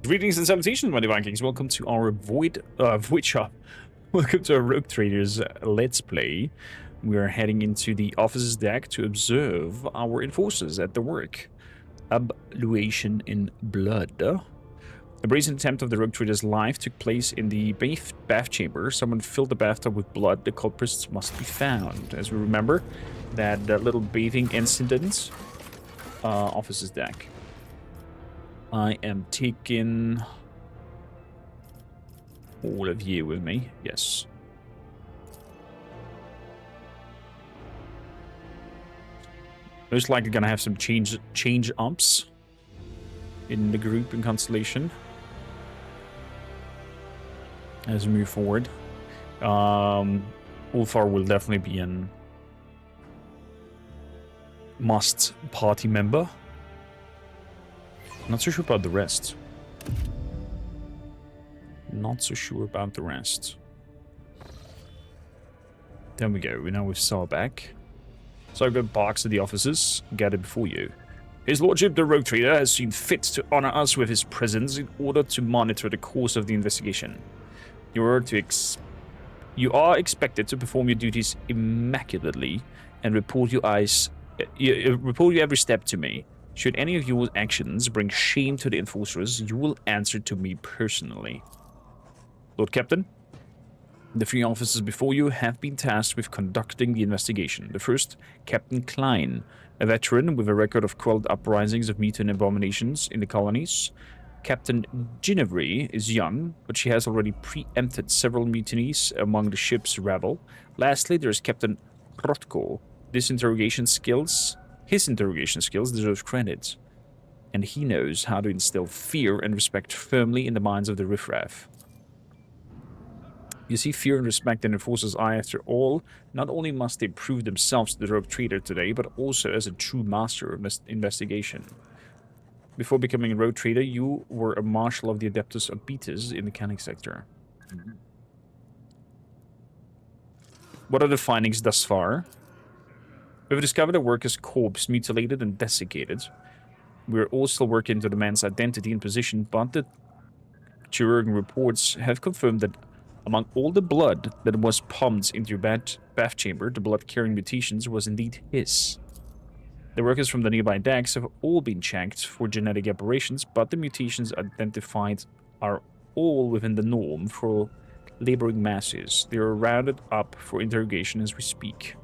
Greetings and salutations, my Vikings. Welcome to our Void Shop. Welcome to our Rogue Traders Let's Play. We are heading into the officer's deck to observe our enforcers at the work. Abluation in blood. A brazen attempt of the Rogue Trader's life took place in the bath chamber. Someone filled the bathtub with blood. The culprits must be found. As we remember, that little bathing incident. Officer's deck. I am taking all of you with me. Yes. Most likely gonna have some change ups in the group and constellation as we move forward. Ulfar will definitely be an must party member. Not so sure about the rest. Not so sure about the rest. There we go. We now with Saw back. So I go box to the officers. Get it before you. His Lordship the Rogue Trader has seen fit to honor us with his presence in order to monitor the course of the investigation. You are expected to perform your duties immaculately and report your every step to me. Should any of your actions bring shame to the enforcers, you will answer to me personally. Lord Captain, the three officers before you have been tasked with conducting the investigation. The first, Captain Klein, a veteran with a record of quelled uprisings of mutant abominations in the colonies. Captain Ginevry is young, but she has already preempted several mutinies among the ship's rabble. Lastly, there is Captain Krotko. His interrogation skills deserve credit, and he knows how to instill fear and respect firmly in the minds of the riffraff. You see fear and respect in enforcers' eye. After all, not only must they prove themselves to the Rogue Trader today, but also as a true master of investigation. Before becoming a Rogue Trader, you were a marshal of the Adeptus Arbites in the Canning sector. What are the findings thus far? We've discovered a worker's corpse mutilated and desiccated. We're all still working into the man's identity and position, but the chirurgical reports have confirmed that among all the blood that was pumped into your bath chamber, the blood-carrying mutations was indeed his. The workers from the nearby decks have all been checked for genetic aberrations, but the mutations identified are all within the norm for laboring masses. They are rounded up for interrogation as we speak.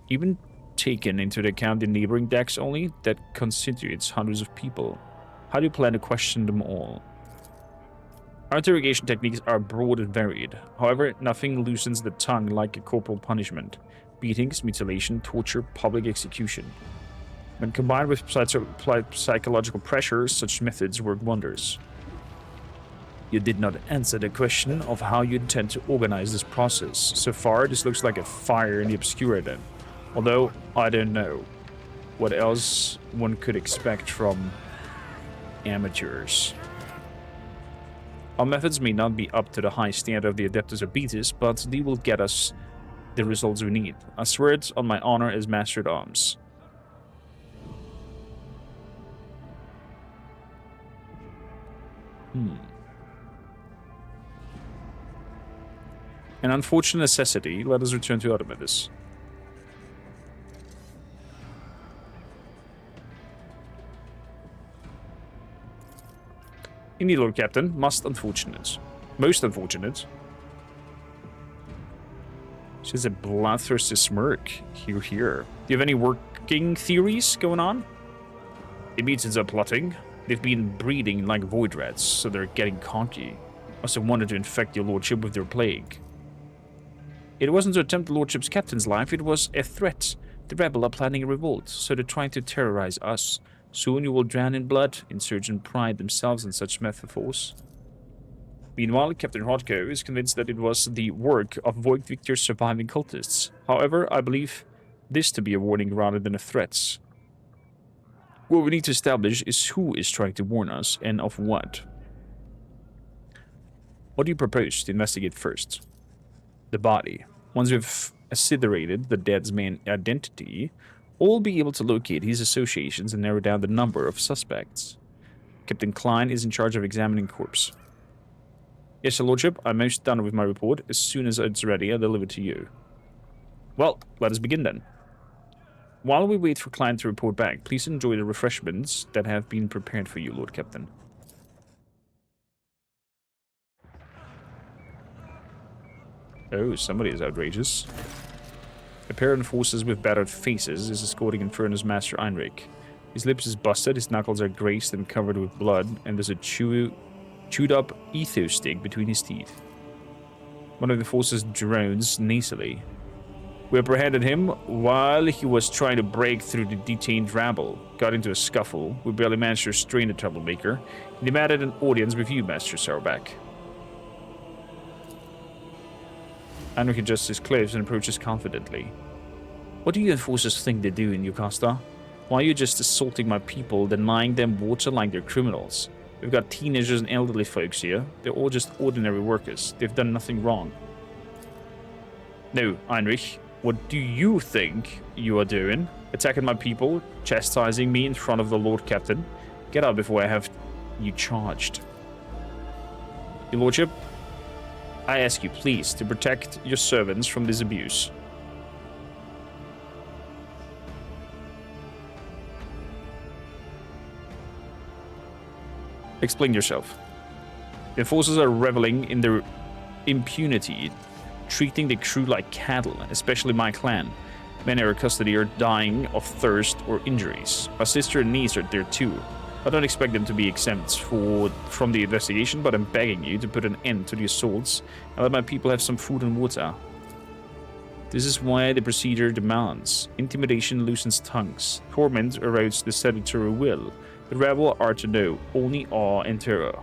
Even taken into account the neighboring decks only, that constitutes hundreds of people. How do you plan to question them all? Our interrogation techniques are broad and varied. However, nothing loosens the tongue like a corporal punishment. Beatings, mutilation, torture, public execution. When combined with psychological pressure, such methods work wonders. You did not answer the question of how you intend to organize this process. So far, this looks like a fire in the obscura then. Although, I don't know what else one could expect from amateurs. Our methods may not be up to the high standard of the Adeptus Arbites, but they will get us the results we need. I swear it on my honor as Master at Arms. An unfortunate necessity. Let us return to Artemis. Indeed, Lord Captain. Most unfortunate. She has a bloodthirsty smirk. Hear, hear. Do you have any working theories going on? The mutants are plotting. They've been breeding like void rats, so they're getting cocky. Must have wanted to infect your lordship with their plague. It wasn't to attempt the lordship's captain's life, it was a threat. The rebel are planning a revolt, so they're trying to terrorize us. Soon you will drown in blood. Insurgent pride themselves in such metaphors. Meanwhile, Captain Rodko is convinced that it was the work of Void Victor's surviving cultists. However, I believe this to be a warning rather than a threat. What we need to establish is who is trying to warn us, and of what. What do you propose to investigate first? The body. Once we've eviscerated the dead's main identity, we'll be able to locate his associations and narrow down the number of suspects. Captain Klein is in charge of examining corpse. Yes, your lordship, I'm most done with my report. As soon as it's ready, I'll deliver it to you. Well, let us begin then. While we wait for Klein to report back, please enjoy the refreshments that have been prepared for you, Lord Captain. Oh, somebody is outrageous. A pair of enforcers with battered faces is escorting Inferno's master Heinrich. His lips is busted, his knuckles are graced and covered with blood, and there's a chewed up ethos stick between his teeth. One of the enforcers drones nasally. We apprehended him while he was trying to break through the detained rabble. Got into a scuffle. We barely managed to restrain the troublemaker. He demanded an audience with you, Master Sauerback. Heinrich adjusts his clothes and approaches confidently. What do you enforcers think they do in Yukasta? Why are you just assaulting my people, denying them water like they're criminals? We've got teenagers and elderly folks here. They're all just ordinary workers. They've done nothing wrong. No, Heinrich. What do you think you are doing? Attacking my people? Chastising me in front of the Lord Captain? Get out before I have you charged. Your Lordship, I ask you, please, to protect your servants from this abuse. Explain yourself. The enforcers are reveling in their impunity, treating the crew like cattle, especially my clan. Men in our custody are dying of thirst or injuries. My sister and niece are there too. I don't expect them to be exempt from the investigation, but I'm begging you to put an end to the assaults and let my people have some food and water. This is why the procedure demands. Intimidation loosens tongues. Torment erodes the sedentary will. The rebel are to know only awe and terror.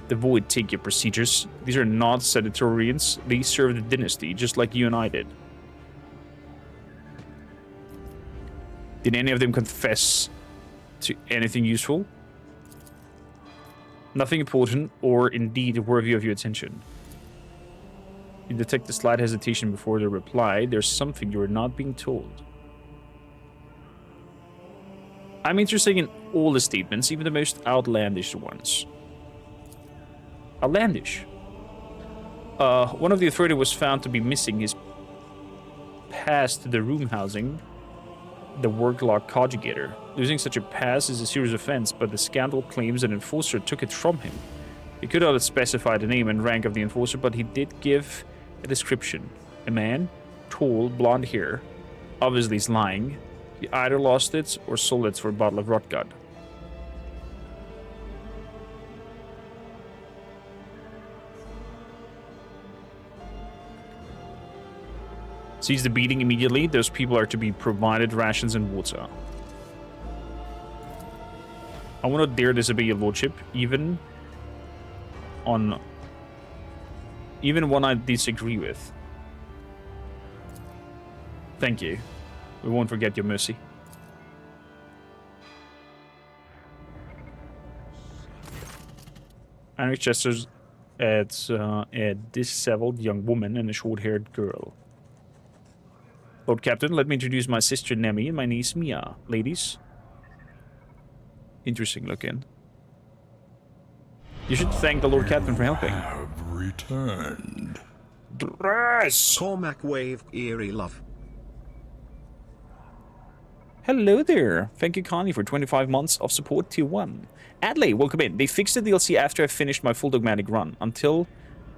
The Void take your procedures. These are not sedatorians. They serve the dynasty, just like you and I did. Did any of them confess to anything useful? Nothing important, or indeed worthy of your attention. You detect a slight hesitation before the reply. There's something you are not being told. I'm interested in all the statements, even the most outlandish ones. Outlandish. One of the authority was found to be missing his pass to the room housing the work-lock conjugator. Losing such a pass is a serious offense, but the scoundrel claims an enforcer took it from him. He could not specify the name and rank of the enforcer, but he did give a description. A man, tall, blonde hair. Obviously he's lying. He either lost it or sold it for a bottle of Rotgut. Sees the beating immediately. Those people are to be provided rations and water. I will not dare disobey your lordship, even one I disagree with. Thank you. We won't forget your mercy. Heinrich gestures at a disheveled young woman and a short-haired girl. Lord Captain, let me introduce my sister Nemi and my niece Mia. Ladies. Interesting looking. You should thank the Lord Captain for helping. Have returned. Dress! Cormac wave eerie love. Hello there. Thank you kindly for 25 months of support, tier 1. Adley, welcome in. They fixed the DLC after I finished my full dogmatic run. Until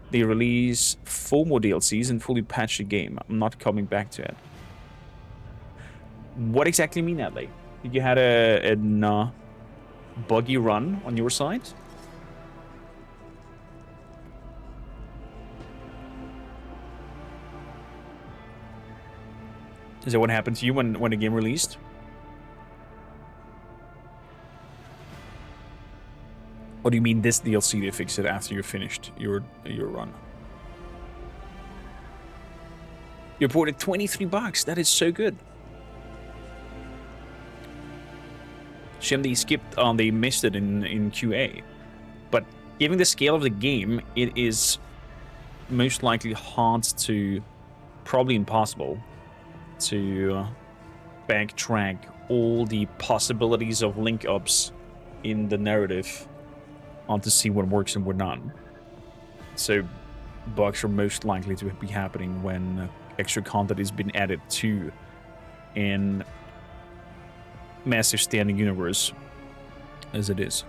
they release 4 more DLCs and fully patch the game, I'm not coming back to it. What exactly you mean, Adley? You had a buggy run on your side? Is that what happened to you when the game released? Or do you mean this DLC they fixed it after you finished your run? You reported $23. That is so good. Shame they skipped they missed it in QA. But given the scale of the game, it is most likely hard to, probably impossible, to backtrack all the possibilities of link-ups in the narrative to see what works and what not. So bugs are most likely to be happening when extra content is being added to in massive standing universe as it is.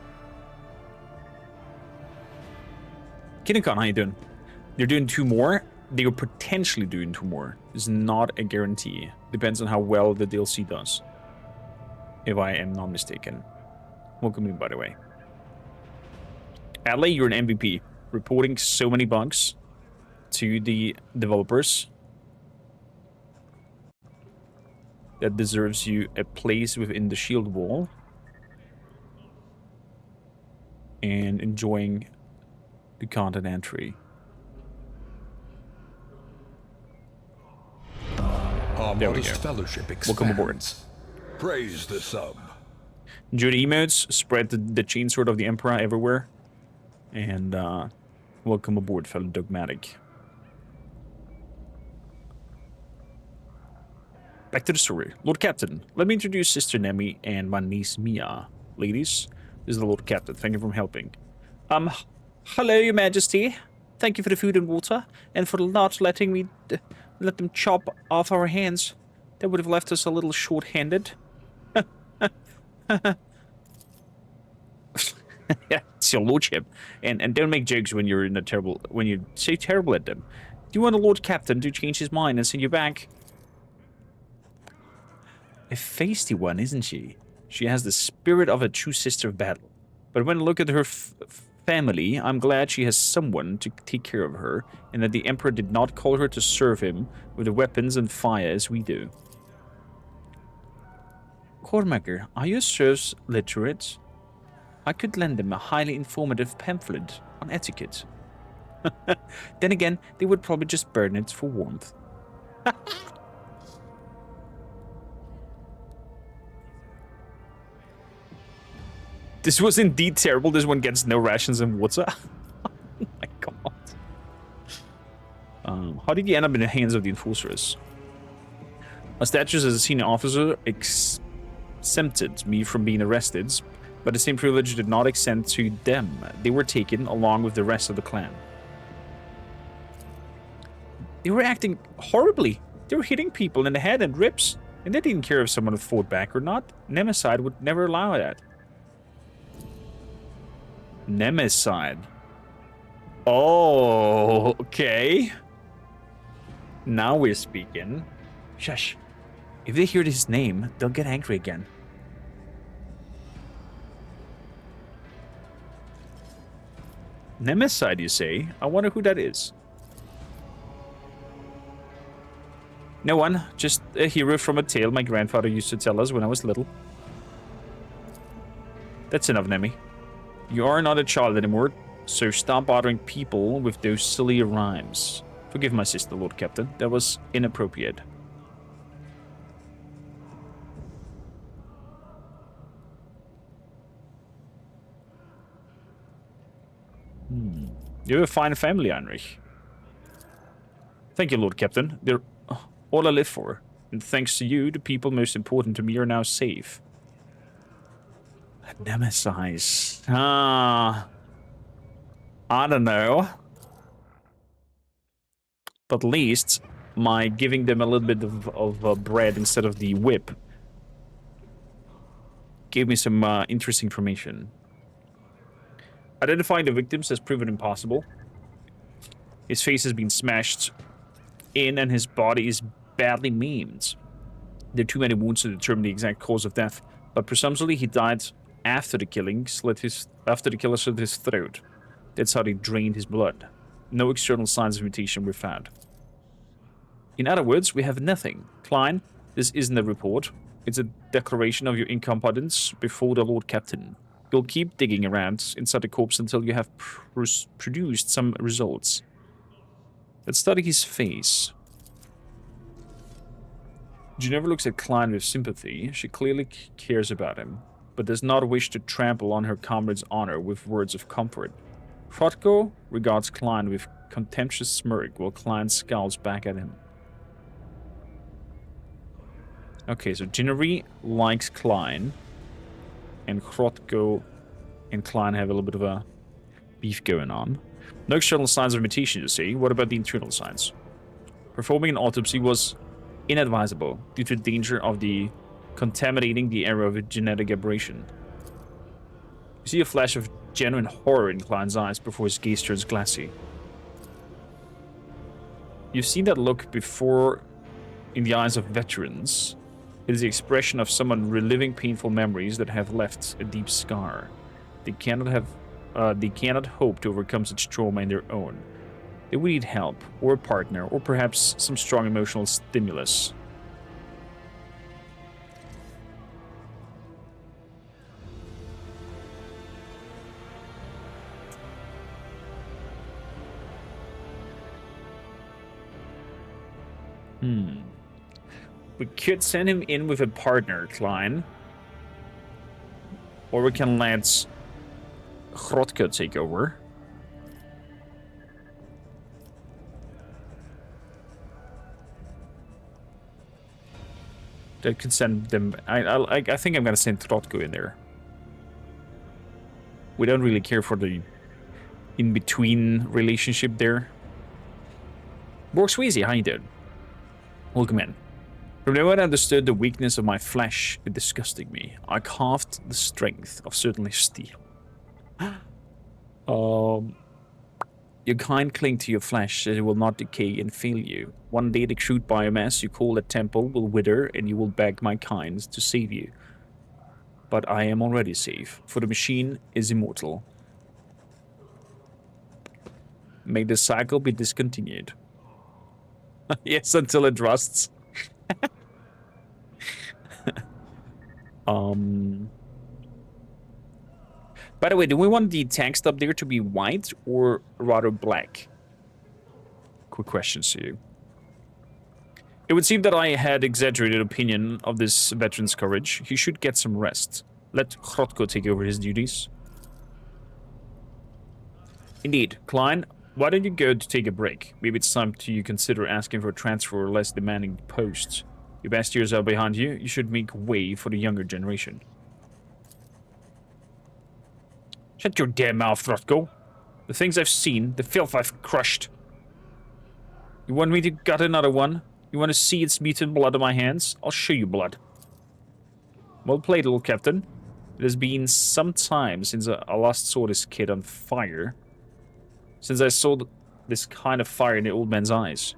Kinnecon, how you doing? They're doing 2 more. They are potentially doing 2 more. It's not a guarantee. Depends on how well the DLC does. If I am not mistaken. Welcome in, by the way. Adley, you're an MVP. Reporting so many bugs to the developers. That deserves you a place within the shield wall. And enjoying the content entry. Our There we modest go. fellowship expands. Welcome aboard. Praise the sub. Enjoy the emotes, spread the chainsword of the Emperor everywhere. And welcome aboard, fellow Dogmatic. Back to the story. Lord Captain, let me introduce Sister Nemi and my niece Mia. Ladies, this is the Lord Captain. Thank you for helping. Hello, Your Majesty. Thank you for the food and water, and for not letting me let them chop off our hands. That would have left us a little short-handed. Yeah, it's your lordship. And don't make jokes when you're in a terrible... when you say terrible at them. Do you want the Lord Captain to change his mind and send you back? A feisty one, isn't she? She has the spirit of a true sister of battle. But when I look at her family, I'm glad she has someone to take care of her, and that the Emperor did not call her to serve him with the weapons and fire as we do. Kormaker, are you serfs literate? I could lend them a highly informative pamphlet on etiquette. Then again, they would probably just burn it for warmth. This was indeed terrible. This one gets no rations and water. Oh my god. How did you end up in the hands of the enforcers? My status as a senior officer exempted me from being arrested, but the same privilege did not extend to them. They were taken along with the rest of the clan. They were acting horribly. They were hitting people in the head and ribs, and they didn't care if someone had fought back or not. Nemeside would never allow that. Nemeside. Oh, okay. Now we're speaking. Shush. If they hear his name, they'll get angry again. Nemeside, you say? I wonder who that is. No one. Just a hero from a tale my grandfather used to tell us when I was little. That's enough, Nemi. You are not a child anymore, so stop bothering people with those silly rhymes. Forgive my sister, Lord Captain. That was inappropriate. You have a fine family, Heinrich. Thank you, Lord Captain. They're all I live for. And thanks to you, the people most important to me are now safe. Nemesis. I don't know. But at least my giving them a little bit of bread instead of the whip gave me some interesting information. Identifying the victims has proven impossible. His face has been smashed in and his body is badly maimed. There are too many wounds to determine the exact cause of death, but presumably he died after the killer slit his throat. That's how they drained his blood. No external signs of mutation were found. In other words, we have nothing. Klein, this isn't a report. It's a declaration of your incompetence before the Lord Captain. You'll keep digging around inside the corpse until you have produced some results. Let's study his face. Ginevra looks at Klein with sympathy. She clearly cares about him, but does not wish to trample on her comrade's honor with words of comfort. Hrotko regards Klein with contemptuous smirk while Klein scowls back at him. Okay, so Ginevra likes Klein, and Hrotko and Klein have a little bit of a beef going on. No external signs of mutation, you see. What about the internal signs? Performing an autopsy was inadvisable due to the danger of the contaminating the area of a genetic aberration. You see a flash of genuine horror in Klein's eyes before his gaze turns glassy. You've seen that look before in the eyes of veterans. It is the expression of someone reliving painful memories that have left a deep scar. They cannot hope to overcome such trauma in their own. They would need help, or a partner, or perhaps some strong emotional stimulus. We could send him in with a partner, Klein. Or we can let Grotke take over. That could send them... I think I'm gonna send Grotke in there. We don't really care for the in-between relationship there. Borg Sweezy, how you doing? Welcome in. From the moment I understood the weakness of my flesh, it disgusted me. I carved the strength of certainly steel. Your kind cling to your flesh so it will not decay and fail you. One day the crude biomass you call a temple will wither and you will beg my kind to save you. But I am already safe, for the machine is immortal. May the cycle be discontinued. Yes, until it rusts. By the way, do we want the text up there to be white or rather black? Quick questions to you. It would seem that I had exaggerated opinion of this veteran's courage. He should get some rest. Let Grotko take over his duties. Indeed. Klein, why don't you go to take a break? Maybe it's time to consider asking for a transfer or less demanding posts. Your best years are behind you. You should make way for the younger generation. Shut your damn mouth, Grotko. The things I've seen, the filth I've crushed. You want me to gut another one? You want to see its mutant blood on my hands? I'll show you blood. Well played, little captain. It has been some time since I last saw this kid on fire. Since I saw this kind of fire in the old man's eyes.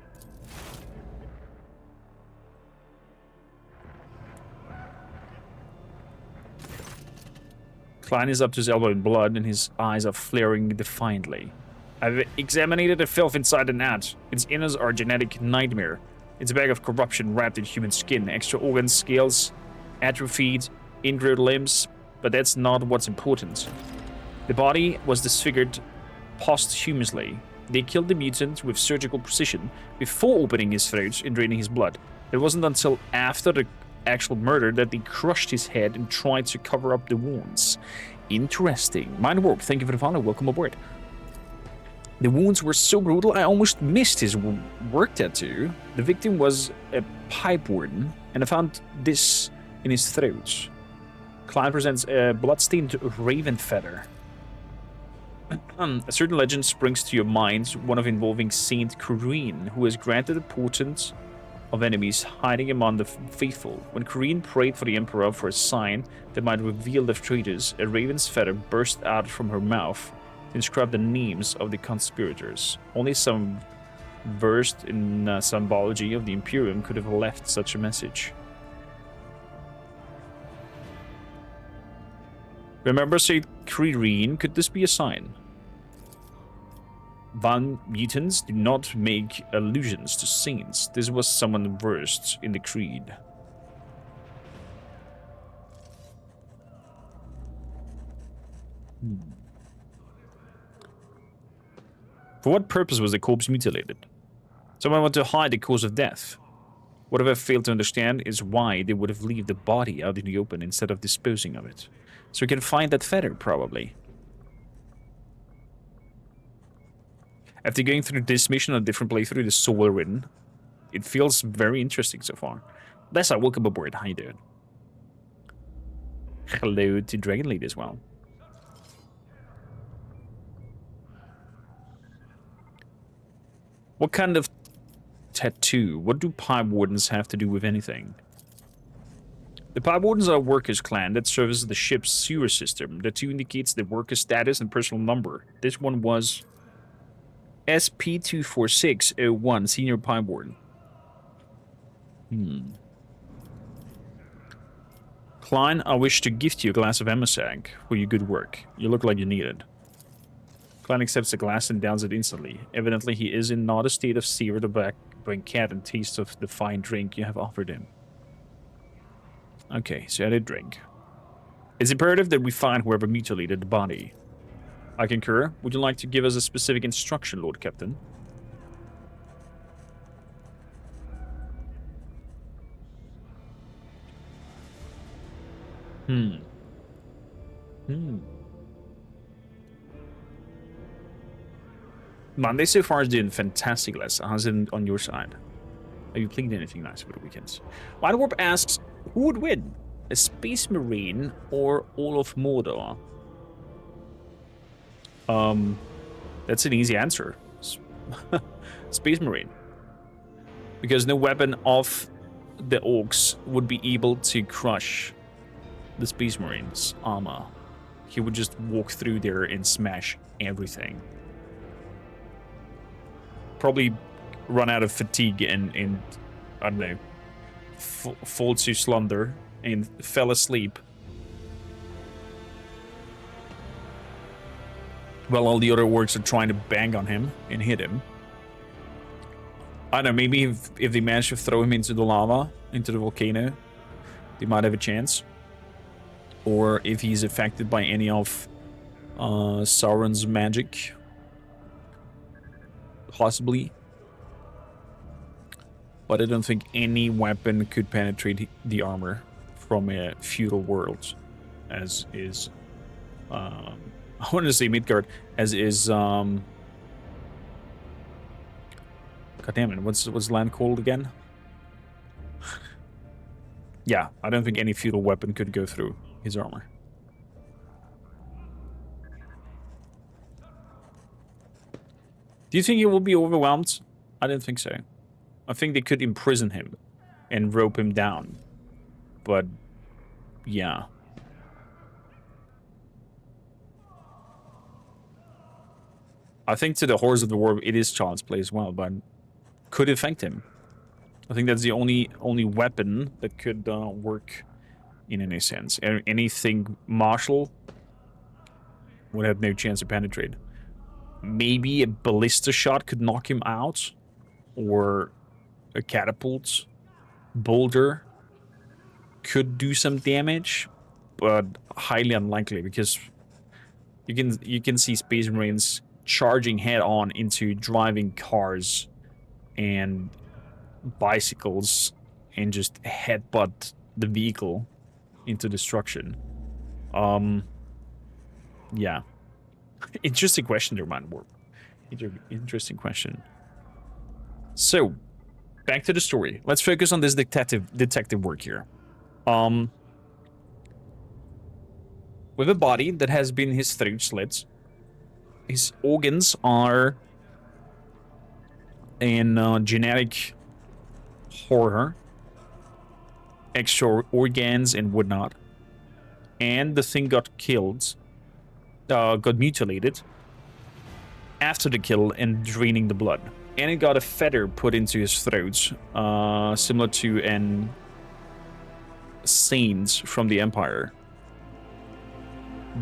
Klein is up to his elbow in blood and his eyes are flaring defiantly. I've examined the filth inside the gnat. Its innards are a genetic nightmare. It's a bag of corruption wrapped in human skin, extra organs, scales, atrophied, ingrown limbs, but that's not what's important. The body was disfigured posthumously. They killed the mutant with surgical precision before opening his throat and draining his blood. It wasn't until after the actual murder that they crushed his head and tried to cover up the wounds. Interesting. Mind work. Thank you for the follow. Welcome aboard. The wounds were so brutal, I almost missed his work tattoo. The victim was a pipe warden, and I found this in his throat. Klein presents a bloodstained raven feather. A certain legend springs to your mind, one of involving Saint Corrine, who was granted a portent of enemies hiding among the faithful. When Corrine prayed for the Emperor for a sign that might reveal the traitors, a raven's feather burst out from her mouth to inscribe the names of the conspirators. Only some versed in symbology of the Imperium could have left such a message. Remember Saint Corrine? Could this be a sign? Van mutants do not make allusions to saints. This was someone versed in the creed. For what purpose was the corpse mutilated? Someone wanted to hide the cause of death. What I failed to understand is why they would have left the body out in the open instead of disposing of it. So we can find that feather, probably. After going through this mission on a different playthrough, the Soul Ridden, it feels very interesting so far. Lessa, welcome aboard. How you doing? Hello to Dragon Lead as well. What kind of tattoo? What do pipe wardens have to do with anything? The pipe wardens are a workers' clan that serves the ship's sewer system. The 2 indicates the worker's status and personal number. This one was SP24601, senior pipe warden. Klein, I wish to gift you a glass of Emmersag for your good work. You look like you need it. Klein accepts the glass and downs it instantly. Evidently, he is in not a state of savor the banquet and taste of the fine drink you have offered him. Okay, so I did drink. It's imperative that we find whoever mutilated the body. I concur. Would you like to give us a specific instruction, Lord Captain? Monday so far is doing fantastic, Les. How's it on your side? Have you played anything nice over the weekends? Widewarp asks, who would win? A Space Marine or all of Mordor? That's an easy answer. Space Marine. Because no weapon of the Orcs would be able to crush the Space Marine's armor. He would just walk through there and smash everything. Probably run out of fatigue and I don't know, fall to slumber and fell asleep. While all the other orcs are trying to bang on him and hit him. I don't know, maybe if they manage to throw him into the lava, into the volcano, they might have a chance. Or if he's affected by any of Sauron's magic. Possibly. But I don't think any weapon could penetrate the armor from a feudal world. As is... I wanted to say Midgard. As is... God damn it, what's the land called again? Yeah, I don't think any feudal weapon could go through his armor. Do you think he will be overwhelmed? I don't think so. I think they could imprison him and rope him down. But, yeah. I think to the Horrors of the War, it is child's play as well, but could affect him. I think that's the only weapon that could work in any sense. Anything martial would have no chance to penetrate. Maybe a ballista shot could knock him out, or a catapult boulder could do some damage, but highly unlikely because you can see Space Marines charging head on into driving cars and bicycles and just headbutt the vehicle into destruction. Yeah. Interesting question there, man. Interesting question. So, back to the story. Let's focus on this detective work here. With a body that has been his throat slit, his organs are in genetic horror, extra organs and whatnot, and the thing got killed. Got mutilated after the kill and draining the blood. And it got a feather put into his throat, similar to an saint from the Empire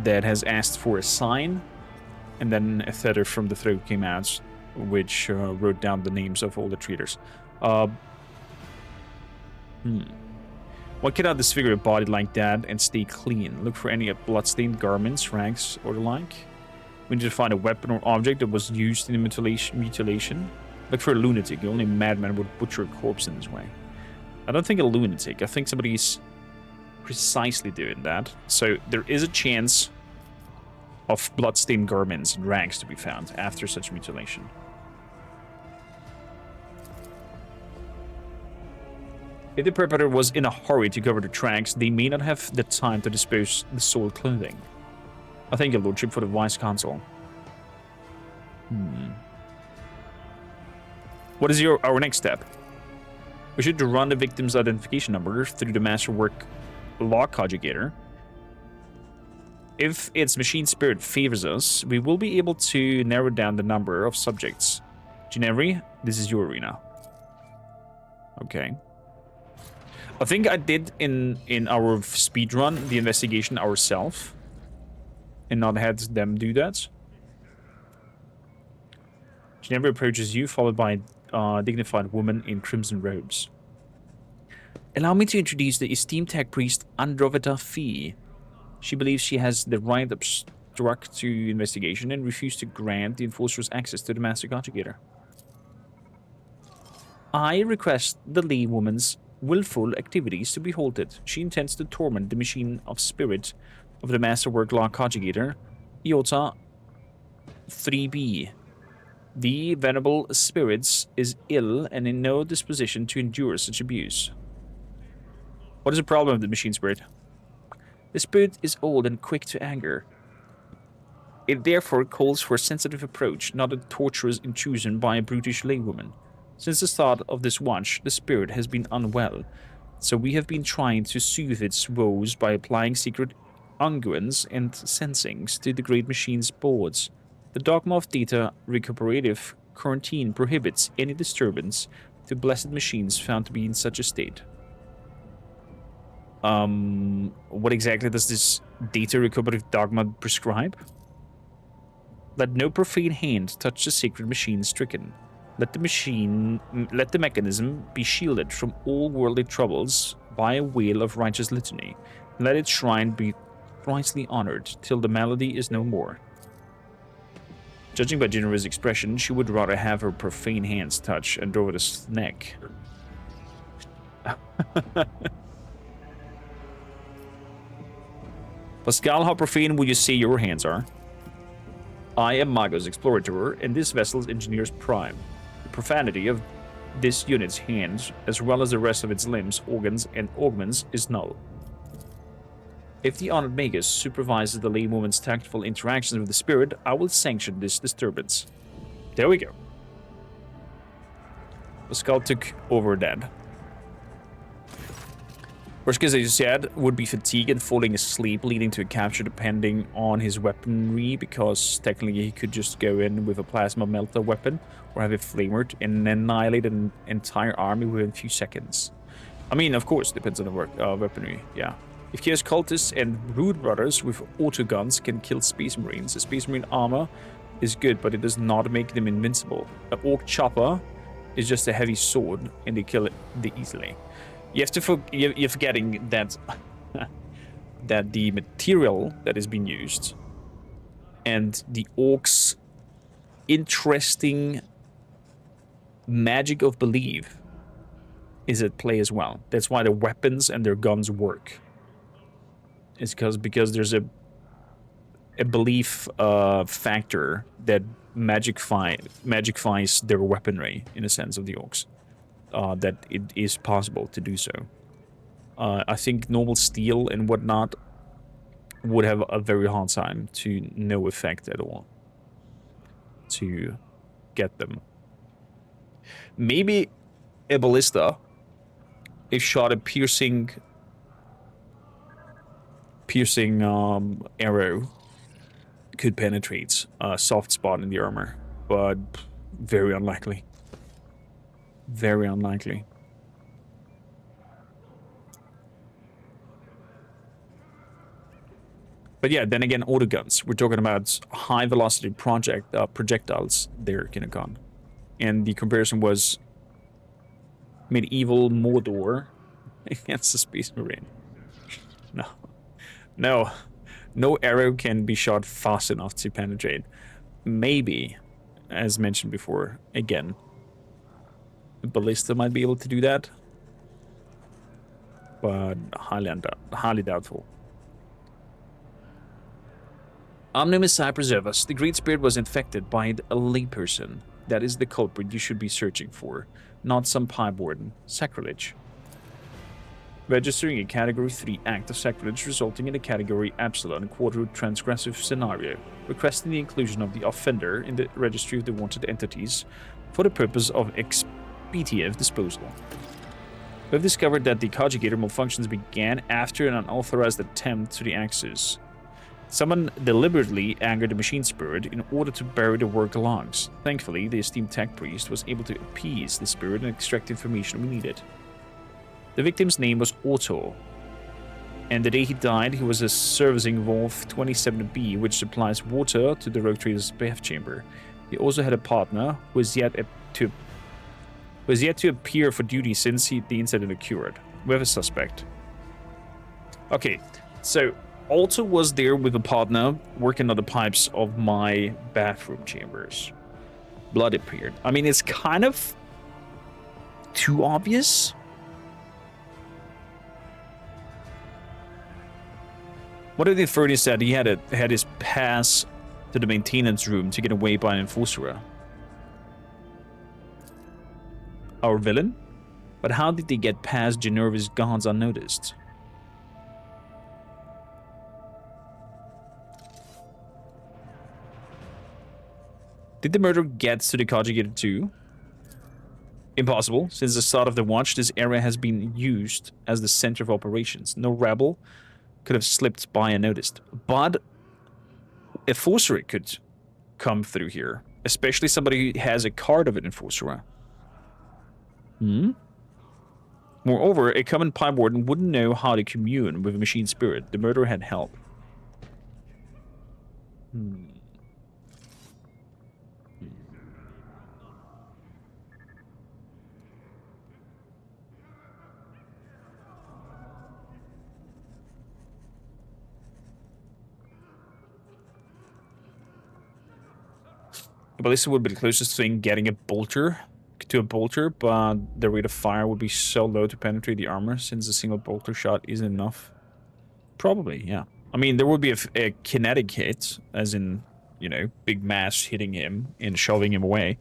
that has asked for a sign, and then a feather from the throat came out, which wrote down the names of all the traitors. Why cannot disfigure a body like that and stay clean? Look for any bloodstained garments, rags, or the like. We need to find a weapon or object that was used in the mutilation. Look for a lunatic. Only a madman would butcher a corpse in this way. I don't think a lunatic. I think somebody's precisely doing that. So there is a chance of bloodstained garments and rags to be found after such mutilation. If the perpetrator was in a hurry to cover the tracks, they may not have the time to dispose the soiled clothing. I thank your lordship for the wise counsel. What is our next step? We should run the victim's identification number through the masterwork law conjugator. If its machine spirit favors us, we will be able to narrow down the number of subjects. Ginevri, this is your arena. Okay. I think I did in our speedrun the investigation ourselves and not had them do that. Ginevra approaches you, followed by a dignified woman in crimson robes. Allow me to introduce the esteemed tech priest Androvita Fee. She believes she has the right to obstruct to investigation and refuse to grant the enforcers access to the master conjugator. I request the lay woman's willful activities to be halted. She intends to torment the machine of spirit of the masterwork law conjugator, Iota 3B. The venerable spirits is ill and in no disposition to endure such abuse. What is the problem with the machine spirit? The spirit is old and quick to anger. It therefore calls for a sensitive approach, not a torturous intrusion by a brutish laywoman. Since the start of this watch, the spirit has been unwell, so we have been trying to soothe its woes by applying secret unguents and sensings to the great machine's boards. The dogma of data recuperative quarantine prohibits any disturbance to blessed machines found to be in such a state. What exactly does this data recuperative dogma prescribe? Let no profane hand touch the sacred machine stricken. Let the mechanism be shielded from all worldly troubles by a wail of righteous litany. Let its shrine be thricely honored till the malady is no more. Judging by Ginevra's expression, she would rather have her profane hands touch Andromeda's neck. Pascal, how profane would you say your hands are? I am Magos Explorator, and this vessel's engineer's prime. The profanity of this unit's hands, as well as the rest of its limbs, organs, and augments, is null. If the honored Magus supervises the laywoman's tactful interactions with the spirit, I will sanction this disturbance. There we go. Pascal took over that. Worst case, as you said, would be fatigue and falling asleep, leading to a capture depending on his weaponry, because technically he could just go in with a plasma melter weapon or have it flamered and annihilate an entire army within a few seconds. I mean, of course, depends on the weaponry, yeah. If Chaos Cultists and Brood Brothers with autoguns can kill Space Marines, a Space Marine armor is good, but it does not make them invincible. An Orc Chopper is just a heavy sword, and they kill it easily. You're forgetting that that the material that is being used and the orcs' interesting magic of belief is at play as well. That's why their weapons and their guns work. It's because there's a belief factor that magifies their weaponry in a sense of the orcs. That it is possible to do so. I think normal steel and whatnot would have a very hard time to no effect at all to get them. Maybe a ballista, if shot a piercing arrow, could penetrate a soft spot in the armor, but very unlikely. Very unlikely. But yeah, then again, autoguns. We're talking about high-velocity projectiles there, Kinokon. And the comparison was medieval Mordor against the Space Marine. No arrow can be shot fast enough to penetrate. Maybe, as mentioned before, again, a ballista might be able to do that, but highly doubtful. Omni Messiah preserve us. The Great Spirit was infected by a layperson. That is the culprit you should be searching for, not some pipe warden. Sacrilege. Registering a Category 3 act of sacrilege resulting in a Category Epsilon Quarter transgressive scenario. Requesting the inclusion of the offender in the registry of the wanted entities for the purpose of expedient disposal. We have discovered that the conjugator malfunctions began after an unauthorized attempt to the access. Someone deliberately angered the machine spirit in order to bury the work logs. Thankfully, the esteemed tech priest was able to appease the spirit and extract the information we needed. The victim's name was Otto, and the day he died, he was servicing Valve 27B, which supplies water to the Rogue Trader's bath chamber. He also had a partner who was yet to appear for duty since the incident occurred. We have a suspect. Okay, so Otto was there with a partner working on the pipes of my bathroom chambers. Blood appeared. I mean, it's kind of too obvious. What if the furnace said he had his pass to the maintenance room to get away by an enforcer? Our villain? But how did they get past Generva's guards unnoticed? Did the murder get to the conjugator too? Impossible. Since the start of the watch, this area has been used as the center of operations. No rebel could have slipped by unnoticed. But a enforcer could come through here. Especially somebody who has a card of an enforcer. Moreover, a common pipe warden wouldn't know how to commune with a machine spirit. The murderer had help. Ballista would be the closest thing getting a bolter to a bolter, but the rate of fire would be so low to penetrate the armor since a single bolter shot isn't enough. Probably, yeah. I mean, there would be a kinetic hit, as in, you know, big mass hitting him and shoving him away.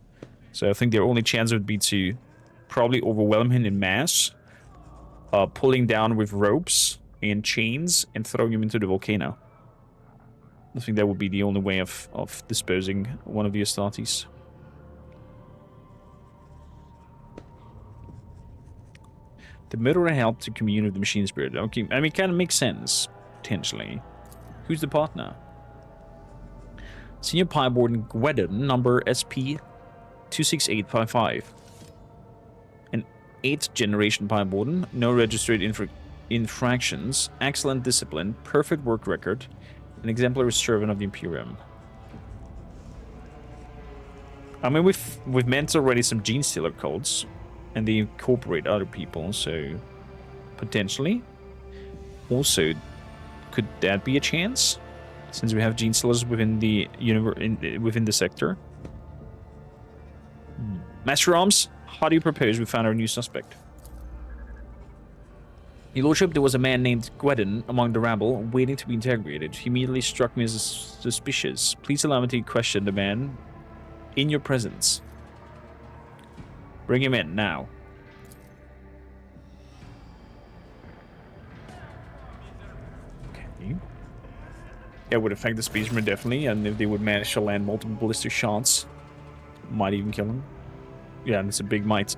So I think their only chance would be to probably overwhelm him in mass, pulling down with ropes and chains and throwing him into the volcano. I think that would be the only way of disposing one of the Astartes. The murderer helped to commune with the machine spirit. Okay, I mean, it kind of makes sense, potentially. Who's the partner? Senior Pipe Warden Gwedon, number SP26855. An 8th generation Pipe Warden, no registered infractions, excellent discipline, perfect work record, an exemplary servant of the Imperium. I mean, we've met already some gene stealer codes, and they incorporate other people, so potentially. Also, could that be a chance? Since we have gene stealers within the within the sector. Master Arms, how do you propose we find our new suspect? Your Lordship, there was a man named Gwedon among the rabble waiting to be interrogated. He immediately struck me as suspicious. Please allow me to question the man in your presence. Bring him in now. Okay. It would affect the specimen definitely, and if they would manage to land multiple ballistic shots, might even kill him. Yeah, and it's a big might.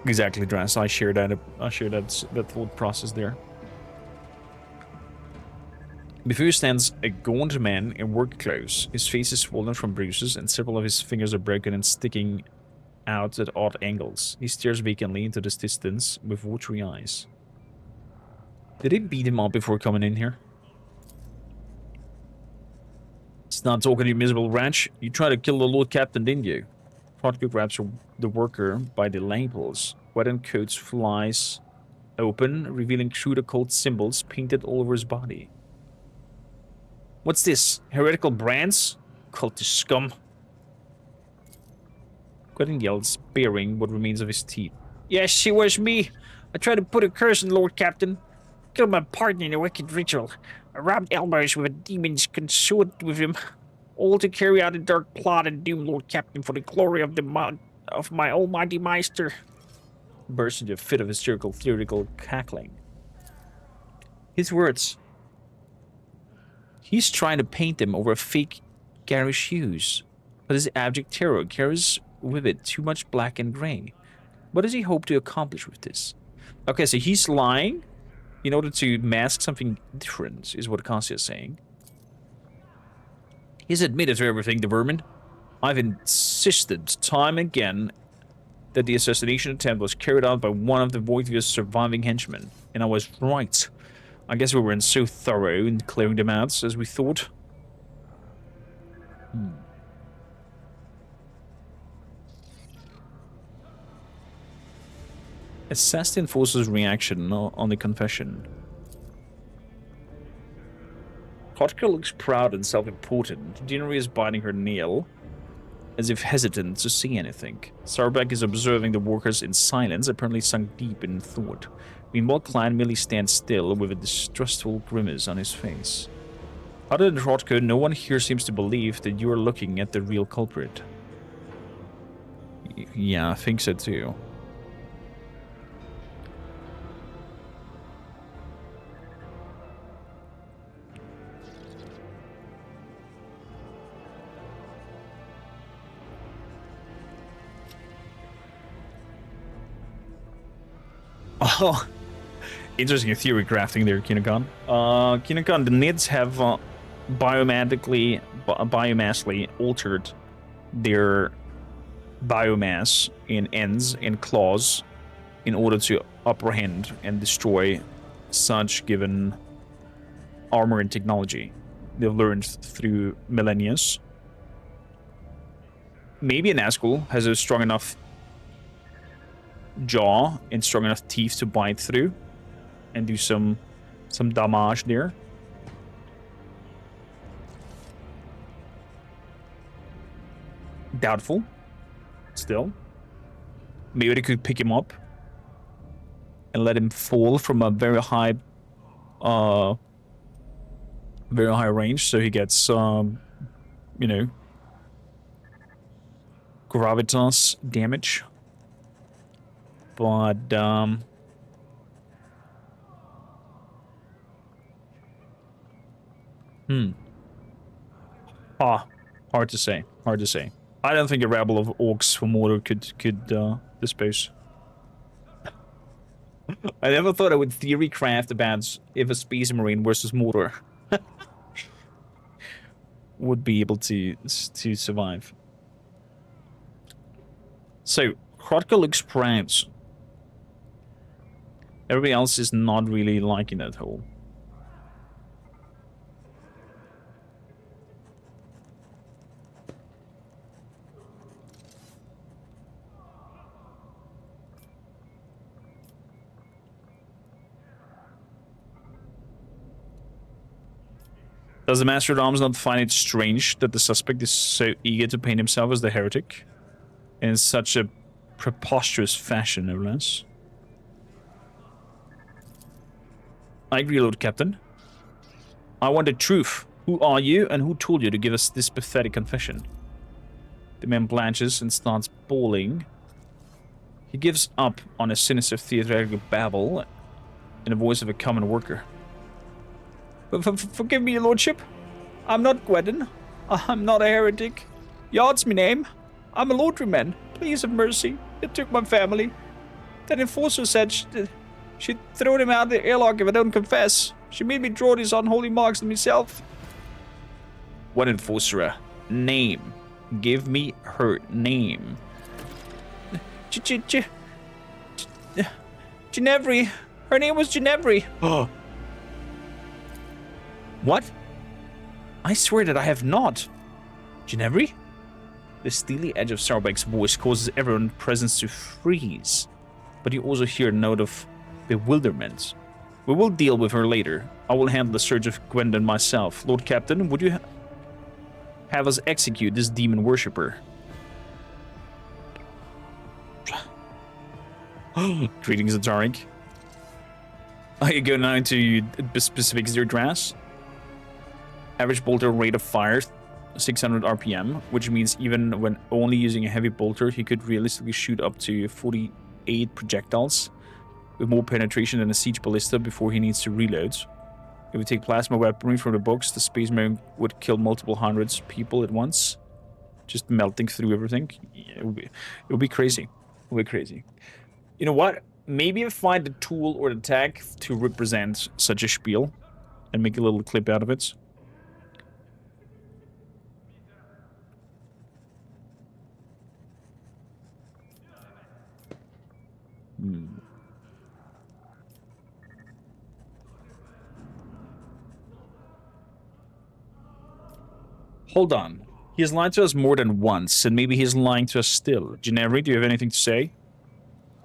Exactly, Dras. I share that thought process there. Before you stands a gaunt man in work clothes. His face is swollen from bruises, and several of his fingers are broken and sticking out at odd angles. He stares vacantly into the distance with watery eyes. Did they beat him up before coming in here? It's not talking, you miserable wretch. You tried to kill the Lord Captain, didn't you? Protko grabs the worker by the lapels. Wetted coats flies open, revealing crude occult symbols painted all over his body. What's this? Heretical brands? Cultist scum. Gwedon yells, baring what remains of his teeth. Yes, it was me. I tried to put a curse on Lord Captain. Killed my partner in a wicked ritual. I robbed Elmers with a demon's consort with him. All to carry out a dark plot and doom Lord Captain for the glory of my almighty Meister. Burst into a fit of hysterical, theoretical cackling. His words. He's trying to paint them over fake garish hues. But his abject terror carries with it too much black and gray. What does he hope to accomplish with this? Okay, so he's lying in order to mask something different, is what Cassia is saying. He's admitted to everything, the vermin. I've insisted time and again that the assassination attempt was carried out by one of the Voidvia's surviving henchmen. And I was right. I guess we weren't so thorough in clearing them out as we thought. Assess the enforcer's reaction on the confession. Kotka looks proud and self-important. Dinnery is biting her nail, as if hesitant to see anything. Sarbeck is observing the workers in silence, apparently sunk deep in thought. Meanwhile, Klein merely stands still with a distrustful grimace on his face. Other than Rotko, no one here seems to believe that you are looking at the real culprit. Yeah, I think so too. Oh, interesting theory crafting there, Kinokon. Kinokon, the Nids have biomassly altered their biomass in ends and claws in order to apprehend and destroy such given armor and technology they've learned through millennia. Maybe a Nazgul has a strong enough jaw and strong enough teeth to bite through and do some damage there. Doubtful. Still. Maybe they could pick him up and let him fall from a very high range, so he gets you know, gravitas damage. But hard to say. Hard to say. I don't think a rabble of orcs from Mordor could dispose. I never thought I would theory craft about if a Space Marine versus Mordor would be able to survive. So, Krotka looks proud. Everybody else is not really liking that whole. Does the Master at Arms not find it strange that the suspect is so eager to paint himself as the heretic? In such a preposterous fashion, no less. I agree, Lord Captain. I want the truth. Who are you, and who told you to give us this pathetic confession? The man blanches and starts bawling. He gives up on a sinister theatrical babble in the voice of a common worker. Forgive me, your lordship. I'm not Gwendon. I'm not a heretic. Yard's me name. I'm a laundryman. Please have mercy. It took my family. That enforcer said she'd throw him out of the airlock if I don't confess. She made me draw these unholy marks on myself. What enforcer? Name. Give me her name. Ginevri. Her name was Ginevri. Oh. What? I swear that I have not. Ginevri? The steely edge of Sarbeck's voice causes everyone present to freeze. But you also hear a note of bewilderment. We will deal with her later. I will handle the search of Gwendon myself. Lord Captain, would you have us execute this demon worshipper? Greetings, Atarik. I go now into specifics of your grass. Average bolter rate of fire, 600 RPM, which means even when only using a heavy bolter, he could realistically shoot up to 48 projectiles with more penetration than a siege ballista before he needs to reload. If we take plasma weaponry from the books, the Space Marine would kill multiple hundreds of people at once. Just melting through everything. Yeah, it would be crazy. It would be crazy. You know what? Maybe I find the tool or the tag to represent such a spiel and make a little clip out of it. Hold on. He has lied to us more than once, and maybe he's lying to us still. Gennari, do you have anything to say?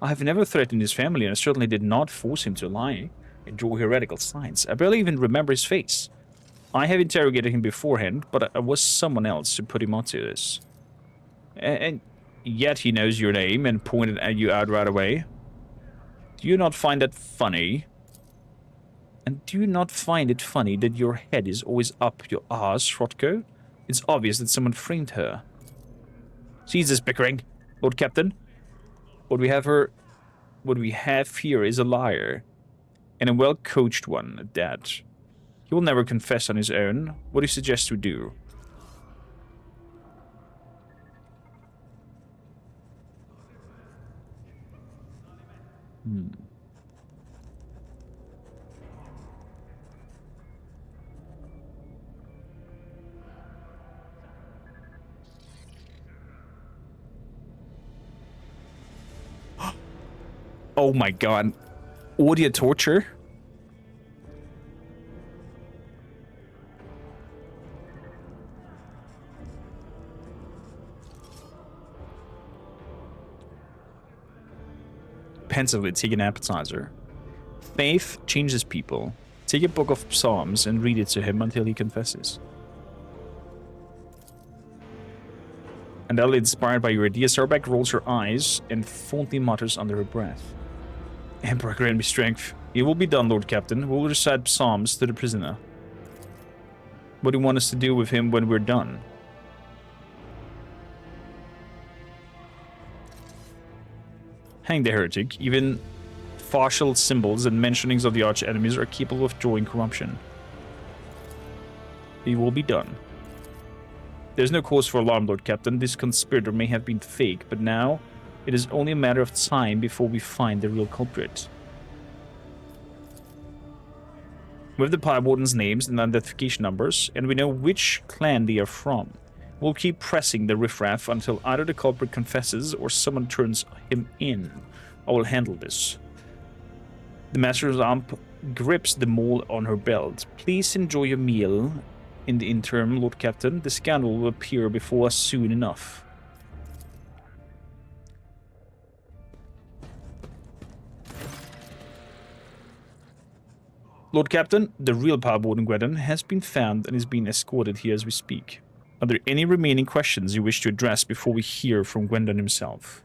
I have never threatened his family, and I certainly did not force him to lie and draw heretical signs. I barely even remember his face. I have interrogated him beforehand, but I was someone else who put him onto this. And yet he knows your name and pointed at you out right away. Do you not find that funny? And do you not find it funny that your head is always up your arse, Rotko? It's obvious that someone framed her. Cease this bickering, Lord Captain. What we have here is a liar. And a well-coached one at that. He will never confess on his own. What do you suggest we do? Oh my god. Audio torture? Pensively take an appetizer. Faith changes people. Take a book of Psalms and read it to him until he confesses. Undoubtedly inspired by your idea, Sarbeck rolls her eyes and fondly mutters under her breath. Emperor grant me strength. It will be done, Lord Captain. We will recite Psalms to the prisoner. What do you want us to do with him when we're done? Hang the heretic. Even facial symbols and mentionings of the arch enemies are capable of drawing corruption. It will be done. There's no cause for alarm, Lord Captain. This conspirator may have been fake, but now it is only a matter of time before we find the real culprit. With the Pie Warden's names and identification numbers, and we know which clan they are from, we'll keep pressing the riffraff until either the culprit confesses or someone turns him in. I will handle this. The Master's Amp grips the maul on her belt. Please enjoy your meal. In the interim, Lord Captain, the scoundrel will appear before us soon enough. Lord Captain, the real Power Warden Gwendon has been found and is being escorted here as we speak. Are there any remaining questions you wish to address before we hear from Gwendon himself?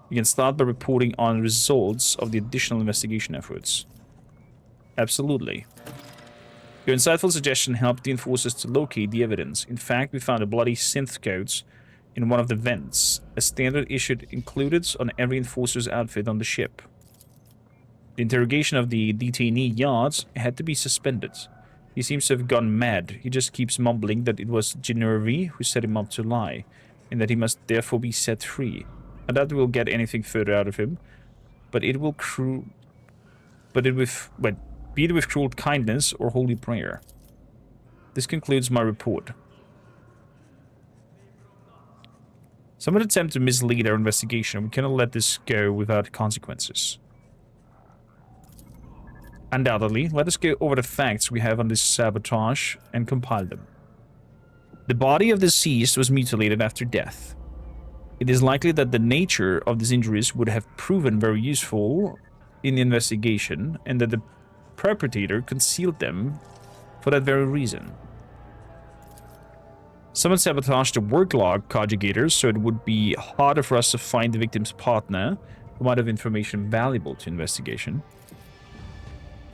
You can start by reporting on the results of the additional investigation efforts. Absolutely. Your insightful suggestion helped the enforcers to locate the evidence. In fact, we found a bloody synth codes in one of the vents, a standard issued included on every enforcer's outfit on the ship. The interrogation of the detainee Yards had to be suspended. He seems to have gone mad. He just keeps mumbling that it was Gennari who set him up to lie, and that he must therefore be set free. I doubt we'll get anything further out of him, but it will be it with cruel kindness or holy prayer. This concludes my report. Someone attempt to mislead our investigation. We cannot let this go without consequences. Undoubtedly, let us go over the facts we have on this sabotage and compile them. The body of the deceased was mutilated after death. It is likely that the nature of these injuries would have proven very useful in the investigation, and that the perpetrator concealed them for that very reason. Someone sabotaged the work log conjugators, so it would be harder for us to find the victim's partner, who might have information valuable to investigation.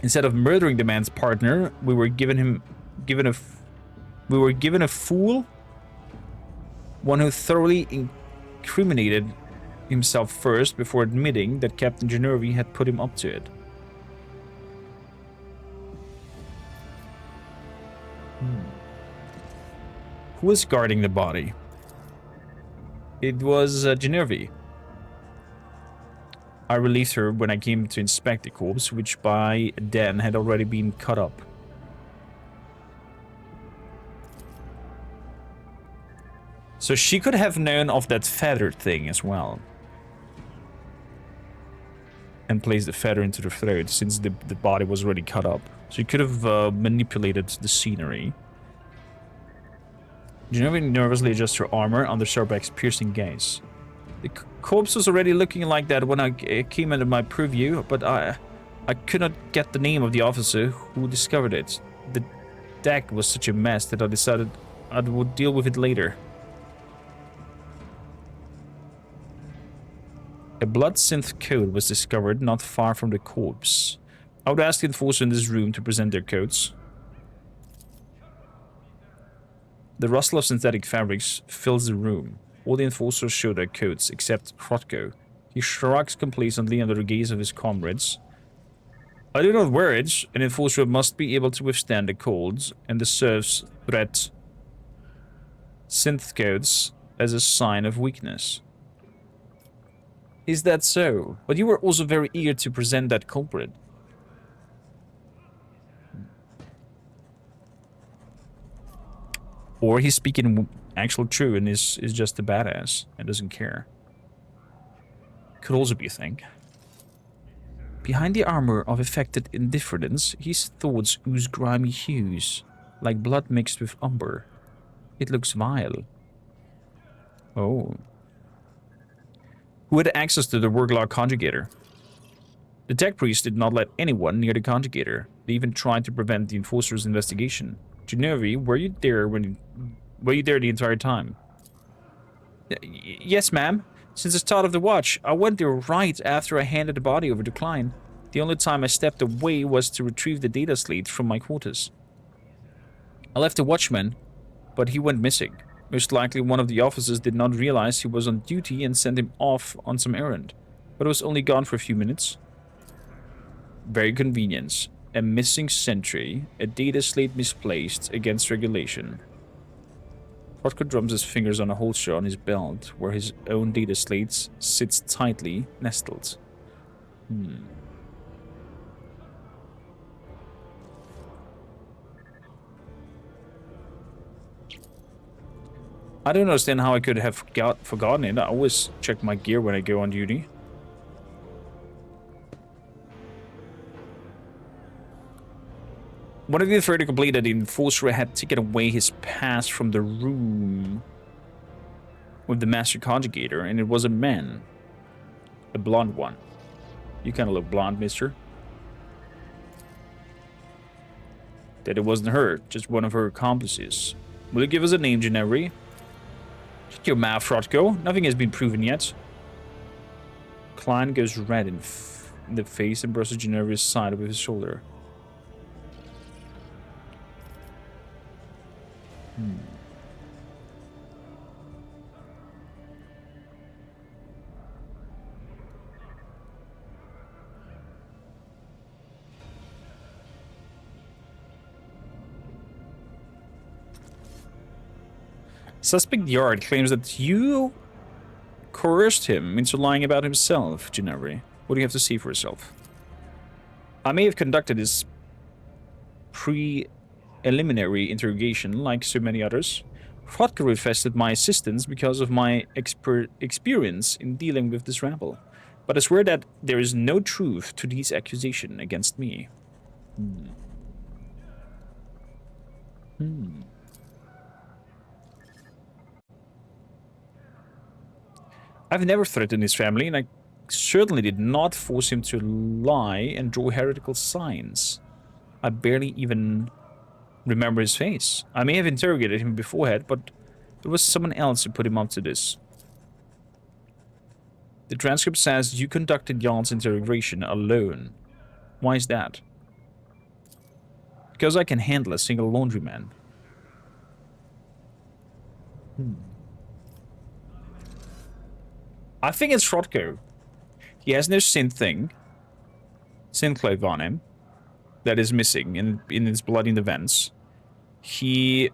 Instead of murdering the man's partner, we were given a fool, one who thoroughly incriminated himself first before admitting that Captain Gennari had put him up to it. Who was guarding the body? It was Genevieve. I relieved her when I came to inspect the corpse, which by then had already been cut up. So she could have known of that feather thing as well. And placed the feather into the throat, since the body was already cut up. So you could have manipulated the scenery. Genevieve nervously adjusts her armor under Sarbeck's piercing gaze. The corpse was already looking like that when I came into my purview, but I could not get the name of the officer who discovered it. The deck was such a mess that I decided I would deal with it later. A blood synth code was discovered not far from the corpse. I would ask the enforcer in this room to present their codes. The rustle of synthetic fabrics fills the room. All the enforcers show their codes, except Krotko. He shrugs complacently under the gaze of his comrades. I do not wear it. An enforcer must be able to withstand the cold, and the serfs threat synth codes as a sign of weakness. Is that so? But you were also very eager to present that culprit. Or he's speaking actual true and is just a badass and doesn't care. Could also be a thing. Behind the armor of affected indifference, his thoughts ooze grimy hues, like blood mixed with umber. It looks vile. Oh. Who had access to the Wurglar conjugator? The tech priest did not let anyone near the conjugator. They even tried to prevent the enforcer's investigation. Genevieve, were you there the entire time? Yes, ma'am. Since the start of the watch, I went there right after I handed the body over to Klein. The only time I stepped away was to retrieve the data slate from my quarters. I left the watchman, but he went missing. Most likely one of the officers did not realize he was on duty and sent him off on some errand, but was only gone for a few minutes. Very convenient. A missing sentry, a data slate misplaced against regulation. Krotko drums his fingers on a holster on his belt, where his own data slate sits tightly nestled. I don't understand how I could have forgotten it. I always check my gear when I go on duty. One of the further complained that the enforcer had taken away his pass from the room with the master conjugator, and it was a man. A blonde one. You kind of look blonde, mister. That it wasn't her, just one of her accomplices. Will you give us a name, Genevieve? Shut your mouth, Krotko. Nothing has been proven yet. Klein goes red in the face and brushes Genevieve's side with his shoulder. Suspect Yard claims that you coerced him into lying about himself, Genevieve. What do you have to see for yourself? I may have conducted this preliminary interrogation like so many others. Krotko requested my assistance because of my experience in dealing with this rabble. But I swear that there is no truth to these accusations against me. I've never threatened his family, and I certainly did not force him to lie and draw heretical signs. I barely even remember his face. I may have interrogated him beforehand, but it was someone else who put him up to this. The transcript says you conducted Jan's interrogation alone. Why is that? Because I can handle a single laundryman. I think it's Krotko. He has no synth clove on him that is missing in his blood in the vents. He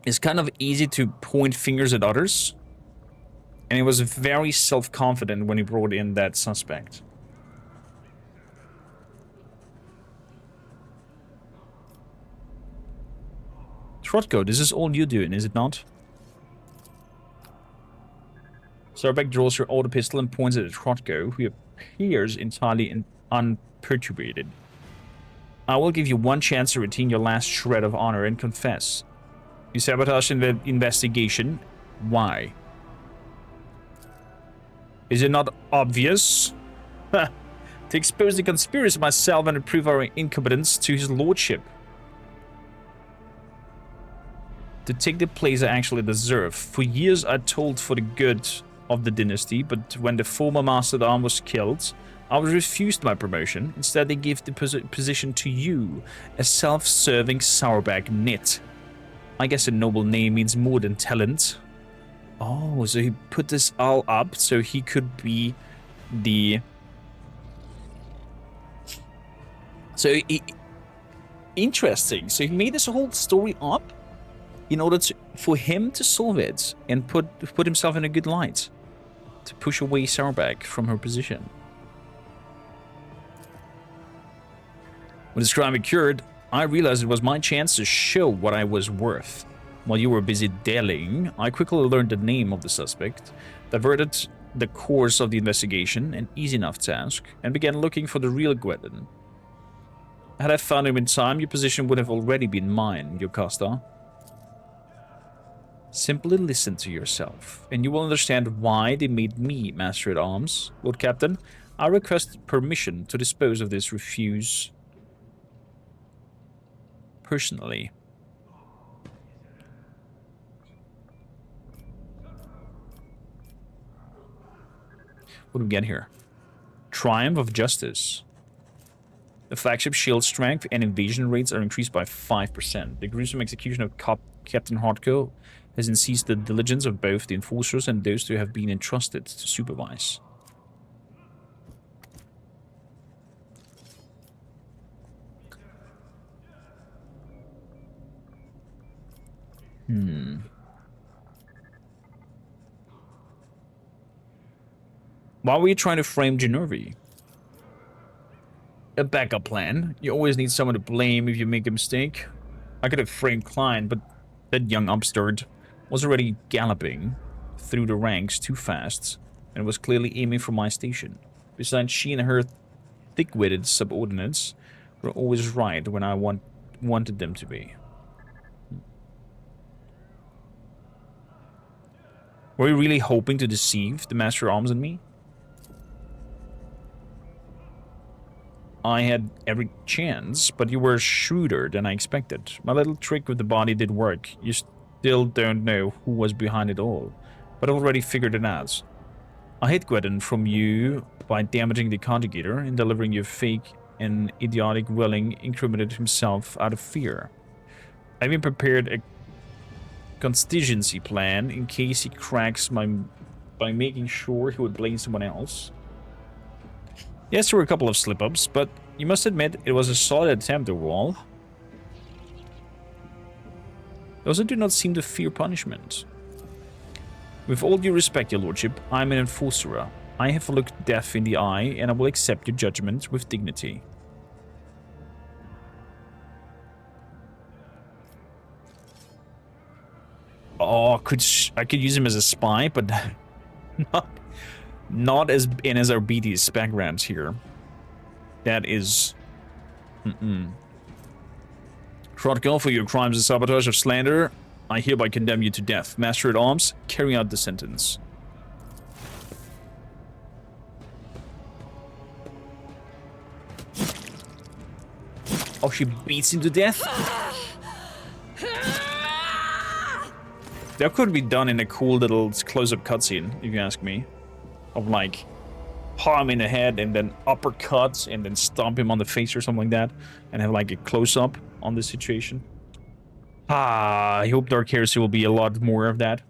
It's kind of easy to point fingers at others. And he was very self-confident when he brought in that suspect. Trotko, this is all you doing, is it not? Sarbeck draws her auto pistol and points it at Trotko, who appears entirely unperturbed. I will give you one chance to retain your last shred of honor and confess. You sabotaged the investigation. Why? Is it not obvious? To expose the conspiracy myself and to prove our incompetence to his lordship. To take the place I actually deserve. For years I told for the good of the dynasty, but when the former Master at Arms was killed, I was refused my promotion. Instead, they gave the position to you, a self-serving sourback nit. I guess a noble name means more than talent. Oh, so he put this all up so he could be the... Interesting. So he made this whole story up in order for him to solve it and put himself in a good light. To push away Sourback from her position. When this crime occurred, I realized it was my chance to show what I was worth. While you were busy dallying, I quickly learned the name of the suspect, diverted the course of the investigation, an easy enough task, and began looking for the real Gwendon. Had I found him in time, your position would have already been mine, Yocasta. Simply listen to yourself, and you will understand why they made me Master at Arms. Lord Captain, I request permission to dispose of this refuse personally. What do we get here? Triumph of Justice. The flagship shield strength and invasion rates are increased by 5%. The gruesome execution of Captain Hardco has unseized the diligence of both the enforcers and those who have been entrusted to supervise. Why were you trying to frame Genervi? A backup plan. You always need someone to blame if you make a mistake. I could have framed Klein, but that young upstart was already galloping through the ranks too fast and was clearly aiming for my station. Besides, she and her thick-witted subordinates were always right when I wanted them to be. Were you really hoping to deceive the Master at Arms and me? I had every chance, but you were shrewder than I expected. My little trick with the body did work. You still don't know who was behind it all, but I already figured it out. I hid Gwendon from you by damaging the conjugator and delivering you fake and idiotic Welling incriminated himself out of fear. I even prepared a contingency plan in case he cracks by making sure he would blame someone else. Yes, there were a couple of slip-ups, but you must admit it was a solid attempt overall. Those who do not seem to fear punishment. With all due respect, your lordship, I am an enforcer. I have looked death in the eye, and I will accept your judgment with dignity. Oh, I could use him as a spy, but not as in as arbites backgrounds here. That is... Trotko, for your crimes of sabotage of slander, I hereby condemn you to death. Master at Arms, carry out the sentence. Oh, she beats him to death? That could be done in a cool little close-up cutscene, if you ask me. Of like, palm in the head and then uppercuts and then stomp him on the face or something like that. And have like a close-up on the situation. I hope Dark Heresy will be a lot more of that.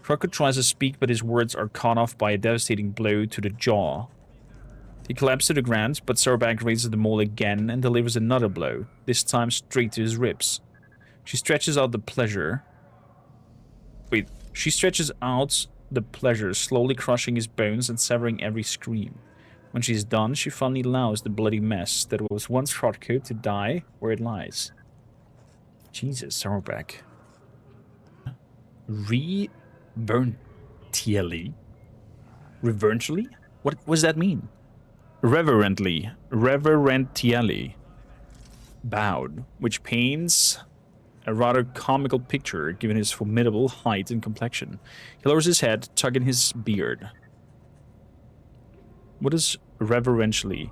Crockett tries to speak, but his words are cut off by a devastating blow to the jaw. He collapses to the ground, but Sarback raises the mole again and delivers another blow, this time straight to his ribs. She stretches out the pleasure Wait, she stretches out the pleasure, slowly crushing his bones and severing every scream. When she's done, she finally allows the bloody mess that was once Trotco to die where it lies. Jesus, Sarback. Reverentially? Reverentially? What does that mean? Reverently. Reverentially. Bowed, which paints a rather comical picture given his formidable height and complexion. He lowers his head, tugging his beard. What does reverentially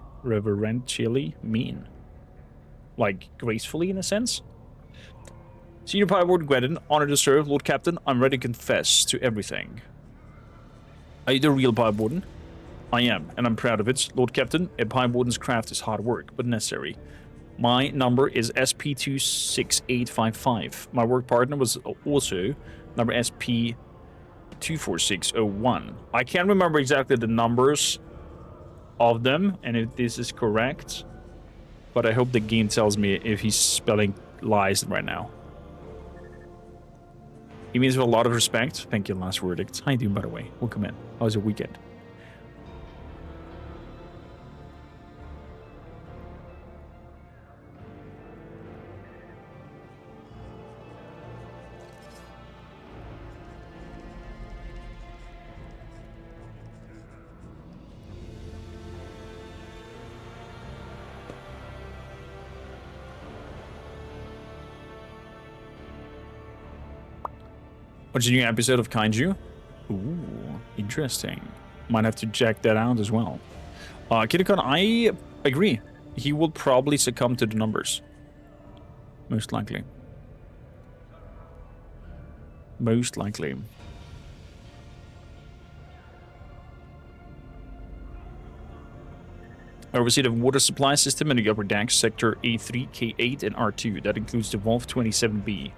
mean? Like, gracefully in a sense? Senior Pirate Warden Gwendon, honored to serve, Lord Captain. I'm ready to confess to everything. Are you the real Pirate Warden? I am, and I'm proud of it. Lord Captain, a Pirate Warden's craft is hard work, but necessary. My number is SP26855. My work partner was also number SP24601. I can't remember exactly the numbers of them, and if this is correct, but I hope the game tells me if he's spelling lies right now. He means with a lot of respect. Thank you, last verdict. How you doing, by the way? Welcome in. How was your weekend? What's a new episode of Kaiju? Ooh, interesting. Might have to check that out as well. Kiddicon, I agree. He will probably succumb to the numbers. Most likely. Most likely. Oversee the water supply system in the upper decks, sector A3, K8, and R2. That includes the Wolf 27B.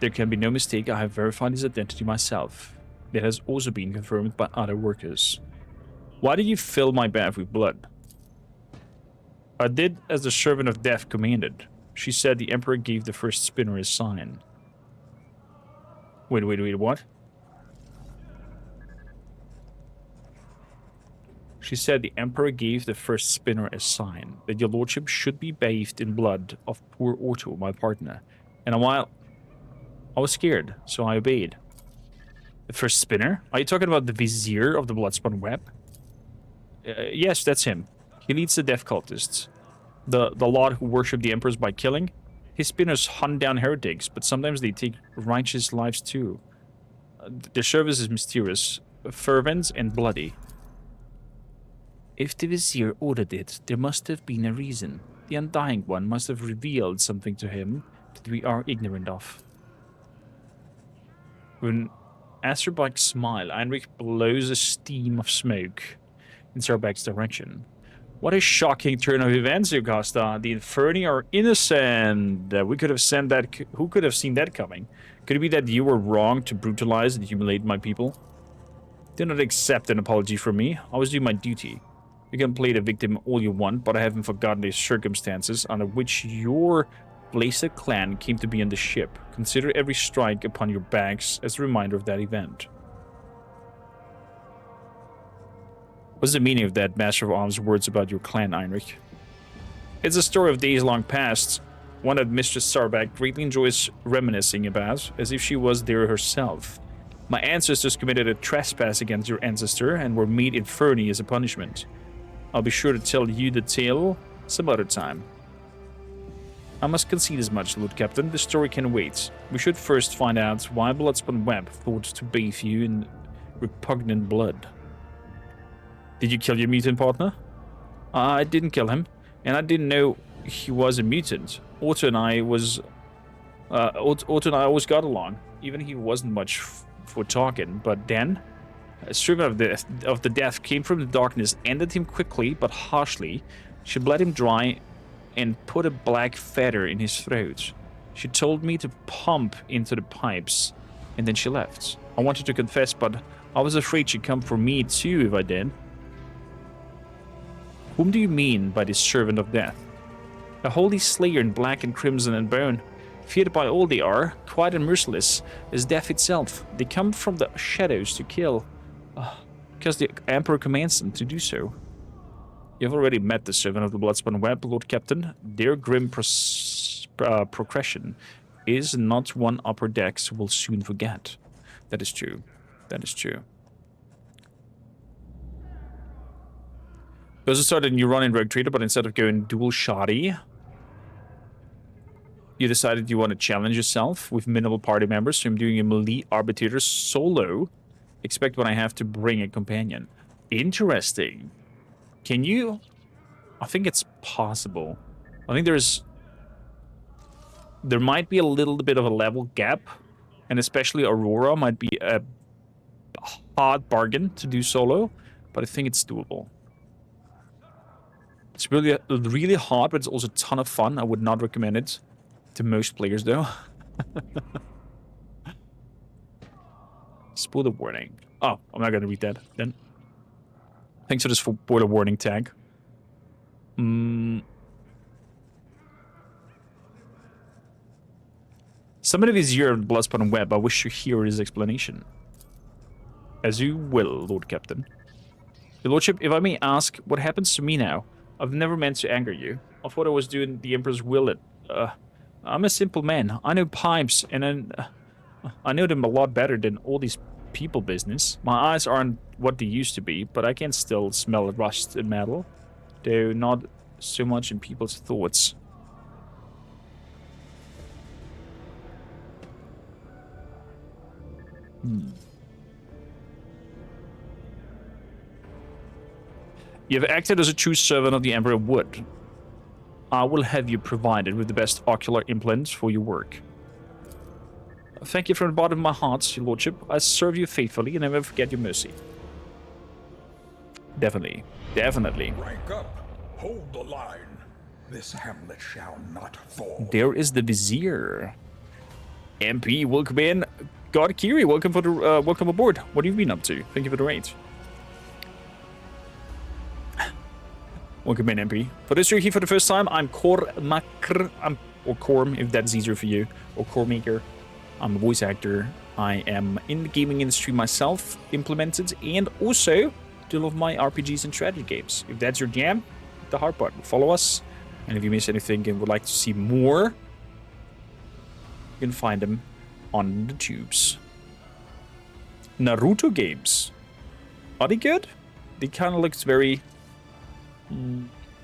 There can be no mistake, I have verified his identity myself. That has also been confirmed by other workers. Why did you fill my bath with blood? I did as the servant of death commanded. She said the Emperor gave the first spinner his sign. Wait, what? She said the Emperor gave the first spinner a sign that your lordship should be bathed in blood of poor Otto, my partner. And while I was scared, so I obeyed. The first spinner? Are you talking about the Vizier of the Bloodspun Web? Yes, that's him. He leads the death cultists. The lot who worship the emperors by killing. His spinners hunt down heretics, but sometimes they take righteous lives too. Their service is mysterious, fervent, and bloody. If the Vizier ordered it, there must have been a reason. The Undying One must have revealed something to him that we are ignorant of. With an acerbic smile, Heinrich blows a steam of smoke in Sarback's direction. What a shocking turn of events, Yogasta. The Inferni are innocent. We could have sent that. Who could have seen that coming? Could it be that you were wrong to brutalize and humiliate my people? Do not accept an apology from me. I was doing my duty. You can play the victim all you want, but I haven't forgotten the circumstances under which your Blazed clan came to be on the ship. Consider every strike upon your backs as a reminder of that event. What's the meaning of that Master of Arms' words about your clan, Heinrich? It's a story of days long past, one that Mistress Sarback greatly enjoys reminiscing about, as if she was there herself. My ancestors committed a trespass against your ancestor and were made Inferni as a punishment. I'll be sure to tell you the tale some other time. I must concede as much, Lord Captain. The story can wait. We should first find out why Bloodspun Web thought to bathe you in repugnant blood. Did you kill your mutant partner? I didn't kill him, and I didn't know he was a mutant. Otto and I always got along, even if he wasn't much for talking. But then, a servant of the death came from the darkness, ended him quickly but harshly. She bled him dry and put a black feather in his throat. She told me to pump into the pipes, and then she left. I wanted to confess, but I was afraid she'd come for me too if I did. Whom do you mean by this servant of death? A holy slayer in black and crimson and bone. Feared by all they are, quiet and merciless as death itself. They come from the shadows to kill, because the Emperor commands them to do so. You have already met the servant of the Bloodspun Web, Lord Captain. Their grim progression is not one upper decks will soon forget. That is true. That is true. You also started a new run in Rogue Trader, but instead of going dual shoddy, you decided you want to challenge yourself with minimal party members, so I'm doing a melee arbitrator solo. Expect when I have to bring a companion. Interesting. Can you... I think it's possible. I think there might be a little bit of a level gap, and especially Aurora might be a hard bargain to do solo, but I think it's doable. It's really, really hard, but it's also a ton of fun. I would not recommend it to most players, though. Spoiler warning. Oh, I'm not going to read that, then. Thanks for this spoiler warning tag. Somebody is here on Bloodspun Web. I wish to hear his explanation. As you will, Lord Captain. Your Lordship, if I may ask, what happens to me now? I've never meant to anger you. I thought I was doing the Emperor's will. I'm a simple man. I know pipes, and I know them a lot better than all these people business. My eyes aren't what they used to be, but I can still smell rust and metal, though not so much in people's thoughts. You have acted as a true servant of the Emperor would. I will have you provided with the best ocular implants for your work. Thank you from the bottom of my heart, your lordship. I serve you faithfully and never forget your mercy. Definitely. Definitely. Rank up. Hold the line. This hamlet shall not fall. There is the Vizier. MP, welcome in. God Kiri, welcome welcome aboard. What have you been up to? Thank you for the raid. Welcome in, MP. For those who are here for the first time, I'm Kormakr, or Korm, if that's easier for you, or Kormaker. I'm a voice actor. I am in the gaming industry myself, implemented, and also do a lot of my RPGs and strategy games. If that's your jam, hit the heart button. Follow us. And if you miss anything and would like to see more, you can find them on the tubes. Naruto games. Are they good? They kind of looks very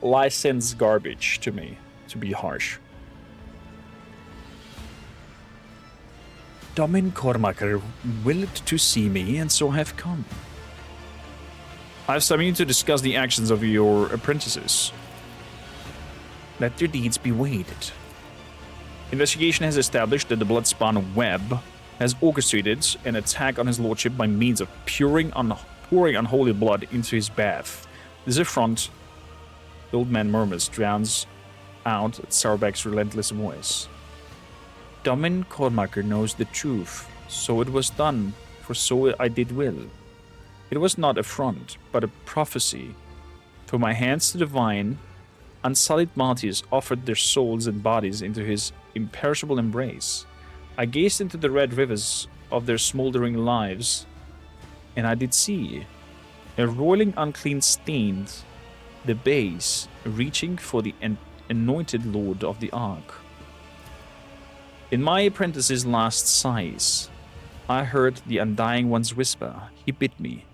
licensed garbage to me, to be harsh. Domin Kormaker willed to see me, and so have come. I have summoned you to discuss the actions of your apprentices. Let their deeds be weighed. Investigation has established that the Bloodspun Web has orchestrated an attack on his lordship by means of pouring unholy blood into his bath. This affront, the old man murmurs, drowns out Sarbeck's relentless voice. Domin Kormaker knows the truth, so it was done, for so I did will. It was not affront, but a prophecy. For my hands to divine, unsullied martyrs offered their souls and bodies into his imperishable embrace. I gazed into the red rivers of their smoldering lives, and I did see a roiling unclean stained the base, reaching for the anointed lord of the ark. In my apprentice's last sighs, I heard the undying one's whisper. He bid me,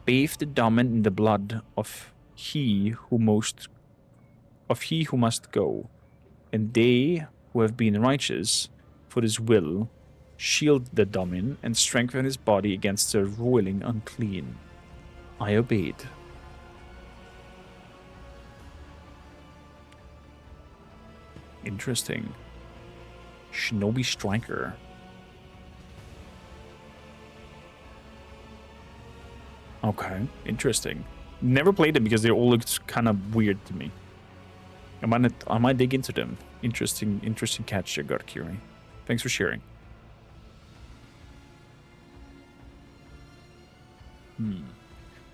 bathe the Domin in the blood of he who must go, and they who have been righteous for his will shield the Domin and strengthen his body against the roiling unclean. I obeyed. Interesting. Shinobi Striker. Okay, interesting. Never played them because they all looked kind of weird to me. I might dig into them. Interesting catch there, God Kiri. Thanks for sharing.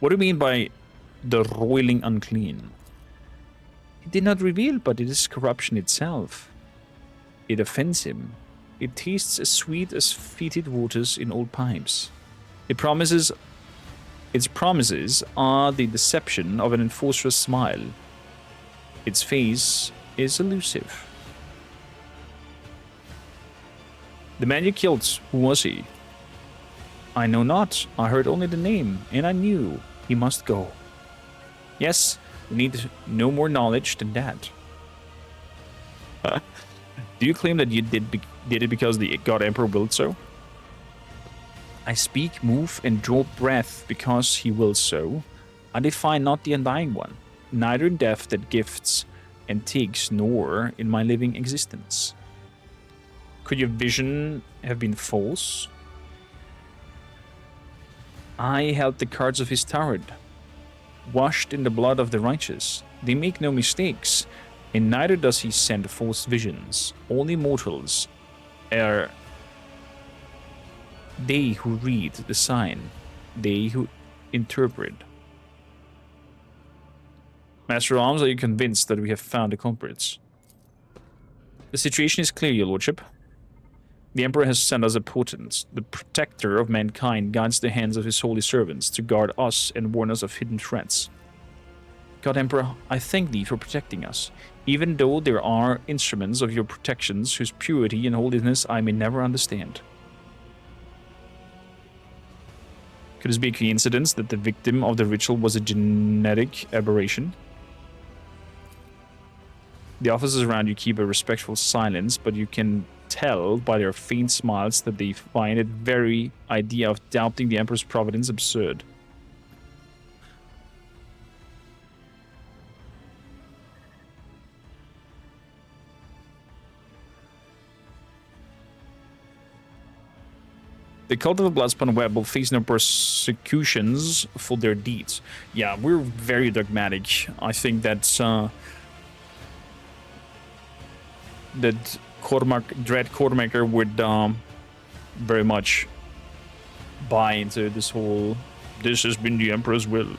What do you mean by the roiling unclean? It did not reveal, but it is corruption itself. It offends him. It tastes as sweet as fetid waters in old pipes. Its promises are the deception of an enforcer's smile. Its face is elusive. The man you killed, who was he? I know not. I heard only the name, and I knew he must go. Yes, we need no more knowledge than that. Do you claim that you did it because the God Emperor willed so? I speak, move, and draw breath because he wills so. I defy not the undying one, neither in death that gifts and takes, nor in my living existence. Could your vision have been false? I held the cards of his tarot, washed in the blood of the righteous. They make no mistakes, and neither does he send false visions. Only mortals are they who read the sign, they who interpret. Master Arms, are you convinced that we have found the culprits? The situation is clear, your lordship. The Emperor has sent us a portent. The protector of mankind guides the hands of his holy servants to guard us and warn us of hidden threats. God Emperor, I thank thee for protecting us, even though there are instruments of your protections whose purity and holiness I may never understand. Could this be a coincidence that the victim of the ritual was a genetic aberration? The officers around you keep a respectful silence, but you can tell by their faint smiles that they find the very idea of doubting the Emperor's providence absurd. The cult of the Bloodspun Web will face no persecutions for their deeds. Yeah, we're very dogmatic. I think that's that Dread Kormaker would very much buy into this whole "this has been the Emperor's will."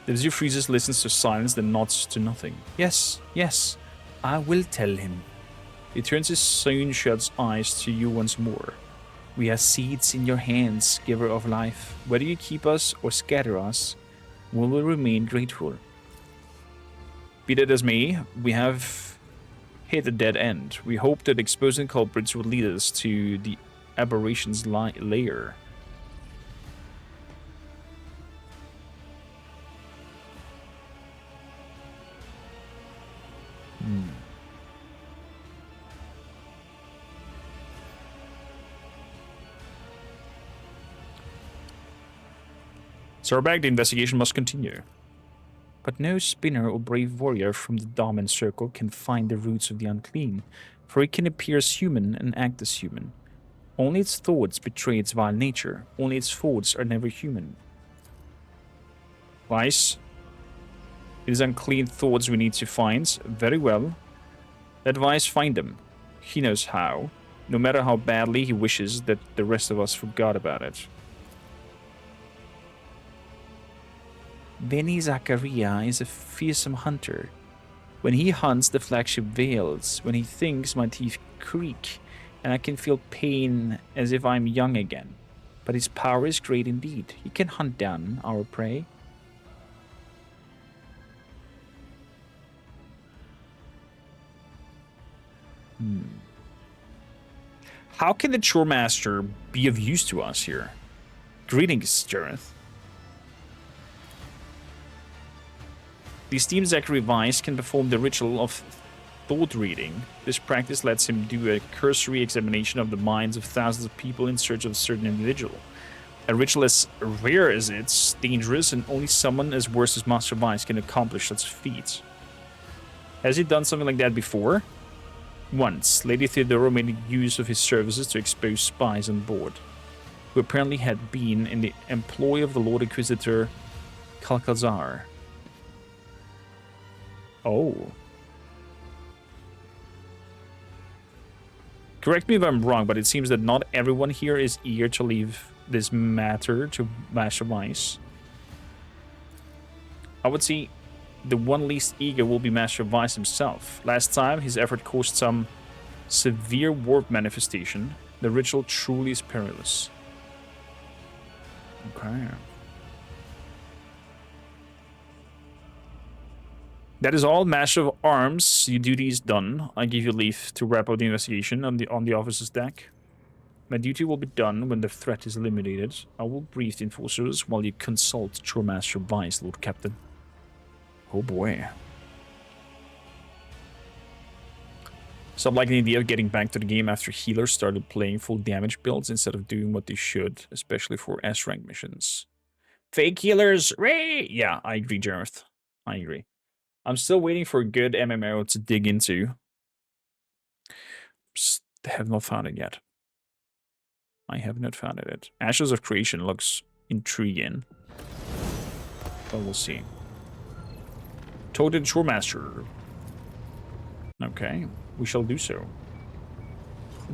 The Euphrates listens to silence, then nods to nothing. Yes, yes, I will tell him. He turns his sun-shut eyes to you once more. We have seeds in your hands, giver of life. Whether you keep us or scatter us, we will remain grateful. Be that as may, we have hit a dead end. We hope that exposing culprits will lead us to the aberration's lair. Sorbag, the investigation must continue. But no spinner or brave warrior from the Damen circle can find the roots of the unclean, for it can appear as human and act as human. Only its thoughts betray its vile nature. Only its thoughts are never human. Vice. It is unclean thoughts we need to find. Very well. Let Vice find them. He knows how, no matter how badly he wishes that the rest of us forgot about it. Benny Zachariah is a fearsome hunter. When he hunts, the flagship wails. When he thinks, my teeth creak, and I can feel pain as if I'm young again. But his power is great indeed. He can hunt down our prey. How can the Chore Master be of use to us here? Greetings, Jareth. The esteemed Zachary Weiss can perform the ritual of thought reading. This practice lets him do a cursory examination of the minds of thousands of people in search of a certain individual. A ritual as rare as it's dangerous, and only someone as worse as Master Weiss can accomplish such feats. Has he done something like that before? Once, Lady Theodora made use of his services to expose spies on board, who apparently had been in the employ of the Lord Inquisitor Kalkazar. Oh. Correct me if I'm wrong, but it seems that not everyone here is eager to leave this matter to Master Weiss. I would say The one least eager will be Master of Vice himself. Last time, his effort caused some severe warp manifestation. The ritual truly is perilous. Okay. That is all, Master of Arms. Your duty is done. I give you leave to wrap up the investigation on the officer's deck. My duty will be done when the threat is eliminated. I will brief the enforcers while you consult your Master of Vice, Lord Captain. Oh boy. So I'm liking the idea of getting back to the game after healers started playing full damage builds instead of doing what they should, especially for S-rank missions. Fake healers! Ray! Yeah, I agree, Jareth. I agree. I'm still waiting for a good MMO to dig into. Just have not found it yet. I have not found it yet. Ashes of Creation looks intriguing. But we'll see. Toted Shoremaster. Okay, we shall do so.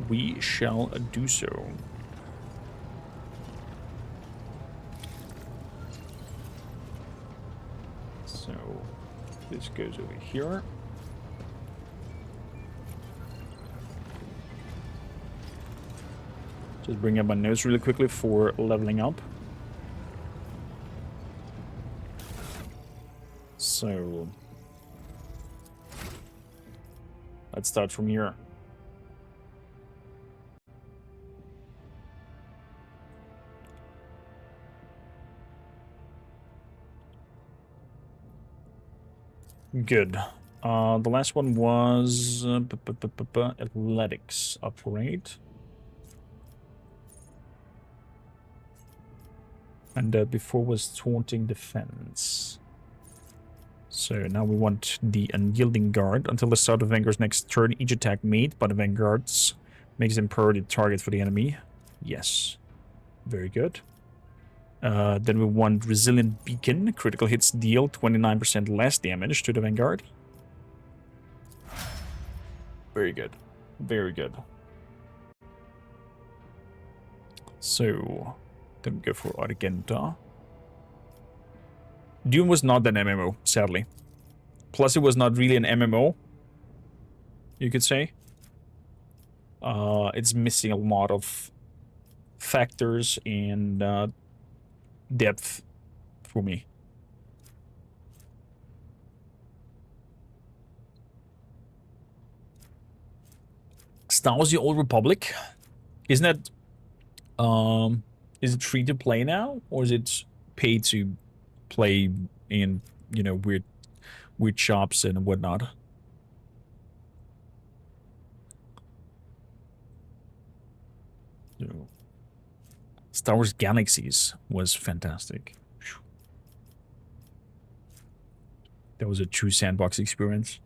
We shall do so. So, this goes over here. Just bring up my notes really quickly for leveling up. So, let's start from here. Good. The last one was athletics upgrade. And before was taunting defense. So now we want the unyielding guard. Until the start of Vanguard's next turn, each attack made by the Vanguards makes them priority target for the enemy. Yes. Very good. Then we want Resilient Beacon. Critical hits deal 29% less damage to the Vanguard. Very good. Very good. So, then we go for Argenta. Doom was not an MMO, sadly. Plus, it was not really an MMO, you could say. It's missing a lot of factors and depth for me. Star Wars: The Old Republic, isn't that is it free to play now, or is it paid to play in, you know, weird shops and whatnot? So, Star Wars Galaxies was fantastic. That was a true sandbox experience.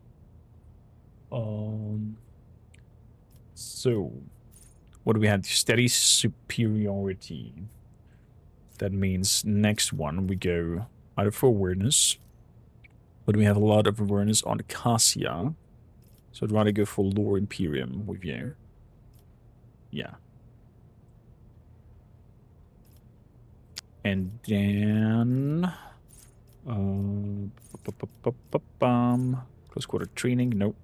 So, what do we have? Steady superiority. That means next one we go either for awareness, but we have a lot of awareness on Cassia, so I'd rather go for Lore Imperium with you. Yeah. And then close quarter training. Nope.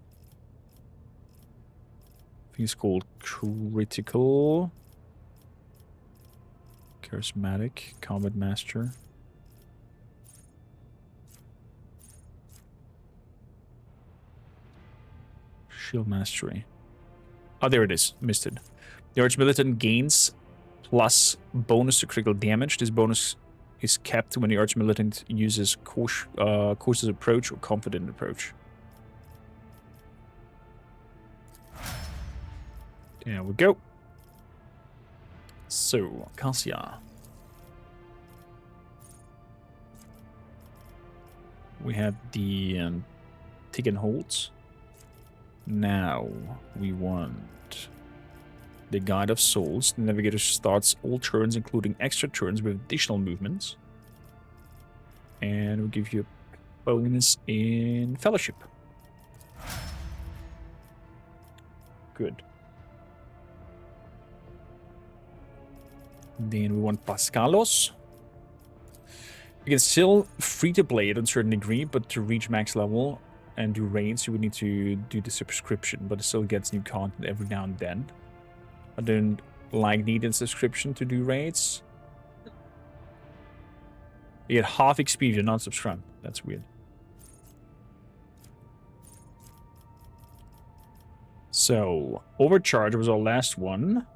I think it's called critical. Charismatic. Combat Master. Shield Mastery. Oh, there it is. Missed it. The Archmilitant gains plus bonus to critical damage. This bonus is kept when the Archmilitant uses cautious approach or confident approach. There we go. So, Cassia. We had the take and holds. Now we want the Guide of Souls. The Navigator starts all turns, including extra turns with additional movements. And we'll give you a bonus in Fellowship. Good. Then we want Pascalos. You can still free to play it on a certain degree, but to reach max level and do raids, you would need to do the subscription, but it still gets new content every now and then. I don't like needing subscription to do raids. You get half XP if you're not subscribed. That's weird. So, overcharge was our last one.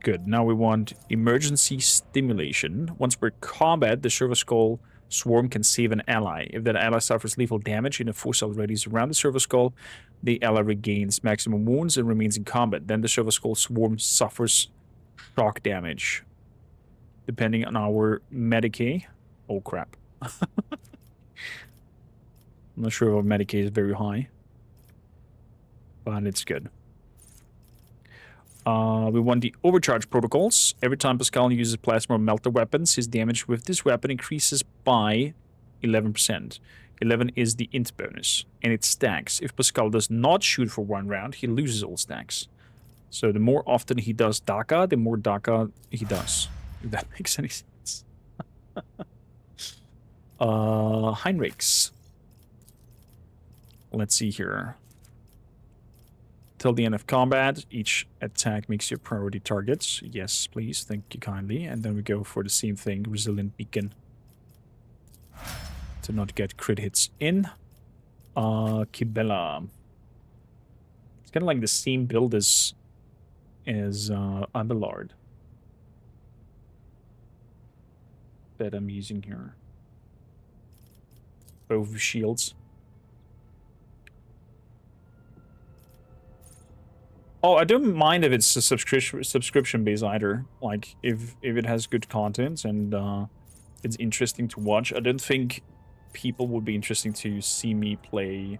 Good. Now we want emergency stimulation. Once we're in combat, the Server Skull Swarm can save an ally. If that ally suffers lethal damage in a force radius around the Server Skull, the ally regains maximum wounds and remains in combat. Then the Server Skull Swarm suffers shock damage. Depending on our Medicae. Oh crap. I'm not sure if our Medicae is very high. But it's good. We want the overcharge protocols. Every time Pascal uses plasma or melter weapons, his damage with this weapon increases by 11%. 11 is the int bonus, and it stacks. If Pascal does not shoot for 1 round, he loses all stacks. So the more often he does DACA, the more DACA he does. If that makes any sense. Heinrichs. Let's see here. Till the end of combat, each attack makes you priority targets. Yes, please. Thank you kindly. And then we go for the same thing. Resilient Beacon. To not get crit hits in. Kibellah. It's kind of like the same build as Abelard. That I'm using here. Both shields. Oh, I don't mind if it's a subscription based either. Like if it has good content and it's interesting to watch. I don't think people would be interesting to see me play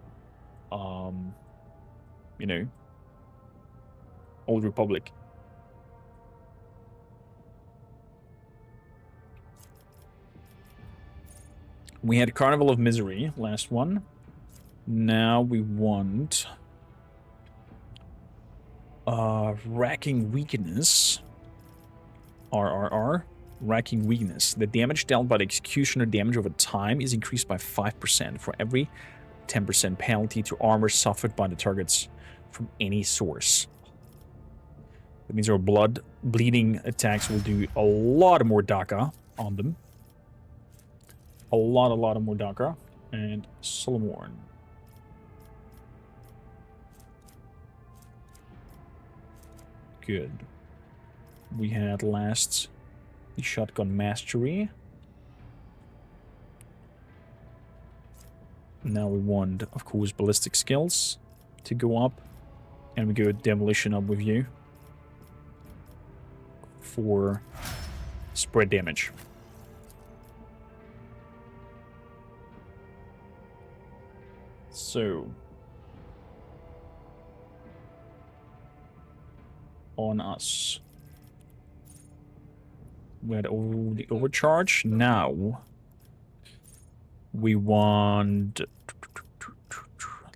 you know, Old Republic. We had Carnival of Misery, last one. Now we want Racking Weakness. RRR. Racking Weakness. The damage dealt by the executioner damage over time is increased by 5% for every 10% penalty to armor suffered by the targets from any source. That means our bleeding attacks will do a lot more DACA on them. A lot of more DACA. And Solomorn. Good. We had last the Shotgun Mastery. Now we want, of course, Ballistic Skills to go up. And we go Demolition up with you. For spread damage. So on us. We had the overcharge. Now we want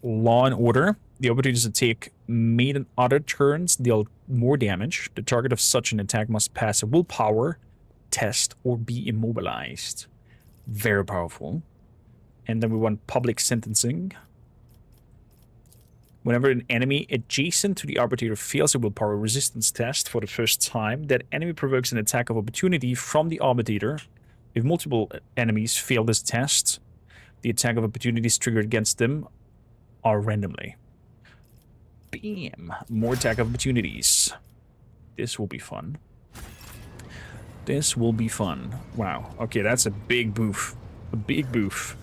Law and Order. The opportunities to take made in other turns deal more damage. The target of such an attack must pass a willpower test or be immobilized. Very powerful. And then we want Public Sentencing. Whenever an enemy adjacent to the Arbiter fails a willpower resistance test for the first time, that enemy provokes an attack of opportunity from the Arbiter. If multiple enemies fail this test, the attack of opportunities triggered against them are randomly. Bam! More attack of opportunities. This will be fun. This will be fun. Wow. Okay, that's a big boof. A big boof.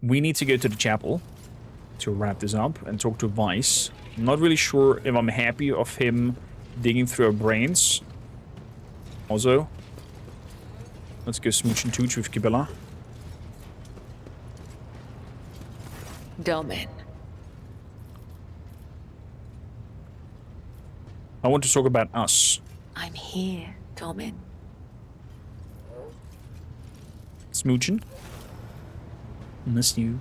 We need to go to the chapel to wrap this up and talk to Vice. I'm not really sure if I'm happy of him digging through our brains. Also, let's go smooch and tooch with Kibellah. Domin. I want to talk about us. I'm here, Domin. Smooching. Miss you.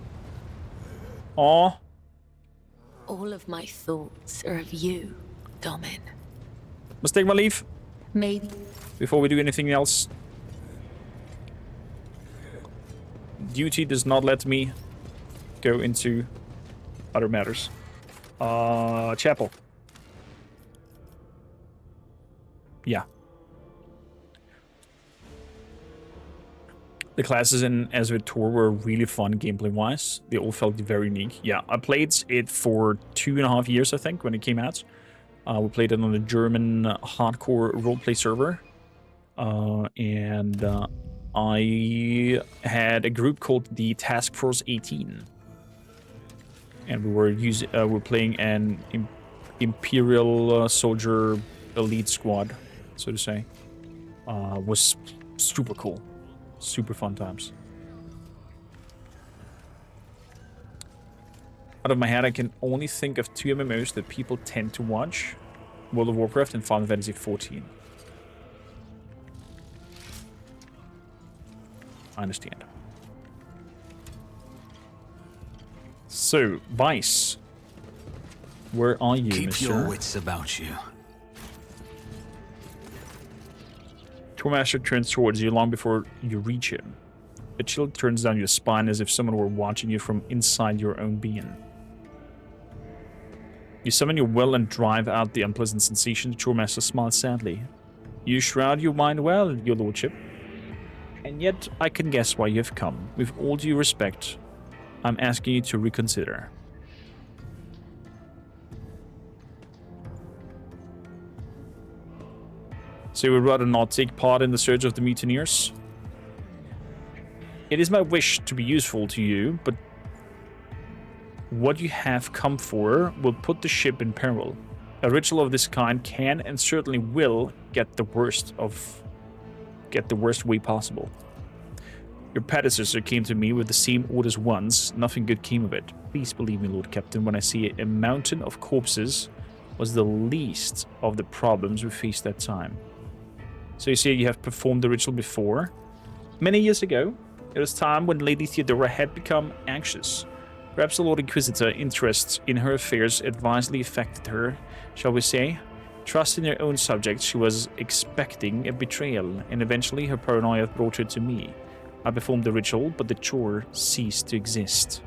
Aw. All of my thoughts are of you, Domin. Let's take my leave Maybe. before we do anything else. duty does not let me go into other matters. Chapel. Yeah. The classes in Ezra Tour were really fun gameplay-wise. They all felt very unique. Yeah, I played it for 2.5 years, I think, when it came out. We played it on a German hardcore roleplay server. I had a group called the Task Force 18. And we were playing an Imperial soldier elite squad, so to say. Was super cool. Super fun times. Out of my head, I can only think of 2 MMOs that people tend to watch. World of Warcraft and Final Fantasy XIV. I understand. So, Vice. Where are you, Keep mister? your wits about you. Tourmaster turns towards you long before you reach him. A chill turns down your spine as if someone were watching you from inside your own being. You summon your will and drive out the unpleasant sensation. The Tourmaster smiles sadly. You shroud your mind well, your lordship. And yet, I can guess why you have come. With all due respect, I'm asking you to reconsider. So you would rather not take part in the search of the mutineers? It is my wish to be useful to you, but what you have come for will put the ship in peril. A ritual of this kind can and certainly will get the worst way possible. Your predecessor came to me with the same orders once. Nothing good came of it. Please believe me, Lord Captain, when I say a mountain of corpses was the least of the problems we faced that time. So you say you have performed the ritual before? Many years ago. It was time when Lady Theodora had become anxious. Perhaps the Lord Inquisitor interest in her affairs advisedly affected her, shall we say. Trust in her own subjects, she was expecting a betrayal, and eventually her paranoia brought her to me. I performed the ritual, but the chore ceased to exist.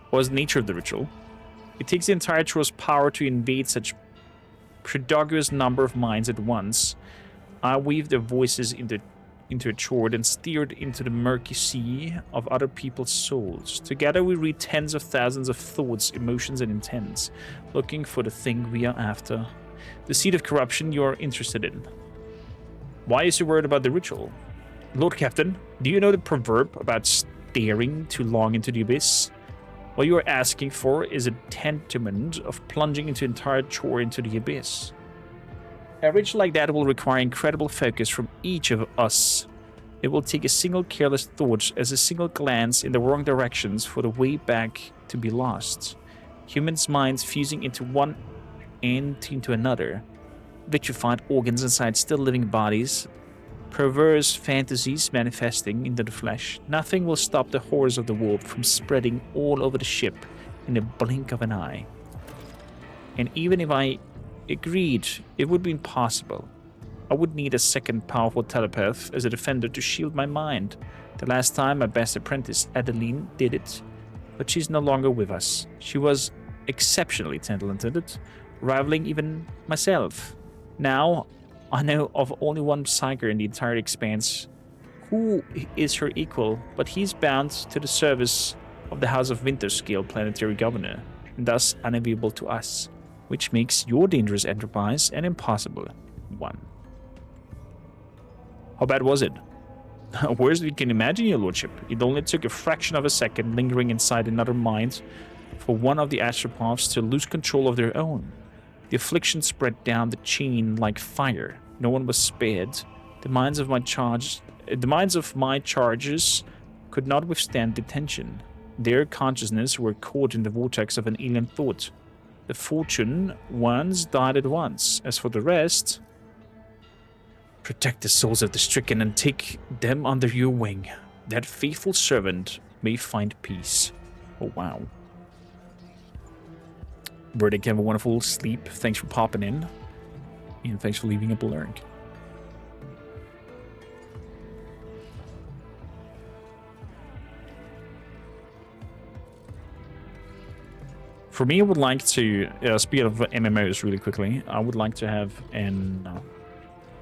What was the nature of the ritual? It takes the entire chore's power to invade such prodigious number of minds at once. I weaved their voices into a chord and steered into the murky sea of other people's souls. Together we read tens of thousands of thoughts, emotions, and intents, looking for the thing we are after. The seed of corruption you are interested in. Why is you worried about the ritual? Lord Captain, do you know the proverb about staring too long into the abyss? What you are asking for is a tantamount of plunging into entire chore into the abyss. A ritual like that will require incredible focus from each of us. It will take a single careless thought as a single glance in the wrong directions for the way back to be lost. Humans' minds fusing into one and into another. Vitrified organs inside still living bodies. Perverse fantasies manifesting into the flesh. Nothing will stop the horrors of the warp from spreading all over the ship in the blink of an eye. And even if I agreed it would be impossible, I would need a second powerful telepath as a defender to shield my mind. The last time my best apprentice, Adeline, did it, but she's no longer with us. She was exceptionally talented, rivaling even myself. Now, I know of only one psyker in the entire expanse who is her equal, but he's bound to the service of the House of Winterscale planetary governor, and thus unavailable to us, which makes your dangerous enterprise an impossible one. How bad was it? Worse than you can imagine, your lordship. It only took a fraction of a second lingering inside another mind for one of the astropaths to lose control of their own. The affliction spread down the chain like fire. No one was spared. The minds of my charges could not withstand detention. Their consciousness were caught in the vortex of an alien thought. The fortune ones died at once. As for the rest, protect the souls of the stricken and take them under your wing. That faithful servant may find peace. Oh, wow. Burdick, have a wonderful sleep. Thanks for popping in. And thanks for leaving a blurg. For me, I would like to, speaking of MMOs really quickly, I would like to have an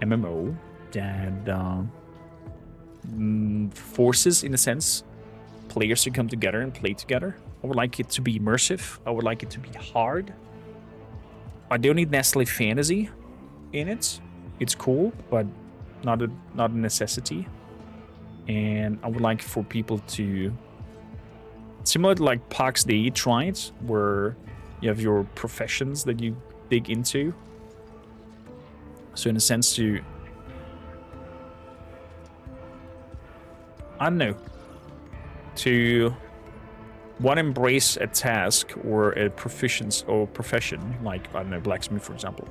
MMO that forces, in a sense, players to come together and play together. I would like it to be immersive. I would like it to be hard. I don't need necessarily fantasy in it. It's cool, but not a necessity. And I would like for people to, similar to like PAX Day tried, where you have your professions that you dig into. So in a sense to, I don't know, to one, embrace a task or a proficiency or profession, like, I don't know, blacksmith, for example.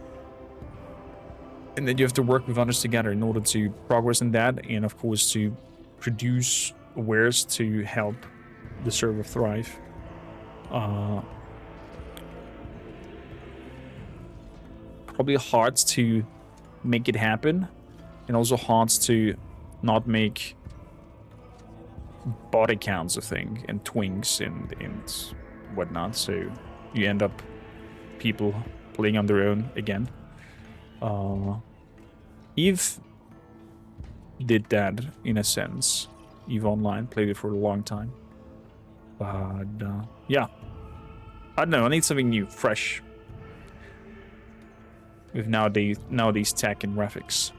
And then you have to work with others together in order to progress in that, and of course to produce wares to help the server thrive. Probably hard to make it happen, and also hard to not make body counts a thing, and twinks and whatnot, so you end up people playing on their own again. Eve did that in a sense. Eve Online played it for a long time, but yeah, I don't know, I need something new, fresh, with nowadays tech and graphics.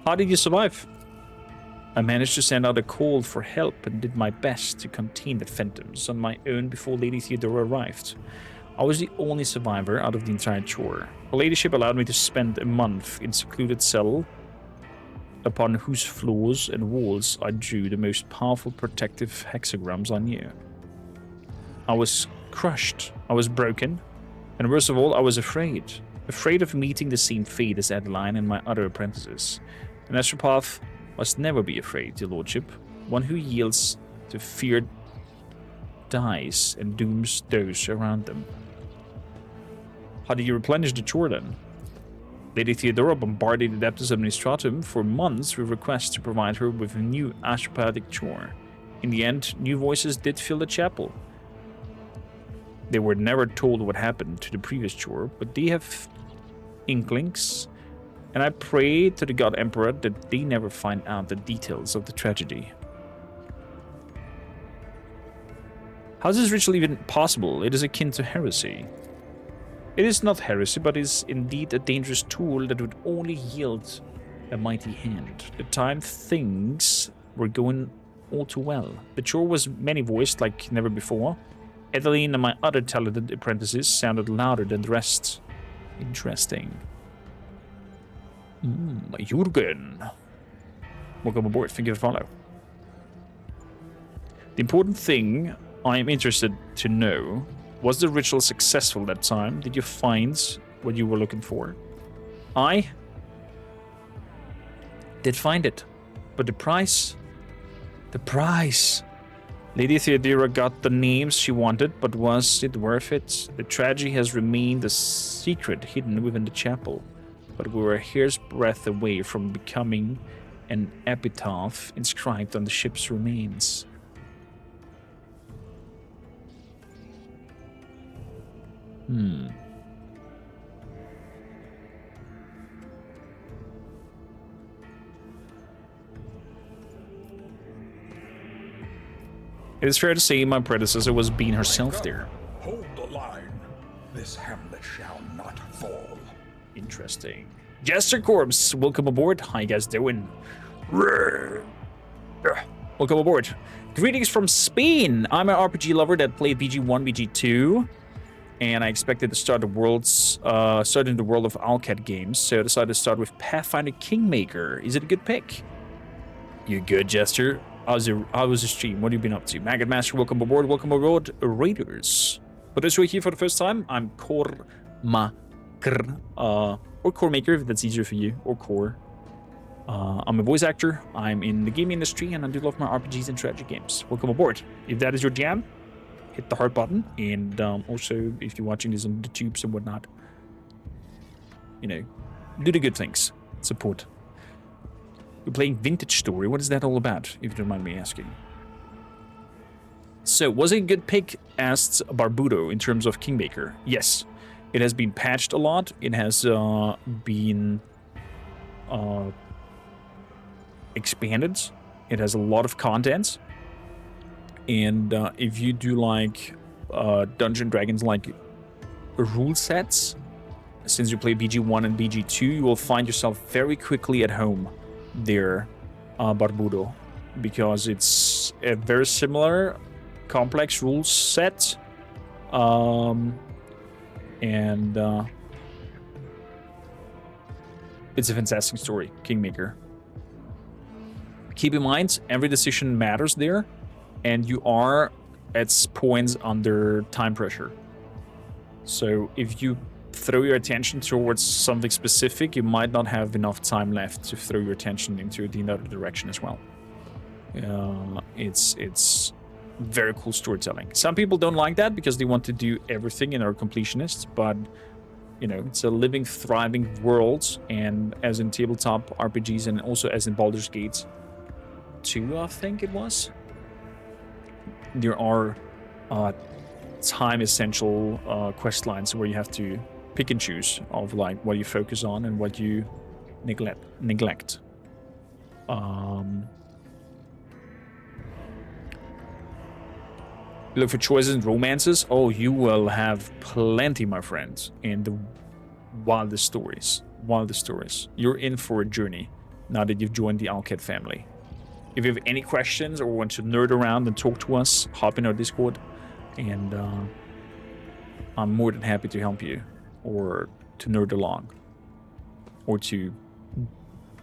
How did you survive? I managed to send out a call for help and did my best to contain the phantoms on my own before Lady Theodora arrived. I was the only survivor out of the entire tour. Her ladyship allowed me to spend a month in secluded cell, upon whose floors and walls I drew the most powerful protective hexagrams I knew. I was crushed, I was broken, and worst of all, I was afraid. Afraid of meeting the same fate as Adeline and my other apprentices. An astropath must never be afraid, your lordship. One who yields to fear dies and dooms those around them. How did you replenish the chore then? Lady Theodora bombarded the Adeptus Administratum for months with requests to provide her with a new astropathic chore. In the end, new voices did fill the chapel. They were never told what happened to the previous chore, but they have inklings, and I pray to the God Emperor that they never find out the details of the tragedy. How is this ritual even possible? It is akin to heresy. It is not heresy, but is indeed a dangerous tool that would only yield a mighty hand. The time things were going all too well. The chore was many-voiced like never before. Adeline and my other talented apprentices sounded louder than the rest. Interesting. Jürgen. Welcome aboard. Thank you for follow. The important thing I am interested to know, was the ritual successful that time? Did you find what you were looking for? I did find it. But the price? The price! Lady Theodora got the names she wanted, but was it worth it? The tragedy has remained a secret hidden within the chapel, but we were a hair's breadth away from becoming an epitaph inscribed on the ship's remains. It is fair to say my predecessor was Bean herself there. Hold the line. This hamlet shall not fall. Interesting. Jester Corpse, welcome aboard. How you guys doing? Welcome aboard. Greetings from Spain. I'm an RPG lover that played BG1, BG2, and I expected to start in the world of Alcat games, so I decided to start with Pathfinder Kingmaker. Is it a good pick? You good, Jester? How was the stream? What have you been up to? Maggot Master, welcome aboard. Welcome aboard, Raiders. For those who are here for the first time, I'm Kormakrtv, or Kormaker, if that's easier for you, or Kor. I'm a voice actor, I'm in the gaming industry, and I do love my RPGs and strategy games. Welcome aboard. If that is your jam, hit the heart button, and also, if you're watching this on the tubes and whatnot, you know, do the good things. Support. We're playing Vintage Story. What is that all about, if you don't mind me asking? So, was it a good pick? Asked Barbudo in terms of Kingmaker. Yes. It has been patched a lot. It has been expanded. It has a lot of content. And if you do like Dungeon Dragons like rule sets, since you play BG1 and BG2, you will find yourself very quickly at home there, Barbudo, because it's a very similar complex rule set, and it's a fantastic story, Kingmaker. Keep in mind, every decision matters there, and you are at points under time pressure. So if you throw your attention towards something specific, you might not have enough time left to throw your attention into the other direction as well. It's very cool storytelling. Some people don't like that because they want to do everything and are completionists, but you know, it's a living, thriving world, and as in tabletop RPGs and also as in Baldur's Gate 2, I think it was, there are time essential quest lines where you have to pick and choose of like what you focus on and what you neglect. Look for choices and romances. Oh, you will have plenty, my friend, in the wildest stories. Wildest stories. You're in for a journey now that you've joined the Alcat family. If you have any questions or want to nerd around and talk to us, hop in our Discord, and I'm more than happy to help you, or to nerd along, or to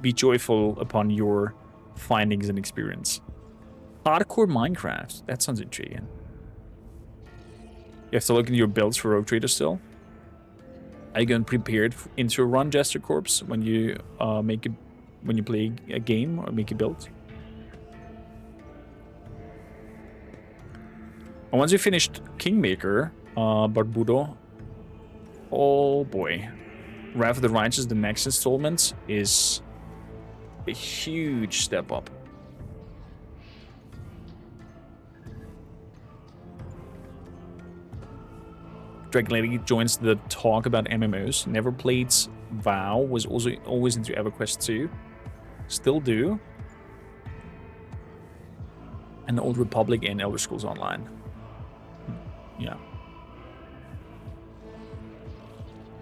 be joyful upon your findings and experience. Hardcore Minecraft. That sounds intriguing. You have to look into your builds for Rogue Trader still. Are you getting prepared into a run, Jester Corpse, when you when you play a game or make a build? And once you finished Kingmaker, Barbudo, oh boy, Wrath of the Righteous, the next installment, is a huge step up. Dragon Lady joins the talk about MMOs. Never played WoW, was also always into EverQuest 2. Still do. And the Old Republic and Elder Scrolls Online. Yeah.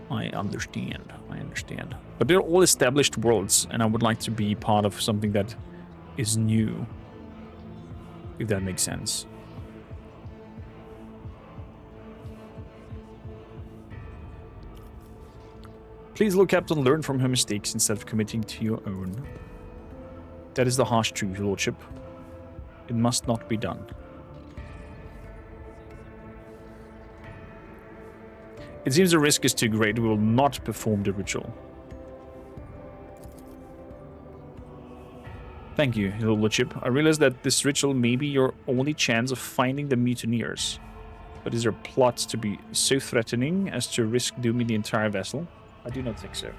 I understand. But they're all established worlds, and I would like to be part of something that is new. If that makes sense. Please look up and learn from her mistakes instead of committing to your own. That is the harsh truth, Your Lordship. It must not be done. It seems the risk is too great. We will not perform the ritual. Thank you, Your Lordship. I realize that this ritual may be your only chance of finding the mutineers. But is there a plot to be so threatening as to risk dooming the entire vessel? I do not think so.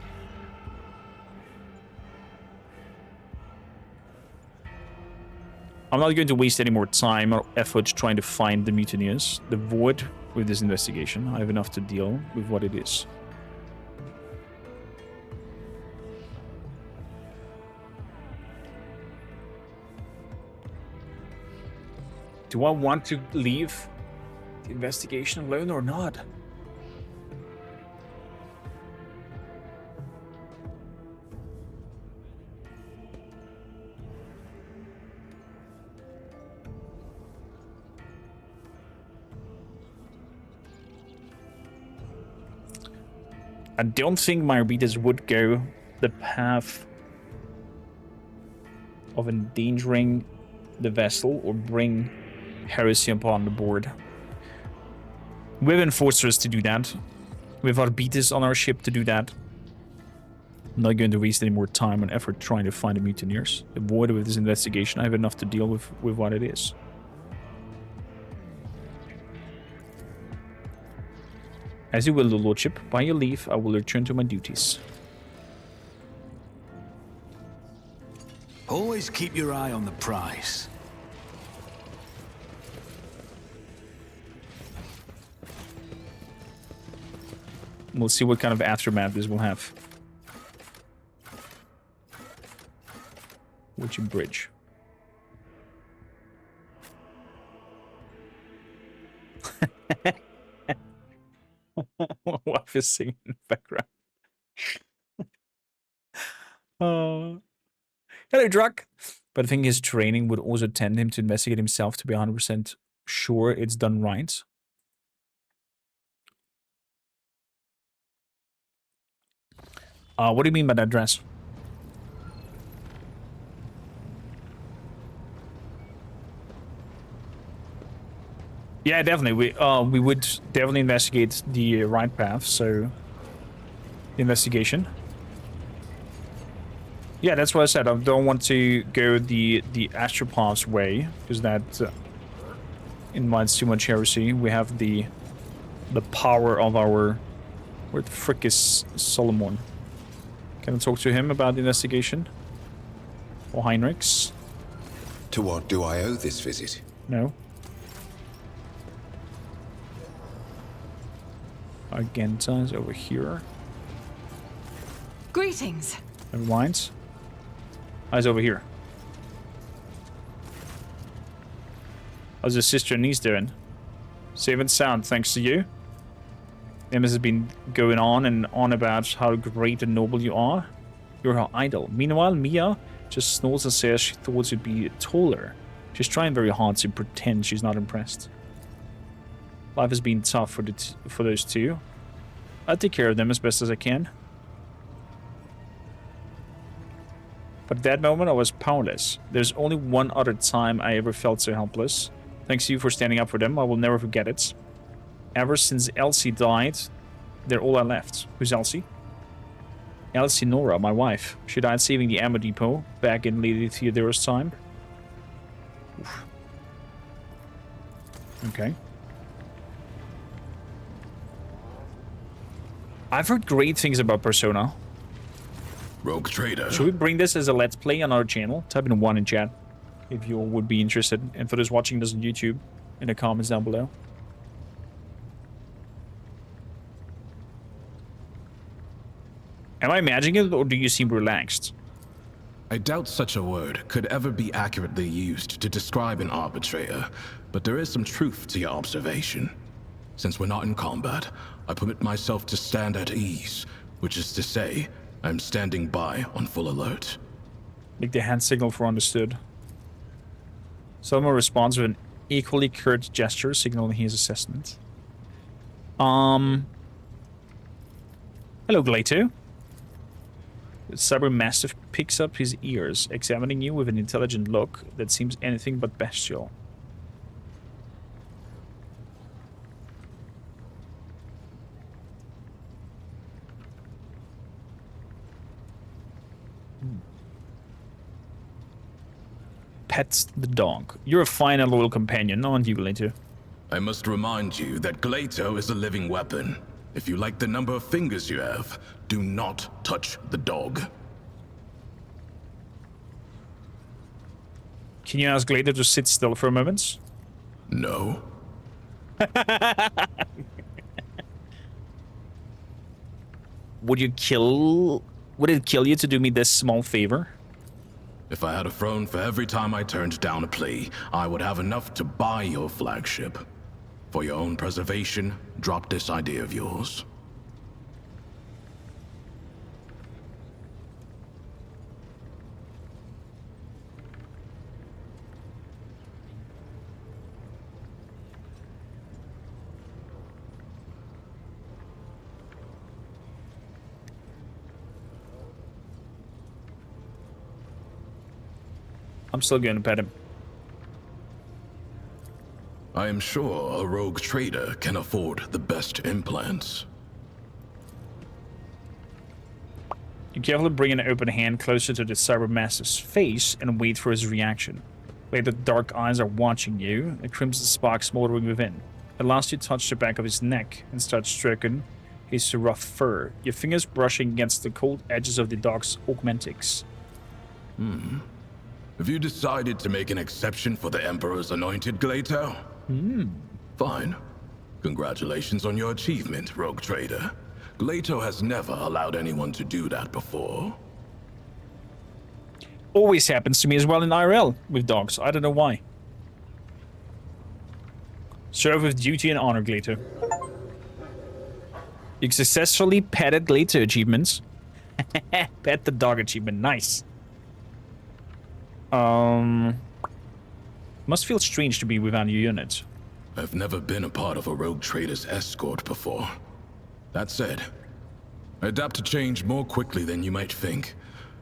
I'm not going to waste any more time or effort trying to find the mutineers. The void with this investigation. I have enough to deal with what it is. Do I want to leave the investigation alone or not? I don't think my arbites would go the path of endangering the vessel or bring heresy upon the board. We have enforcers to do that. We have arbites on our ship to do that. I'm not going to waste any more time and effort trying to find the mutineers. The void with this investigation, I have enough to deal with what it is. As you will, the Lordship. By your leave, I will return to my duties. Always keep your eye on the prize. We'll see what kind of aftermath this will have. Witching Bridge. My wife is singing in the background. Hello, Druck. But I think his training would also tend him to investigate himself to be 100% sure it's done right. What do you mean by that dress? Yeah, definitely. We would definitely investigate the right path. So, investigation. Yeah, that's what I said. I don't want to go the astropath's way because that invites too much heresy. We have the power of our. Where the frick is Solomon? Can I talk to him about the investigation? Or Heinrichs? To what do I owe this visit? No. Argenta is over here. Greetings. Never mind. Eyes over here. How's your sister and niece doing? Safe and sound, thanks to you. Nemes has been going on and on about how great and noble you are. You're her idol. Meanwhile, Mia just snorts and says she thought you'd be taller. She's trying very hard to pretend she's not impressed. Life has been tough for those two. I'll take care of them as best as I can. But at that moment, I was powerless. There's only one other time I ever felt so helpless. Thanks to you for standing up for them. I will never forget it. Ever since Elsie died, they're all I left. Who's Elsie? Elsie Nora, my wife. She died saving the ammo depot back in Lady Theodora's time. Oof. Okay. I've heard great things about Persona. Rogue Trader. Should we bring this as a let's play on our channel? Type in 1 in chat if you would be interested. And for those watching this on YouTube, in the comments down below. Am I imagining it, or do you seem relaxed? I doubt such a word could ever be accurately used to describe an arbitrator, but there is some truth to your observation. Since we're not in combat, I permit myself to stand at ease, which is to say, I'm standing by on full alert. Make the hand signal for understood. Someone responds with an equally curt gesture, signaling his assessment. Hello, Glato. The cybermassive picks up his ears, examining you with an intelligent look that seems anything but bestial. Pets the dog. You're a fine and loyal companion, aren't you, Glato? I must remind you that Glato is a living weapon. If you like the number of fingers you have, do not touch the dog. Can you ask Glato to sit still for a moment? No. Would it kill you to do me this small favor? If I had a throne for every time I turned down a plea, I would have enough to buy your flagship. For your own preservation, drop this idea of yours. I'm still going to pet him. I am sure a rogue trader can afford the best implants. You carefully bring an open hand closer to the cybermassive's face and wait for his reaction. Wait, the dark eyes are watching you, a crimson spark smoldering within. At last you touch the back of his neck and start stroking his rough fur, your fingers brushing against the cold edges of the dog's augmentics. Have you decided to make an exception for the Emperor's anointed, Glato? Fine. Congratulations on your achievement, rogue trader. Glato has never allowed anyone to do that before. Always happens to me as well in IRL with dogs. I don't know why. Serve with duty and honor, Glato. You successfully petted Glato achievements. Pet the dog achievement. Nice. Must feel strange to be without your unit. I've never been a part of a rogue trader's escort before. That said, I adapt to change more quickly than you might think.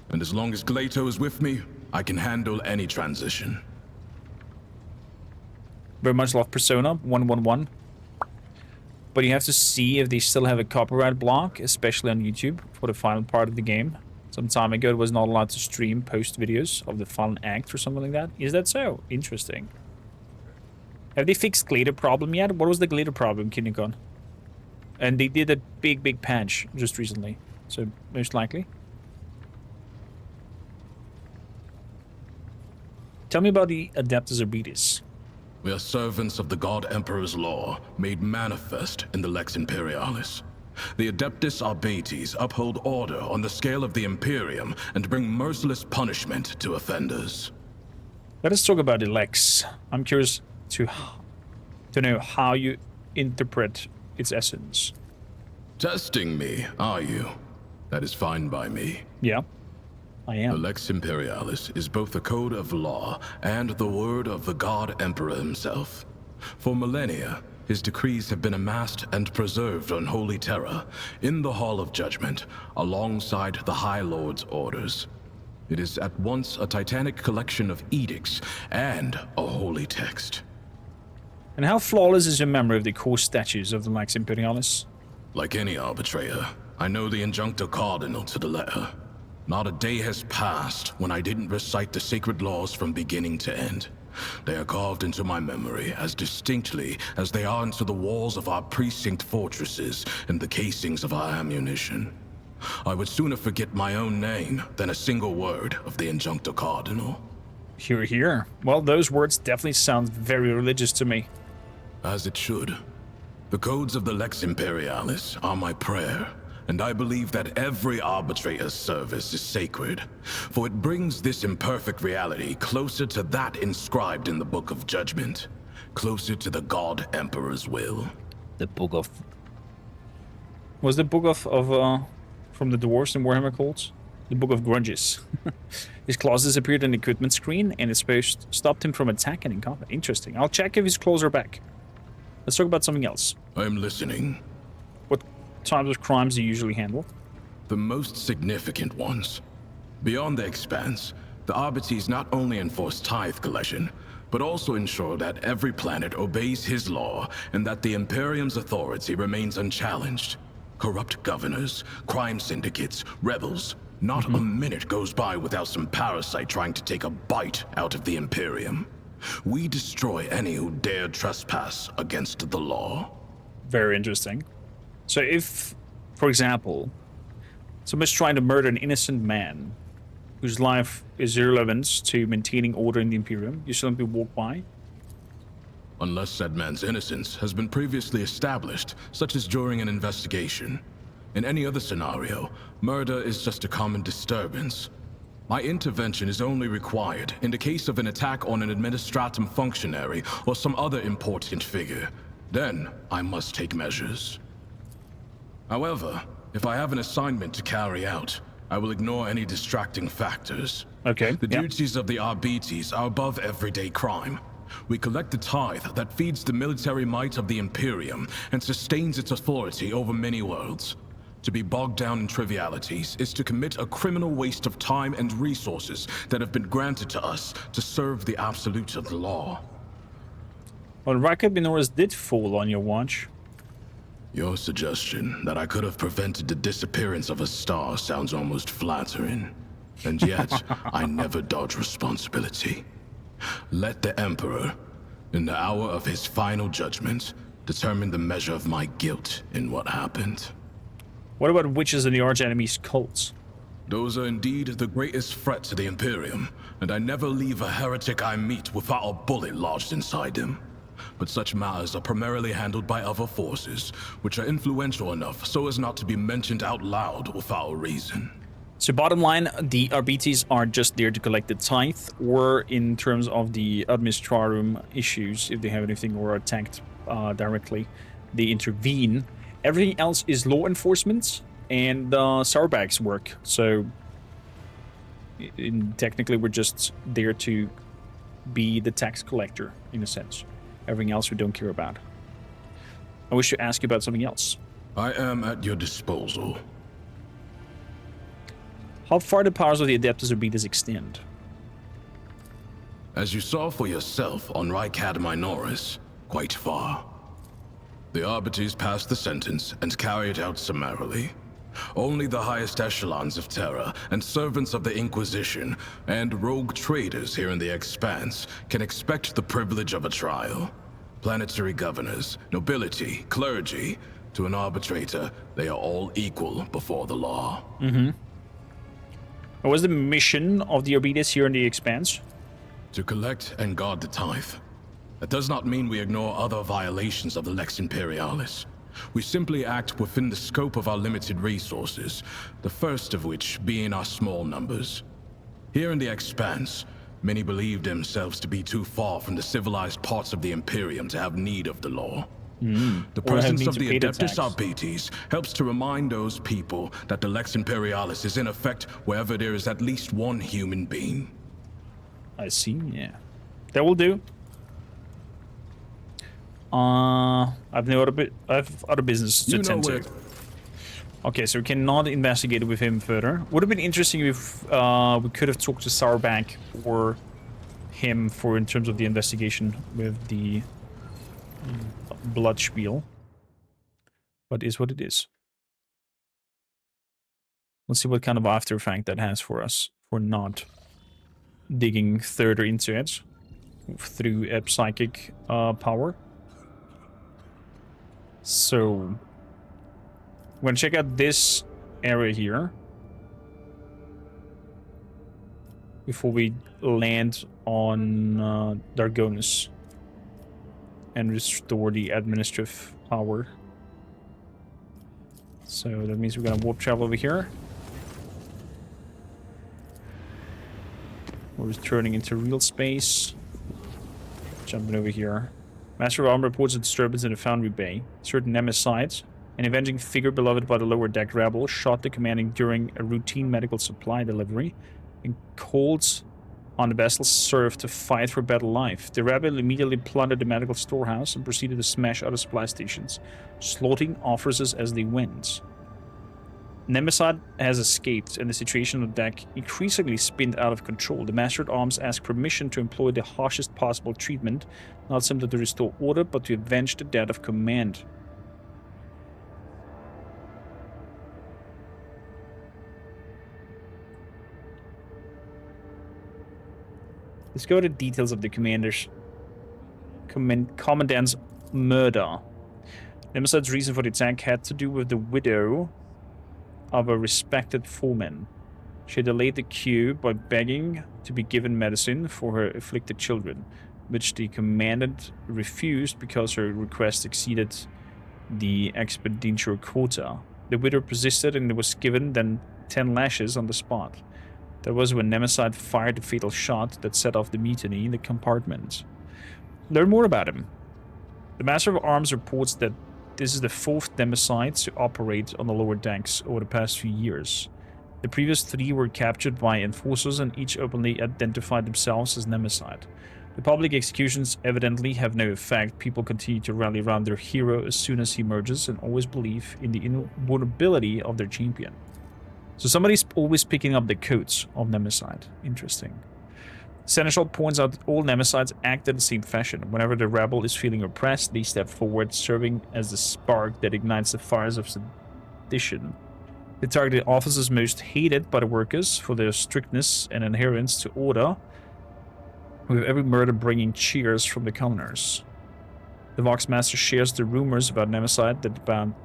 And as long as Glato is with me, I can handle any transition. Very much love Persona 111. But you have to see if they still have a copyright block, especially on YouTube, for the final part of the game. Some time ago, it was not allowed to stream post videos of the final act or something like that. Is that so? Interesting. Have they fixed Glato problem yet? What was the Glato problem, Kinikon? And they did a big patch just recently. So, most likely. Tell me about the Adeptus Arbites. We are servants of the God Emperor's law, made manifest in the Lex Imperialis. The Adeptus Arbites uphold order on the scale of the Imperium and bring merciless punishment to offenders. Let us talk about the Lex. I'm curious to know how you interpret its essence. Testing me, are you? That is fine by me. Yeah, I The am. Lex Imperialis is both a code of law and the word of the God Emperor himself. For millennia, his decrees have been amassed and preserved on Holy Terra, in the Hall of Judgment, alongside the High Lord's orders. It is at once a titanic collection of edicts and a holy text. And how flawless is your memory of the core statutes of the Lex Imperialis? Like any arbitrator, I know the Injuncta Cardinal to the letter. Not a day has passed when I didn't recite the sacred laws from beginning to end. They are carved into my memory as distinctly as they are into the walls of our precinct fortresses and the casings of our ammunition. I would sooner forget my own name than a single word of the Injuncta Cardinal. Hear, hear. Well, those words definitely sound very religious to me. As it should. The codes of the Lex Imperialis are my prayer, and I believe that every arbitrator's service is sacred, for it brings this imperfect reality closer to that inscribed in the Book of Judgment, closer to the God Emperor's will. The book of... Was the book of from the dwarves in Warhammer called? The Book of Grudges. His claws disappeared on the equipment screen, and its post stopped him from attacking in combat. Interesting. I'll check if his claws are back. Let's talk about something else. I'm listening. What types of crimes do you usually handle? The most significant ones. Beyond the Expanse, the arbites not only enforce tithe collection, but also ensure that every planet obeys his law and that the Imperium's authority remains unchallenged. Corrupt governors, crime syndicates, rebels. Not a minute goes by without some parasite trying to take a bite out of the Imperium. We destroy any who dare trespass against the law. Very interesting. So if, for example, someone's trying to murder an innocent man whose life is irrelevant to maintaining order in the Imperium, you simply walk by? Unless said man's innocence has been previously established, such as during an investigation. In any other scenario, murder is just a common disturbance. My intervention is only required in the case of an attack on an administratum functionary or some other important figure. Then I must take measures. However, if I have an assignment to carry out, I will ignore any distracting factors. Okay, The yeah. duties of the arbites are above everyday crime. We collect the tithe that feeds the military might of the Imperium and sustains its authority over many worlds. To be bogged down in trivialities is to commit a criminal waste of time and resources that have been granted to us to serve the absolute of the law. Well, Racket Minoras did fall on your watch. Your suggestion that I could have prevented the disappearance of a star sounds almost flattering. And yet, I never dodge responsibility. Let the Emperor, in the hour of his final judgment, determine the measure of my guilt in what happened. What about witches and the arch-enemy's cults? Those are indeed the greatest threat to the Imperium, and I never leave a heretic I meet without a bullet lodged inside him. but such matters are primarily handled by other forces, which are influential enough so as not to be mentioned out loud without a reason. So bottom line, the arbites are just there to collect the tithe, or in terms of the administrarum issues, if they have anything or are attacked directly, they intervene. Everything else is law enforcement and Sauerback's work. So technically we're just there to be the tax collector, in a sense. Everything else we don't care about. I wish to ask you about something else. I am at your disposal. How far the powers of the Adeptus Arbites extend? As you saw for yourself on Rykad Minoris, quite far. The Arbites passed the sentence and carried it out summarily. Only the highest echelons of Terra and servants of the Inquisition and rogue traders here in the Expanse can expect the privilege of a trial. Planetary governors, nobility, clergy, to an arbitrator, they are all equal before the law. What was the mission of the Arbites here in the Expanse? To collect and guard the tithe. That does not mean we ignore other violations of the Lex Imperialis. We simply act within the scope of our limited resources, the first of which being our small numbers. Here in the Expanse, many believe themselves to be too far from the civilized parts of the Imperium to have need of the law. The presence of the Adeptus Arbites helps to remind those people that the Lex Imperialis is in effect wherever there is at least one human being. I see, yeah. That will do. I've other business to attend to. Okay, so we cannot investigate with him further. Would have been interesting if we could have talked to Sauerback or him for in terms of the investigation with the blood spiel. But is what it is. Let's see what kind of after effect that has for us for not digging further into it through a psychic power. So I'm gonna check out this area here before we land on Dargonus and restore the administrative power. So that means we're gonna warp travel over here. We're returning into real space. Jumping over here. Master of Armor reports a disturbance in the Foundry Bay. Certain Nemesites, an avenging figure beloved by the lower deck rabble, shot the commanding during a routine medical supply delivery, and called on the vessels served to fight for better life. The rabble immediately plundered the medical storehouse and proceeded to smash other supply stations, slaughtering officers as they went. Nemeside has escaped, and the situation on the deck increasingly spinned out of control. The Master at Arms asked permission to employ the harshest possible treatment, not simply to restore order, but to avenge the death of command. Let's go to the details of the commandant's murder. Nemeside's reason for the attack had to do with the widow of a respected foreman. She delayed the queue by begging to be given medicine for her afflicted children, which the commandant refused because her request exceeded the expenditure quota. The widow persisted and was given then 10 lashes on the spot. That was when Nemeside fired the fatal shot that set off the mutiny in the compartment. Learn more about him. The Master of Arms reports that this is the 4th Nemeside to operate on the lower decks over the past few years. The previous 3 were captured by enforcers and each openly identified themselves as Nemeside. The public executions evidently have no effect. People continue to rally around their hero as soon as he emerges and always believe in the invulnerability of their champion. So somebody's always picking up the codes of Nemeside. Interesting. Seneschal points out that all Nemesides act in the same fashion. Whenever the rebel is feeling oppressed, they step forward, serving as the spark that ignites the fires of sedition. They target the officers most hated by the workers for their strictness and adherence to order, with every murder bringing cheers from the commoners. The Voxmaster shares the rumors about Nemeside that abound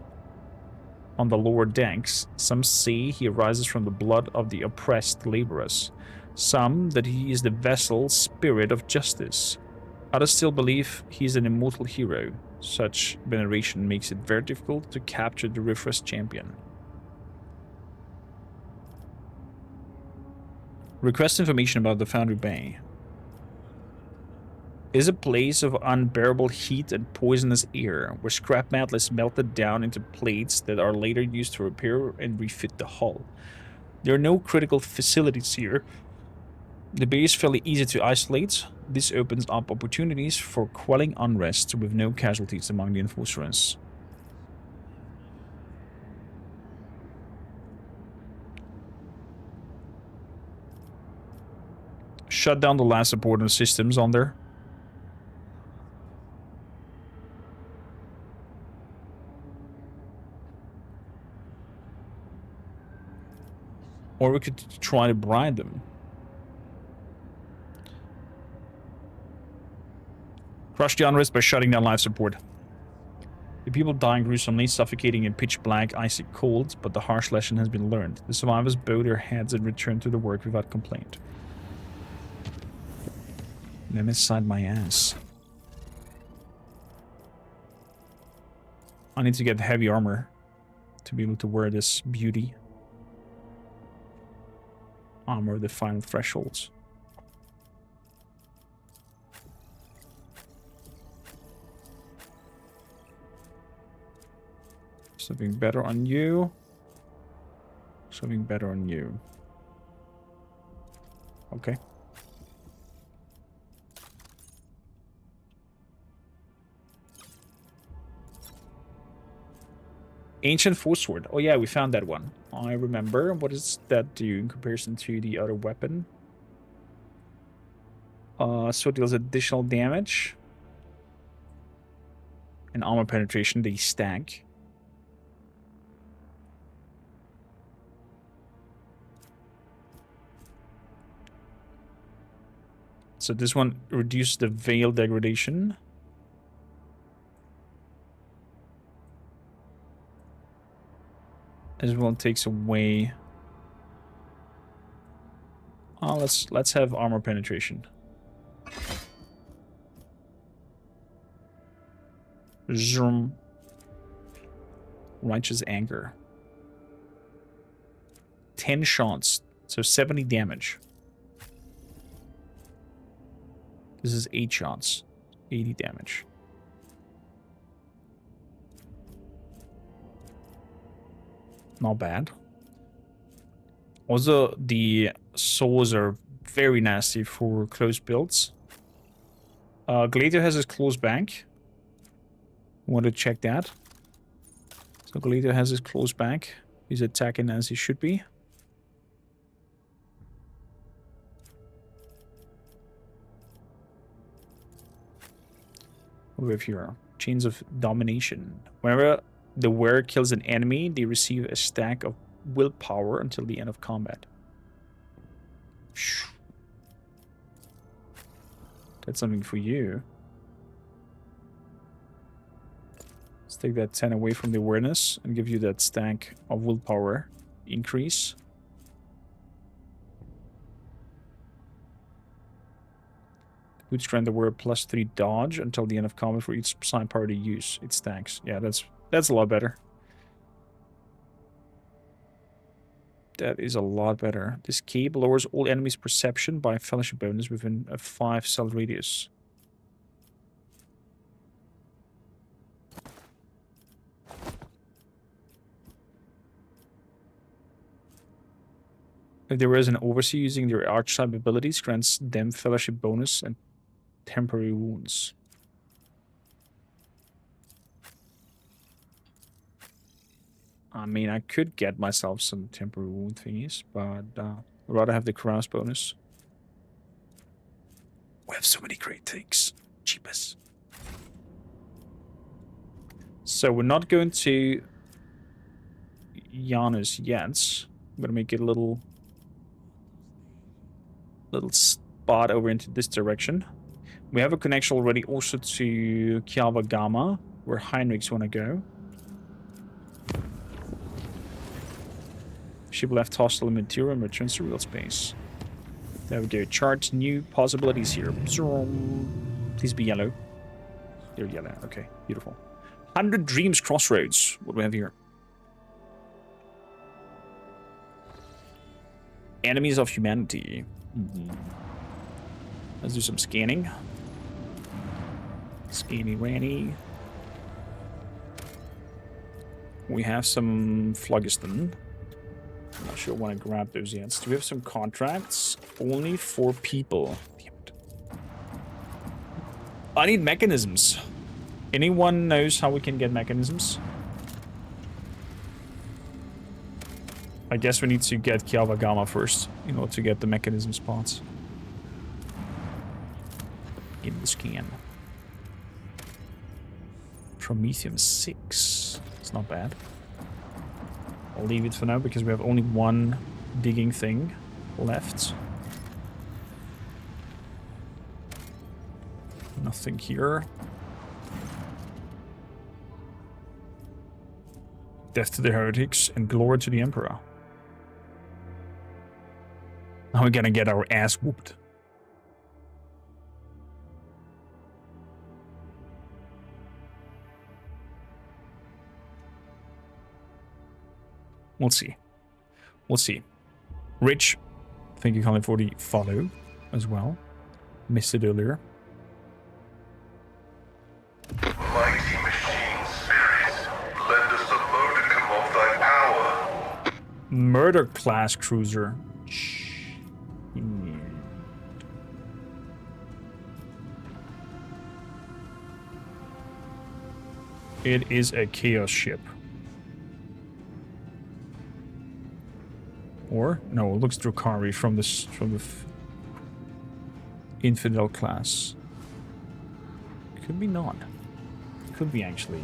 on the lower decks. Some say he arises from the blood of the oppressed laborers. Some that he is the vessel spirit of justice. Others still believe he's an immortal hero. Such veneration makes it very difficult to capture the refreshed champion. Request information about the Foundry Bay. Is a place of unbearable heat and poisonous air, where scrap metal is melted down into plates that are later used to repair and refit the hull. There are no critical facilities here. The bay is fairly easy to isolate. This opens up opportunities for quelling unrest with no casualties among the enforcers. Shut down the last important systems on there. Or we could try to bribe them. Crush the unrest by shutting down life support. The people dying gruesomely, suffocating in pitch black, icy cold, but the harsh lesson has been learned. The survivors bow their heads and return to the work without complaint. Them inside my ass. I need to get heavy armor to be able to wear this beauty. Armor of the final thresholds. Something better on you. Something better on you. Okay. Ancient Force Sword. Oh yeah, we found that one. I remember. What does that do in comparison to the other weapon? So it deals additional damage. And armor penetration, they stack. So this one reduces the veil degradation. This one takes away. Oh, let's have armor penetration. Zoom. Righteous anger. 10 shots, so 70 damage. This is 8 shots, 80 damage. Not bad. Also, the swords are very nasty for close builds. Gladiator has his close back. Want to check that? So Gladiator has his close back. He's attacking as he should be. What do we have here? Chains of Domination. Whenever the wearer kills an enemy, they receive a stack of willpower until the end of combat. That's something for you. Let's take that 10 away from the awareness and give you that stack of willpower increase. Good strength aware +3 dodge until the end of combat for each side party use. It stacks. Yeah, that's a lot better. That is a lot better. This cape lowers all enemies' perception by a fellowship bonus within a 5-cell radius. If there is an overseer using their archetype abilities, grants them fellowship bonus and temporary wounds. I mean, I could get myself some temporary wound thingies, but I'd rather have the carouse bonus. We have so many great things. Cheapest. So we're not going to Janus yet. I'm going to make it a little spot over into this direction. We have a connection already also to Kibellah Gamma, where Heinrichs want to go. Ship left hostile material and returns to real space. There we go. Chart new possibilities here. Please be yellow. They're yellow. Okay, beautiful. 100 Dreams Crossroads. What do we have here? Enemies of Humanity. Let's do some scanning. Scanny Ranny. We have some phlogiston. I'm not sure I want to grab those yet. Do we have some contracts? Only 4 people. Damn it. I need mechanisms. Anyone knows how we can get mechanisms? I guess we need to get Kibellah Gamma first in order to get the mechanism spots. In the scan. Promethium 6. It's not bad. I'll leave it for now because we have only one digging thing left. Nothing here. Death to the heretics and glory to the emperor. Now we're gonna get our ass whooped. We'll see. We'll see. Rich, thank you kindly for the follow as well. Missed it earlier. Mighty machine spirits, lend us a modicum of thy power. Murder class cruiser. It is a chaos ship. Or no, it looks Drukhari from this infidel class. Could be not. Could be actually.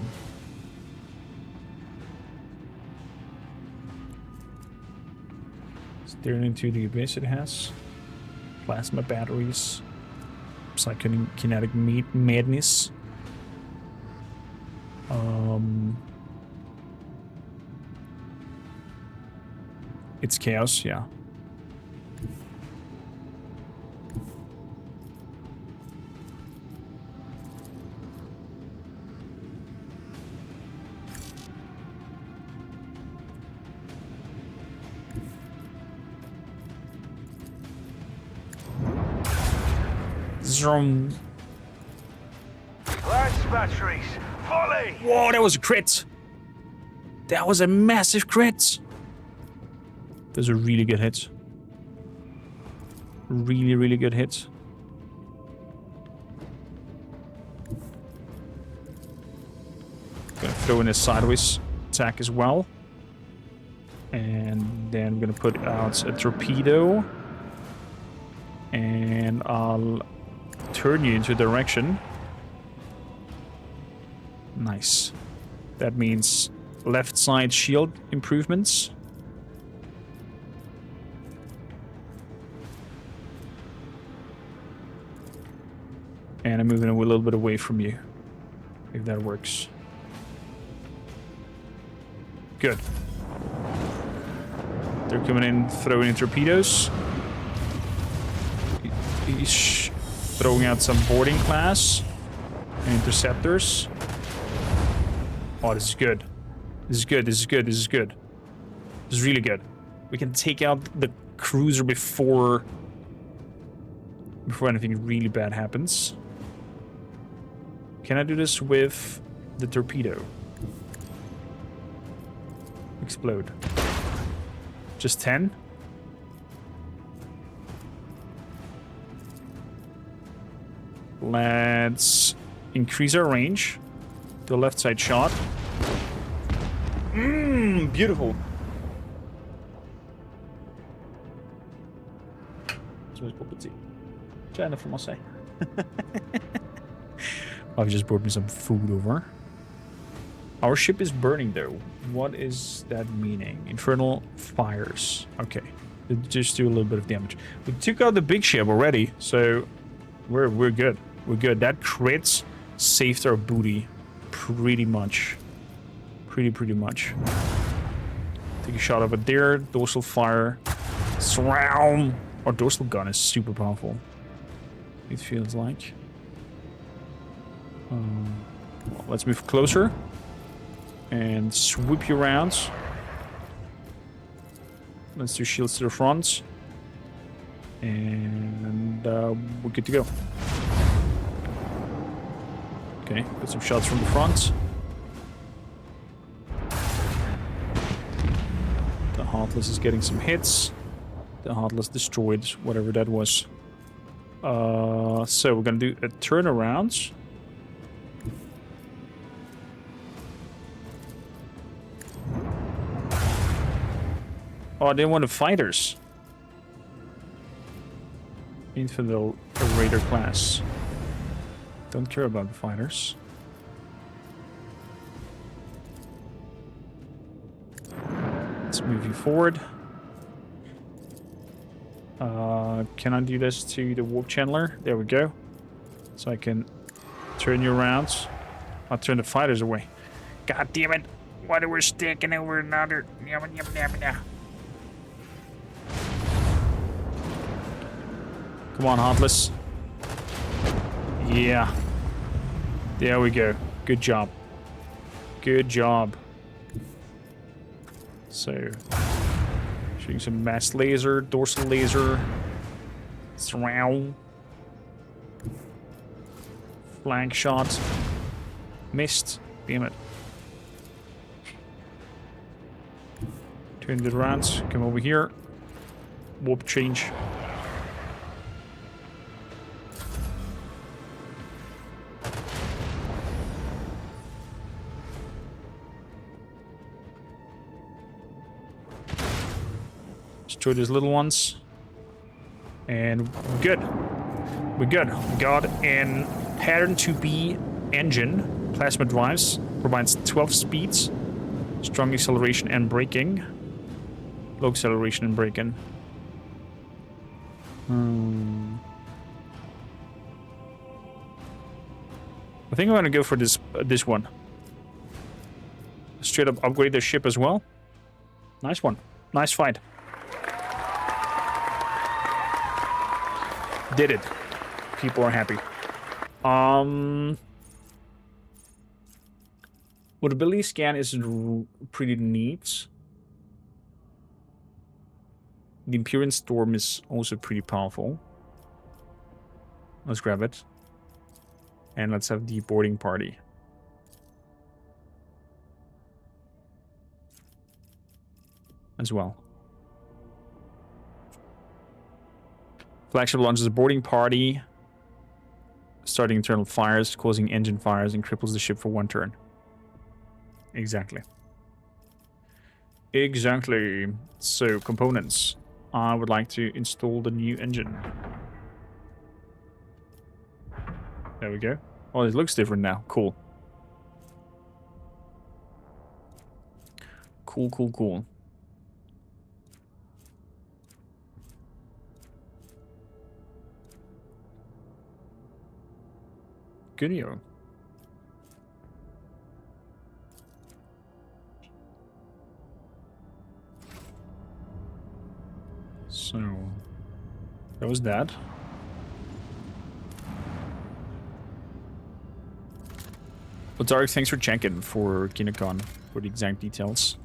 Staring into the abyss, it has plasma batteries, psychokinetic madness. It's chaos, yeah. Zoom. Flash batteries, volley! Whoa, that was a crit. That was a massive crit. Those are really good hits. Really, really good hits. Gonna throw in a sideways attack as well. And then we're gonna put out a torpedo. And I'll turn you into a direction. Nice. That means left side shield improvements. And I'm moving a little bit away from you, if that works. Good. They're coming in, throwing in torpedoes. He's throwing out some boarding class and interceptors. Oh, this is good. This is good, this is good, this is good. This is really good. We can take out the cruiser before anything really bad happens. Can I do this with the torpedo? Explode. Just 10? Let's increase our range. The left side shot. Beautiful. China for Marseille. I've just brought me some food over. Our ship is burning though. What is that meaning? Infernal fires. Okay. It just do a little bit of damage. We took out the big ship already, so we're good. We're good. That crits saved our booty pretty much. Pretty much. Take a shot over there. Dorsal fire. Surround. Our dorsal gun is super powerful. It feels like. Let's move closer. And swoop you around. Let's do shields to the front. And we're good to go. Okay, got some shots from the front. The Heartless is getting some hits. The Heartless destroyed whatever that was. So we're gonna do a turnaround. Oh, they want the fighters. Infidel Raider class. Don't care about the fighters. Let's move you forward. Can I do this to the warp channeler? There we go. So I can turn you around. I'll turn the fighters away. God damn it! Why we're sticking over another? Come on, Heartless. Yeah. There we go. Good job. Good job. So, shooting some mass laser, dorsal laser, surround, flank shot, missed. Damn it. Turn it around. Come over here. Warp change. Destroy these little ones. And we're good. We're good. We got an pattern to be engine. Plasma drives. Provides 12 speeds. Strong acceleration and braking. Low acceleration and braking. I think I'm gonna go for this one. Straight up upgrade the ship as well. Nice one. Nice fight. Did it. People are happy. Ability scan is pretty neat. The Imperial Storm is also pretty powerful. Let's grab it. And let's have the boarding party. As well. Flagship launches a boarding party, starting internal fires, causing engine fires, and cripples the ship for 1 turn. Exactly. Exactly. So, components. I would like to install the new engine. There we go. Oh, it looks different now. Cool. Cool, cool, cool. Goodyo. So, that was that. Well, Dark, thanks for checking for Kinecon for the exact details.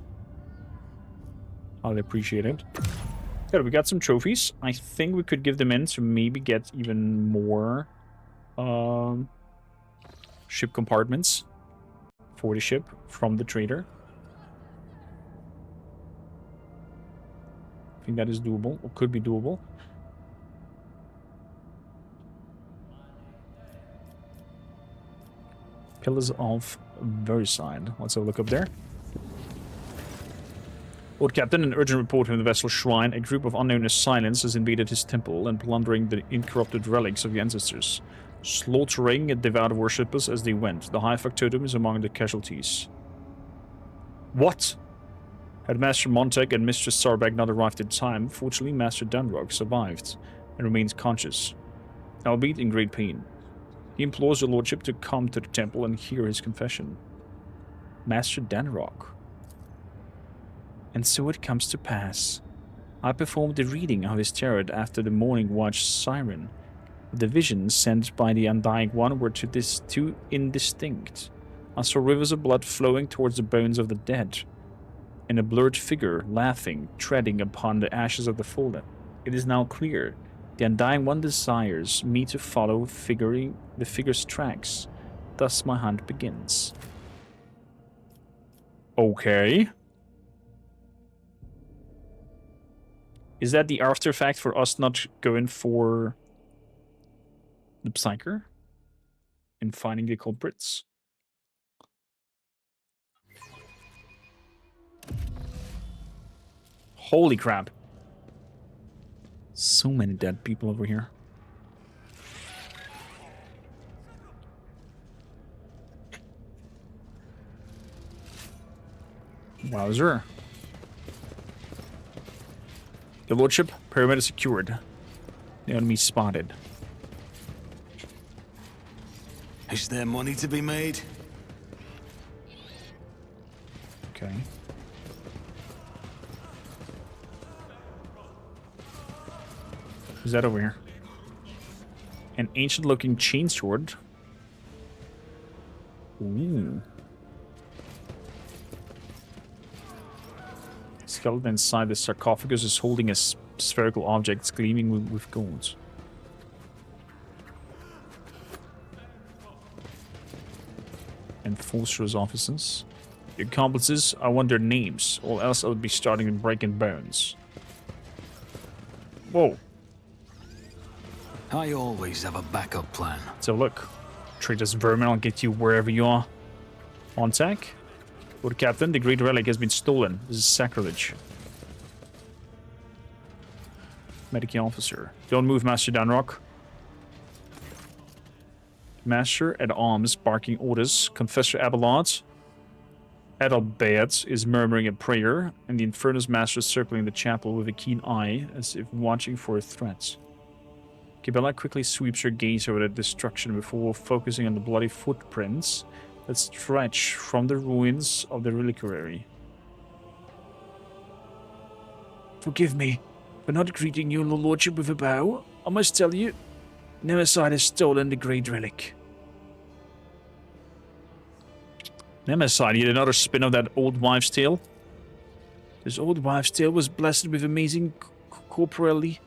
I'll appreciate it. Good, we got some trophies. I think we could give them in to maybe get even more ship compartments for the ship from the trader. I think that is doable, or could be doable. Pillars of Veriside. Let's have a look up there. Lord Captain, an urgent report from the vessel Shrine. A group of unknown assailants has invaded his temple and plundering the incorrupted relics of the ancestors, slaughtering devout worshippers as they went. The high factotum is among the casualties. What? Had Master Montag and Mistress Sarbag not arrived in time, fortunately Master Danrog survived and remains conscious, albeit in great pain. He implores your lordship to come to the temple and hear his confession. Master Danrog. And so it comes to pass. I performed the reading of his tarot after the morning watch siren The visions sent by the Undying One were too indistinct. I saw rivers of blood flowing towards the bones of the dead, and a blurred figure laughing, treading upon the ashes of the fallen. It is now clear. The Undying One desires me to follow the figure's tracks. Thus my hunt begins. Okay. Is that the artifact for us not going for the Psyker and finding the culprits? Holy crap. So many dead people over here. Wowzer. Your lordship, pyramid is secured. The enemy spotted. Is there money to be made? Okay. Who's that over here? An ancient-looking chainsword. Ooh. Skeleton inside the sarcophagus is holding a spherical object gleaming with gold. Enforcer's officers. Your accomplices, I want their names, or else I would be starting with breaking bones. Whoa. I always have a backup plan. So look, Trader's vermin, I'll get you wherever you are. On tack? Lord Captain, the great relic has been stolen. This is sacrilege. Medici officer. Don't move, Master Danrock. Master at arms barking orders. Confessor Abelard. Adalbert is murmuring a prayer, and the Infernus Master is circling the chapel with a keen eye, as if watching for a threat. Kibellah quickly sweeps her gaze over the destruction before focusing on the bloody footprints that stretch from the ruins of the reliquary. Forgive me for not greeting your lordship with a bow. I must tell you, Nemesis has stolen the great relic. Nemesis, yet another spin of that old wives' tale? This old wives' tale was blessed with amazing corporally.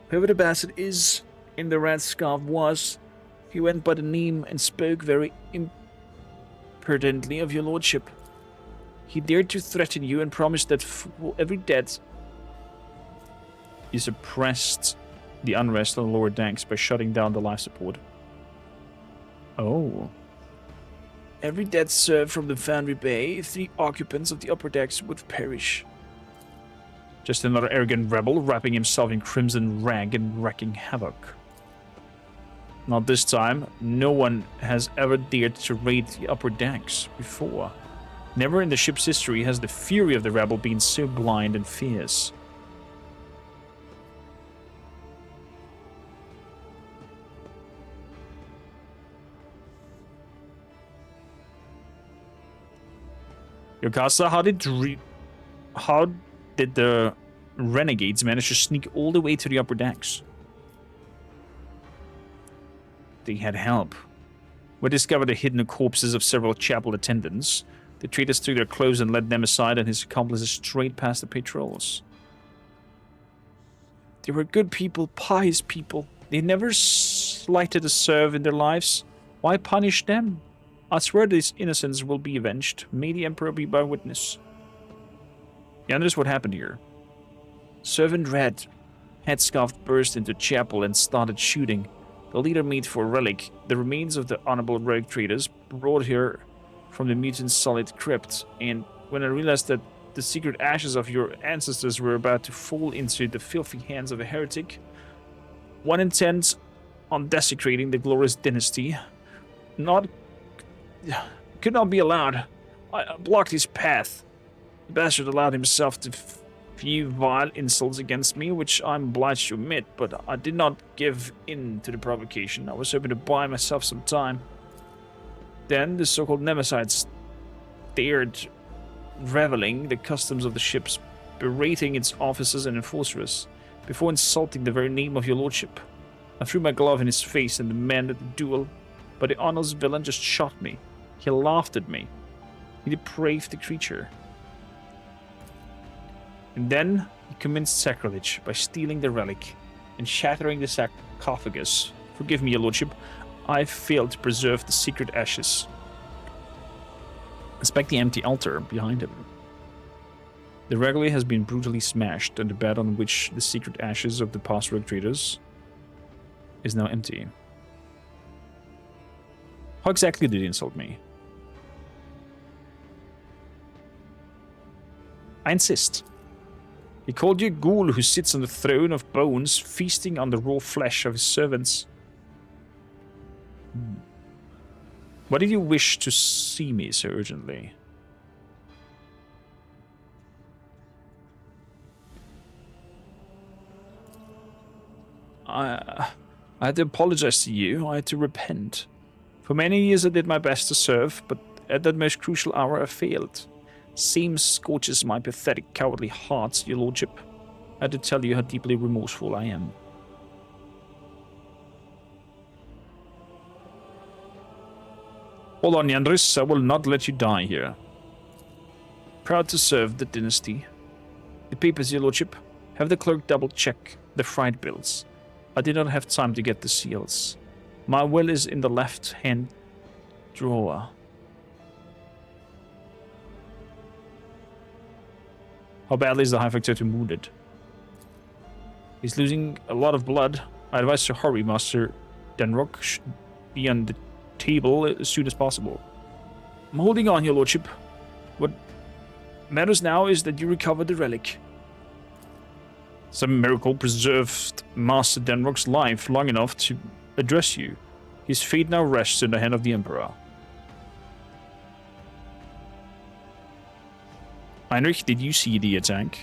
Whoever the bastard is in the red scarf was, he went by the name and spoke very impertinently of your lordship. He dared to threaten you and promised that for every death you suppressed the unrest on the lower decks by shutting down the life support. Oh. Every death served from the Foundry Bay, 3 occupants of the upper decks would perish. Just another arrogant rebel wrapping himself in crimson rag and wreaking havoc. Not this time. No one has ever dared to raid the upper decks before. Never in the ship's history has the fury of the rebel been so blind and fierce. Yokasa, how did the renegades manage to sneak all the way to the upper decks? They had help. We discovered the hidden corpses of several chapel attendants. The traders took their clothes and led Nemesis and his accomplices straight past the patrols. They were good people, pious people. They never slighted a serf in their lives. Why punish them? I swear these innocents will be avenged. May the Emperor be my witness. Yeah, notice what happened here. Servant Red, headscarf burst into chapel and started shooting. The leader made for a relic, the remains of the honorable rogue traders, brought here from the mutant's solid crypt, and when I realized that the secret ashes of your ancestors were about to fall into the filthy hands of a heretic, one intent on desecrating the glorious dynasty, could not be allowed. I blocked his path. The bastard allowed himself to few vile insults against me, which I'm obliged to admit, but I did not give in to the provocation. I was hoping to buy myself some time. Then the so-called Nemesis dared reveling the customs of the ships, berating its officers and enforcers, before insulting the very name of your lordship. I threw my glove in his face and demanded the duel, but the honest villain just shot me. He laughed at me. He depraved the creature. And then he commenced sacrilege by stealing the relic and shattering the sarcophagus. Forgive me, your lordship, I failed to preserve the secret ashes. Inspect the empty altar behind him. The relic has been brutally smashed, and the bed on which the secret ashes of the past traders is now empty. How exactly did he insult me? I insist. He called you a ghoul who sits on the throne of bones, feasting on the raw flesh of his servants. Why did you wish to see me so urgently? I had to apologize to you. I had to repent. For many years I did my best to serve, but at that most crucial hour I failed. Shame scorches my pathetic, cowardly heart, your lordship. I had to tell you how deeply remorseful I am. Hold on, Yandris. I will not let you die here. Proud to serve the dynasty. The papers, your lordship. Have the clerk double-check the freight bills. I did not have time to get the seals. My will is in the left-hand drawer. How badly is the High Factotum wounded? He's losing a lot of blood. I advise to hurry, Master Denrock should be on the table as soon as possible. I'm holding on, your lordship. What matters now is that you recover the relic. Some miracle preserved Master Denrock's life long enough to address you. His fate now rests in the hand of the Emperor. Heinrich, did you see the attack?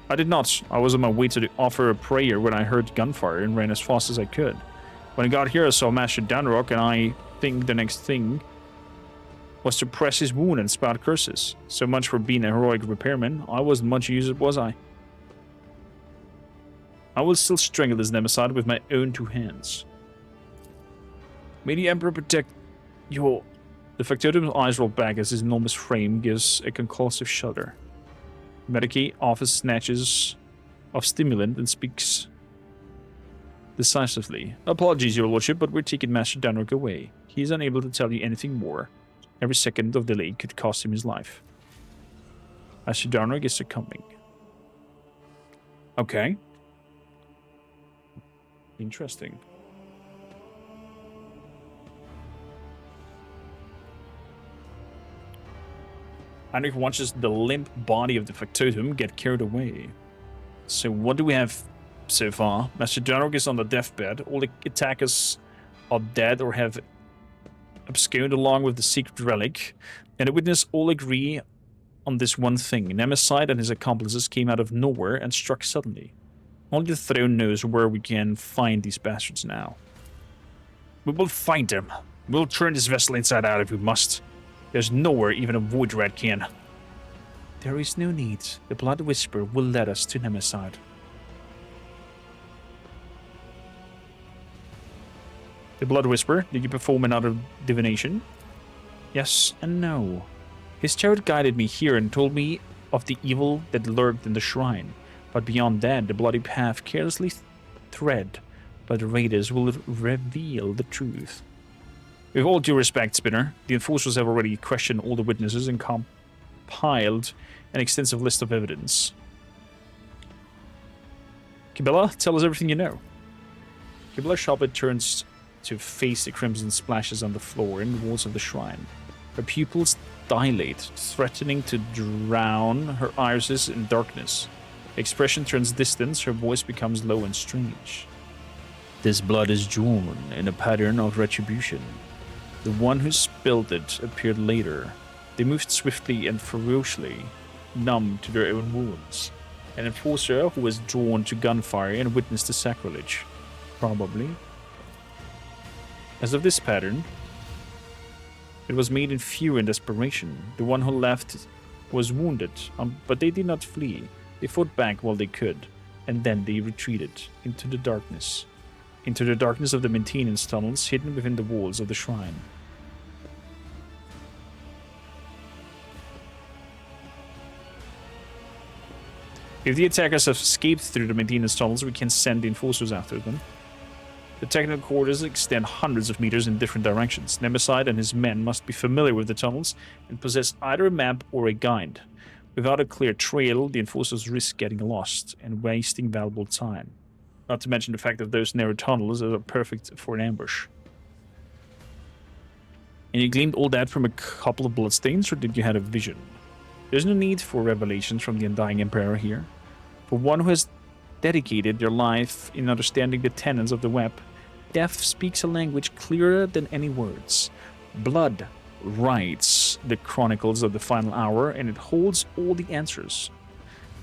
I did not. I was on my way to offer a prayer when I heard gunfire and ran as fast as I could. When I got here, I saw Master Denrock, and I think the next thing was to press his wound and spout curses. So much for being a heroic repairman. I wasn't much use, was I? I will still strangle this Nemesis with my own two hands. May the Emperor protect your... The Factotum's eyes roll back as his enormous frame gives a convulsive shudder. Medicae offers snatches of stimulant and speaks decisively. Apologies, your lordship, but we're taking Master Denrock away. He is unable to tell you anything more. Every second of delay could cost him his life. Master Denrock is succumbing. Okay. Interesting. Heinrich watches the limp body of the Factotum get carried away. So what do we have so far? Master Denrock is on the deathbed. All the attackers are dead or have absconded along with the secret relic. And the witnesses all agree on this one thing. Nemesis and his accomplices came out of nowhere and struck suddenly. Only the throne knows where we can find these bastards now. We will find them. We'll turn this vessel inside out if we must. There's nowhere even a void rat can. There is no need. The Blood Whisper will lead us to Nemesis. The Blood Whisper? Did you perform another divination? Yes and no. His chariot guided me here and told me of the evil that lurked in the shrine. But beyond that, the bloody path carelessly tread by the raiders will reveal the truth. With all due respect, Spinner, the enforcers have already questioned all the witnesses and compiled an extensive list of evidence. Kibellah, tell us everything you know. Kibellah sharply turns to face the crimson splashes on the floor and the walls of the shrine. Her pupils dilate, threatening to drown her irises in darkness. The expression turns distant, her voice becomes low and strange. This blood is drawn in a pattern of retribution. The one who spilled it appeared later. They moved swiftly and ferociously, numb to their own wounds. An enforcer who was drawn to gunfire and witnessed the sacrilege. Probably. As of this pattern, it was made in fear and desperation. The one who left was wounded, but they did not flee. They fought back while they could, and then they retreated into the darkness. into the darkness of the maintenance tunnels hidden within the walls of the shrine. If the attackers have escaped through the maintenance tunnels, we can send the enforcers after them. The technical quarters extend hundreds of meters in different directions. Nemesis and his men must be familiar with the tunnels and possess either a map or a guide. Without a clear trail, the enforcers risk getting lost and wasting valuable time. Not to mention the fact that those narrow tunnels are perfect for an ambush. And you gleaned all that from a couple of bloodstains, or did you have a vision? There's no need for revelations from the Undying Emperor here. For one who has dedicated their life in understanding the tenets of the web, death speaks a language clearer than any words. Blood writes the chronicles of the final hour, and it holds all the answers.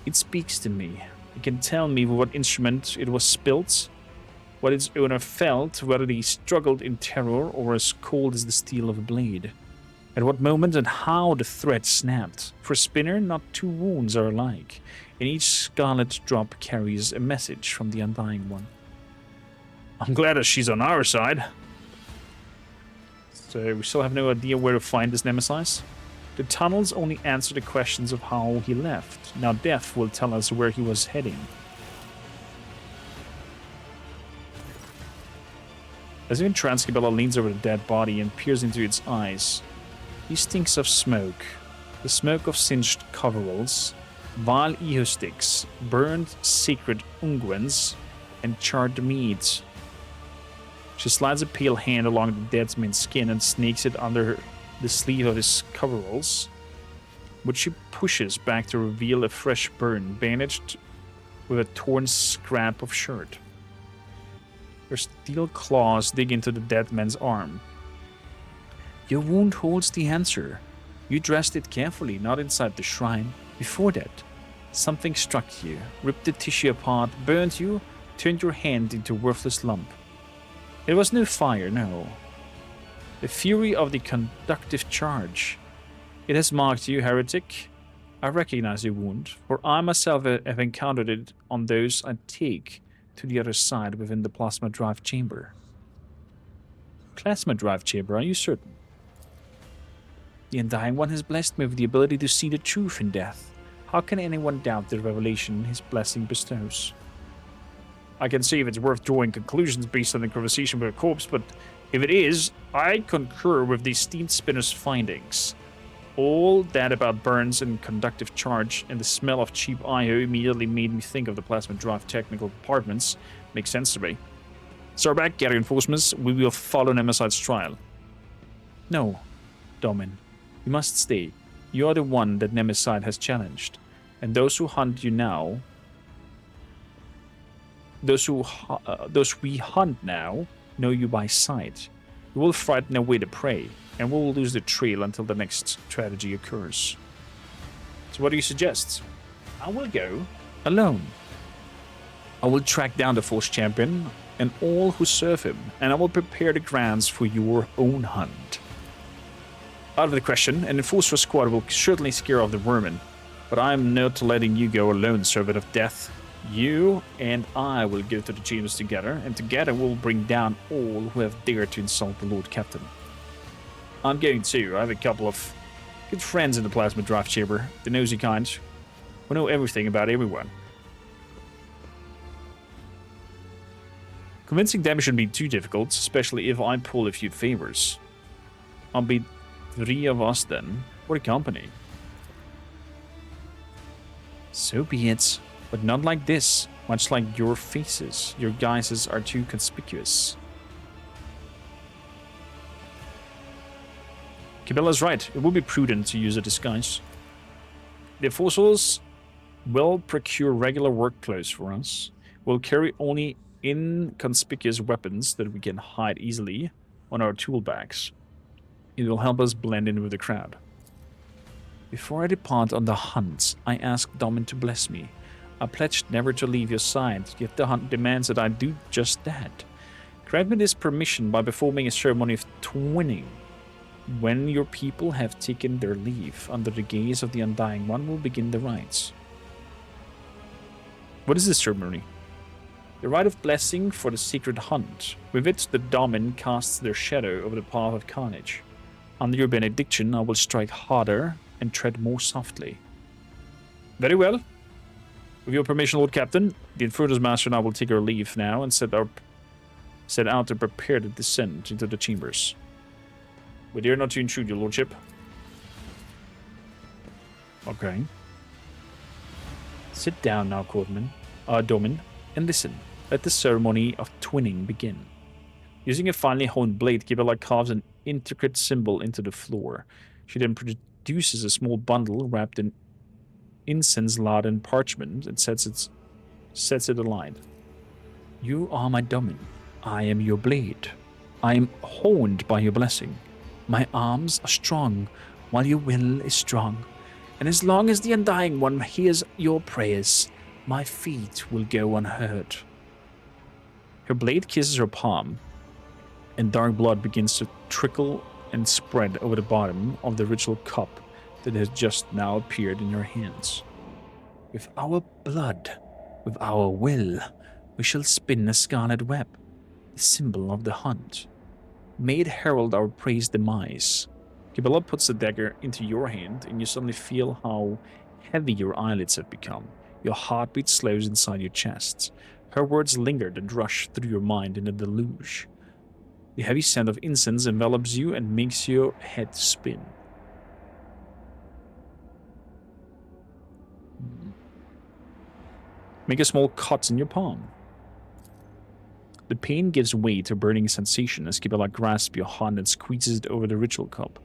It speaks to me. It can tell me with what instrument it was spilt, what its owner felt, whether he struggled in terror or as cold as the steel of a blade. At what moment and how the thread snapped. For Spinner, not two wounds are alike, and each scarlet drop carries a message from the Undying One. I'm glad that she's on our side. So we still have no idea where to find this Nemesis. The tunnels only answer the questions of how he left. Now death will tell us where he was heading. As he entranced, Kibellah leans over the dead body and peers into its eyes. He stinks of smoke. The smoke of singed coveralls, vile eho sticks, burned sacred unguents, and charred meat. She slides a pale hand along the dead man's skin and snakes it under the sleeve of his coveralls, which she pushes back to reveal a fresh burn, bandaged with a torn scrap of shirt. Her steel claws dig into the dead man's arm. Your wound holds the answer. You dressed it carefully, not inside the shrine. Before that, something struck you, ripped the tissue apart, burned you, turned your hand into a worthless lump. It was no fire, no. The fury of the conductive charge. It has marked you, heretic. I recognize your wound, for I myself have encountered it on those I take to the other side within the plasma drive chamber. Plasma drive chamber, are you certain? The Undying One has blessed me with the ability to see the truth in death. How can anyone doubt the revelation his blessing bestows? I can see if it's worth drawing conclusions based on the conversation with a corpse, but if it is, I concur with the esteemed Spinner's findings. All that about burns and conductive charge and the smell of cheap IO immediately made me think of the plasma drive technical departments. Makes sense to me. Sarback, gather reinforcements. We will follow Nemesis's trial. No, Domin. You must stay. You are the one that Nemesis has challenged. And those who hunt you now... Those we hunt now know you by sight. We will frighten away the prey, and we will lose the trail until the next tragedy occurs. So what do you suggest? I will go alone. I will track down the Force Champion and all who serve him, and I will prepare the grounds for your own hunt. Out of the question, an enforcer squad will certainly scare off the vermin, but I am not letting you go alone, servant of death. You and I will go to the chambers together, and together we'll bring down all who have dared to insult the Lord Captain. I'm going too. I have a couple of good friends in the plasma drive chamber, the nosy kind, who know everything about everyone. Convincing them shouldn't be too difficult, especially if I pull a few favors. I'll be 3 of us then. What a company. So be it. But not like this. Much like your faces. Your guises are too conspicuous. Kibellah's right. It would be prudent to use a disguise. The enforcers will procure regular work clothes for us. We'll carry only inconspicuous weapons that we can hide easily on our tool bags. It will help us blend in with the crowd. Before I depart on the hunt, I ask Domin to bless me. I pledged never to leave your side, yet the hunt demands that I do just that. Grant me this permission by performing a ceremony of twinning. When your people have taken their leave, under the gaze of the Undying One will begin the rites. What is this ceremony? The rite of blessing for the secret hunt. With it, the Domin casts their shadow over the path of carnage. Under your benediction, I will strike harder and tread more softly. Very well. With your permission, Lord Captain, the Inferno's Master and I will take our leave now and set out to prepare the descent into the chambers. We dare not to intrude, your lordship. Okay. Sit down now, Domin, and listen. Let the ceremony of twinning begin. Using a finely honed blade, Kibellah carves an intricate symbol into the floor. She then produces a small bundle wrapped in incense-laden parchment and sets it aligned. You are my Domin. I am your blade. I am honed by your blessing. My arms are strong, while your will is strong. And as long as the Undying One hears your prayers, my feet will go unhurt. Her blade kisses her palm, and dark blood begins to trickle and spread over the bottom of the ritual cup that has just now appeared in your hands. With our blood, with our will, we shall spin a scarlet web, the symbol of the hunt. May it herald our praised demise. Kibellah puts the dagger into your hand, and you suddenly feel how heavy your eyelids have become. Your heartbeat slows inside your chest. Her words lingered and rush through your mind in a deluge. The heavy scent of incense envelops you and makes your head spin. Make a small cut in your palm. The pain gives way to a burning sensation as Kibellah grasps your hand and squeezes it over the ritual cup.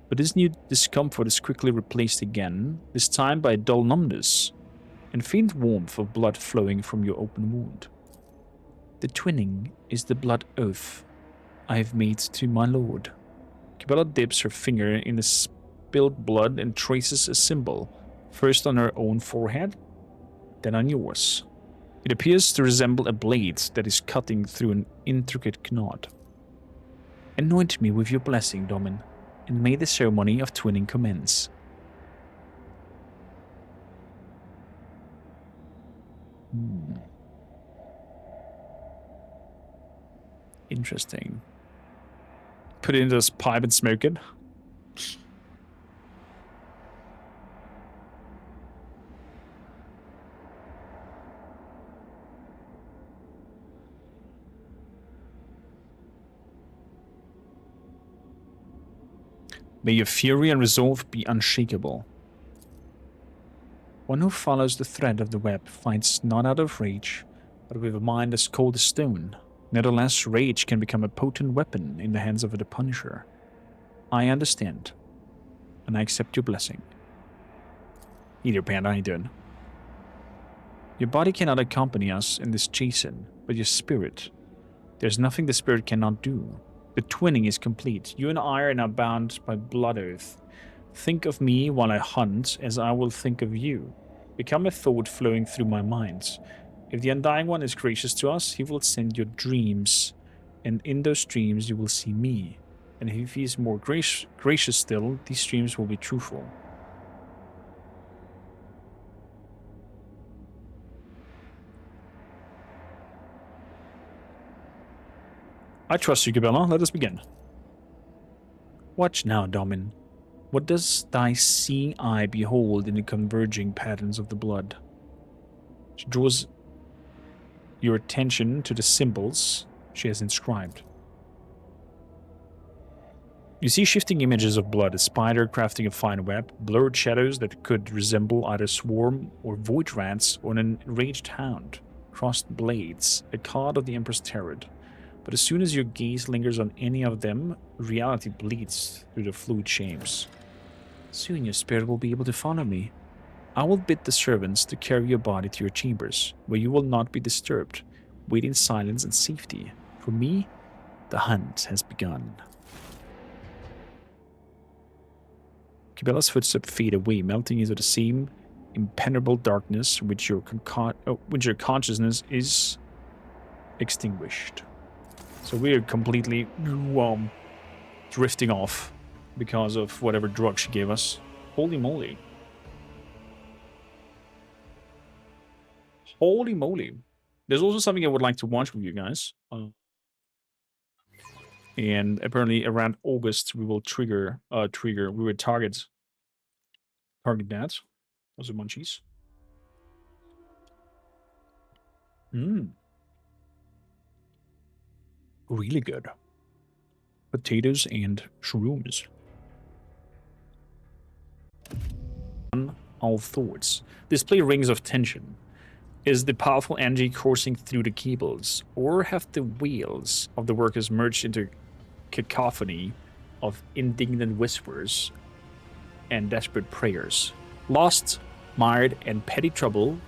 But this new discomfort is quickly replaced again, this time by a dull numbness and faint warmth of blood flowing from your open wound. The twinning is the blood oath I have made to my lord. Kibellah dips her finger in the spilled blood and traces a symbol, first on her own forehead, then on yours. It appears to resemble a blade that is cutting through an intricate knot. Anoint me with your blessing, Domin, and may the ceremony of twinning commence. Interesting. Put it into this pipe and smoke it. May your fury and resolve be unshakable. One who follows the thread of the web fights not out of rage, but with a mind as cold as stone. Nevertheless, rage can become a potent weapon in the hands of the Punisher. I understand, and I accept your blessing. Either Panda, how you doing? Your body cannot accompany us in this chasen, but your spirit. There's nothing the spirit cannot do. The twinning is complete. You and I are now bound by blood oath. Think of me while I hunt, as I will think of you. Become a thought flowing through my mind. If the Undying One is gracious to us, he will send you dreams, and in those dreams you will see me. And if he is more gracious still, these dreams will be truthful. I trust you, Kibellah. Let us begin. Watch now, Domin. What does thy seeing eye behold in the converging patterns of the blood? She draws your attention to the symbols she has inscribed. You see shifting images of blood, a spider crafting a fine web, blurred shadows that could resemble either swarm or void rats or an enraged hound, crossed blades, a card of the Emperor's Tarot. But as soon as your gaze lingers on any of them, reality bleeds through the fluid shapes. Soon your spirit will be able to follow me. I will bid the servants to carry your body to your chambers, where you will not be disturbed. Wait in silence and safety. For me, the hunt has begun. Kibellah's footsteps fade away, melting into the same impenetrable darkness which your consciousness is extinguished. So we are completely drifting off because of whatever drug she gave us. Holy moly. Holy moly. There's also something I would like to watch with you guys. And apparently around August we will we will target that. Also munchies. Really good. Potatoes and shrooms. All thoughts. Display rings of tension. Is the powerful energy coursing through the cables, or have the wheels of the workers merged into cacophony of indignant whispers and desperate prayers? Lost, mired, and petty trouble,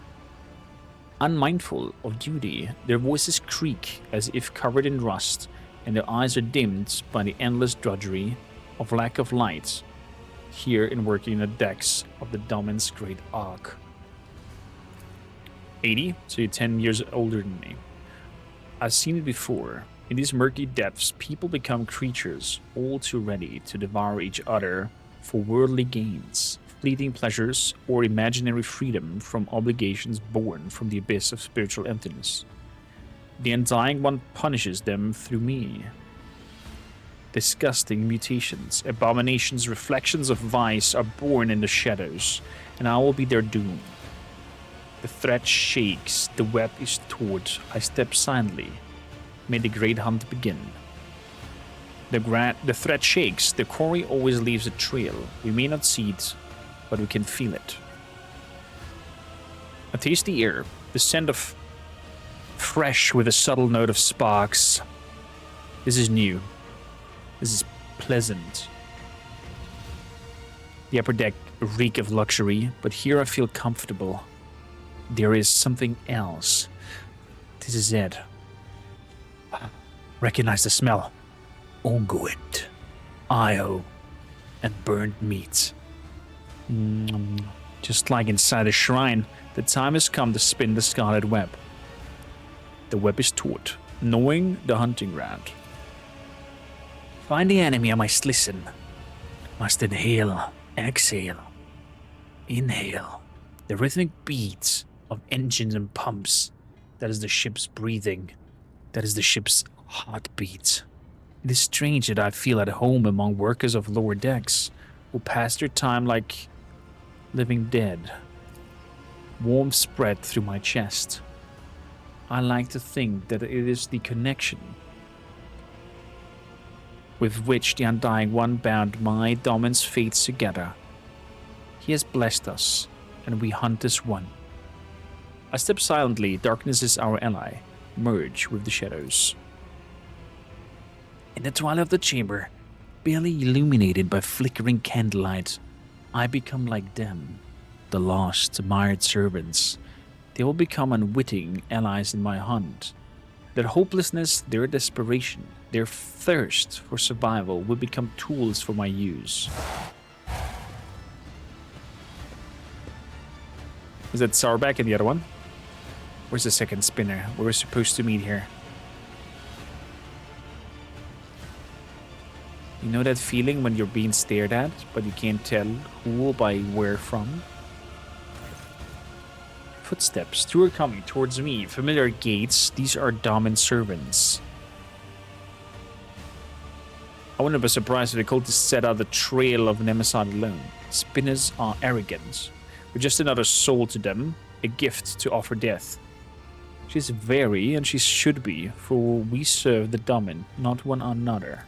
unmindful of duty, their voices creak as if covered in rust, and their eyes are dimmed by the endless drudgery of lack of light here in working the decks of the Domin's great ark. 80, so you're 10 years older than me. I've seen it before. In these murky depths, people become creatures all too ready to devour each other for worldly gains, fleeting pleasures, or imaginary freedom from obligations born from the abyss of spiritual emptiness. The Undying One punishes them through me. Disgusting mutations, abominations, reflections of vice are born in the shadows, and I will be their doom. The thread shakes, the web is taut. I step silently. May the great hunt begin. The thread shakes, the quarry always leaves a trail. We may not see it, but we can feel it. I taste the air, the scent of fresh with a subtle note of sparks. This is new. This is pleasant. The upper deck reek of luxury, but here I feel comfortable. There is something else. This is it. Recognize the smell. Unguent, io, and burned meat. Just like inside a shrine, the time has come to spin the scarlet web. The web is taut, knowing the hunting ground. Find the enemy, I must listen. Must inhale, exhale, inhale. The rhythmic beats of engines and pumps. That is the ship's breathing. That is the ship's heartbeat. It is strange that I feel at home among workers of lower decks who pass their time like living dead. Warmth spread through my chest. I like to think that it is the connection with which the Undying One bound my Domin's fates together. He has blessed us, and we hunt as one. I step silently, darkness is our ally, merge with the shadows. In the twilight of the chamber, barely illuminated by flickering candlelight, I become like them, the lost, mired servants. They will become unwitting allies in my hunt. Their hopelessness, their desperation, their thirst for survival will become tools for my use. Is that Sourback and the other one? Where's the second spinner? We're supposed to meet here. You know that feeling when you're being stared at, but you can't tell who by where from? Footsteps. Two are coming towards me. Familiar gates. These are Domin servants. I wouldn't be surprised if the cultists set out the trail of Nemesis alone. Spinners are arrogant. We're just another soul to them, a gift to offer death. She's very, and she should be, for we serve the Domin, not one another.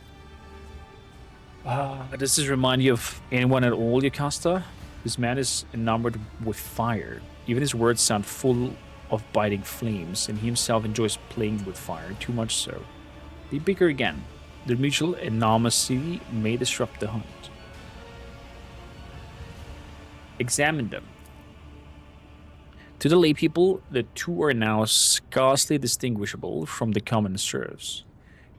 Does this remind you of anyone at all, Yocasta? This man is enamored with fire. Even his words sound full of biting flames, and he himself enjoys playing with fire, too much so. They bicker again. Their mutual enormity may disrupt the hunt. Examine them. To the laypeople, the two are now scarcely distinguishable from the common serfs.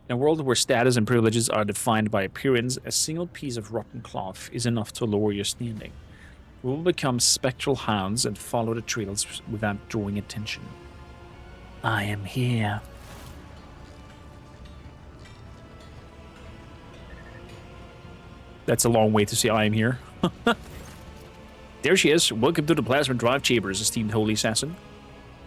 In a world where status and privileges are defined by appearance, a single piece of rotten cloth is enough to lower your standing. We will become spectral hounds and follow the trails without drawing attention. I am here. That's a long way to say I am here. There she is. Welcome to the Plasma Drive Chambers, esteemed Holy Assassin.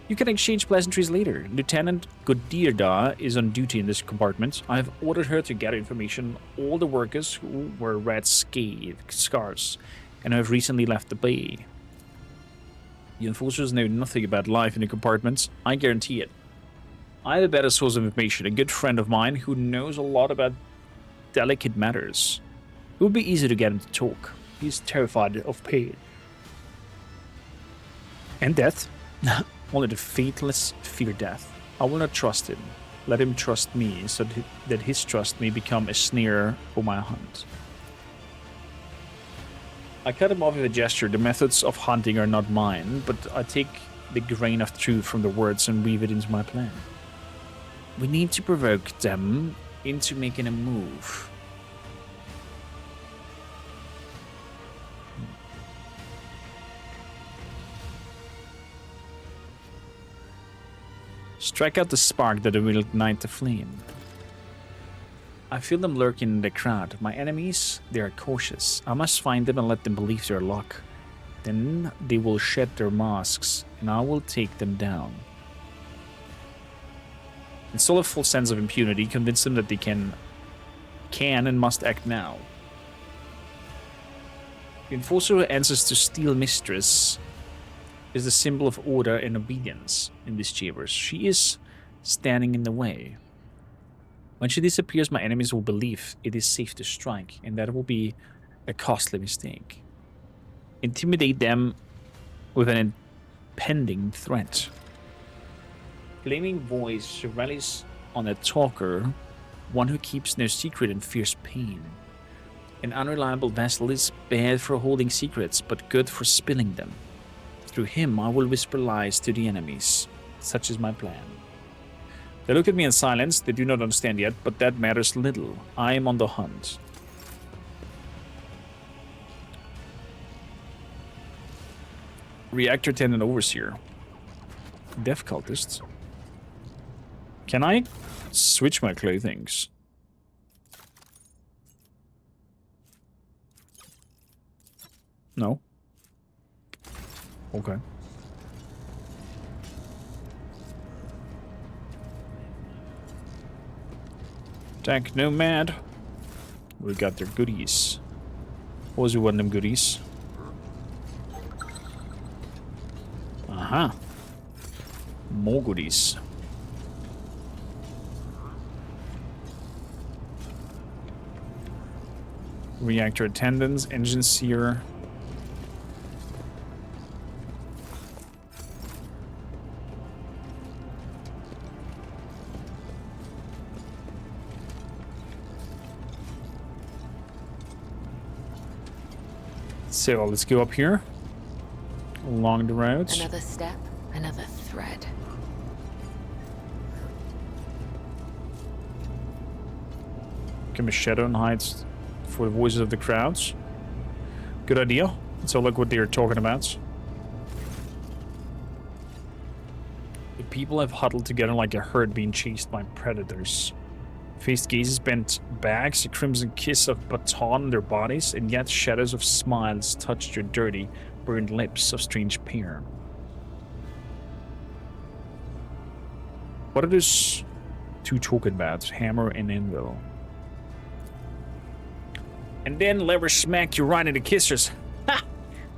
You can exchange pleasantries later. Lieutenant Godirda is on duty in this compartment. I have ordered her to gather information on all the workers who were red scars and who have recently left the bay. The enforcers know nothing about life in the compartments. I guarantee it. I have a better source of information, a good friend of mine who knows a lot about delicate matters. It would be easy to get him to talk. He's terrified of pain. And death. Only the faithless fear death. I will not trust him. Let him trust me, so that his trust may become a snare for my hunt. I cut him off with a gesture. The methods of hunting are not mine, but I take the grain of truth from the words and weave it into my plan. We need to provoke them into making a move. Strike out the spark that will ignite the flame. I feel them lurking in the crowd. My enemies, they are cautious. I must find them and let them believe their luck. Then they will shed their masks, and I will take them down. Install a full sense of impunity, convince them that they can and must act now. The enforcer who answers to Steel Mistress is the symbol of order and obedience in these chambers. She is standing in the way. When she disappears, my enemies will believe it is safe to strike, and that will be a costly mistake. Intimidate them with an impending threat. Flaming voice rallies on a talker, one who keeps no secret and fears pain. An unreliable vessel is bad for holding secrets, but good for spilling them. Through him, I will whisper lies to the enemies. Such is my plan. They look at me in silence. They do not understand yet, but that matters little. I am on the hunt. Reactor Attendant Overseer. Death Cultists. Can I switch my clothings? No. Okay. Tank Nomad. We got their goodies. What was one of them goodies? Aha. More goodies. Reactor attendants, engine seer. So let's go up here along the roads. Another step, another thread. Give a shadow and hides for the voices of the crowds. Good idea. Let's all look what they're talking about. The people have huddled together like a herd being chased by predators. Faced gazes, bent backs, a crimson kiss of baton on their bodies, and yet shadows of smiles touched your dirty, burned lips of strange pair. What are those two talking about? Hammer and anvil. And then lever smack you right in the kissers. Ha!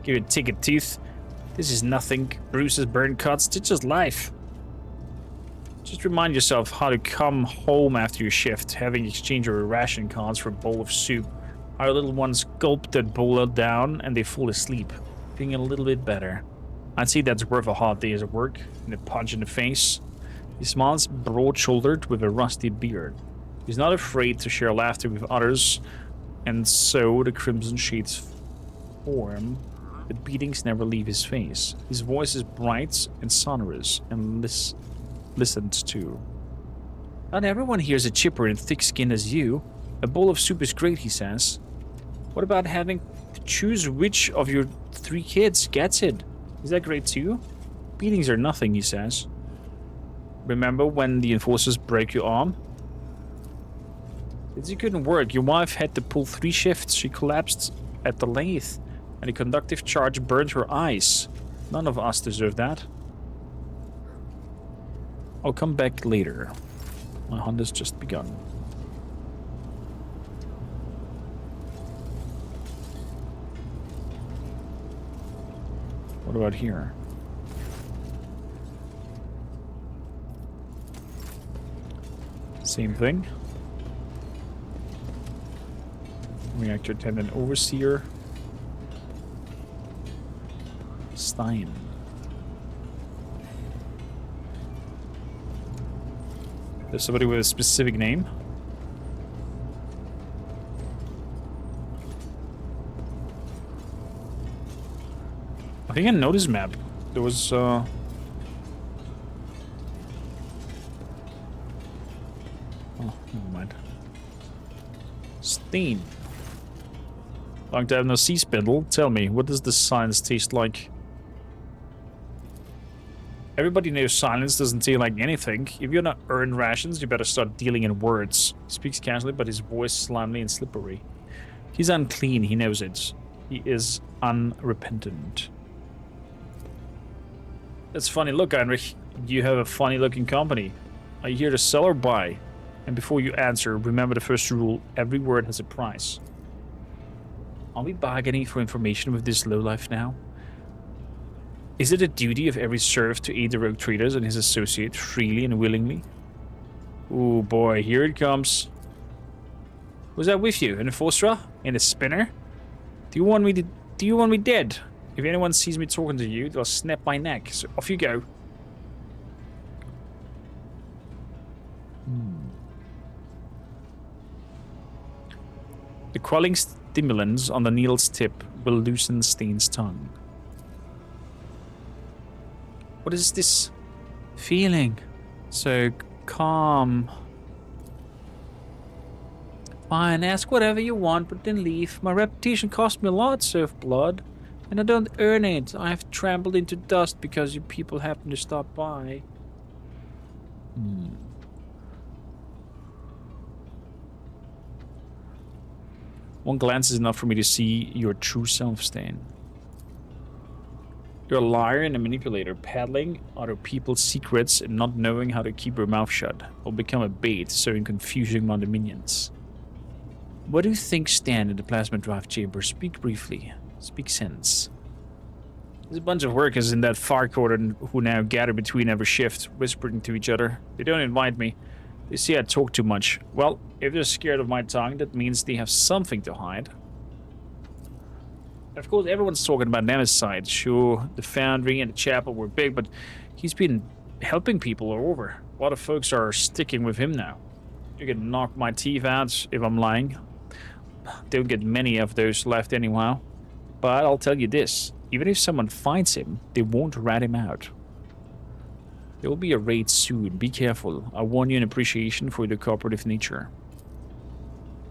Give you a ticket tooth. This is nothing. Bruises, burn cuts, it's just life. Just remind yourself how to come home after your shift, having exchanged your ration cards for a bowl of soup. Our little ones gulp that bowl down and they fall asleep, feeling a little bit better. I'd say that's worth a hard day's work and a punch in the face. He smiles broad-shouldered with a rusty beard. He's not afraid to share laughter with others, and so the crimson shades form. The beatings never leave his face. His voice is bright and sonorous and listened to. Not everyone here is as chipper and thick-skinned as you. A bowl of soup is great, he says. What about having to choose which of your 3 kids gets it? Is that great too? Beatings are nothing, he says. Remember when the enforcers break your arm? It couldn't work. Your wife had to pull 3 shifts. She collapsed at the lathe, and a conductive charge burned her eyes. None of us deserve that. I'll come back later. My hunt has just begun. What about here? Same thing. Reactor attendant overseer. Stein. There's somebody with a specific name. I think I know this map. There was oh, never mind. Stein. Long time no see, Spindle. Tell me, what does the silence taste like? Everybody knows silence doesn't taste like anything. If you're not earned rations, you better start dealing in words. He speaks casually, but his voice is slimy and slippery. He's unclean, he knows it. He is unrepentant. That's funny look, Heinrich. You have a funny looking company. Are you here to sell or buy? And before you answer, remember the first rule, every word has a price. Are we bargaining for information with this lowlife now? Is it a duty of every serf to aid the rogue traders and his associates freely and willingly? Oh boy, here it comes. Was that with you? In a Fostra? In a spinner? Do you want me dead? If anyone sees me talking to you, they'll snap my neck. So off you go. The quelling stimulants on the needle's tip will loosen Stein's tongue. What is this feeling? So calm. Fine, ask whatever you want, but then leave. My reputation cost me a lot, Surf Blood, and I don't earn it. I have trampled into dust because you people happen to stop by. One glance is enough for me to see your true self, Stein. You're a liar and a manipulator, peddling other people's secrets and not knowing how to keep your mouth shut, or become a bait, sowing confusion among the minions. What do you think stand in the plasma drive chamber? Speak briefly. Speak sense. There's a bunch of workers in that far corner who now gather between every shift, whispering to each other. They don't invite me. They say I talk too much. Well, if they're scared of my tongue, that means they have something to hide. Of course, everyone's talking about Nemesis' side. Sure, the foundry and the chapel were big, but he's been helping people all over. A lot of folks are sticking with him now. You can knock my teeth out if I'm lying. Don't get many of those left anyhow. But I'll tell you this. Even if someone finds him, they won't rat him out. There will be a raid soon. Be careful. I warn you in appreciation for the cooperative nature.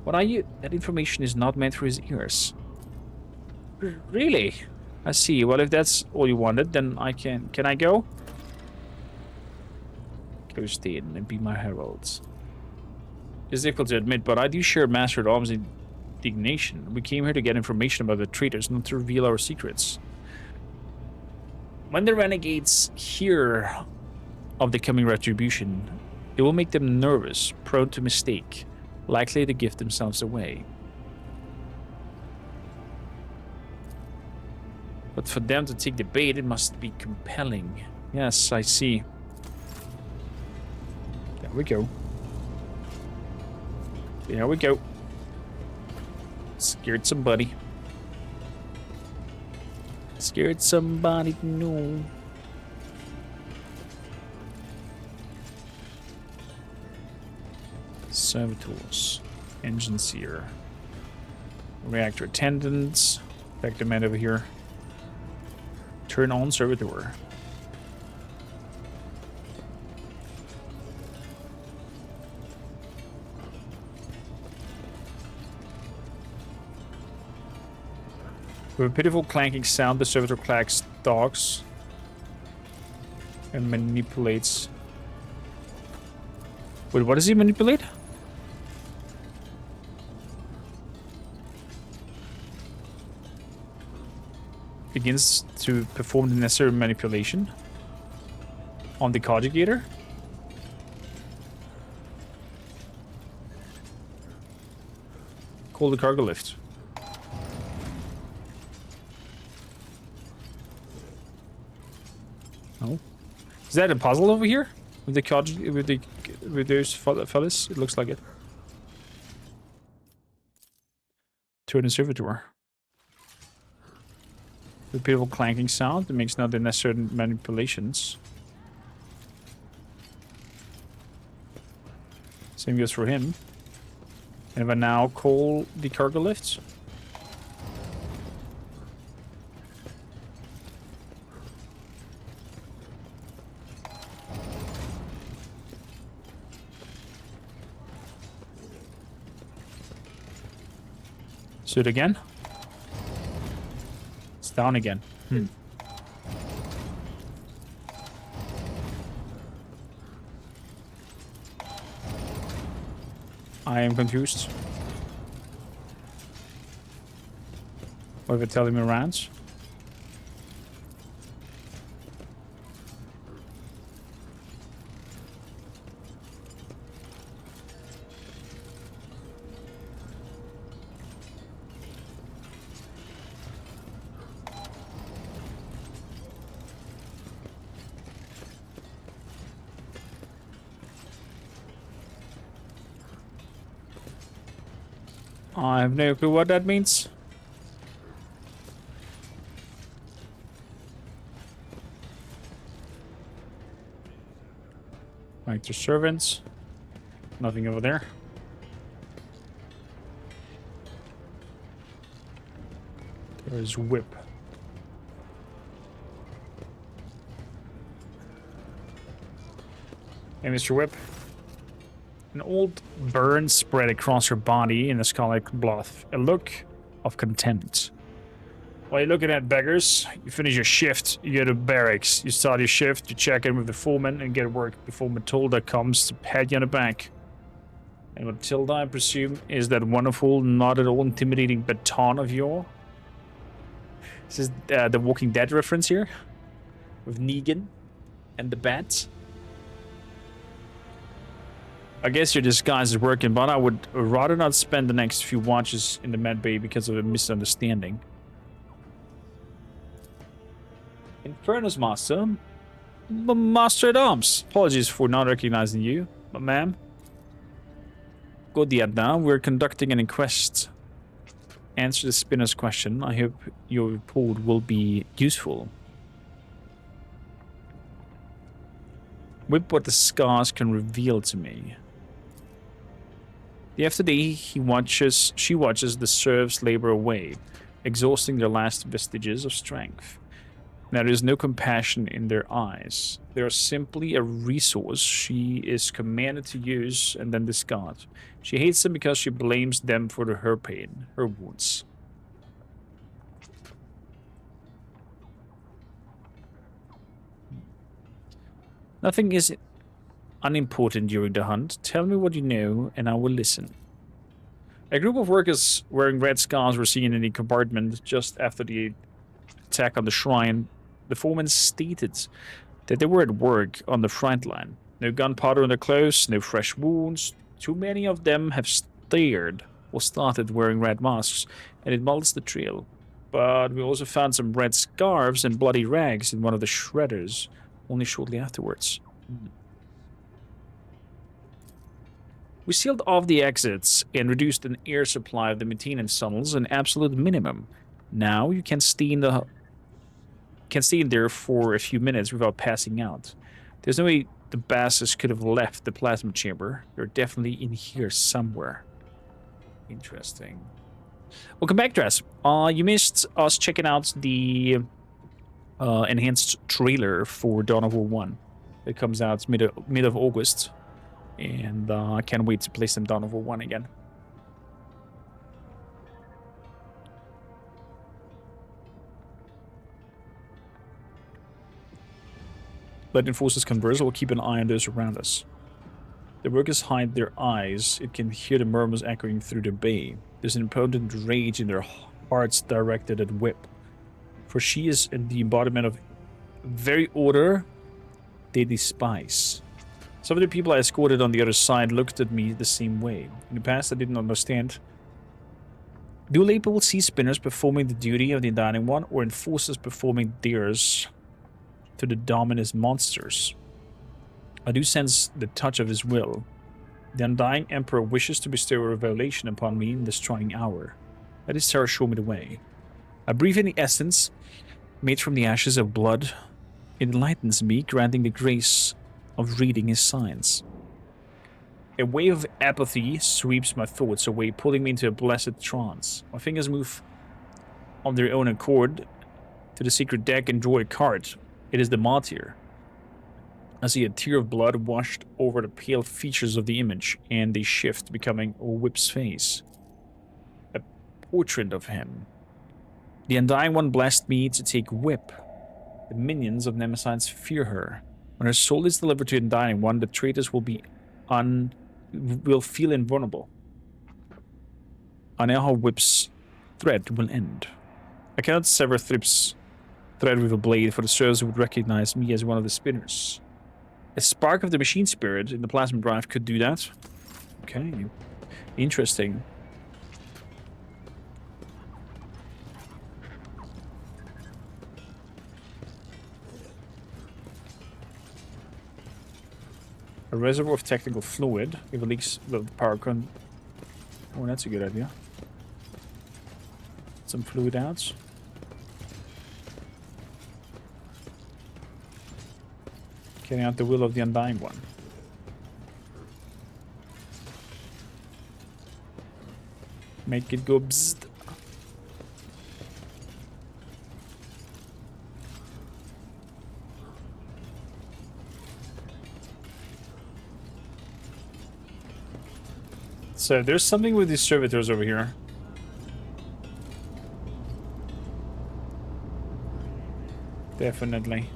What are you? That information is not meant for his ears. Really? I see. Well, if that's all you wanted, then I can... Can I go? Go stay in and be my heralds. It's difficult to admit, but I do share Master at Arms indignation. We came here to get information about the traitors, not to reveal our secrets. When the renegades hear of the coming retribution, it will make them nervous, prone to mistake, likely to give themselves away. But for them to take the bait, it must be compelling. Yes, I see. There we go. There we go. Scared somebody. Scared somebody to know. Servitors. Engine seer. Reactor attendants. Back the man over here. Turn on servitor. With a pitiful clanking sound, the servitor clacks dogs and manipulates. Wait, what does he manipulate? Begins to perform the necessary manipulation on the conjugator. Call the cargo lift. Oh. Is that a puzzle over here? With the with those fellas? It looks like it. To an servitor. Repeatable clanking sound that makes not the necessary manipulations. Same goes for him. And if I now call the cargo lifts. So it again. It's down again. I am confused. What if it telling me around? I have no clue what that means. Like the servants. Nothing over there. There is whip. Hey, Mr. Whip. An old burn spread across her body in a scarlet blood. A look of contempt. While you're looking at beggars, you finish your shift, you go to barracks. You start your shift, you check in with the foreman and get work before Matilda comes to pat you on the back. And Matilda, I presume, is that wonderful, not at all intimidating baton of yours. This is the Walking Dead reference here. With Negan and the bats. I guess your disguise is working, but I would rather not spend the next few watches in the med bay because of a misunderstanding. Infernus, Master. Master at Arms. Apologies for not recognizing you, but ma'am. Good yet now. We're conducting an inquest. Answer the spinner's question. I hope your report will be useful. Whip what the scars can reveal to me. Day after day, she watches the serfs labor away, exhausting their last vestiges of strength. Now, there is no compassion in their eyes. They are simply a resource she is commanded to use and then discard. She hates them because she blames them for her pain, her wounds. Nothing is unimportant during the hunt. Tell me what you know, and I will listen. A group of workers wearing red scarves were seen in the compartment just after the attack on the shrine. The foreman stated that they were at work on the front line. No gunpowder on their clothes, no fresh wounds. Too many of them have started wearing red masks, and it mulls the trail. But we also found some red scarves and bloody rags in one of the shredders, only shortly afterwards. We sealed off the exits and reduced an air supply of the maintenance tunnels an absolute minimum. Now you can stay in there for a few minutes without passing out. There's no way the bastards could have left the plasma chamber. They're definitely in here somewhere. Interesting. Welcome back, Dress. You missed us checking out the enhanced trailer for Dawn of War 1. It comes out mid of August. And I can't wait to play some Dawn of War 1 again. Let enforcers converse, we'll keep an eye on those around us. The workers hide their eyes. It can hear the murmurs echoing through the bay. There's an impotent rage in their hearts directed at Whip. For she is the embodiment of very order they despise. Some of the people I escorted on the other side looked at me the same way. In the past, I didn't understand Do people see spinners performing the duty of the Undying One, or enforcers performing theirs to the dominant monsters? I do sense the touch of his will. The Undying Emperor wishes to bestow a revelation upon me in this trying hour. Let his terror show me the way. I breathe in the essence made from the ashes of blood. It enlightens me, granting the grace of reading his signs. A wave of apathy sweeps my thoughts away, pulling me into a blessed trance. My fingers move on their own accord to the secret deck and draw a card. It is the martyr. I see a tear of blood washed over the pale features of the image, and they shift, becoming a whip's face. A portrait of him. The Undying One blessed me to take whip. The minions of Nemesites fear her. When her soul is delivered to the Undying One, the traitors will feel invulnerable. I know how whip's thread will end. I cannot sever Thrip's thread with a blade, for the servers would recognize me as one of the spinners. A spark of the machine spirit in the plasma drive could do that. Okay. Interesting. A reservoir of technical fluid. If it leaks the power con. Oh, that's a good idea. Some fluid out. Carrying out the will of the Undying One. Make it go bzzzt. So there's something with these servitors over here. Definitely.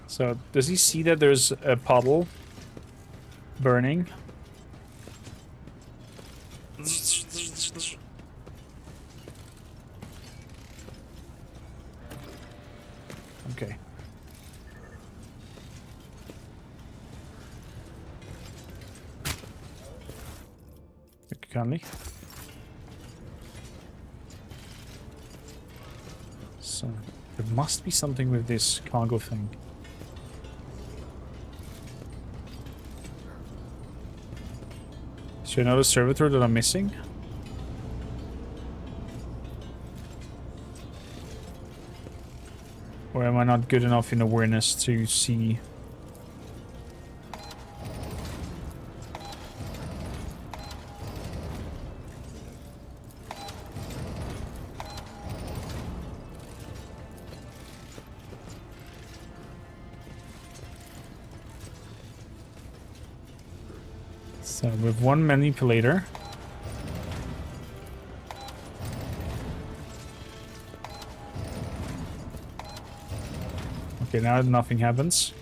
So, does he see that there's a puddle burning? Okay. Kindly. So, there must be something with this cargo thing. Is there another servitor that I'm missing? Or am I not good enough in awareness to see? So with one manipulator. Okay, now nothing happens.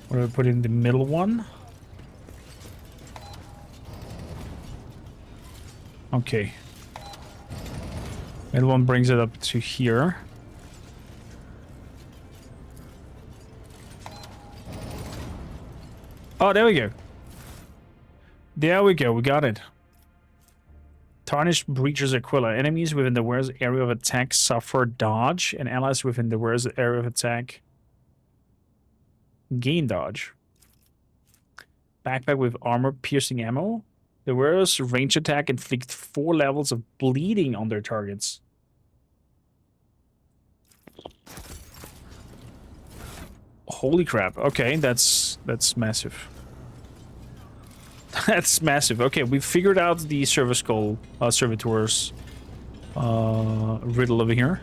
What do I put in the middle one? Okay. Middle one brings it up to here. Oh, there we go. There we go, we got it. Tarnished breaches Aquila. Enemies within the wearer's area of attack suffer dodge, and allies within the wearer's area of attack gain dodge. Backpack with armor-piercing ammo. The wearer's range attack inflicts 4 levels of bleeding on their targets. Holy crap. Okay, that's massive. That's massive. Okay, we've figured out the servitors riddle over here.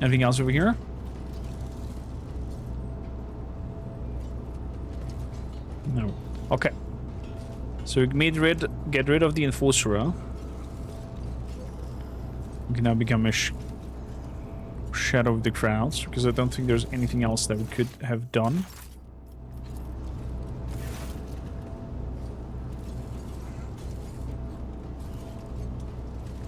Anything else over here? No. Okay. So we get rid of the enforcer. We can now become a shadow of the crowds, because I don't think there's anything else that we could have done.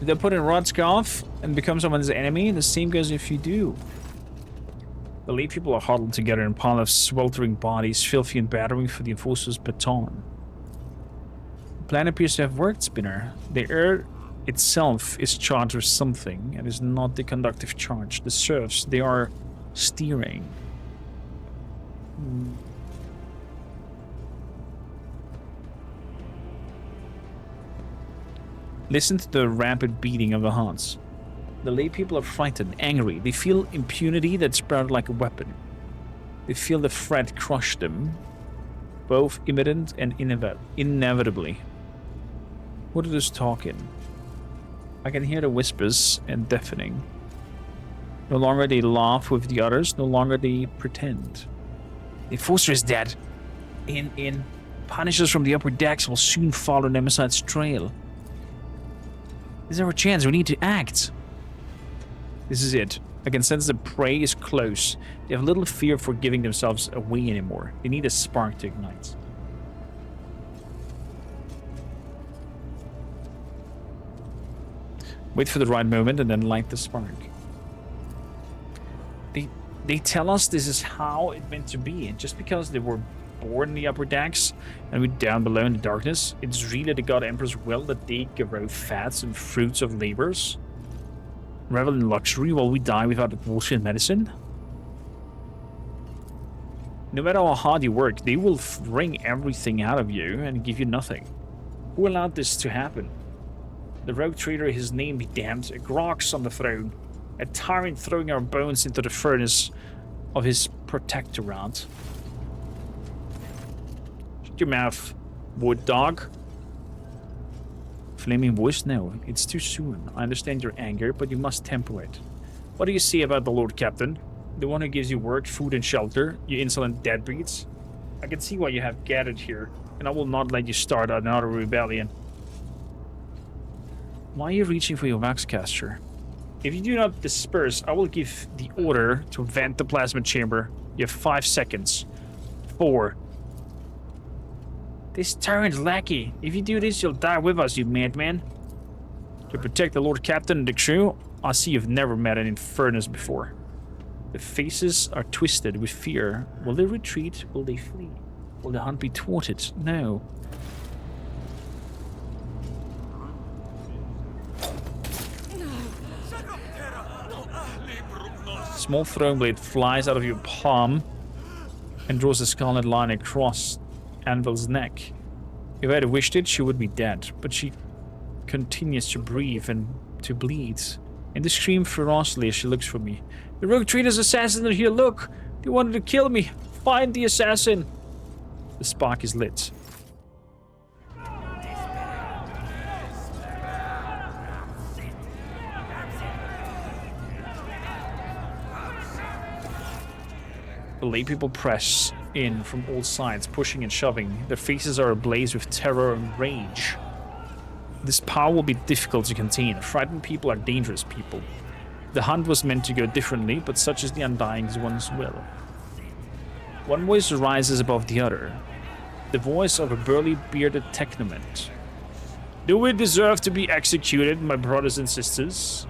Did they put in Rodskov and become someone's enemy? The same goes if you do. The lay people are huddled together in a pile of sweltering bodies, filthy and battering for the enforcer's baton. The plan appears to have worked, Spinner. The air itself is charged with something, and is not the conductive charge. The serfs, they are steering. Listen to the rapid beating of the hearts. The lay people are frightened, angry. They feel impunity that sprouted like a weapon. They feel the threat crush them, both imminent and inevitably. What are those talking? I can hear the whispers and deafening. No longer they laugh with the others, no longer they pretend. The enforcer is dead. In. Punishers from the upper decks will soon follow Nemeside's trail. Is there a chance? We need to act. This is it. I can sense the prey is close. They have little fear for giving themselves away anymore. They need a spark to ignite. Wait for the right moment and then light the spark. They tell us this is how it meant to be. And just because they were born in the upper decks and we down below in the darkness, it's really the God Emperor's will that they grow fats and fruits of labors, revel in luxury while we die without the bullshit medicine. No matter how hard you work, they will wring everything out of you and give you nothing. Who allowed this to happen? The rogue trader, his name be damned, a Grox on the throne, a tyrant throwing our bones into the furnace of his protectorate. Shut your mouth, wood dog. Flaming voice? No, it's too soon. I understand your anger, but you must temper it. What do you say about the Lord Captain? The one who gives you work, food, and shelter, you insolent deadbeats? I can see why you have gathered here, and I will not let you start another rebellion. Why are you reaching for your Waxcaster? If you do not disperse, I will give the order to vent the plasma chamber. You have 5 seconds. 4. This tyrant lackey. If you do this, you'll die with us, you madman. To protect the Lord Captain and the crew, I see you've never met an infernus before. The faces are twisted with fear. Will they retreat? Will they flee? Will the hunt be thwarted? No. Small throne blade flies out of your palm and draws a scarlet line across Anvil's neck. If I had wished it, she would be dead, but she continues to breathe and to bleed, and to scream ferociously as she looks for me. The rogue trader's assassin are here, look! They wanted to kill me! Find the assassin! The spark is lit. The lay people press in from all sides, pushing and shoving. Their faces are ablaze with terror and rage. This power will be difficult to contain. Frightened people are dangerous people. The hunt was meant to go differently, but such is the Undying One's will. One voice rises above the other. The voice of a burly, bearded technomant. Do we deserve to be executed, my brothers and sisters?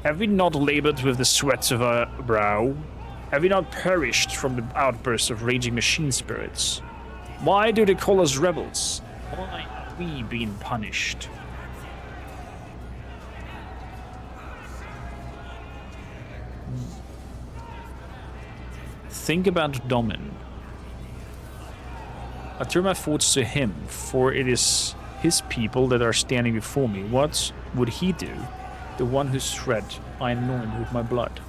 Have we not labored with the sweat of our brow? Have we not perished from the outbursts of raging machine spirits? Why do they call us rebels? Why are we being punished? Think about Domin. I turn my thoughts to him, for it is his people that are standing before me. What would he do? The one whose thread I anoint with my blood.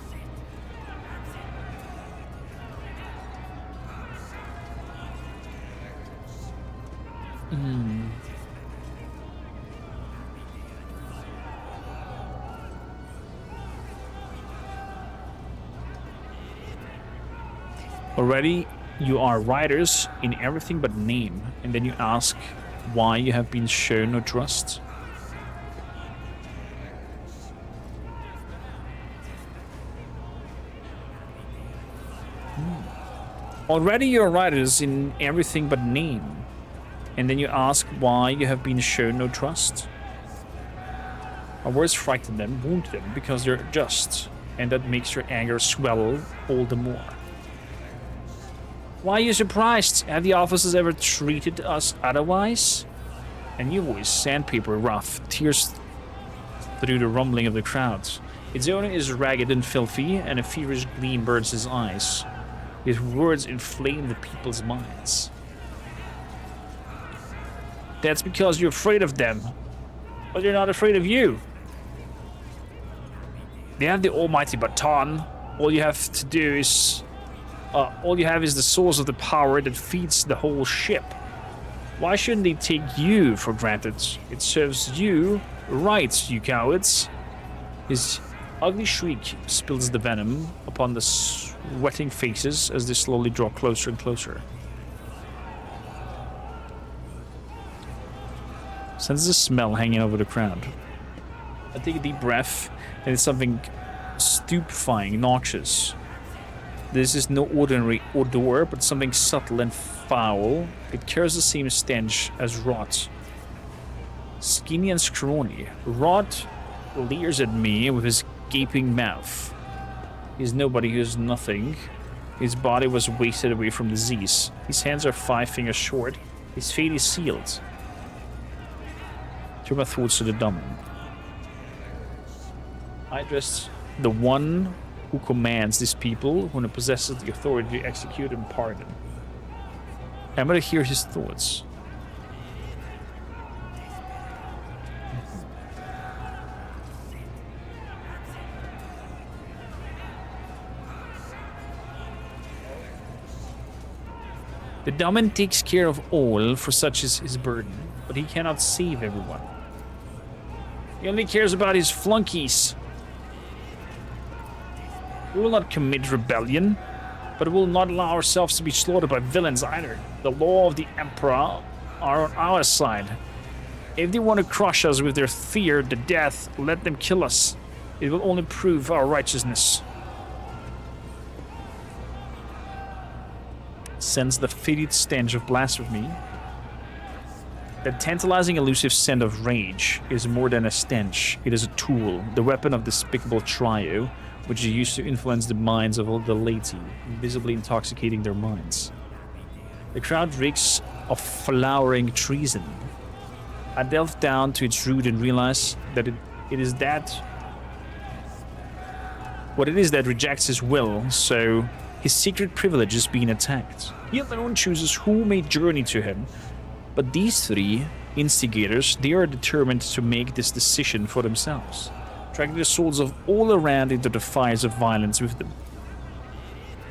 Already, you are riders in everything but name, and then you ask why you have been shown no trust. Already, you are riders in everything but name, and then you ask why you have been shown no trust. My words frighten them, wound them, because they're just, and that makes your anger swell all the more. Why are you surprised? Have the officers ever treated us otherwise? A new voice, sandpaper rough, tears through the rumbling of the crowds. Its owner is ragged and filthy, and a feverish gleam burns his eyes. His words inflame the people's minds. That's because you're afraid of them, but they're not afraid of you. They have the almighty baton. All you have to do is... all you have is the source of the power that feeds the whole ship. Why shouldn't they take you for granted? It serves you right, you cowards. His ugly shriek spills the venom upon the sweating faces as they slowly draw closer and closer. Senses a smell hanging over the crowd. I take a deep breath, and it's something stupefying, noxious. This is no ordinary odor, but something subtle and foul. It carries the same stench as rot. Skinny and scrawny, Rot leers at me with his gaping mouth. He's nobody who's nothing. His body was wasted away from disease. His hands are 5 fingers short. His fate is sealed. Turn my thoughts to the dumb. I address the one who commands these people, who possesses the authority to execute and pardon. I'm gonna hear his thoughts. The Daemon takes care of all, for such is his burden, but he cannot save everyone. He only cares about his flunkies. We will not commit rebellion, but we will not allow ourselves to be slaughtered by villains either. The law of the Emperor are on our side. If they want to crush us with their fear, the death, let them kill us. It will only prove our righteousness. Sense the fetid stench of blasphemy. That tantalizing elusive scent of rage is more than a stench. It is a tool, the weapon of despicable trio, which is used to influence the minds of all the laity, visibly intoxicating their minds. The crowd reeks of flowering treason. I delve down to its root and realize that what it is that rejects his will, so his secret privilege is being attacked. He alone chooses who may journey to him, but these 3 instigators, they are determined to make this decision for themselves, dragging the souls of all around into the fires of violence with them.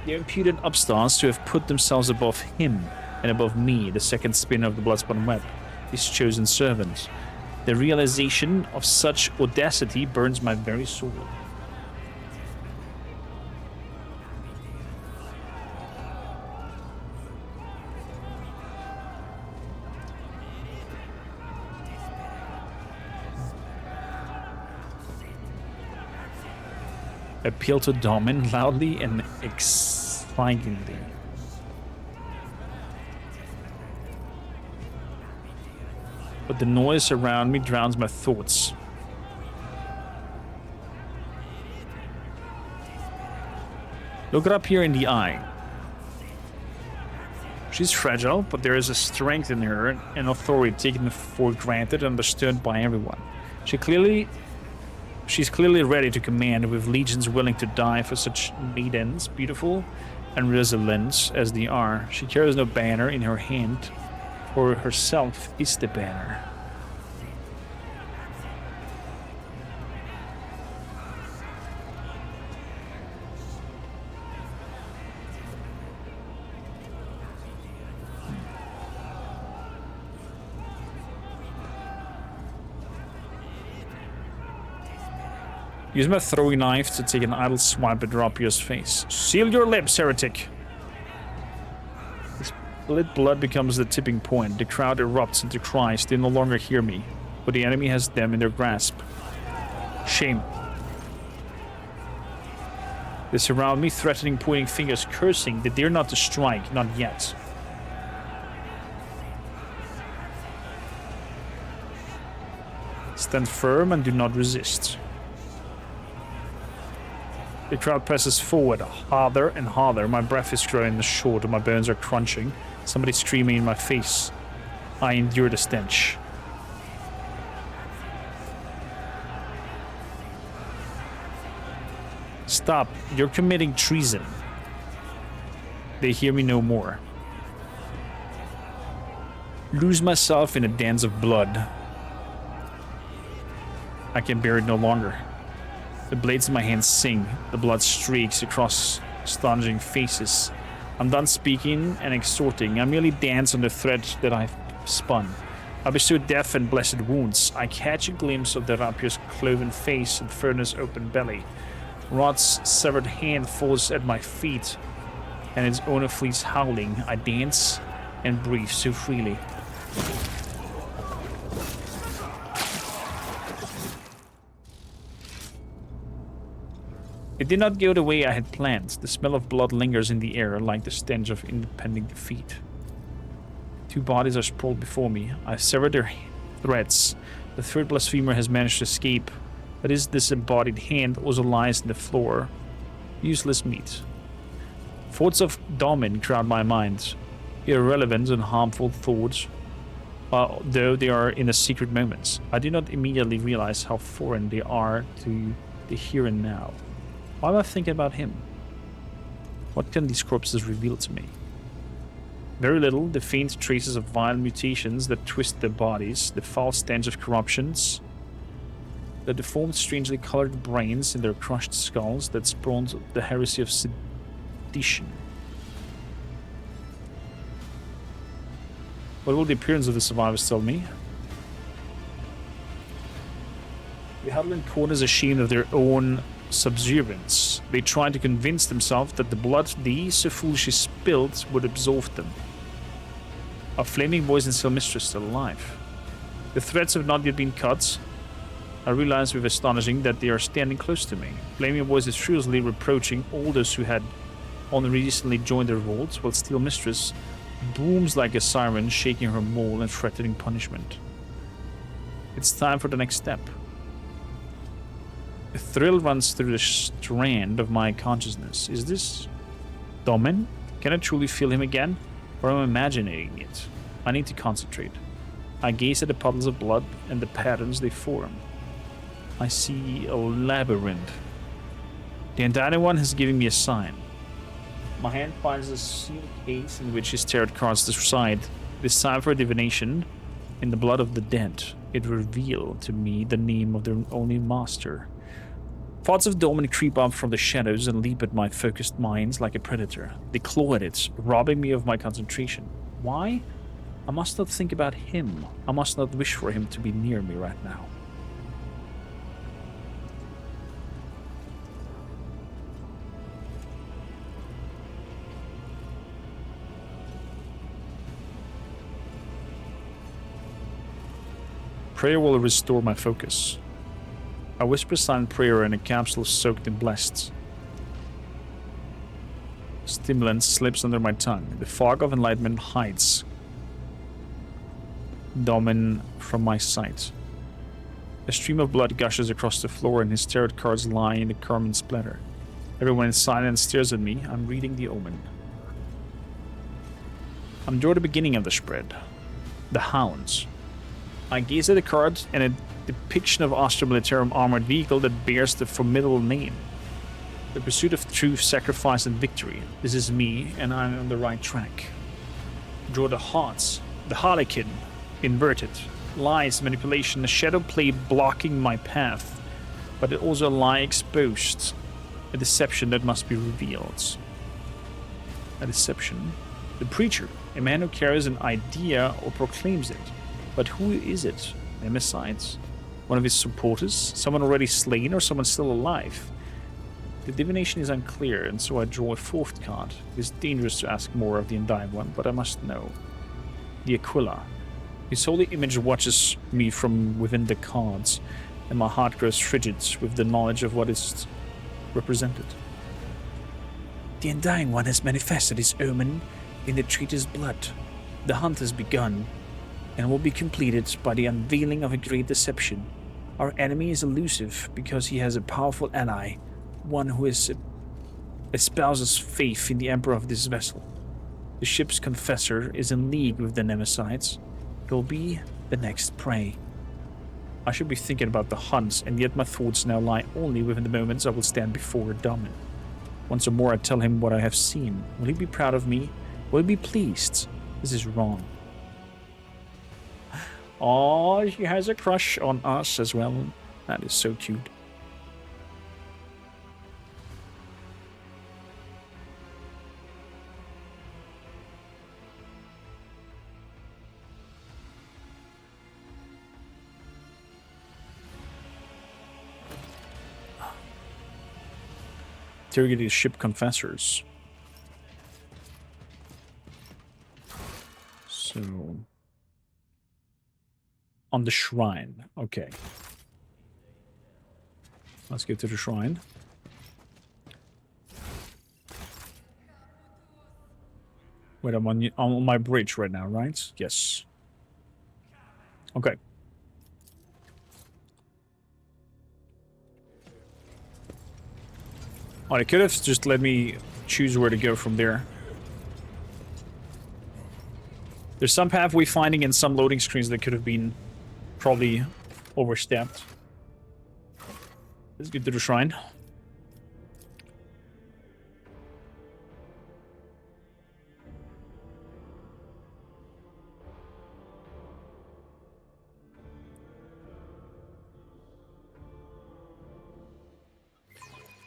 They are impudent upstarts to have put themselves above him and above me, the second spinner of the blood-spun web, his chosen servant. The realization of such audacity burns my very soul. Appeal to Daemon loudly and excitingly. But the noise around me drowns my thoughts. Look her up here in the eye. She's fragile, but there is a strength in her and authority taken for granted and understood by everyone. She's clearly ready to command, with legions willing to die for such maidens, beautiful and resilient as they are. She carries no banner in her hand, for herself is the banner. Use my throwing knife to take an idle swipe at Rapio's face. Seal your lips, heretic! His split blood becomes the tipping point. The crowd erupts into cries. They no longer hear me, but the enemy has them in their grasp. Shame. They surround me, threatening, pointing fingers, cursing. They dare not to strike, not yet. stand firm and do not resist. The crowd presses forward harder and harder. My breath is growing short and my bones are crunching. Somebody's screaming in my face. I endure the stench. Stop. You're committing treason. They hear me no more. Lose myself in a dance of blood. I can bear it no longer. The blades in my hands sing. The blood streaks across astonishing faces. I'm done speaking and exhorting. I merely dance on the thread that I've spun. I bestow death and blessed wounds. I catch a glimpse of the rapier's cloven face and furnace open belly. Rod's severed hand falls at my feet, and its owner flees howling. I dance and breathe so freely. It did not go the way I had planned. The smell of blood lingers in the air like the stench of impending defeat. Two bodies are sprawled before me. I've severed their threads. The third blasphemer has managed to escape, but his disembodied hand also lies in the floor. Useless meat. Thoughts of Domin crowd my mind. Irrelevant and harmful thoughts, though they are in the secret moments. I do not immediately realize how foreign they are to the here and now. Why am I thinking about him? What can these corpses reveal to me? Very little. The faint traces of violent mutations that twist their bodies, the foul stench of corruptions, the deformed, strangely colored brains in their crushed skulls that spawned the heresy of sedition. What will the appearance of the survivors tell me? They huddle in corners ashamed of their own subservience. They try to convince themselves that the blood they so foolishly spilled would absolve them. Our flaming boys and still mistress still alive. The threads have not yet been cut. I realize with astonishing that they are standing close to me. Flaming boys is furiously reproaching all those who had only recently joined the revolt, while Steel Mistress booms like a siren, shaking her maul and threatening punishment. It's time for the next step. A thrill runs through the strand of my consciousness. Is this Domin? Can I truly feel him again? Or am I imagining it? I need to concentrate. I gaze at the puddles of blood and the patterns they form. I see a labyrinth. The Undying One has given me a sign. My hand finds a sealed case in which his tarot cards reside. This time for divination. In the blood of the dead, it revealed to me the name of their only master. Thoughts of Domin creep up from the shadows and leap at my focused mind like a predator. They claw at it, robbing me of my concentration. Why? I must not think about him. I must not wish for him to be near me right now. Prayer will restore my focus. I whisper silent prayer in a capsule soaked in blessed. Stimulant slips under my tongue. The fog of enlightenment hides Domin from my sight. A stream of blood gushes across the floor and his tarot cards lie in the carmine splatter. Everyone in silence stares at me. I'm reading the omen. I'm toward the beginning of the spread. The Hounds. I gaze at the card and a depiction of Astra Militarum armored vehicle that bears the formidable name. The pursuit of truth, sacrifice, and victory. This is me, and I'm on the right track. Draw the hearts. The Harlequin. Inverted. Lies, manipulation, a shadow play blocking my path. But it also a lie exposed. A deception that must be revealed. A deception. The preacher. A man who carries an idea or proclaims it. But who is it? Nemesites? One of his supporters? Someone already slain or someone still alive? The divination is unclear, and so I draw a fourth card. It is dangerous to ask more of the Undying One, but I must know. The Aquila. His holy image watches me from within the cards, and my heart grows frigid with the knowledge of what is represented. The Undying One has manifested his omen in the traitor's blood. The hunt has begun, and will be completed by the unveiling of a great deception. Our enemy is elusive because he has a powerful ally, one who espouses faith in the Emperor of this vessel. The ship's confessor is in league with the Nemesites. It will be the next prey. I should be thinking about the hunts, and yet my thoughts now lie only within the moments I will stand before Damin. Once more I tell him what I have seen. Will he be proud of me? Will he be pleased? This is wrong. Oh, she has a crush on us as well. That is so cute. Interrogate the ship confessors. So... on the shrine. Okay. Let's get to the shrine. Wait, I'm on my bridge right now, right? Yes. Okay. Oh, they could have just let me choose where to go from there. There's some pathway finding and some loading screens that could have been probably overstepped. Let's get to the shrine.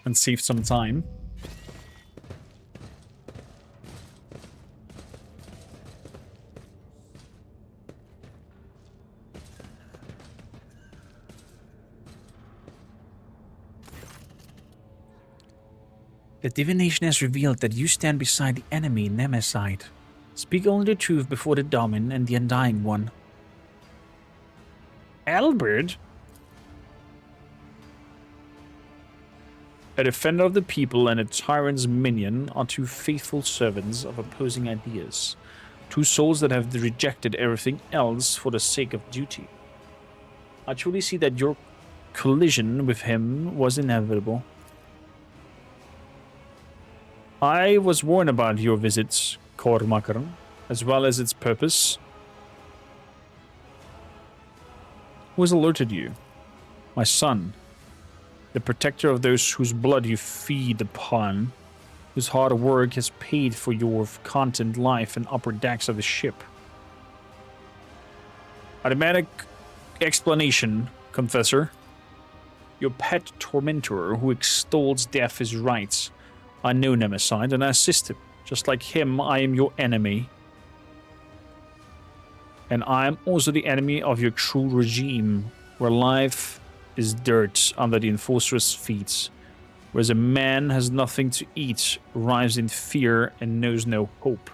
And save some time. The divination has revealed that you stand beside the enemy Nemesite. Speak only the truth before the Domin and the Undying One. Albert? A defender of the people and a tyrant's minion are two faithful servants of opposing ideas. Two souls that have rejected everything else for the sake of duty. I truly see that your collision with him was inevitable. I was warned about your visit, kormakrtv, as well as its purpose. Who has alerted you? My son. The protector of those whose blood you feed upon, whose hard work has paid for your content life and upper decks of the ship. I demand an explanation, confessor. Your pet tormentor who extols death as right. I know Nemesite and I assist him. Just like him, I am your enemy. And I am also the enemy of your cruel regime, where life is dirt under the enforcer's feet, whereas a man has nothing to eat, rives in fear, and knows no hope.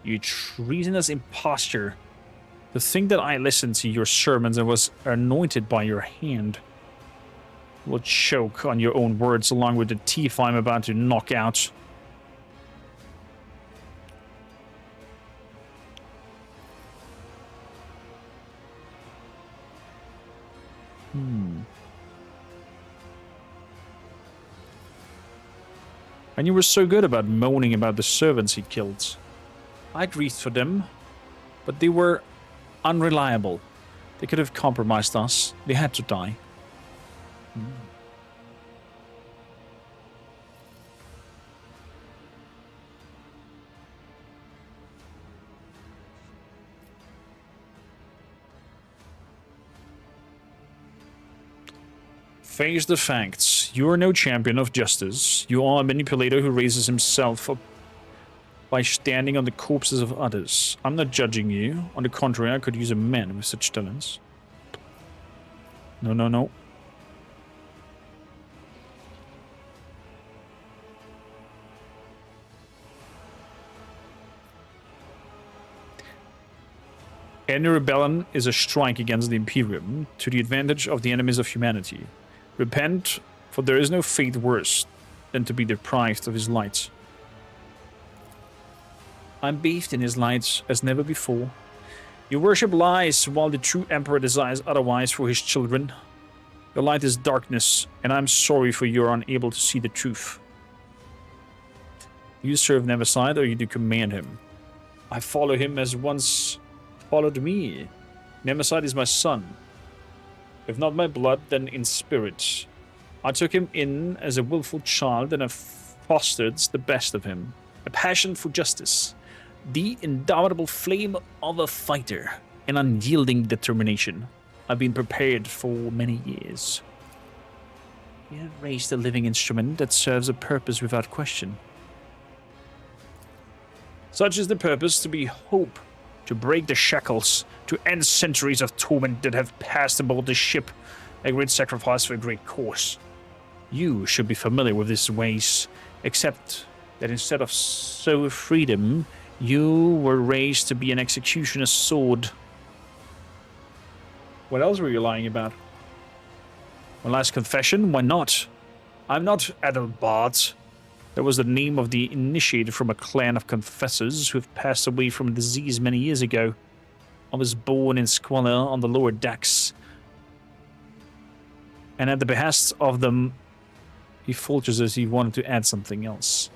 You treasonous impostor! To think that I listened to your sermons and was anointed by your hand. You will choke on your own words along with the teeth I'm about to knock out. And you were so good about moaning about the servants he killed. I grieved for them, but they were unreliable. They could have compromised us. They had to die. Face the facts. You are no champion of justice. You are a manipulator who raises himself up by standing on the corpses of others. I'm not judging you. On the contrary, I could use a man with such talents. No, no, no. Any rebellion is a strike against the Imperium to the advantage of the enemies of humanity. Repent, for there is no fate worse than to be deprived of his light. I'm bathed in his light as never before. You worship lies while the true emperor desires otherwise for his children. Your light is darkness, and I'm sorry for you're unable to see the truth. You serve Nemesis, or you do command him. I follow him as once followed me. Nemesis is my son. If not by blood, then in spirit. I took him in as a willful child and have fostered the best of him. A passion for justice. The indomitable flame of a fighter. An unyielding determination. I've been prepared for many years. You have raised a living instrument that serves a purpose without question. Such is the purpose, to be hope, to break the shackles, to end centuries of torment that have passed aboard the ship, a great sacrifice for a great cause. You should be familiar with these ways, except that instead of so freedom, you were raised to be an executioner's sword. What else were you lying about? My last confession? Why not? I'm not Adelbart. That was the name of the initiated from a clan of confessors who have passed away from disease many years ago. I was born in squalor on the lower decks. And at the behest of them, he falters as he wanted to add something else.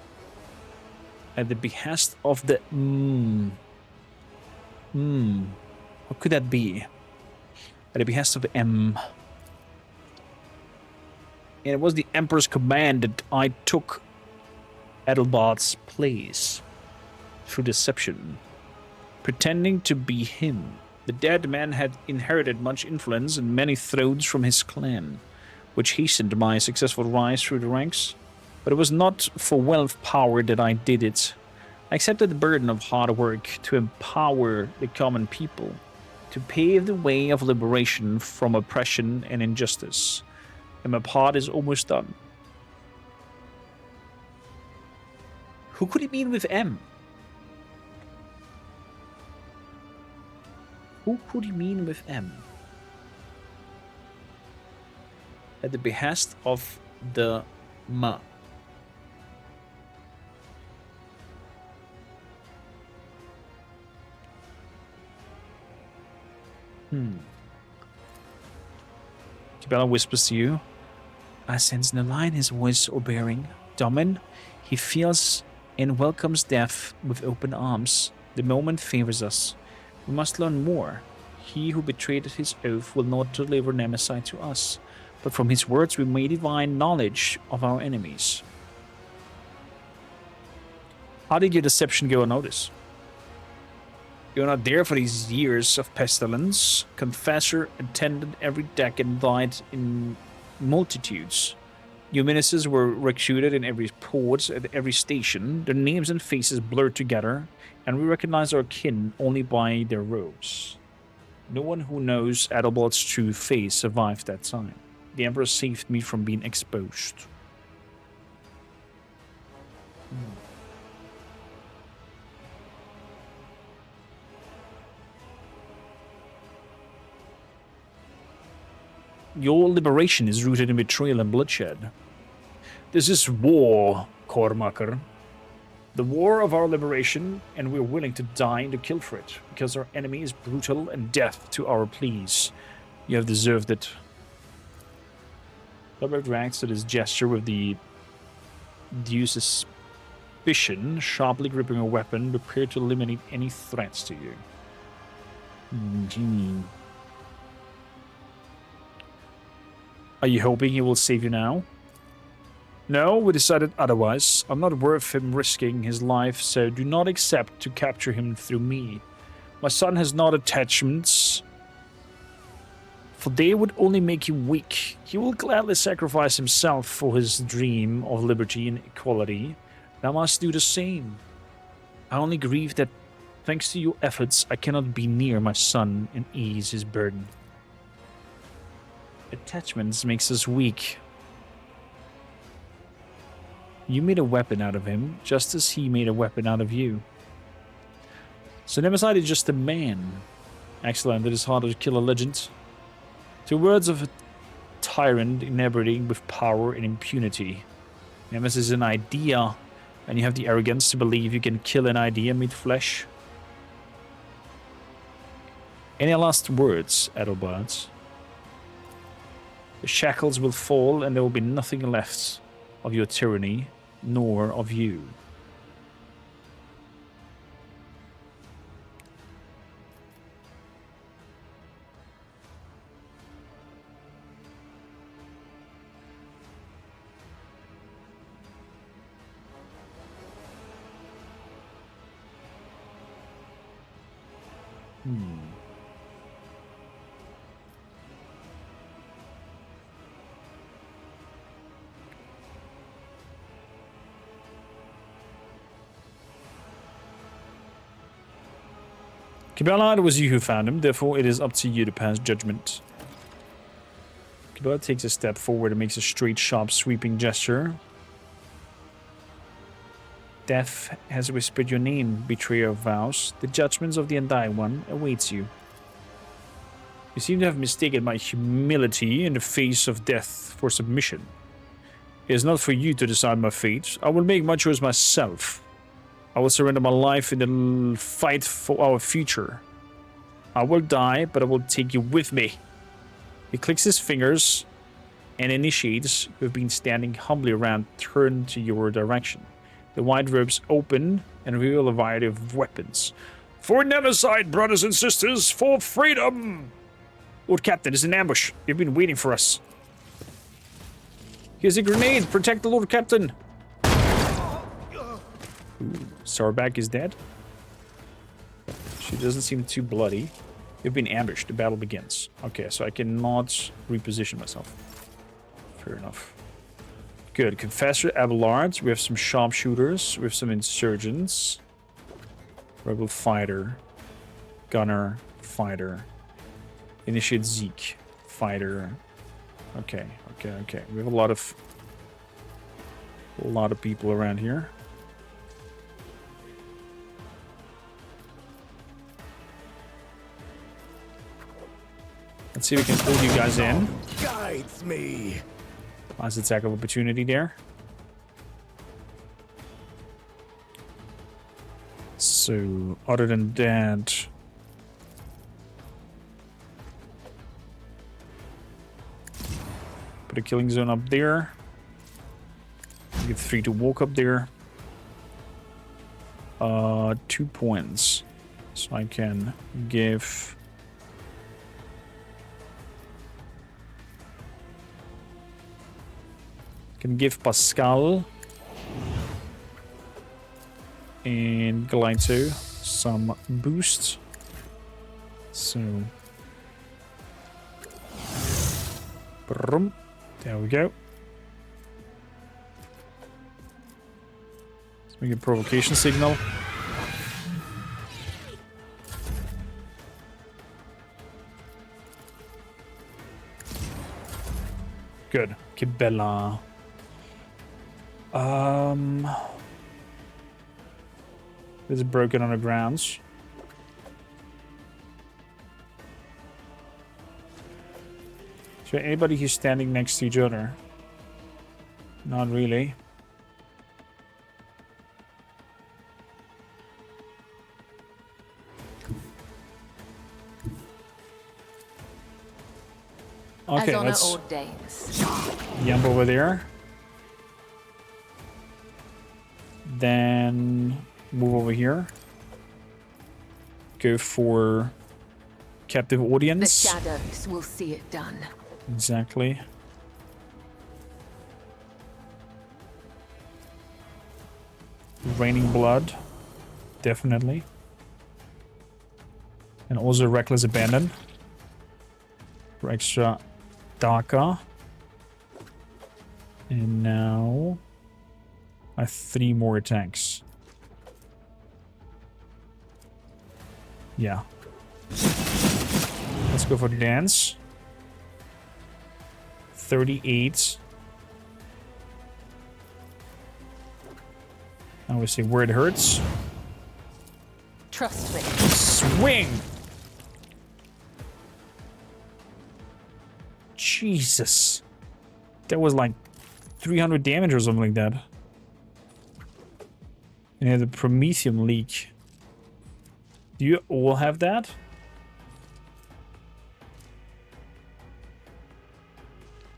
At the behest of the... What could that be? At the behest of M. And it was the Emperor's command that I took Adelbart's place through deception, pretending to be him. The dead man had inherited much influence and many thrones from his clan, which hastened my successful rise through the ranks. But it was not for wealth power that I did it. I accepted the burden of hard work to empower the common people, to pave the way of liberation from oppression and injustice. And my part is almost done. Who could he mean with M? Who could he mean with M? At the behest of the Ma. Kibellah whispers to you. I sense no lie in his voice or bearing. Domin, he feels and welcomes death with open arms. The moment favors us. We must learn more. He who betrayed his oath will not deliver Nemesis to us, but from his words we may divine knowledge of our enemies. How did your deception go unnoticed? You're not there for these years of pestilence. Confessor attended every deck and died in multitudes. Your ministers were recruited in every port, at every station. Their names and faces blurred together, and we recognize our kin only by their robes. No one who knows Adelbart's true face survived that time. The Emperor saved me from being exposed. Your liberation is rooted in betrayal and bloodshed. This is war, Kormakr. The war of our liberation, and we're willing to die and to kill for it, because our enemy is brutal and deaf to our pleas. You have deserved it. Robert reacts to this gesture with the due suspicion, sharply gripping a weapon, prepared to eliminate any threats to you. Are you hoping he will save you now? No, we decided otherwise. I'm not worth him risking his life, so do not accept to capture him through me. My son has not attachments, for they would only make you weak. He will gladly sacrifice himself for his dream of liberty and equality. And I must do the same. I only grieve that, thanks to your efforts, I cannot be near my son and ease his burden. Attachments makes us weak. You made a weapon out of him, just as he made a weapon out of you. So Nemesis is just a man. Excellent, it is harder to kill a legend. Two words of a tyrant inebriating with power and impunity. Nemesis is an idea, and you have the arrogance to believe you can kill an idea made flesh. Any last words, Adalbert? The shackles will fall and there will be nothing left of your tyranny, nor of you. Kibellah, it was you who found him, therefore it is up to you to pass judgment. Kibellah takes a step forward and makes a straight, sharp, sweeping gesture. Death has whispered your name, betrayer of vows. The judgments of the Undying One awaits you. You seem to have mistaken my humility in the face of death for submission. It is not for you to decide my fate. I will make my choice myself. I will surrender my life in the fight for our future. I will die, but I will take you with me. He clicks his fingers, and initiates who have been standing humbly around turn to your direction. The white robes open and reveal a variety of weapons. For Nemerside, brothers and sisters, for freedom! Lord Captain, it's an ambush. You've been waiting for us. Here's a grenade. Protect the Lord Captain. Sarback is dead. She doesn't seem too bloody. You've been ambushed. The battle begins. Okay, so I cannot reposition myself. Fair enough. Good. Confessor, Abelard. We have some sharpshooters. We have some insurgents. Rebel fighter. Gunner. Fighter. Initiate Zeke. Fighter. Okay. We have a lot of people around here. Let's see if we can pull you guys in. Guides me. Last attack of opportunity there. So, other than that, put a killing zone up there. Get 3 to walk up there. 2 points. So I can give... Can give Pascal and Galito some boost. So, brum. There we go. Let's make a provocation signal. Good. Kibellah. This is broken on the grounds. Is there anybody who's standing next to each other? Not really. Okay, let's jump over there. Then move over here. Go for captive audience. The shadows will see it done. Exactly. Raining blood. Definitely. And also reckless abandon. For extra darker. And now I have 3 more attacks. Yeah. Let's go for the dance. 38. Now we see where it hurts. Trust me. Swing! Jesus. That was like 300 damage or something like that. And you have the Promethium leak. Do you all have that?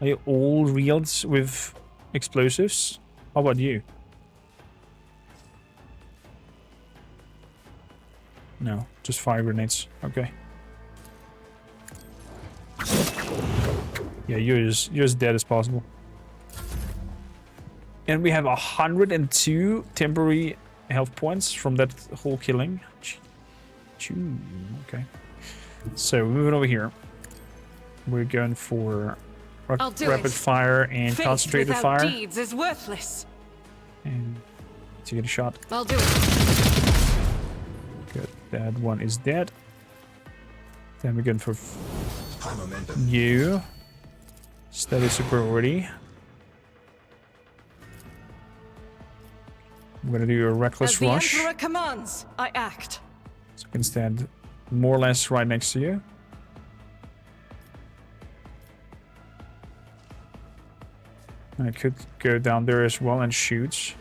Are you all reeled with explosives? How about you? No, just fire grenades. Okay. Yeah, you're as dead as possible. And we have 102 temporary health points from that whole killing. Okay. So moving over here. We're going for rapid fire and Faith concentrated without fire. deeds is worthless. And to get a shot. I'll do it. Good. That one is dead. Then we're going for you. Steady superiority. I'm gonna do a reckless As the rush. Emperor commands, I act. So I can stand more or less right next to you. I could go down there as well and shoot.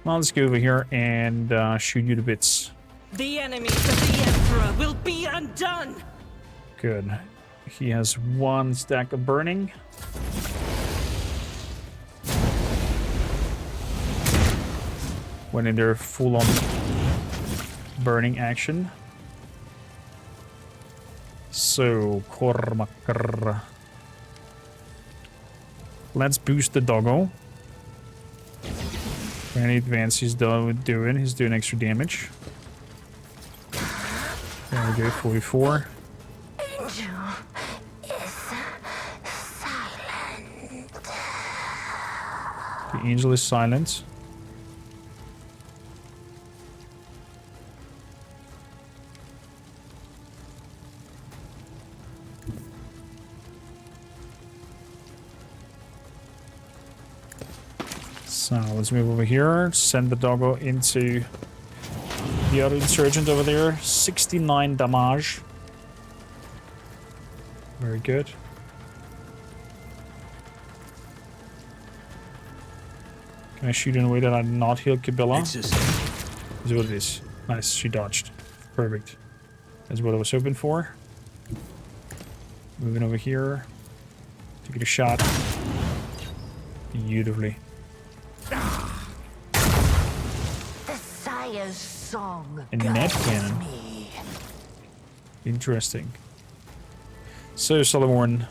Well, let's go over here and shoot you to bits. The enemies of the Emperor will be undone. Good. He has one stack of burning. Went in there full-on burning action. So, kormakrtv. Let's boost the doggo. Any advance he's doing, he's doing extra damage. There we go, 44. The angel is silent. So let's move over here, send the doggo into the other insurgent over there. 69 damage. Very good. Can I shoot in a way that I not heal Kibellah? Is what it is. Nice, she dodged. Perfect. That's what I was hoping for. Moving over here. To get a shot. Beautifully. The Sire's song. A net cannon. Interesting. So, Solomon,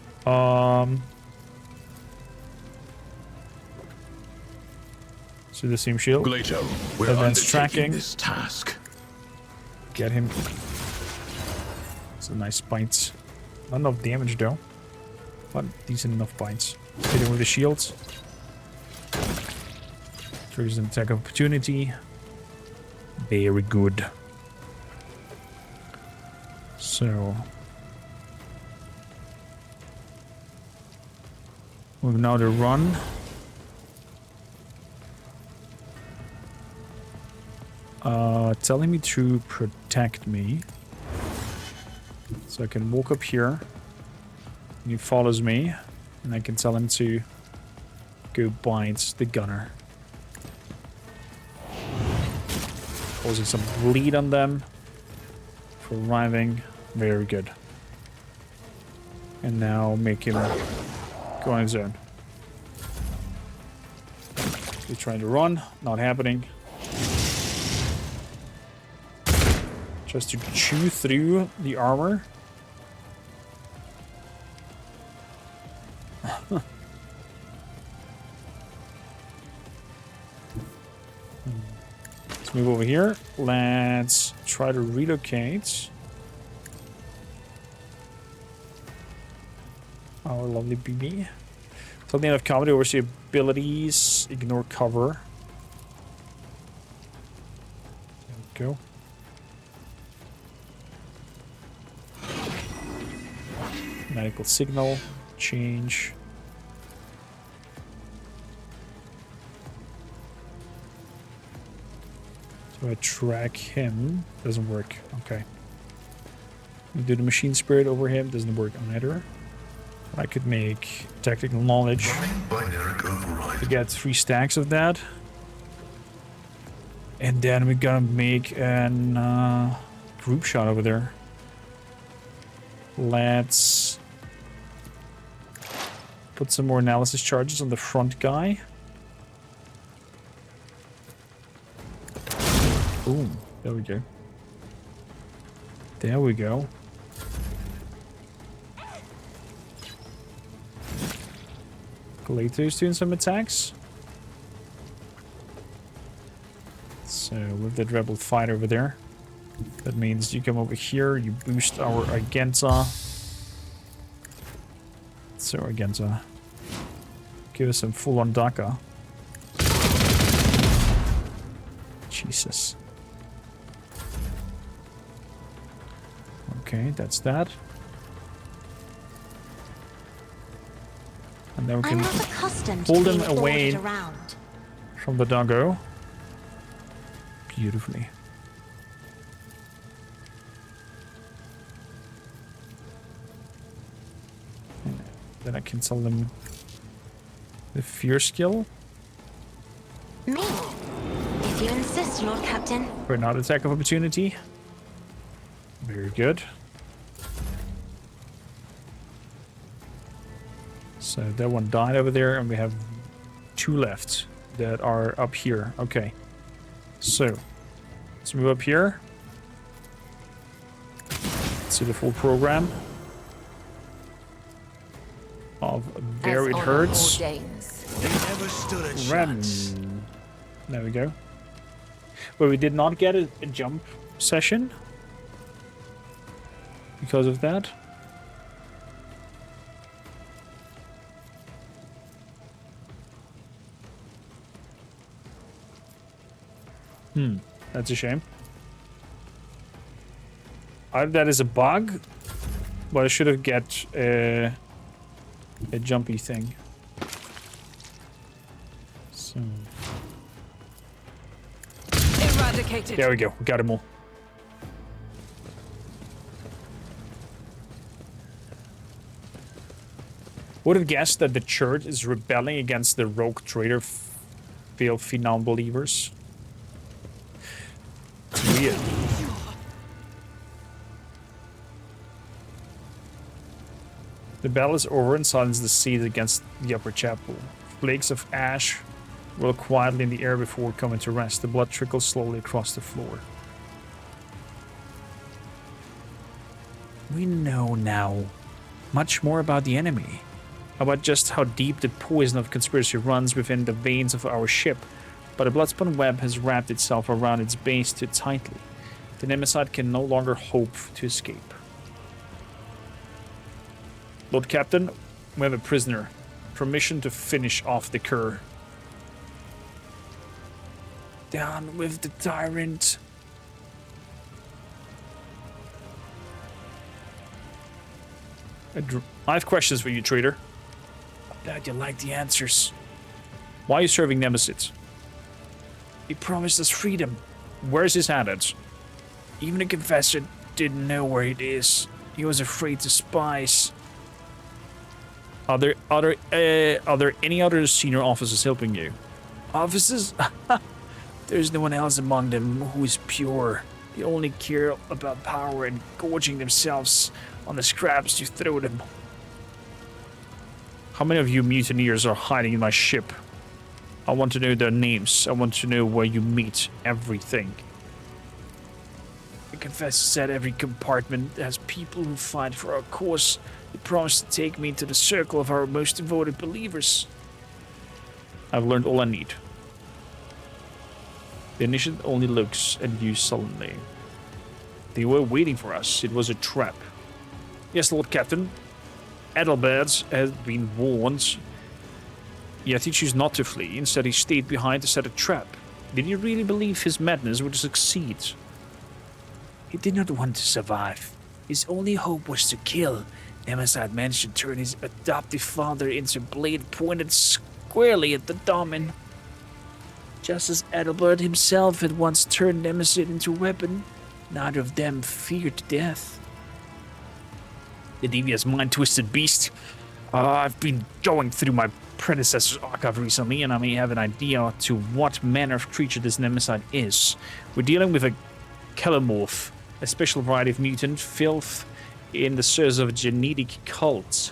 so the same shield. Glato, we're Advanced tracking. this task. Get him. It's a nice bites. Not enough damage though. But decent enough bites. Hit him with the shields. Triggers an attack of opportunity. Very good. So we've now to run. Telling me to protect me. So I can walk up here. And he follows me. And I can tell him to go bite the gunner. Causing some bleed on them. For arriving. Very good. And now make him go on his own. He's trying to run. Not happening. Just to chew through the armor. Let's move over here. Let's try to relocate our lovely BB. Till the end of combat, oversee abilities, ignore cover. There we go. Medical signal, change. So I track him, doesn't work, okay. Do the machine spirit over him, doesn't work either. I could make tactical knowledge to get 3 stacks of that. And then we're gonna make an group shot over there. Let's put some more analysis charges on the front guy. Boom. There we go. There we go. Glato's doing some attacks. So with that rebel fight over there, that means you come over here, you boost our Argenta. So Argenta, give us some full-on Daka. Jesus. Okay, that's that. And then we can pull them away from the doggo. Beautifully. And then I can tell them the fear skill. Me? If you insist, Lord Captain. For another attack of opportunity. Very good. So that one died over there, and we have 2 left that are up here. Okay. So, let's move up here. See the full program of There It Hurts. Run. There we go. But we did not get a jump session because of that. That's a shame. Either that is a bug, but I should have get a jumpy thing. So. Eradicated. There we go. We got them all. Would have guessed that the church is rebelling against the rogue trader filthy non-believers. It's weird. The battle is over and silence the siege against the upper chapel. Flakes of ash roll quietly in the air before coming to rest. The blood trickles slowly across the floor. We know now much more about the enemy. About just how deep the poison of conspiracy runs within the veins of our ship. But a bloodspun web has wrapped itself around its base too tightly. The Nemesite can no longer hope to escape. Lord Captain, we have a prisoner. Permission to finish off the cur. Down with the tyrant. I have questions for you, Trader. I'm glad you like the answers. Why are you serving Nemesis? He promised us freedom. Where's his handout? Even a confessor didn't know where it is. He was afraid to spies. Are there any other senior officers helping you? Officers? There's no one else among them who is pure. They only care about power and gorging themselves on the scraps you throw them. How many of you mutineers are hiding in my ship? I want to know their names. I want to know where you meet. Everything. The confessor said every compartment has people who fight for our cause. He promised to take me into the circle of our most devoted believers. I've learned all I need. The initiate only looks at you sullenly. They were waiting for us. It was a trap. Yes, Lord Captain. Adalbert has been warned. Yet he chose not to flee. Instead, he stayed behind to set a trap. Did he really believe his madness would succeed? He did not want to survive. His only hope was to kill. Nemesis managed to turn his adoptive father into a blade pointed squarely at the Domin. Just as Adalbert himself had once turned Nemesis into a weapon, neither of them feared death. The devious mind-twisted beast. I've been going through my predecessor's archive recently, and I may have an idea to what manner of creature this Nemesite is. We're dealing with a Kelomorph, a special variety of mutant filth in the service of a genetic cult.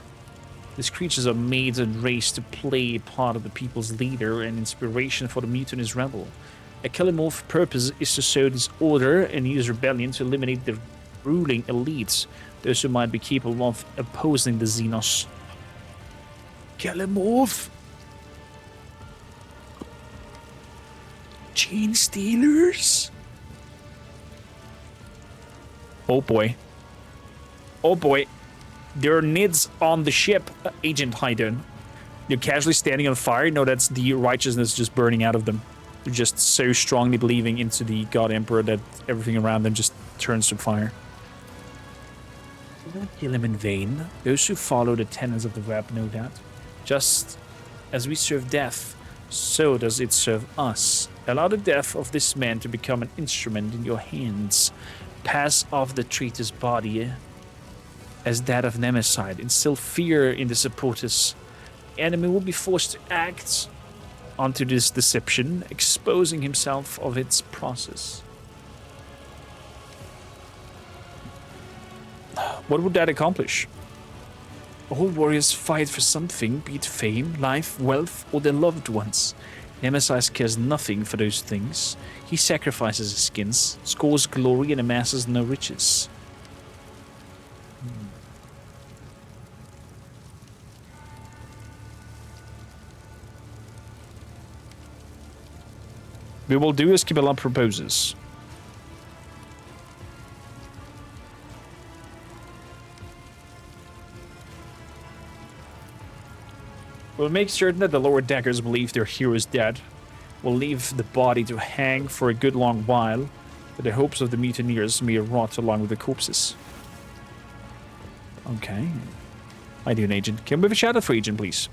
These creatures are made and raised to play part of the people's leader and inspiration for the mutinous rebel. A Kelomorph's purpose is to sow disorder and use rebellion to eliminate the ruling elites, those who might be capable of opposing the Xenos. Kelomorph? Chain stealers? Oh boy. Oh boy. There are NIDs on the ship, Agent Haydn. They're casually standing on fire. No, that's the righteousness just burning out of them. They're just so strongly believing into the God Emperor that everything around them just turns to fire. Do not kill him in vain. Those who follow the tenets of the web know that. Just as we serve death, so does it serve us. Allow the death of this man to become an instrument in your hands. Pass off the traitor's body as that of Nemesite. Instill fear in the supporters. The enemy will be forced to act onto this deception, exposing himself of its process. What would that accomplish? All warriors fight for something, be it fame, life, wealth, or their loved ones. Nemesite cares nothing for those things. He sacrifices his skins, scores glory, and amasses no riches. We will do as Kibellah proposes. We'll make certain that the lower deckers believe their hero is dead. We'll leave the body to hang for a good long while, but the hopes of the mutineers may rot along with the corpses. Okay. I do an agent. Can we have a shout out for agent, please?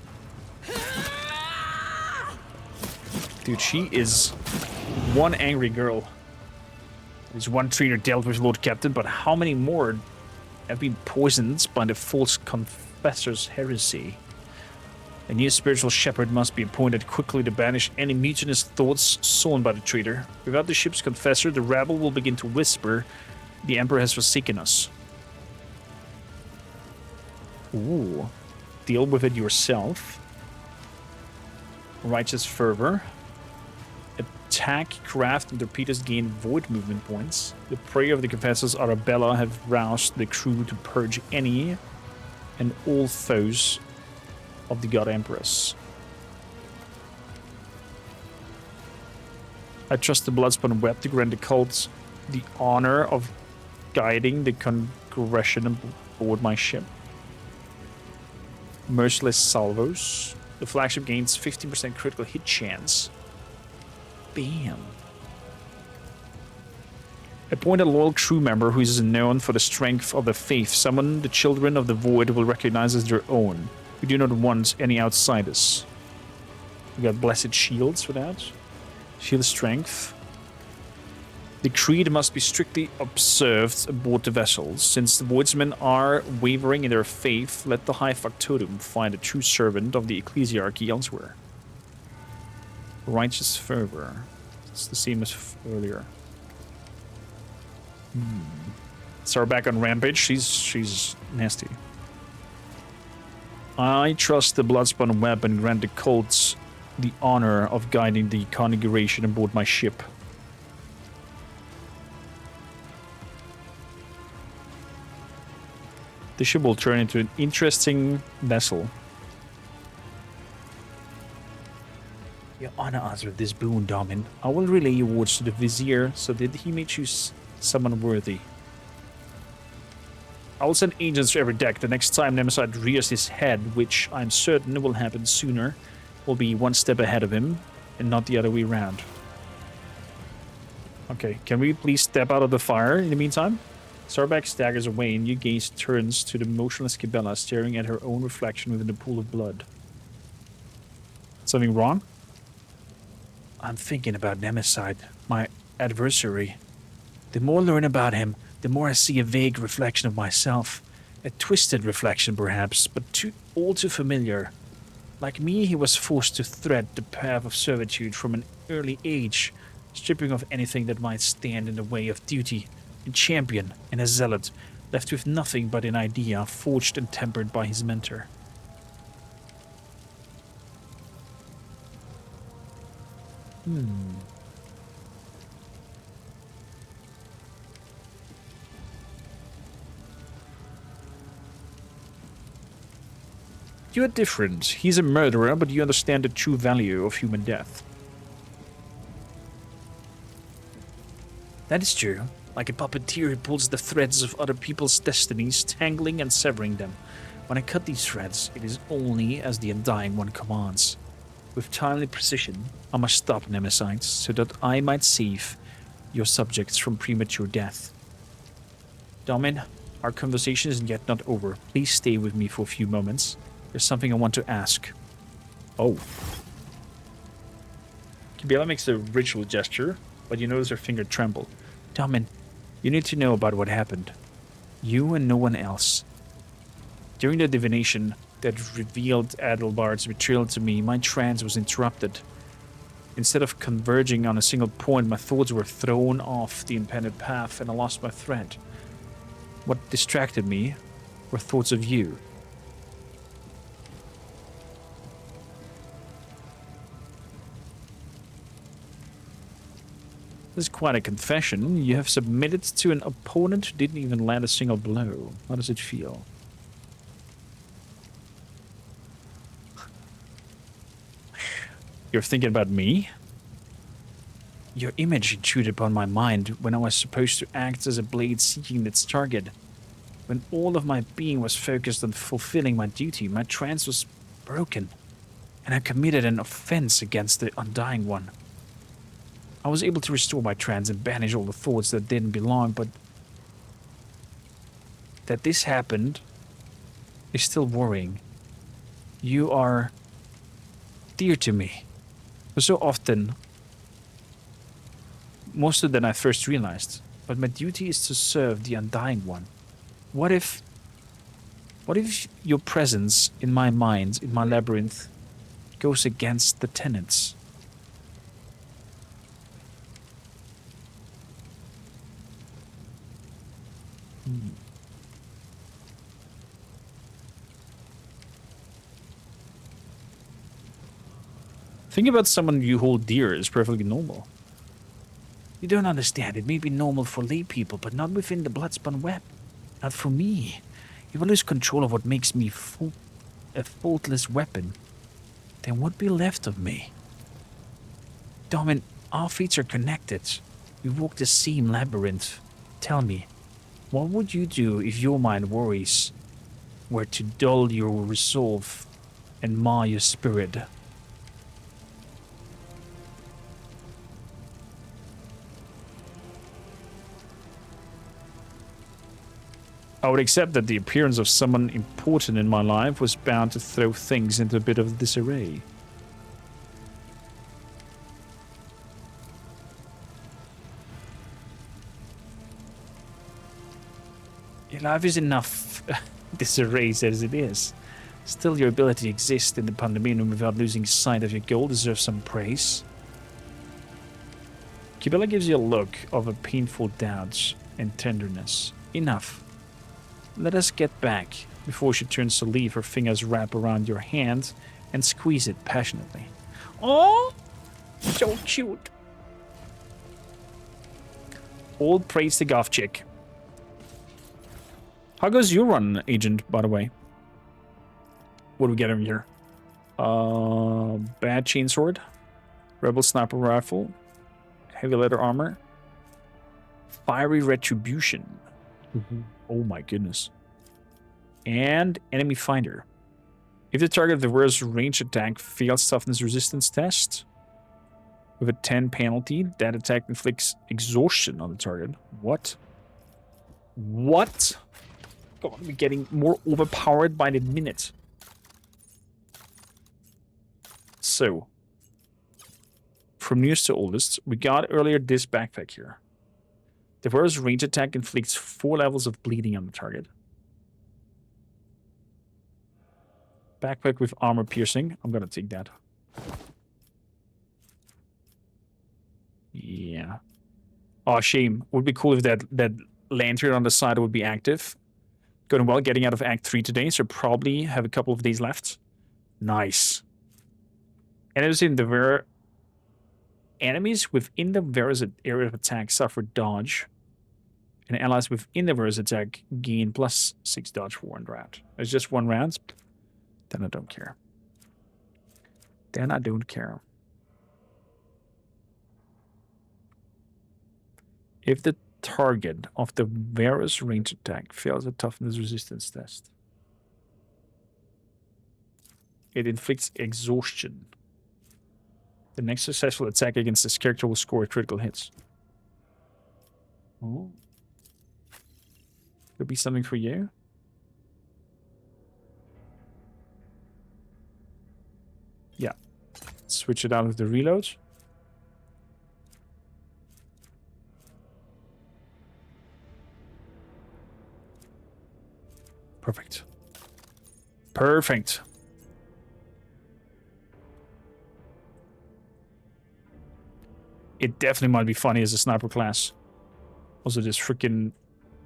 Dude, she is one angry girl. There's one trainer dealt with Lord Captain, but how many more have been poisoned by the false confessor's heresy? A new spiritual shepherd must be appointed quickly to banish any mutinous thoughts sown by the traitor. Without the ship's confessor, the rabble will begin to whisper, the Emperor has forsaken us. Ooh. Deal with it yourself. Righteous fervor. Attack craft and torpedoes gain void movement points. The prayer of the confessors Arabella have roused the crew to purge any and all foes of the God Empress. I trust the Bloodspun Web to grant the cult the honor of guiding the Congregation aboard my ship. Merciless salvos. The flagship gains 15% critical hit chance. Bam. Appoint a loyal crew member who is known for the strength of the faith. Summon the children of the void will recognize as their own. We do not want any outsiders. We got blessed shields for that. Shield strength. The creed must be strictly observed aboard the vessels. Since the voidsmen are wavering in their faith, let the High Factotum find a true servant of the ecclesiarchy elsewhere. Righteous fervor. It's the same as earlier. Sarah back on rampage. She's nasty. I trust the Bloodspun Web and grant the cults the honor of guiding the congregation aboard my ship. The ship will turn into an interesting vessel. Your honor us with this boon, Domin. I will relay your words to the Vizier so that he may choose someone worthy. I will send agents to every deck. The next time Nemesite rears his head, which I'm certain will happen sooner, will be one step ahead of him, and not the other way around. Okay, can we please step out of the fire in the meantime? Sarback staggers away, and your gaze turns to the motionless Kibellah, staring at her own reflection within the pool of blood. Something wrong? I'm thinking about Nemesite, my adversary. The more I learn about him, the more I see a vague reflection of myself. A twisted reflection, perhaps, but all too familiar. Like me, he was forced to thread the path of servitude from an early age, stripping off anything that might stand in the way of duty. A champion and a zealot, left with nothing but an idea forged and tempered by his mentor. You are different. He's a murderer, but you understand the true value of human death. That is true. Like a puppeteer who pulls the threads of other people's destinies, tangling and severing them. When I cut these threads, it is only as the Undying One commands. With timely precision, I must stop Nemesites, so that I might save your subjects from premature death. Domin, our conversation is yet not over. Please stay with me for a few moments. There's something I want to ask. Oh. Kibellah makes a ritual gesture, but you notice her finger tremble. Domin, you need to know about what happened. You and no one else. During the divination that revealed Adalbard's betrayal to me, my trance was interrupted. Instead of converging on a single point, my thoughts were thrown off the impended path and I lost my thread. What distracted me were thoughts of you. This is quite a confession. You have submitted to an opponent who didn't even land a single blow. How does it feel? You're thinking about me? Your image intruded upon my mind when I was supposed to act as a blade seeking its target. When all of my being was focused on fulfilling my duty, my trance was broken, and I committed an offense against the Undying One. I was able to restore my trance and banish all the thoughts that didn't belong, but that this happened is still worrying. You are dear to me. For so often, more so than I first realized. But my duty is to serve the Undying One. What if your presence in my mind, in my labyrinth, goes against the tenets? Thinking about someone you hold dear is perfectly normal. You don't understand. It may be normal for lay people, but not within the Bloodspun web. Not for me. If I lose control of what makes me a faultless weapon, then what be left of me? Domin, our feet are connected. We walk the same labyrinth. Tell me, what would you do if your mind worries were to dull your resolve and mar your spirit? I would accept that the appearance of someone important in my life was bound to throw things into a bit of disarray. Your life is enough disarray as it is. Still, your ability to exist in the Pandemonium without losing sight of your goal deserves some praise. Kibellah gives you a look of a painful doubt and tenderness. Enough. Let us get back. Before she turns to leave, her fingers wrap around your hand and squeeze it passionately. Oh, so cute. All praise the goth chick. How goes your run, Agent, by the way? What do we get over here? Bad chainsword, rebel sniper rifle, heavy leather armor, fiery retribution. Oh my goodness. And enemy finder. If the target of the worst range attack fails toughness resistance test with a 10 penalty, that attack inflicts exhaustion on the target. What? What? God, we're getting more overpowered by the minute. So, from newest to oldest, we got earlier this backpack here. The worst range attack inflicts 4 levels of bleeding on the target. Backpack with armor piercing. I'm gonna take that. Yeah. Oh, shame. Would be cool if that lantern on the side would be active. Going well, getting out of Act 3 today, so probably have a couple of days left. Nice. Enemies within the various area of attack suffer dodge. And allies within the various attack gain +6 dodge for 1 round. It's just 1 round. Then I don't care. Then I don't care. If the target of the various range attack fails a toughness resistance test, it inflicts exhaustion. The next successful attack against this character will score critical hits. Oh. Could be something for you. Yeah. Switch it out with the reload. Perfect. Perfect. It definitely might be funny as a sniper class. Also, this freaking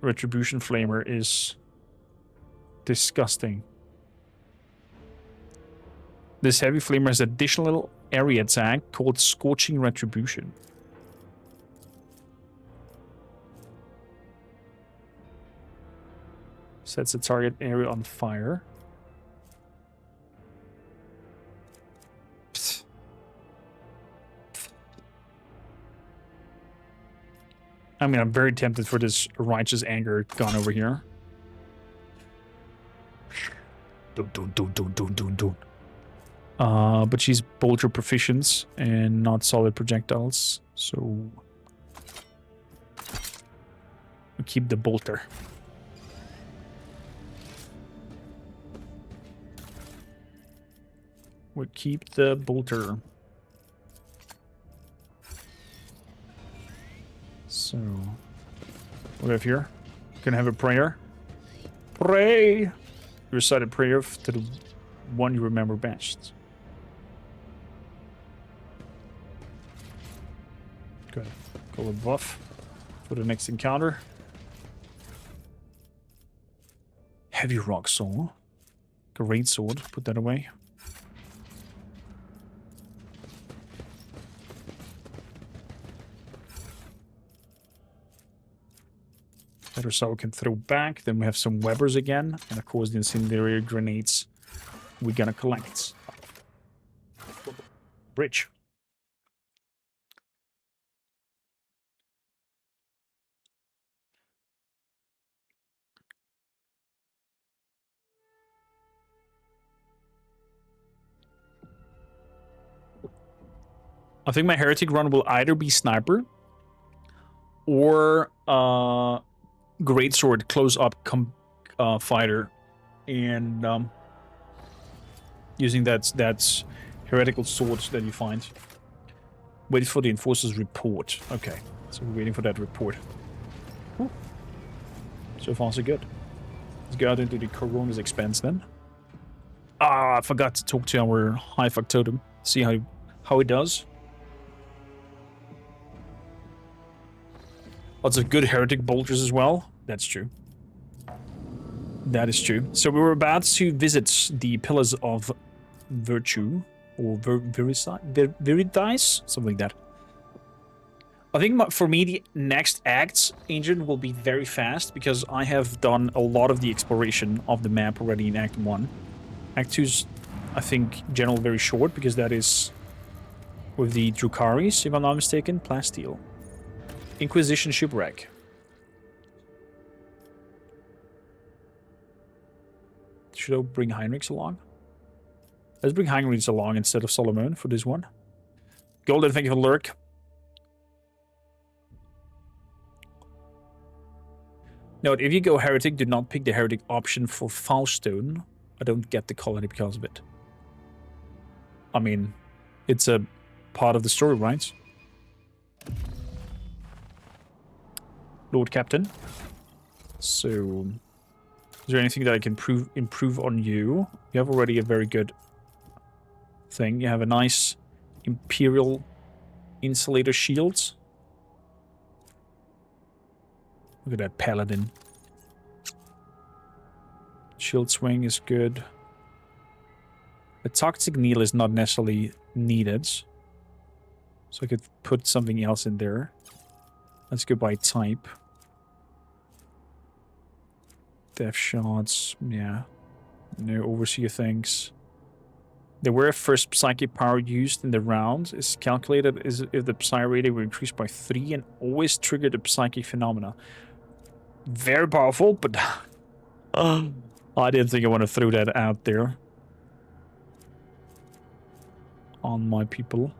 retribution flamer is disgusting. This heavy flamer has additional area attack called Scorching Retribution. Sets the target area on fire. Psst. I mean, I'm very tempted for this righteous anger gun over here. Don't. But she's bolter proficient and not solid projectiles, so we keep the bolter. We'll keep the bolter. So, what do we have here? Gonna have a prayer. Pray! You recite a prayer to the one you remember best. Good. Call a buff for the next encounter. Heavy rock sword. Great sword. Put that away. Better so we can throw back. Then we have some Webbers again. And of course the incendiary grenades we're gonna collect. Bridge. I think my heretic run will either be sniper or greatsword close-up fighter, and using that heretical swords that you find. Wait for the enforcer's report. Okay, so we're waiting for that report. Whew. So far, so good. Let's go out into the Corona's expense then. Ah, I forgot to talk to our high factotum. See how it does. Lots of good heretic bolters as well. That's true. That is true. So we were about to visit the Pillars of Virtue, or Veritas, something like that. I think for me the next act, Ancient, will be very fast because I have done a lot of the exploration of the map already in Act 1. Act 2's, I think, general very short because that is with the Drukaris, if I'm not mistaken, Plasteel. Inquisition Shipwreck. Should I bring Heinrichs along? Let's bring Heinrichs along instead of Solomon for this one. Golden, thank you for lurk. Note, if you go Heretic, do not pick the Heretic option for Foulstone. I don't get the colony because of it. I mean, it's a part of the story, right? Lord Captain. So, Is there anything that I can improve on you? You have already a very good thing. You have a nice Imperial insulator shield. Look at that paladin. Shield swing is good. The toxic needle is not necessarily needed. So I could put something else in there. Let's go by type. Death shots, yeah. No overseer things. The where first psychic power used in the round is calculated as if the psi rating will increase by 3 and always trigger the psychic phenomena. Very powerful, but I didn't think I want to throw that out there on my people.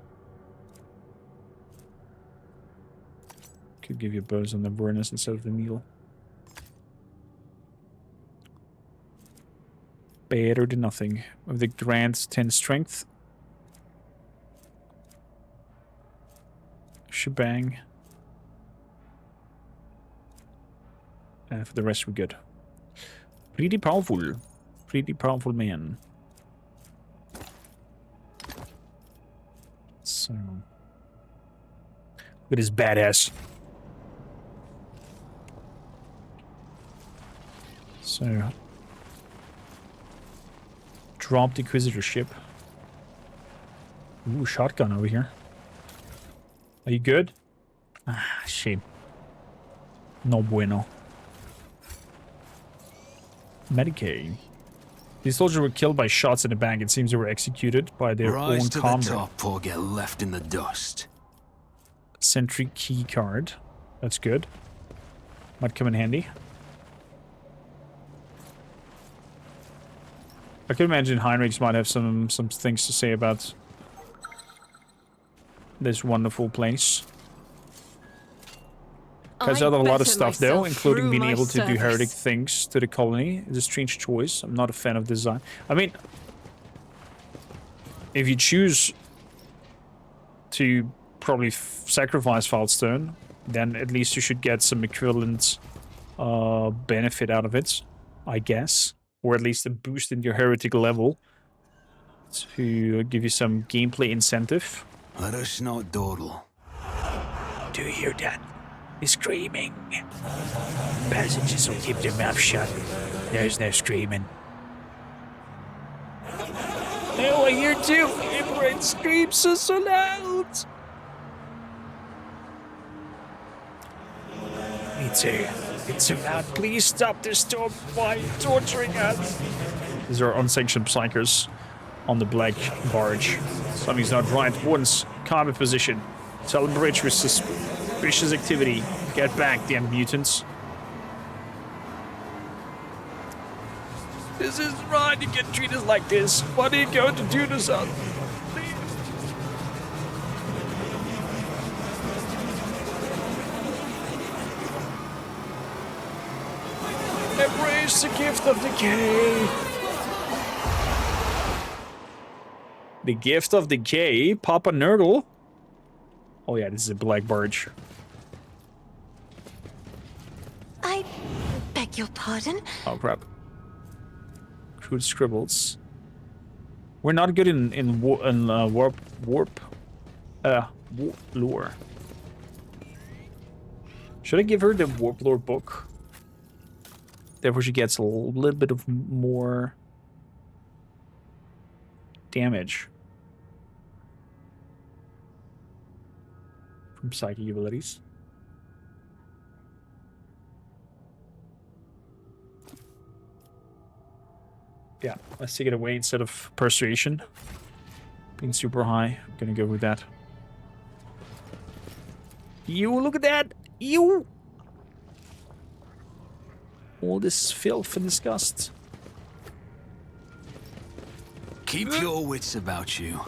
Could give you a bonus on the awareness instead of the needle. Better than nothing. With the Grand 10 strength. Shebang. And for the rest, we're good. Pretty powerful. Pretty powerful man. So. Look at his badass. So. Dropped Inquisitorship. Ooh, shotgun over here. Are you good? Ah, shame. No bueno. Medicaid. These soldiers were killed by shots in the back. It seems they were executed by their own comrade. Rise to the top or get left in the dust. Sentry key card. That's good. Might come in handy. I could imagine Heinrichs might have some things to say about this wonderful place. Has done a lot of stuff though, including being able to do heretic things to the colony. It's a strange choice. I'm not a fan of design. I mean, if you choose to probably sacrifice Faldstone, then at least you should get some equivalent benefit out of it, I guess. Or at least a boost in your heretic level to give you some gameplay incentive. Let us not dawdle. Do you hear that? He's screaming. Passengers will keep their mouth shut. There's no screaming. No, I hear too. Everyone screams so loud. Me too. It's so loud. Please stop this storm by torturing us. These are unsanctioned psychers on the black barge. Something's not right. Once, combat position. Tell the bridge with suspicious activity. Get back, damn mutants. This isn't right. You can't treat us like this. What are you going to do to us? Embrace the gift of decay. The gift of decay? Papa Nurgle? Oh yeah, this is a black barge. I beg your pardon? Oh crap. Crude scribbles. We're not good in warp lore. Should I give her the warp lore book? Therefore she gets a little bit of more damage from psychic abilities. Yeah, let's take it away instead of persuasion. Being super high. I'm gonna go with that. You look at that! You! All this filth and disgust. Keep your wits about you.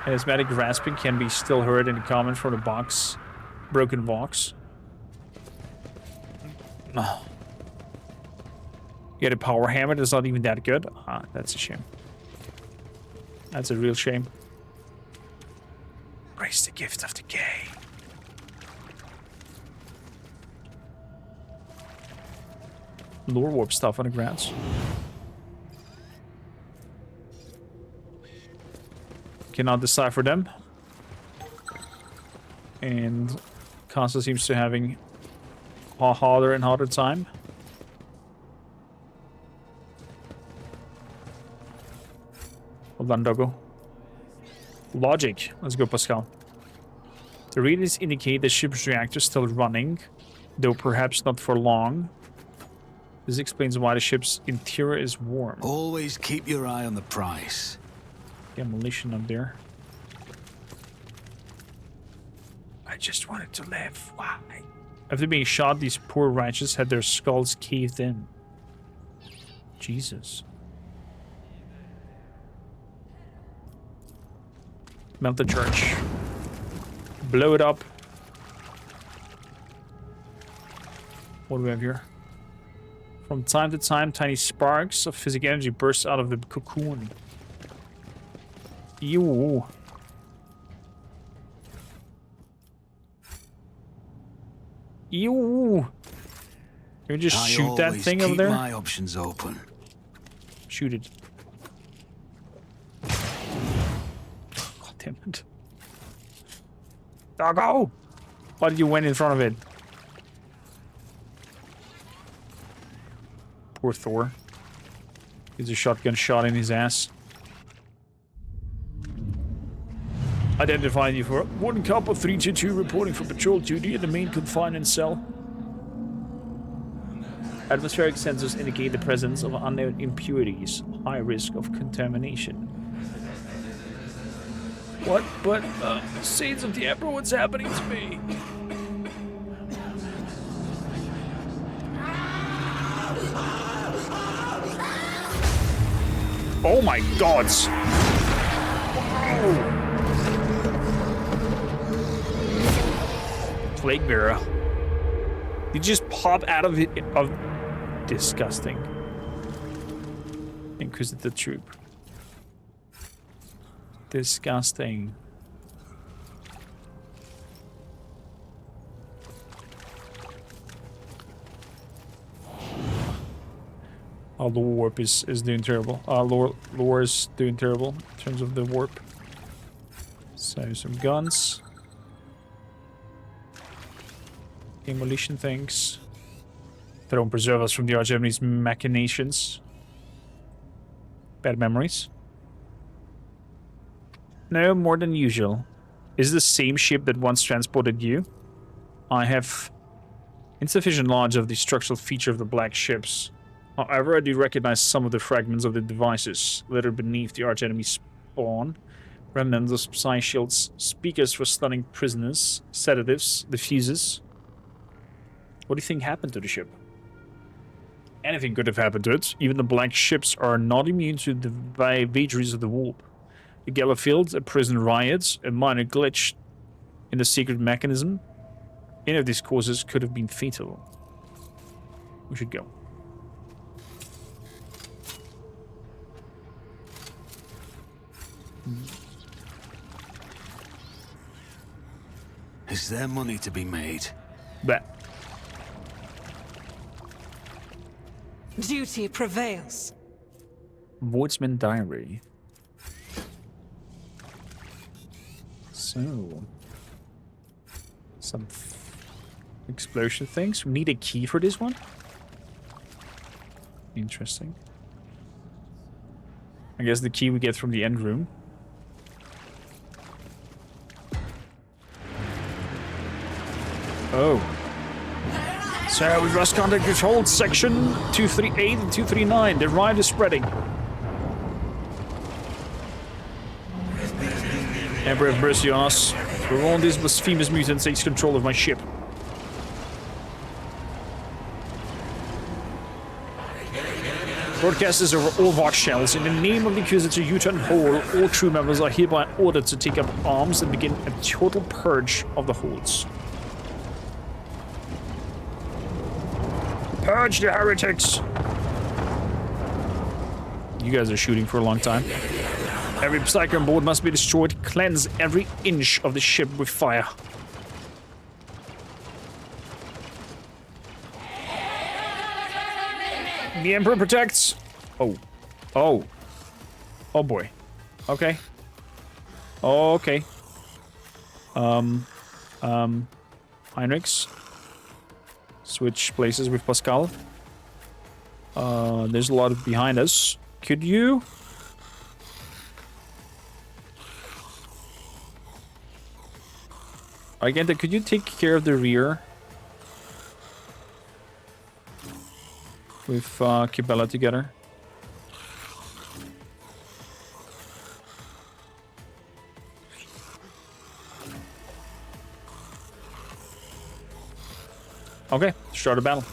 Asthmatic grasping can be still heard in the comment from the box. Broken box. Oh. You get a power hammer that's not even that good. Ah, that's a shame. That's a real shame. Embrace the gift of decay. lore warp stuff on the grounds. Cannot decipher them. And Casa seems to having a harder and harder time. Well done, Doggo. Logic. Let's go, Pascal. The readings indicate the ship's reactor is still running, though perhaps not for long. This explains why the ship's interior is warm. Always keep your eye on the prize. Demolition up there. I just wanted to live. Why? After being shot, these poor wretches had their skulls caved in. Jesus. Melt the church. Blow it up. What do we have here? From time to time, tiny sparks of physical energy burst out of the cocoon. Ew. Ew. Can we just shoot that thing over there? My options open. Shoot it. God damn it. Doggo! Why did you went in front of it? Poor Thor. Gets a shotgun shot in his ass. Identifying you for Warden Copper 322 reporting for patrol duty at the main confinement cell. Atmospheric sensors indicate the presence of unknown impurities. High risk of contamination. What? But, Saints of the Emperor, what's happening to me? Oh my god! Oh. Plague Bearer. You just pop out of it. Disgusting. Inquisitor troop. Disgusting. Oh, the warp is doing terrible. Lore is doing terrible in terms of the warp. So some guns. Demolition things. That don't preserve us from the Arch-Enemy's machinations. Bad memories. No, more than usual. Is it the same ship that once transported you? I have insufficient knowledge of the structural feature of the black ships. However, I do recognize some of the fragments of the devices littered beneath the Arch-Enemy's spawn. Remnants of psi shields, speakers for stunning prisoners, sedatives, diffusers. What do you think happened to the ship? Anything could have happened to it. Even the black ships are not immune to the vagaries of the warp. The Kibellah field, a prison riot, a minor glitch in the secret mechanism. Any of these causes could have been fatal. We should go. Is there money to be made? Bet. Duty prevails. Voidsman Diary. So, some explosion things. We need a key for this one. Interesting. I guess the key we get from the end room. Oh. So we've lost contact with hold section 238 and 239. The riot is spreading. Emperor have mercy on us. For all these blasphemous mutants takes control of my ship. Broadcasters over all watch channels. In the name of the Inquisitor Utah Hall, all crew members are hereby ordered to take up arms and begin a total purge of the holds. Purge the heretics! You guys are shooting for a long time. Every psyker on board must be destroyed. Cleanse every inch of the ship with fire. The Emperor protects. Oh. Oh. Oh boy. Okay. Okay. Heinrichs. Switch places with Pascal. There's a lot of behind us. Could you? Again, could you take care of the rear? With Kibellah together. Okay, start a battle.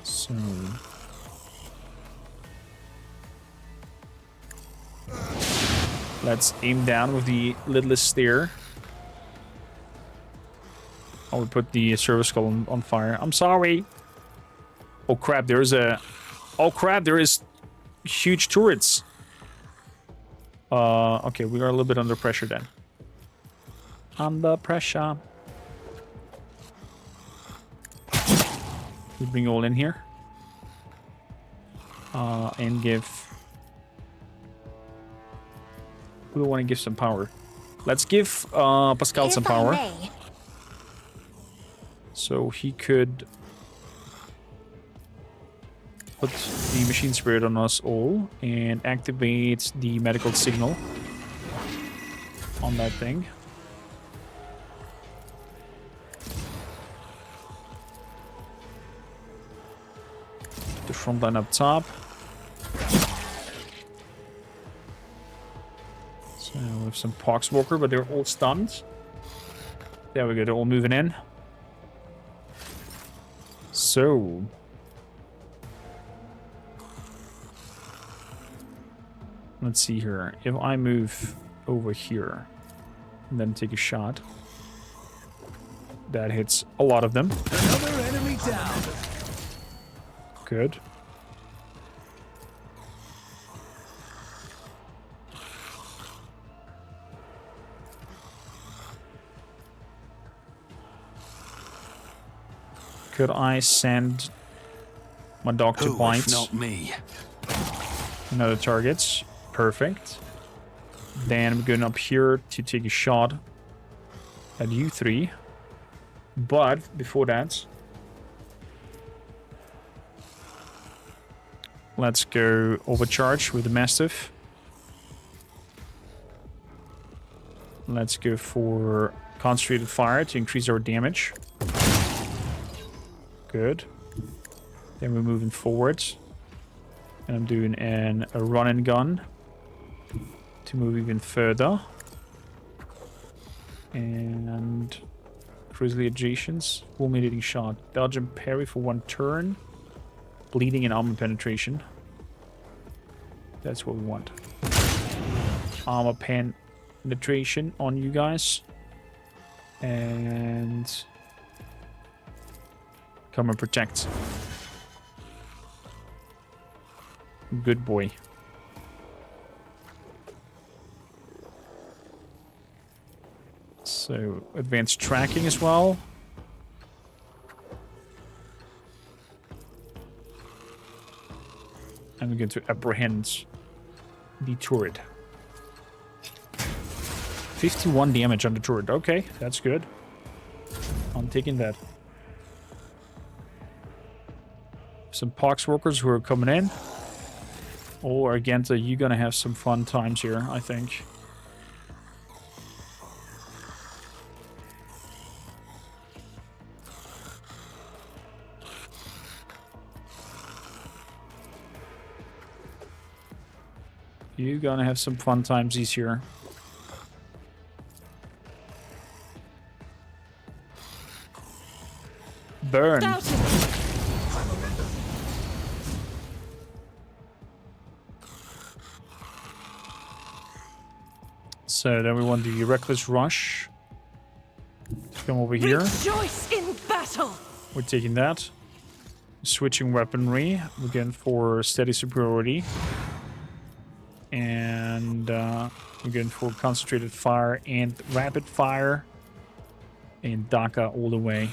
So... let's aim down with the lidless steer. I will put the service skull on fire. I'm sorry. Oh crap, there is a... oh crap, there is huge turrets. Okay, we are a little bit under pressure then. Under pressure. We bring all in here. And give... who do I want to give some power? Let's give Pascal some power. So he could put the machine spirit on us all and activate the medical signal on that thing. The front line up top. So we have some Poxwalker, but they're all stunned. There we go, they're all moving in. So... let's see here. If I move over here and then take a shot, that hits a lot of them. Another enemy down. Good. Could I send my dog to bite? Not me. Another targets. Perfect. Then I'm going up here to take a shot at you three. But before that, let's go overcharge with the Mastiff. Let's go for concentrated fire to increase our damage. Good. Then we're moving forward. And I'm doing a run and gun to move even further. And Grizzly adjacents. Fulminating shot. Dodge and parry for 1 turn. Bleeding and armor penetration. That's what we want. Armor penetration on you guys. And come and protect. Good boy. So, advanced tracking as well. And we're going to apprehend the turret. 51 damage on the turret. Okay, that's good. I'm taking that. Some Poxwalkers who are coming in. Oh, Argenta, you're gonna have some fun times here, I think. You're gonna have some fun times this year. Burn. So then we want the Reckless Rush. Come over here. Rejoice in battle. We're taking that. Switching weaponry. We're going for steady superiority. And we're going for concentrated fire and rapid fire. And Daka all the way.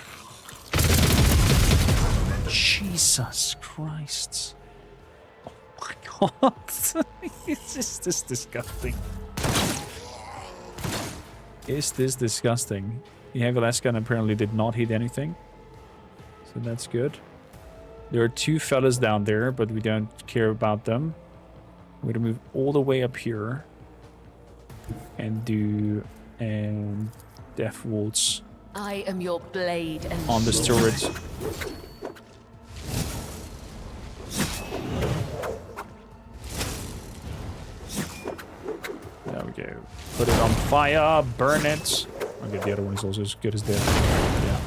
Jesus Christ. Oh my god. Is this disgusting? Is this disgusting? The Hagolaskan apparently did not hit anything. So that's good. There are two fellas down there, but we don't care about them. We're gonna move all the way up here. And do death waltz. I am your blade and on this turret. There we go. Put it on fire, burn it. Okay, the other one is also as good as dead. Yeah.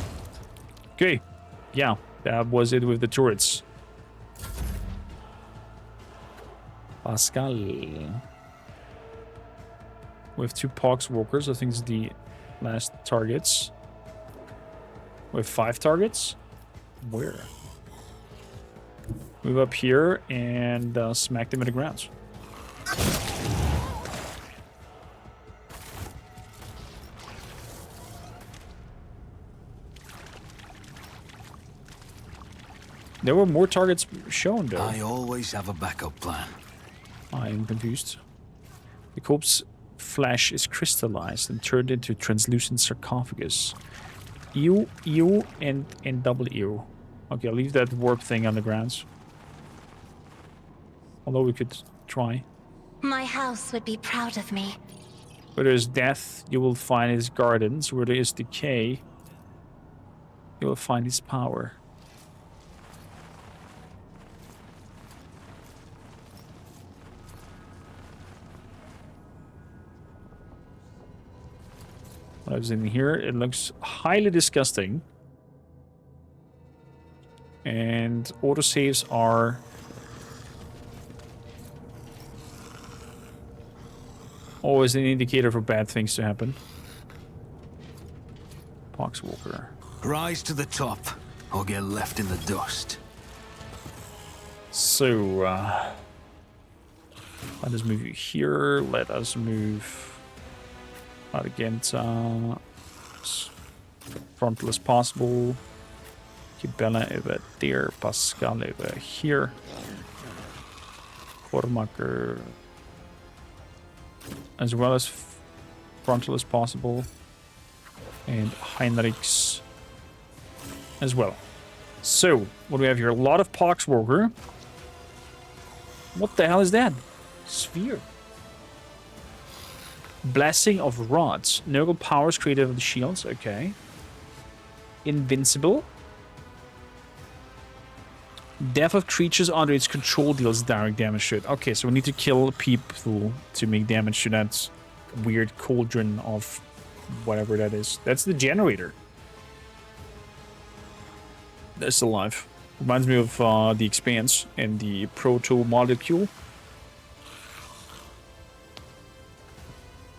Okay. Yeah, that was it with the turrets. Pascal. With 2 poxwalkers, I think it's the last targets. With 5 targets? Where? Move up here and smack them in the ground. There were more targets shown, though. I always have a backup plan. I am confused. The corpse flesh is crystallized and turned into translucent sarcophagus. Ew, and double ew. Okay, I'll leave that warp thing on the ground. Although we could try. My house would be proud of me. Where there is death, you will find his gardens. Where there is decay, you will find his power. What is in here? It looks highly disgusting. And autosaves are always an indicator for bad things to happen. Poxwalker. Rise to the top, or get left in the dust. So, let us move you here. Let us move out against frontal as possible. Kibellah over there. Pascal over here. Kormakrtv as well as frontal as possible. And Heinrichs as well. So, what do we have here? A lot of Poxwalker. What the hell is that? Sphere. Blessing of Rods. Nurgle powers created of the shields. Okay. Invincible. Death of creatures under its control deals direct damage to it. Okay, so we need to kill people to make damage to that weird cauldron of whatever that is. That's the generator. That's alive. Reminds me of the Expanse and the proto-molecule.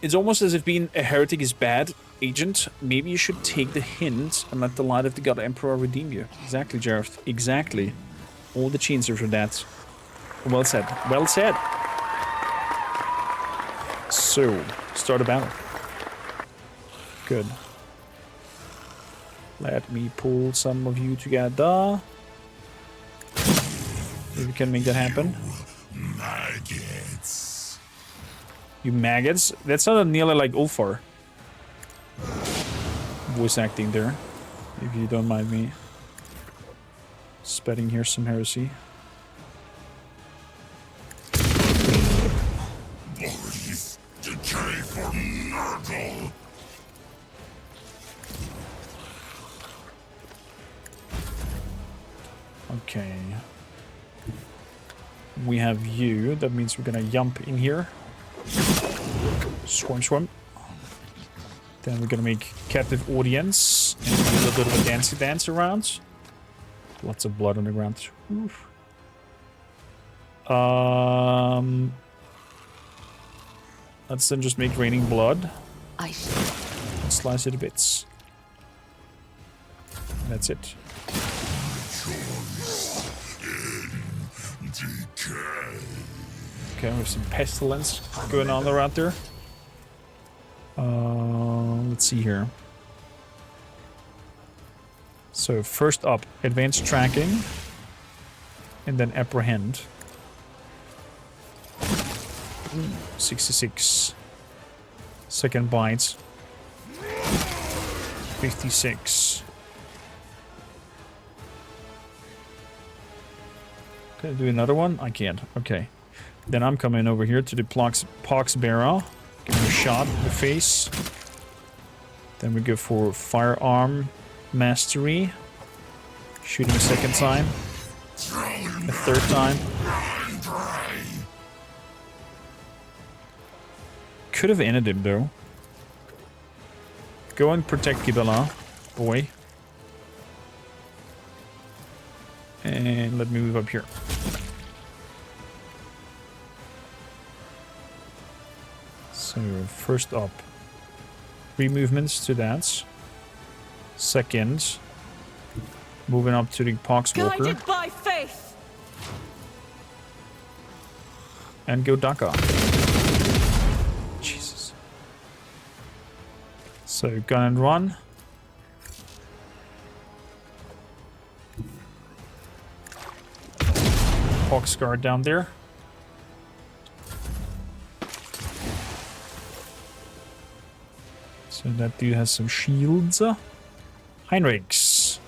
It's almost as if being a heretic is bad, Agent. Maybe you should take the hint and let the light of the God Emperor redeem you. Exactly, Jareth. Exactly. All the chains are for that. Well said. Well said. So, start a battle. Good. Let me pull some of you together. If we can make that happen. Maggots. You maggots? That sounded nearly like Ulfar. Voice acting there. If you don't mind me spreading here some heresy. Bodies decay for Nurgle. Okay. We have you. That means we're gonna jump in here. Swim. Then we're gonna make captive audience and do a little bit of a dancey dance around. Lots of blood on the ground. Oof. Let's then just make raining blood. And slice it to bits. And that's it. Okay, we have some pestilence going on around there. Let's see here. So first up, advanced tracking. And then apprehend. 66. Second bite. 56. Can I do another one? I can't. Okay. Then I'm coming over here to the pox bearer. Give him a shot in the face. Then we go for firearm mastery. Shoot him a second time. A third time. Could have ended him though. Go and protect Kibellah, boy. And let me move up here. So first up, 3 movements to that. Second, moving up to the Poxwalker. Guided by faith. And go Daka. Jesus. So gun and run. Pox guard down there. So that dude has some shields. Heinrichs.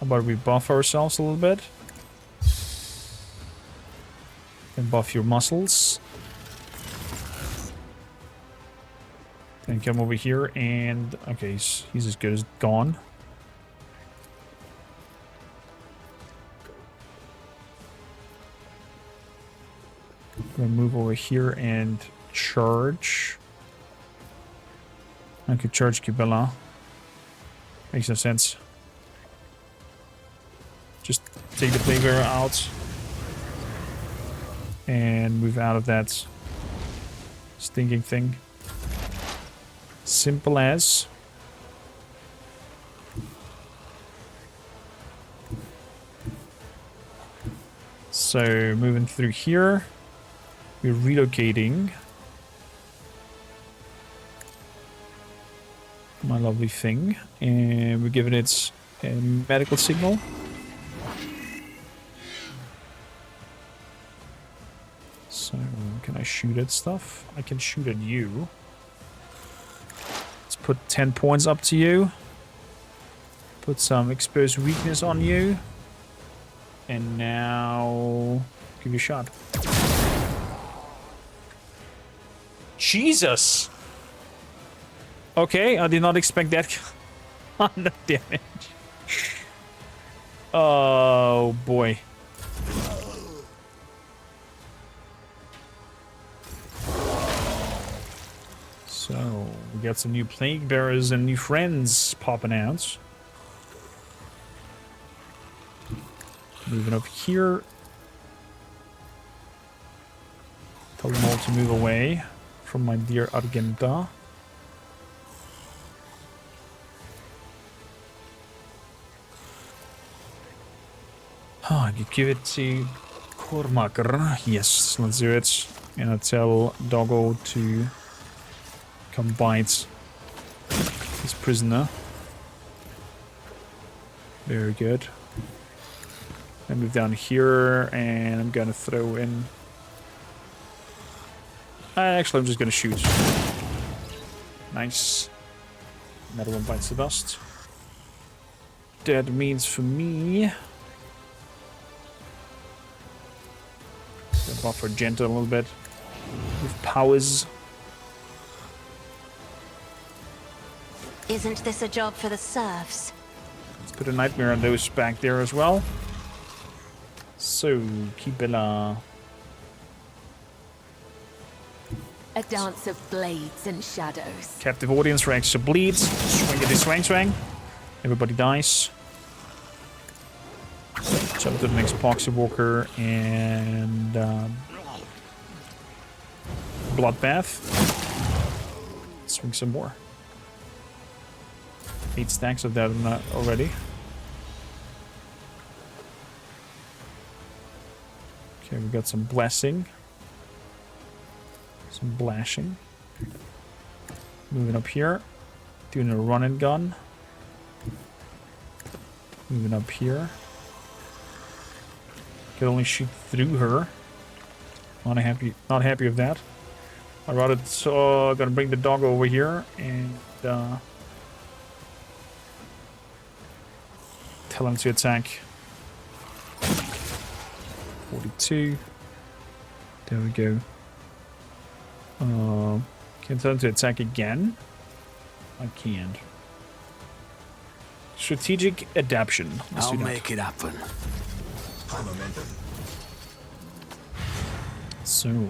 How about we buff ourselves a little bit? And buff your muscles. Then come over here and... Okay, he's as good as gone. Gonna move over here and charge. I could charge Kibellah. Makes no sense. Just take the plague bearer out. And move out of that stinking thing. Simple as. So moving through here. We're relocating. My lovely thing. And we're giving it a medical signal. So, can I shoot at stuff? I can shoot at you. Let's put 10 points up to you. Put some exposed weakness on you. And now... give you a shot. Jesus! Okay, I did not expect that kind of damage. Oh boy. So, we got some new plague bearers and new friends popping out. Moving up here. Tell them all to move away from my dear Argenta. Oh, you give it to Kormakr. Yes, let's do it. And I tell Doggo to come bite his prisoner. Very good. I move down here and I'm gonna throw in... Actually, I'm just gonna shoot. Nice. Another one bites the dust. That means for me... buff Argenta a little bit. With powers. Isn't this a job for the serfs? Let's put a nightmare on those back there as well. So, Kibellah. A dance of blades and shadows. Captive audience for extra bleeds. Swing it, swang, swang. Everybody dies. Jump to the next Poxy Walker and Bloodbath. Swing some more. 8 stacks of that already. Okay, we got some blessing. Some blashing. Moving up here. Doing a run and gun. Moving up here. Can only shoot through her. Not happy with that. I'd rather gonna bring the dog over here and tell him to attack. 42. There we go. Can I tell him to attack again? I can't. Strategic adaptation. I'll make it happen. High momentum. So.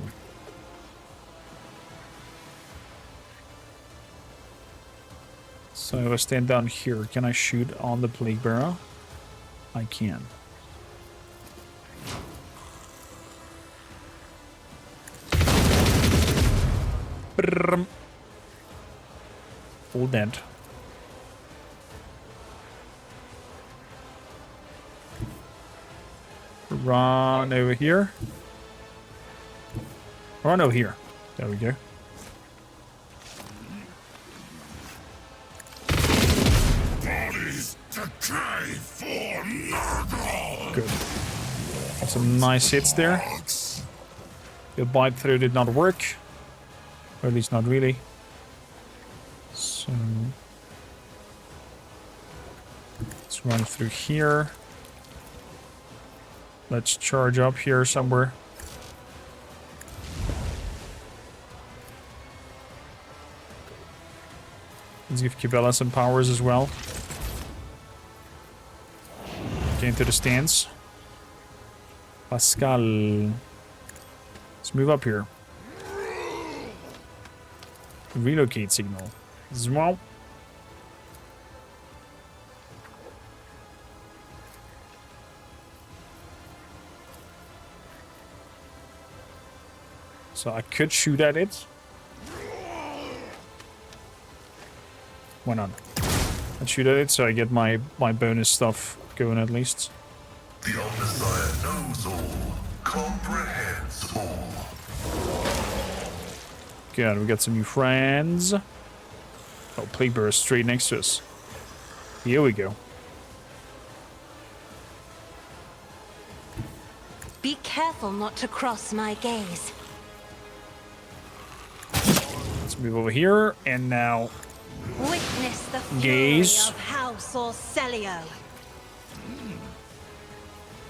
So I stand down here. Can I shoot on the plague bearer? I can. All dead. Run over here. Run over here. There we go. Bodies decay for Nurgle. Good. Some nice hits there. The bite through did not work. Or at least not really. So let's run through here. Let's charge up here somewhere. Let's give Kibellah some powers as well. Get into the stance. Pascal. Let's move up here. Relocate signal. Zwomp. So I could shoot at it. Why not? Let's shoot at it so I get my bonus stuff going at least. The Omnissiah knows all, comprehends all. Good, we got some new friends. Oh, plague bearer straight next to us. Here we go. Be careful not to cross my gaze. Let's move over here and now Witness the fury gaze. of House Orcelio.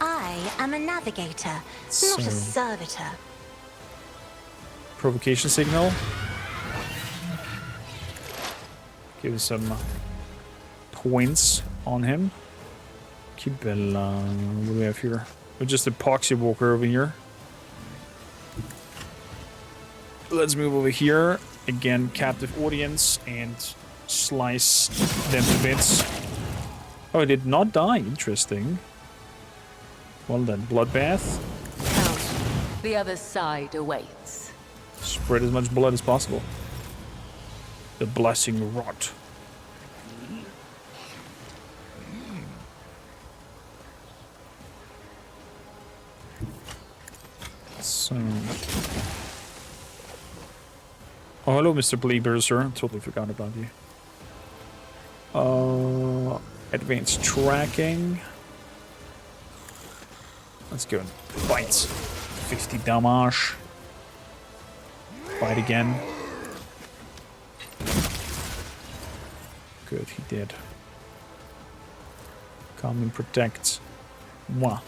I am a navigator, not a servitor. Provocation signal. Give us some points on him. Kibellah. What do we have here? We're just epoxy walker over here. Let's move over here. Again, captive audience and slice them to bits. Oh, it did not die. Interesting. Well then, bloodbath. Count. The other side awaits. Spread as much blood as possible. The blessing rot. So. Oh, hello, Mr. Bleeber, sir. Totally forgot about you. Advanced tracking. Let's go and fight. 50 damage. Fight again. Good, he did. Calm and protect. Mwah.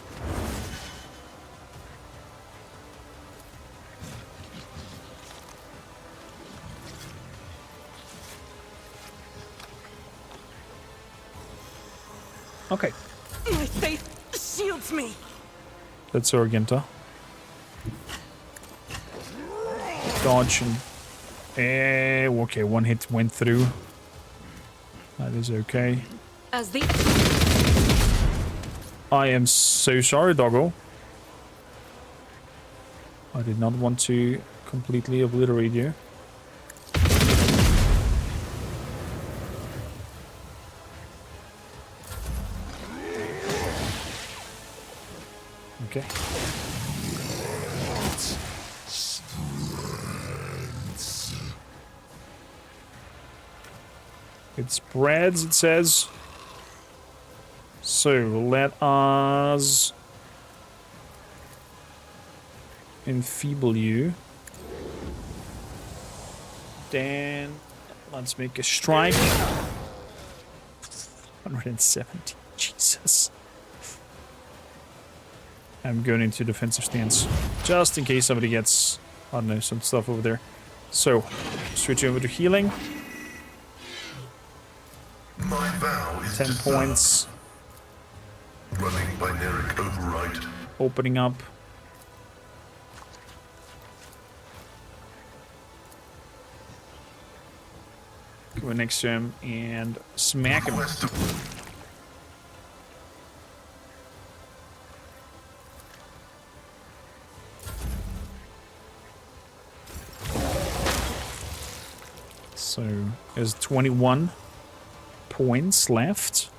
Okay. My faith shields me. That's Argenta. Dodge and... okay, one hit went through. That is okay. As the... I am so sorry, doggo. I did not want to completely obliterate you. Okay. It spreads, it says. So let us enfeeble you. Then let's make a strike. 170. Jesus. I'm going into defensive stance just in case somebody gets, I don't know, some stuff over there. So switch over to healing. My vow is 10 to points. Running binaric override. Opening up. Go next to him and smack him. So there's 21 points left.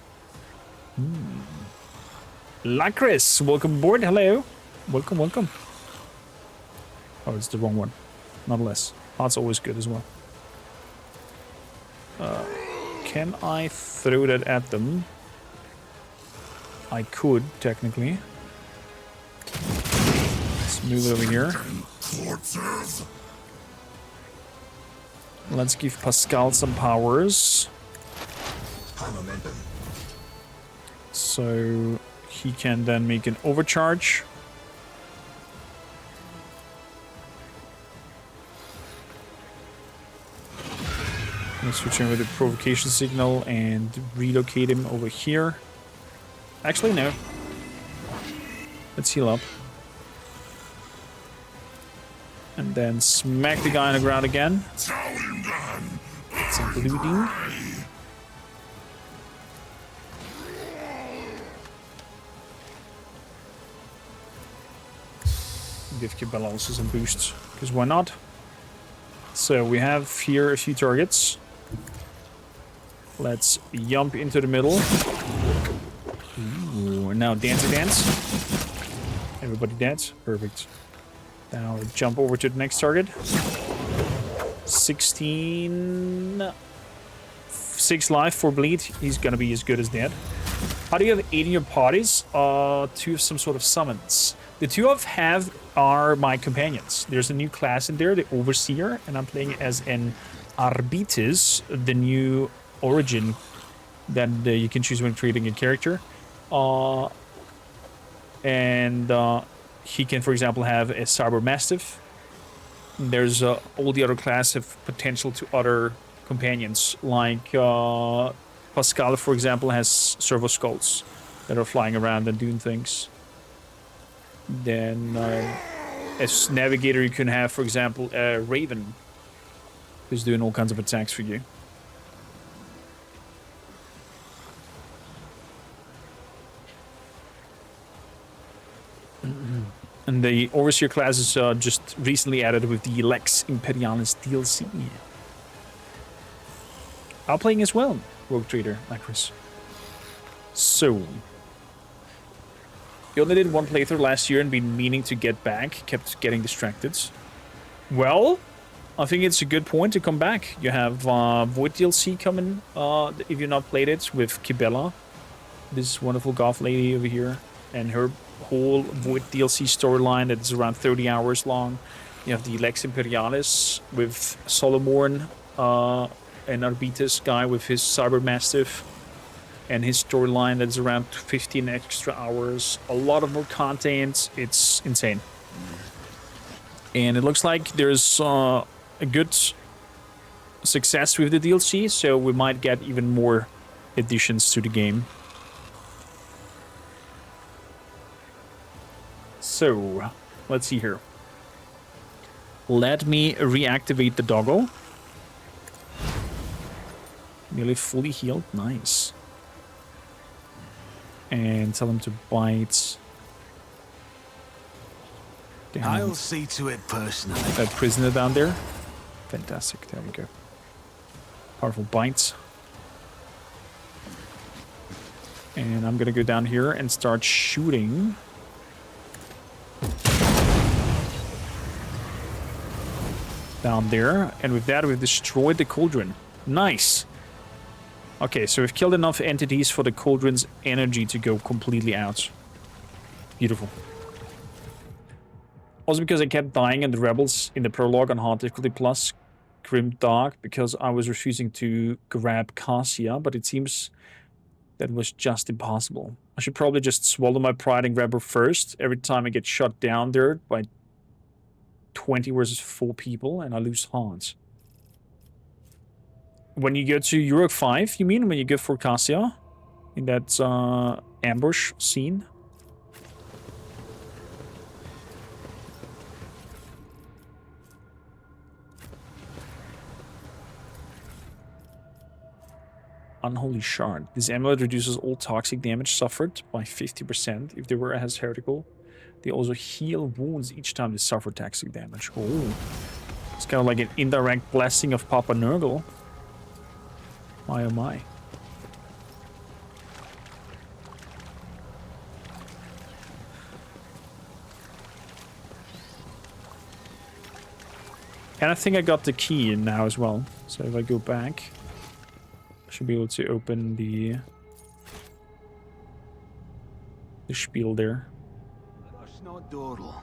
Lacris, welcome aboard. Hello. Welcome, welcome. Oh, it's the wrong one. Nonetheless, that's always good as well. Can I throw that at them? I could, technically. Let's move it over here. Let's give Pascal some powers. So he can then make an overcharge. Let's switch him with a provocation signal and relocate him over here. Actually, no. Let's heal up. And then smack the guy on the ground again. Some bleeding. Give Kibellah also some boosts, because why not? So we have here a few targets. Let's jump into the middle. Ooh, now dance. Everybody dance. Perfect. Now jump over to the next target. 16. 6 life for bleed. He's gonna be as good as dead. How do you have 8 in your parties? 2 of some sort of summons. The 2 I have are my companions. There's a new class in there, the Overseer, and I'm playing as an arbites, the new origin that you can choose when creating a character. He can, for example, have a Cyber Mastiff. There's all the other classes have potential to other companions, like Pascal, for example, has Servo Skulls that are flying around and doing things. Then, as Navigator, you can have, for example, a Raven, who's doing all kinds of attacks for you. And the Overseer class is just recently added with the Lex Imperialis DLC. I'm playing as well, Rogue Trader, Lacris. So, you only did 1 playthrough last year and been meaning to get back, kept getting distracted. Well, I think it's a good point to come back. You have Void DLC coming, if you've not played it, with Kibellah, this wonderful goth lady over here, and her whole Void DLC storyline that is around 30 hours long. You have the Lex Imperialis with Solomorn, an Arbites guy with his Cyber Mastiff, and his storyline that's around 15 extra hours. A lot of more content. It's insane. And it looks like there's a good success with the DLC, so we might get even more additions to the game. So, let's see here. Let me reactivate the doggo. Nearly fully healed. Nice. And tell him to bite. Damn. I'll see to it personally. That prisoner down there. Fantastic. There we go. Powerful bites. And I'm gonna go down here and start shooting. Down there. And with that, we've destroyed the cauldron. Nice. Okay, so we've killed enough entities for the cauldron's energy to go completely out. Beautiful. Also because I kept dying in the rebels in the prologue on hard difficulty plus grim dark because I was refusing to grab Cassia, but it seems that was just impossible. I should probably just swallow my pride and grab her first every time I get shot down there by 20 versus 4 people and I lose hearts. When you go to Uruk 5, you mean? When you go for Cassia? In that ambush scene? Unholy Shard. This amulet reduces all toxic damage suffered by 50% if they were as heretical. They also heal wounds each time they suffer toxic damage. Oh. It's kind of like an indirect blessing of Papa Nurgle. My oh my. And I think I got the key in now as well. So if I go back, I should be able to open the spiel there.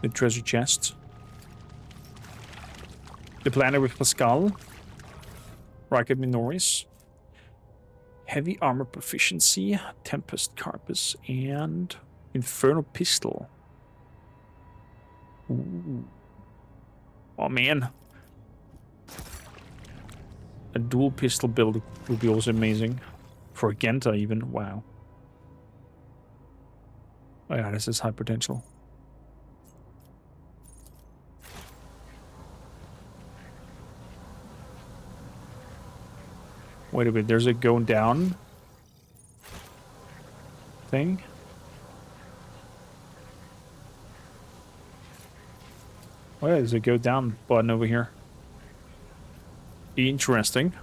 The treasure chest. The planner with Pascal. Rocket Minoris. Heavy armor proficiency, Tempest Carpus, and Inferno Pistol. Ooh. Oh man. A dual pistol build would be also amazing. For Genta even, wow. Oh yeah, this is high potential. Wait a minute, there's a going down thing. Oh yeah, there's a go down button over here. Interesting.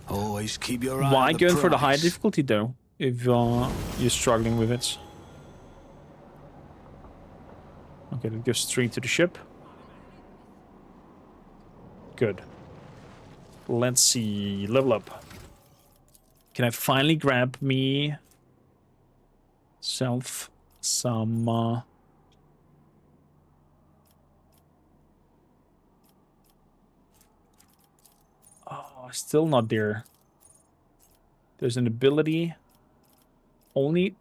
Always keep your eye Why on the going for the high prize. difficulty though, if you're struggling with it? Okay, let's go straight to the ship. Good. Let's see. Level up. Can I finally grab me self some oh, still not there. There's an ability. Only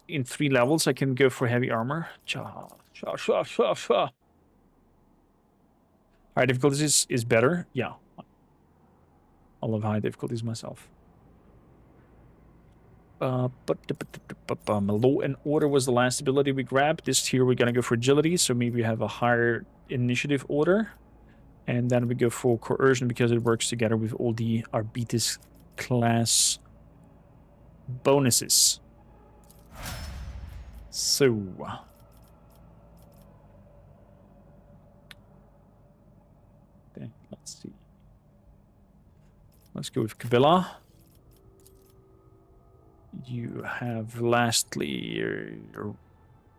in 3 levels I can go for heavy armor. High difficulties is better. Yeah. I love high difficulties myself. Law and Order was the last ability we grabbed. This tier we're gonna go for agility, so maybe we have a higher initiative order. And then we go for coercion because it works together with all the arbites class bonuses. So then let's see. Let's go with Kibellah. You have lastly your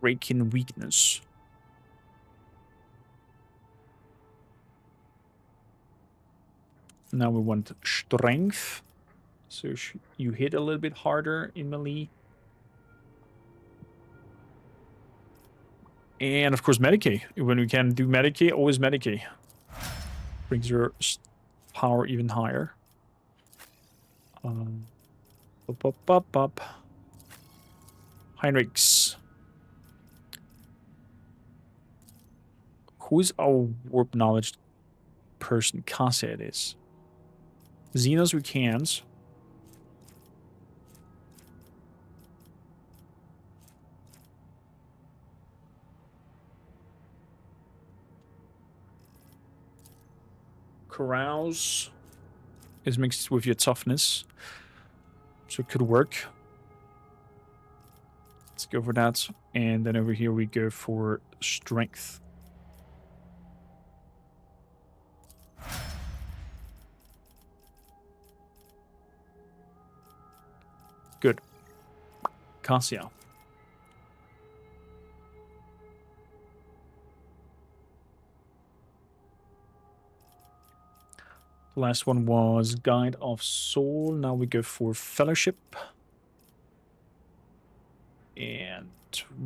Rakin weakness. Now we want strength. So you hit a little bit harder in melee. And of course Medicae. When we can do Medicae, always Medicae. Brings your power even higher. Up. Heinrichs. Who is our warp knowledge person? Cassia it is. Xenos we can't. Carouse is mixed with your toughness. So it could work. Let's go for that. And then over here we go for strength. Good. Cassia. The last one was Guide of Soul. Now we go for Fellowship. And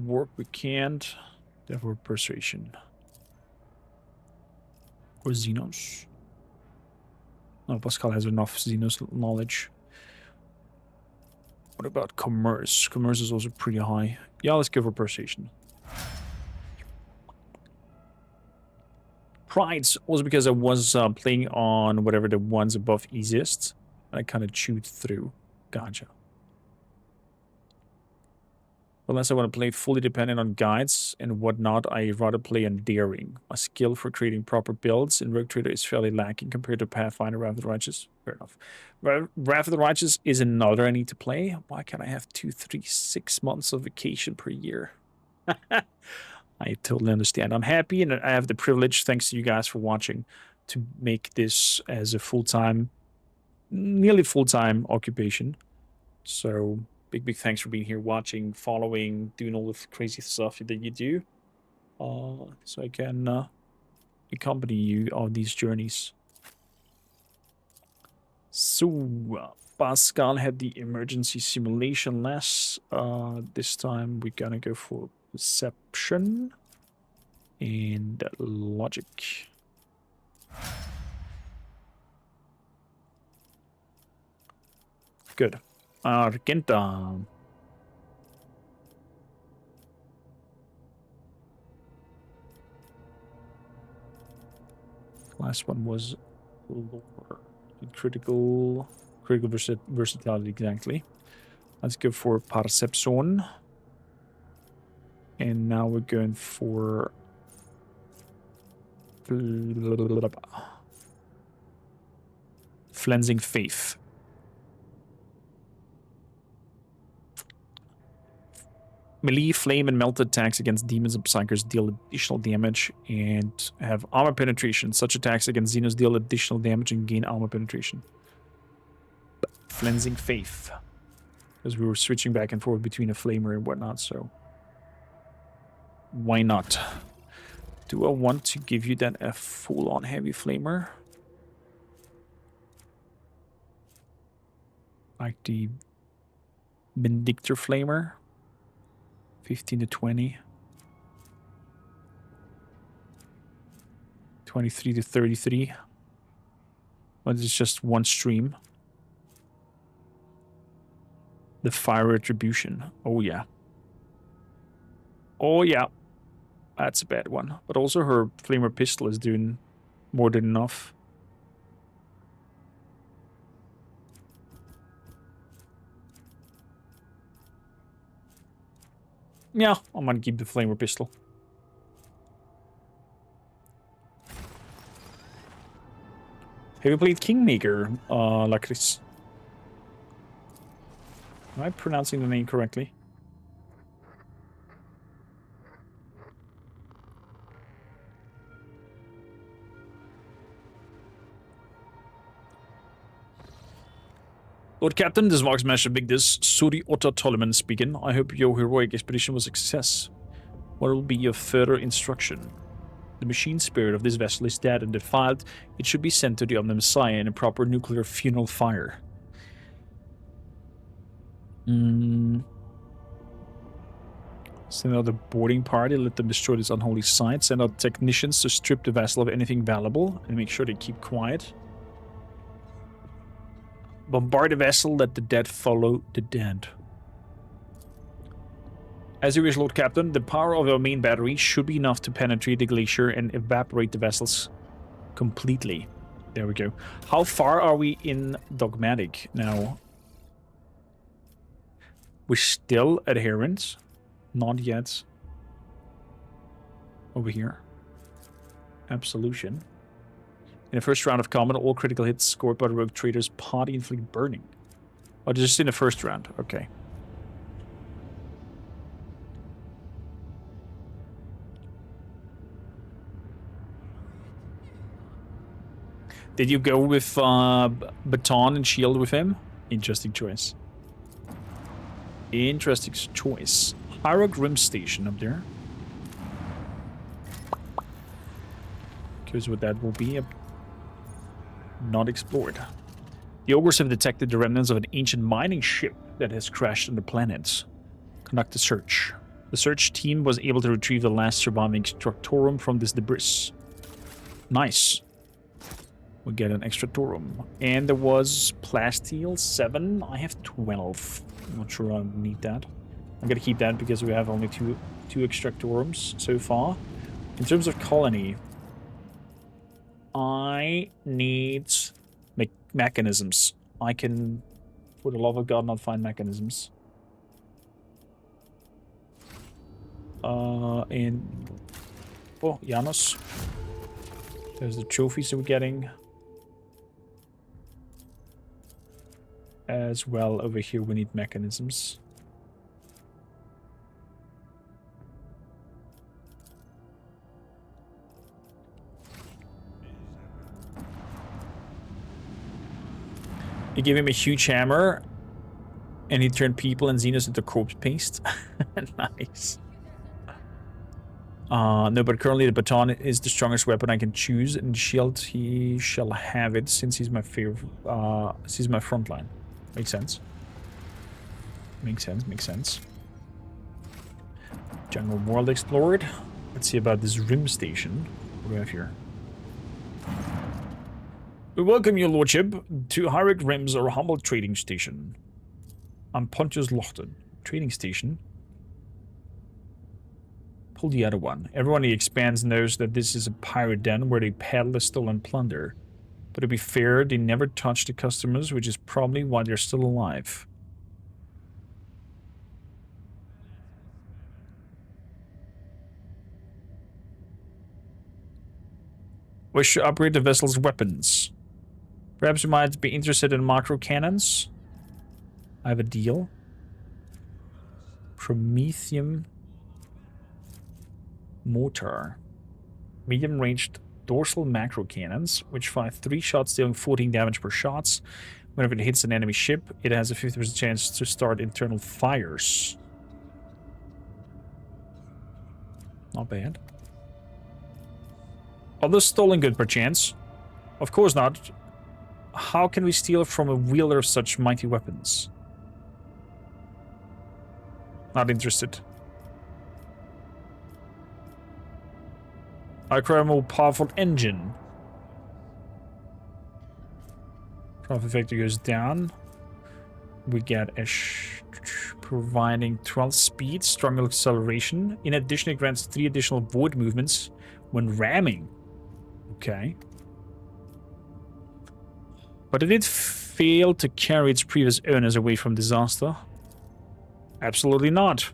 Work we can't. Therefore Persuasion. Or Xenos. No, Pascal has enough Xenos knowledge. What about Commerce? Commerce is also pretty high. Yeah, let's go for Persuasion. Prides, also because I was playing on whatever the ones above easiest. I kind of chewed through. Gotcha. Unless I want to play fully dependent on guides and whatnot, I rather play on Daring. My skill for creating proper builds in Rogue Trader is fairly lacking compared to Pathfinder Wrath of the Righteous. Fair enough. Wrath of the Righteous is another I need to play. Why can't I have 2, 3, 6 months of vacation per year? I totally understand. I'm happy and I have the privilege, thanks to you guys for watching, to make this as a full-time, nearly full-time occupation. So big thanks for being here, watching, following, doing all the crazy stuff that you do. So I can accompany you on these journeys. So Pascal had the emergency simulation less. This time we're gonna go for Perception and Logic. Good. Argenta. Last one was lower. Critical versatility, exactly. Let's go for Perception. And now we're going for Flensing Faith. Melee, flame, and melt attacks against demons and psychers deal additional damage and have armor penetration. Such attacks against Xenos deal additional damage and gain armor penetration. Flensing Faith. Because we were switching back and forth between a flamer and whatnot, so why not? Do I want to give you then a full-on heavy flamer? Like the Vindictor Flamer? 15 to 20. 23 to 33. But it's just one stream. The Fire Retribution. Oh yeah. Oh yeah. That's a bad one. But also her Flamer Pistol is doing more than enough. Yeah, I'm gonna keep the Flamer Pistol. Have you played Kingmaker, Lacris? Am I pronouncing the name correctly? Lord Captain, this is Mark's Master Big Dis, Suri Otta Tolleman speaking. I hope your heroic expedition was a success. What will be your further instruction? The machine spirit of this vessel is dead and defiled. It should be sent to the Omni Messiah in a proper nuclear funeral fire. Send out the boarding party, let them destroy this unholy site. Send out technicians to strip the vessel of anything valuable and make sure they keep quiet. Bombard the vessel, let the dead follow the dead. As you wish, Lord Captain, the power of our main battery should be enough to penetrate the glacier and evaporate the vessels completely. There we go. How far are we in Dogmatic now? We're still adherent. Not yet. Over here. Absolution. In the first round of combat, all critical hits scored by the Rogue Trader's party inflict burning. Oh, just in the first round. Okay. Did you go with baton and shield with him? Interesting choice. Interesting choice. Hyrog Rim Station up there. Curious what that will be. Not explored. The ogres have detected the remnants of an ancient mining ship that has crashed on the planet. Conduct a search. The search team was able to retrieve the last surviving Structorum from this debris. Nice. We get an Extractorum. And there was Plasteel 7. I have 12. I'm not sure I need that. I'm gonna keep that because we have only two Extractorums so far. In terms of colony, I need mechanisms. I can, for the love of God, not find mechanisms. And oh, Janos. There's the trophies that we're getting. As well, over here we need mechanisms. He gave him a huge hammer, and he turned people and Xenos into corpse paste. Nice. No, but currently the baton is the strongest weapon I can choose, and shield he shall have it since he's my favorite. Since he's my frontline. Makes sense. Makes sense. Makes sense. Jungle world explored. Let's see about this Rim station. What do we have here? We welcome your lordship to Hyric Rims, or humble trading station. I'm Pontius Lochten. Trading station. Pull the other one. Everyone in the Expanse knows that this is a pirate den where they peddle the stolen plunder. But to be fair, they never touch the customers, which is probably why they're still alive. Wish to upgrade the vessel's weapons. Perhaps you might be interested in macro cannons. I have a deal. Promethium mortar. Medium-ranged dorsal macro cannons, which fire 3 shots dealing 14 damage per shot. Whenever it hits an enemy ship, it has a 50% chance to start internal fires. Not bad. Are those stolen good perchance? Of course not. How can we steal from a wielder of such mighty weapons? Not interested. I require a more powerful engine. Profit factor goes down. We get a providing 12 speed, stronger acceleration. In addition, it grants 3 additional void movements when ramming. Okay. But it did fail to carry its previous owners away from disaster. Absolutely not.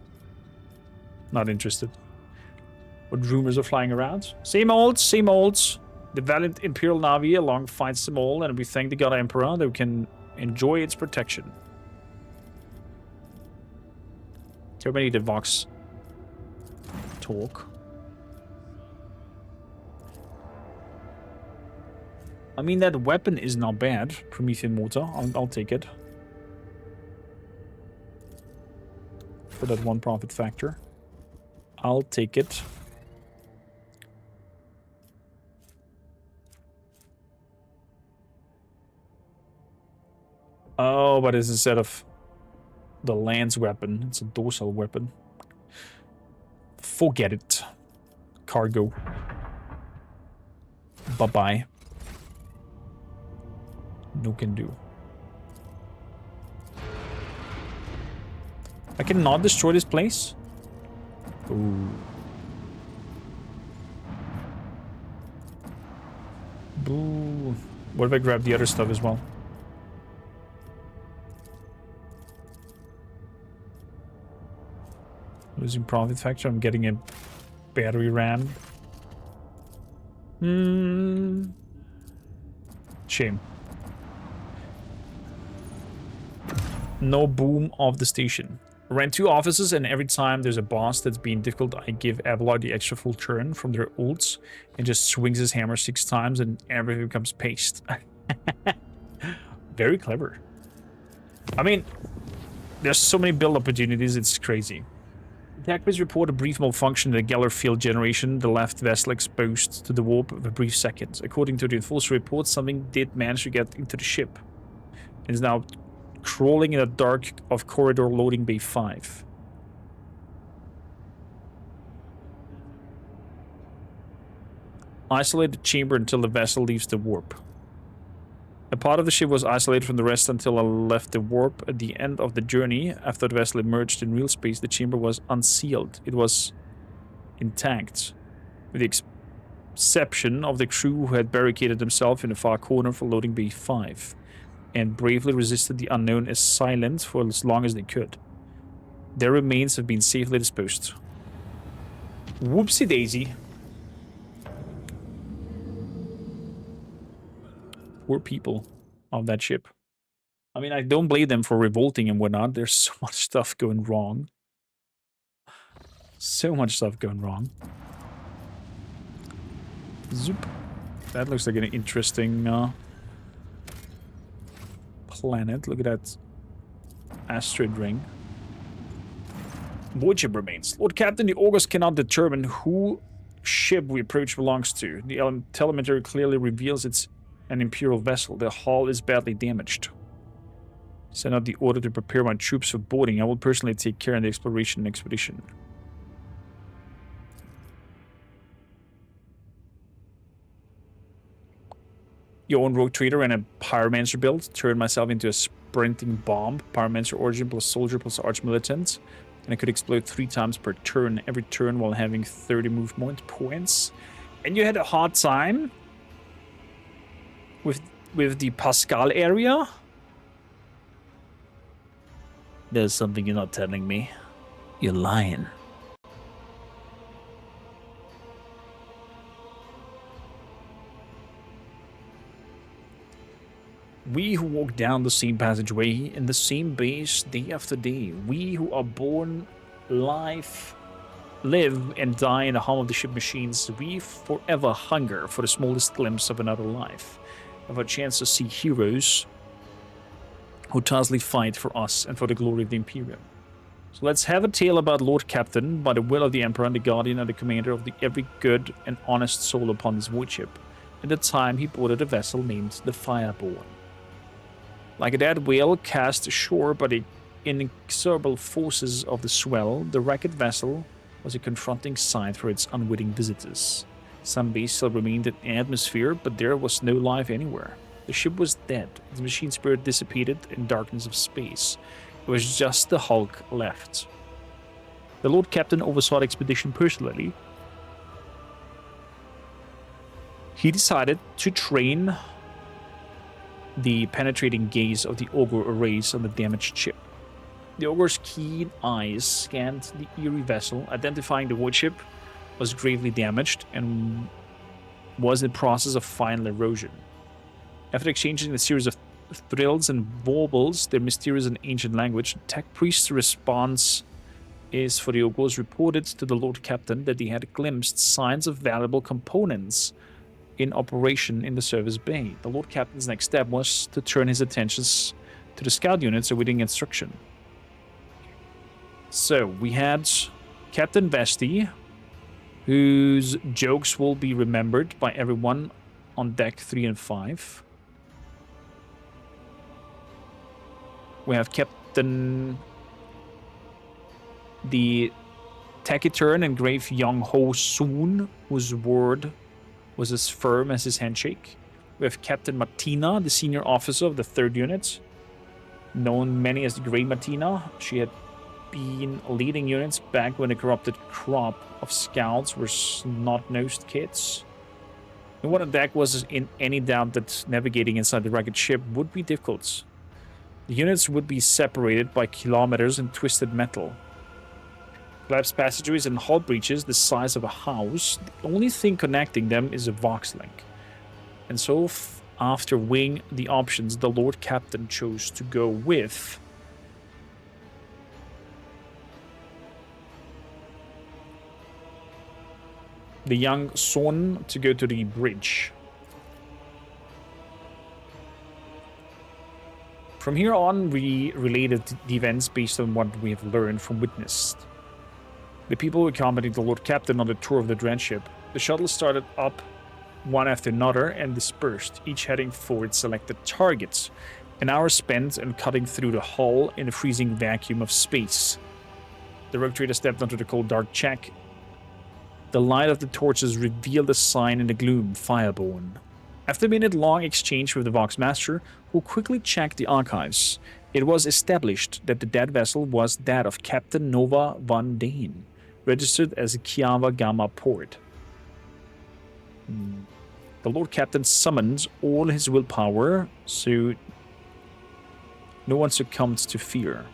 Not interested. What rumors are flying around? Same old, same old. The valiant Imperial Navy along fights them all, and we thank the God Emperor that we can enjoy its protection. Terminate the Vox talk. I mean, that weapon is not bad. Promethean mortar. I'll take it. For that 1 profit factor. I'll take it. Oh, but it's instead of the lance weapon, it's a dorsal weapon. Forget it. Cargo. Bye-bye. No can do. I cannot destroy this place? Ooh. Boo. What if I grab the other stuff as well? Losing profit factor. I'm getting a battery ram. Shame. No boom of the station. Ran 2 offices, and every time there's a boss that's being difficult, I give Abelard the extra full turn from their ults and just swings his hammer 6 times and everything becomes paste. Very clever. I mean, there's so many build opportunities, it's crazy. Attackers report a brief malfunction in the Geller field generation, the left vessel exposed to the warp of a brief second. According to the enforcer report, something did manage to get into the ship. It is now crawling in the dark of corridor loading bay 5. Isolate the chamber until the vessel leaves the warp. A part of the ship was isolated from the rest until I left the warp. At the end of the journey, after the vessel emerged in real space, the chamber was unsealed. It was intact, with the exception of the crew who had barricaded themselves in a far corner for loading bay 5, and bravely resisted the unknown as silent for as long as they could. Their remains have been safely disposed. Whoopsie daisy. Poor people of that ship. I mean, I don't blame them for revolting and whatnot. There's so much stuff going wrong. So much stuff going wrong. Zoop. That looks like an interesting planet. Look at that asteroid ring. Void ship remains. Lord Captain, the August cannot determine who ship we approach belongs to. The telemetry clearly reveals it's an Imperial vessel. The hull is badly damaged. Send out the order to prepare my troops for boarding. I will personally take care of the exploration expedition. Your own rogue trader and a pyromancer build. Turn myself into a sprinting bomb. Pyromancer origin plus soldier plus arch-militant. And I could explode 3 times per turn. Every turn while having 30 movement points. And you had a hard time with the Pascal area? There's something you're not telling me. You're lying. We who walk down the same passageway in the same base day after day. We who are born, live and die in the hum of the ship machines. We forever hunger for the smallest glimpse of another life. Of a chance to see heroes who tirelessly fight for us and for the glory of the Imperium. So let's have a tale about Lord Captain, by the will of the Emperor and the Guardian and the commander of every good and honest soul upon this void ship. At the time he boarded a vessel named the Fireborn. Like a dead whale cast ashore by the inexorable forces of the swell, the wrecked vessel was a confronting sight for its unwitting visitors. Some base still remained in atmosphere, but there was no life anywhere. The ship was dead. Its machine spirit dissipated in darkness of space. It was just the hulk left. The Lord Captain oversaw the expedition personally. He decided to train the penetrating gaze of the Ogre arrays on the damaged ship. The Ogre's keen eyes scanned the eerie vessel, identifying the wood ship was gravely damaged and was in the process of final erosion. After exchanging a series of thrills and warbles, their mysterious and ancient language, the tech priest's response is for the Ogres reported to the Lord Captain that he had glimpsed signs of valuable components in operation in the service bay. The Lord Captain's next step was to turn his attentions to the scout units awaiting instruction. So we had Captain Vesti, whose jokes will be remembered by everyone on deck 3 and 5. We have Captain the taciturn and grave young Ho Soon, whose word was as firm as his handshake. We have Captain Martina, the senior officer of the 3rd unit, known many as the Grey Martina. She had been leading units back when the corrupted crop of scouts were snot-nosed kids. No one on deck was in any doubt that navigating inside the wrecked ship would be difficult. The units would be separated by kilometers in twisted metal. Collapsed passageways and hull breaches the size of a house. The only thing connecting them is a Vox link. And so, after weighing the options, the Lord Captain chose to go with the young Son to go to the bridge. From here on, we related the events based on what we have learned from Witnessed. The people were accompanied the Lord Captain on the tour of the dread ship. The shuttle started up one after another and dispersed, each heading for its selected targets. An hour spent in cutting through the hull in the freezing vacuum of space. The rogue trader stepped onto the cold dark check. The light of the torches revealed a sign in the gloom, Fireborn. After a minute-long exchange with the Vox Master, who quickly checked the archives, it was established that the dead vessel was that of Captain Nova Van Dane, registered as a Kibellah Gamma port. The Lord Captain summoned all his willpower, so no one succumbed to fear.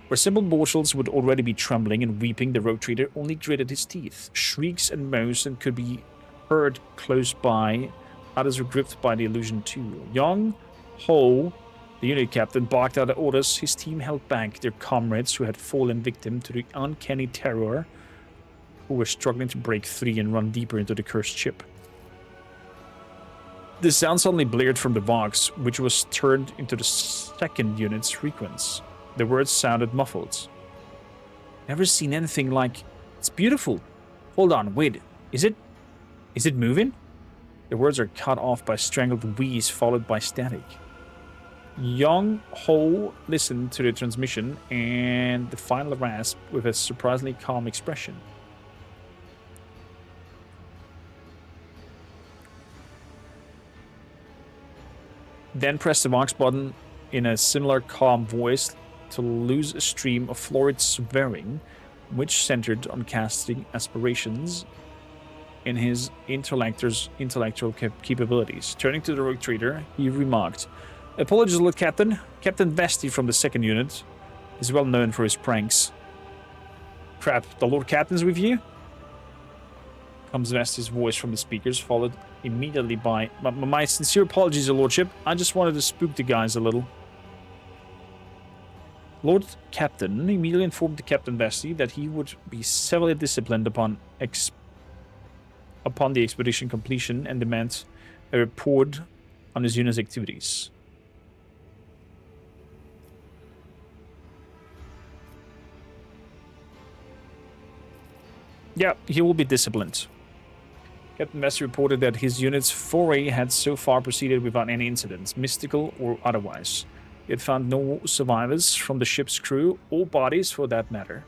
Where simple mortals would already be trembling and weeping, the rogue trader only gritted his teeth. Shrieks and moans could be heard close by. Others were gripped by the illusion too. Young Ho, the unit captain, barked out orders. His team held back their comrades who had fallen victim to the uncanny terror, who were struggling to break free and run deeper into the cursed ship. The sound suddenly blared from the Vox, which was turned into the second unit's frequency. The words sounded muffled. Never seen anything like... It's beautiful. Hold on, wait. Is it moving? The words are cut off by strangled wheeze followed by static. Young Ho listened to the transmission and the final rasp with a surprisingly calm expression. Then pressed the Vox button in a similar calm voice to lose a stream of florid swearing, which centered on casting aspirations in his intellectual capabilities. Turning to the rogue trader, he remarked, "Apologies, Lord Captain. Captain Vesti from the second unit is well known for his pranks." "Crap, the Lord Captain's with you?" Comes Vesti's voice from the speakers, followed immediately by, My sincere apologies, Your Lordship. I just wanted to spook the guys a little." Lord Captain immediately informed the Captain Vesti that he would be severely disciplined upon the expedition completion and demand a report on his unit's activities. Yeah, he will be disciplined. Captain Vesti reported that his unit's foray had so far proceeded without any incidents, mystical or otherwise. It found no survivors from the ship's crew, or bodies for that matter.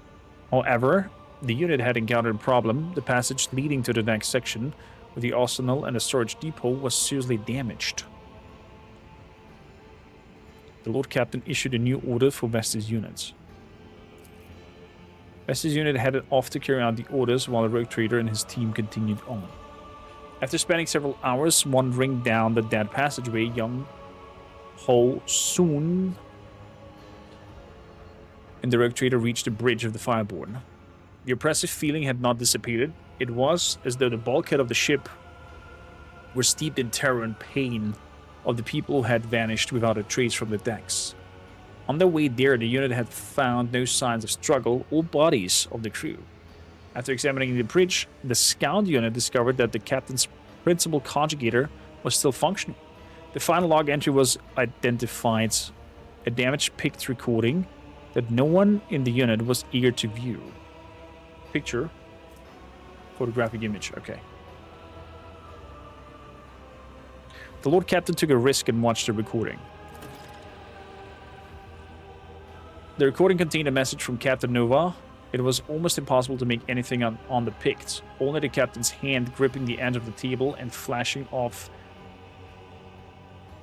However, the unit had encountered a problem. The passage leading to the next section, with the arsenal and the storage depot, was seriously damaged. The Lord Captain issued a new order for Vesti's units. Vesti's unit headed off to carry out the orders while the rogue trader and his team continued on. After spending several hours wandering down the dead passageway, young Ho soon and the rogue trader reached the bridge of the Fireborn. The oppressive feeling had not dissipated. It was as though the bulkhead of the ship were steeped in terror and pain of the people who had vanished without a trace from the decks. On their way there, the unit had found no signs of struggle or bodies of the crew. After examining the bridge, the scout unit discovered that the captain's principal conjugator was still functioning. The final log entry was identified, a damaged picked recording that no one in the unit was eager to view. Picture, photographic image, okay. The Lord Captain took a risk and watched the recording. The recording contained a message from Captain Nova. It was almost impossible to make anything on the pict, only the captain's hand gripping the end of the table and flashing off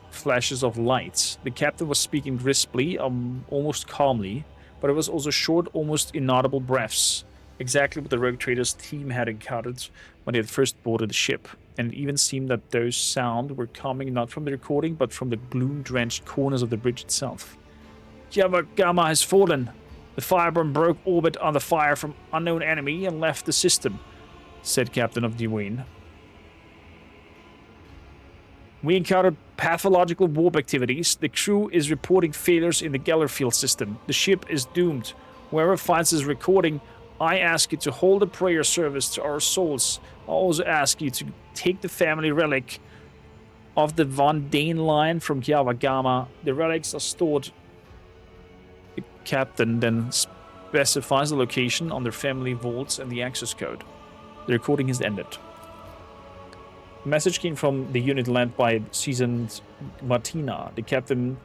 flashes of light. The captain was speaking crisply, almost calmly, but it was also short, almost inaudible breaths, exactly what the rogue trader's team had encountered when they had first boarded the ship, and it even seemed that those sounds were coming not from the recording, but from the gloom-drenched corners of the bridge itself. Kibellah Gamma has fallen. The Fireborn broke orbit on the fire from unknown enemy and left the system, said Captain of Dwayne. We encountered pathological warp activities. The crew is reporting failures in the Gellerfield system. The ship is doomed. Whoever finds this recording, I ask you to hold a prayer service to our souls. I also ask you to take the family relic of the Van Dane line from Kibellah Gamma. The relics are stored. The captain then specifies the location on their family vaults and the access code. The recording has ended. The message came from the unit led by seasoned Martina. The captain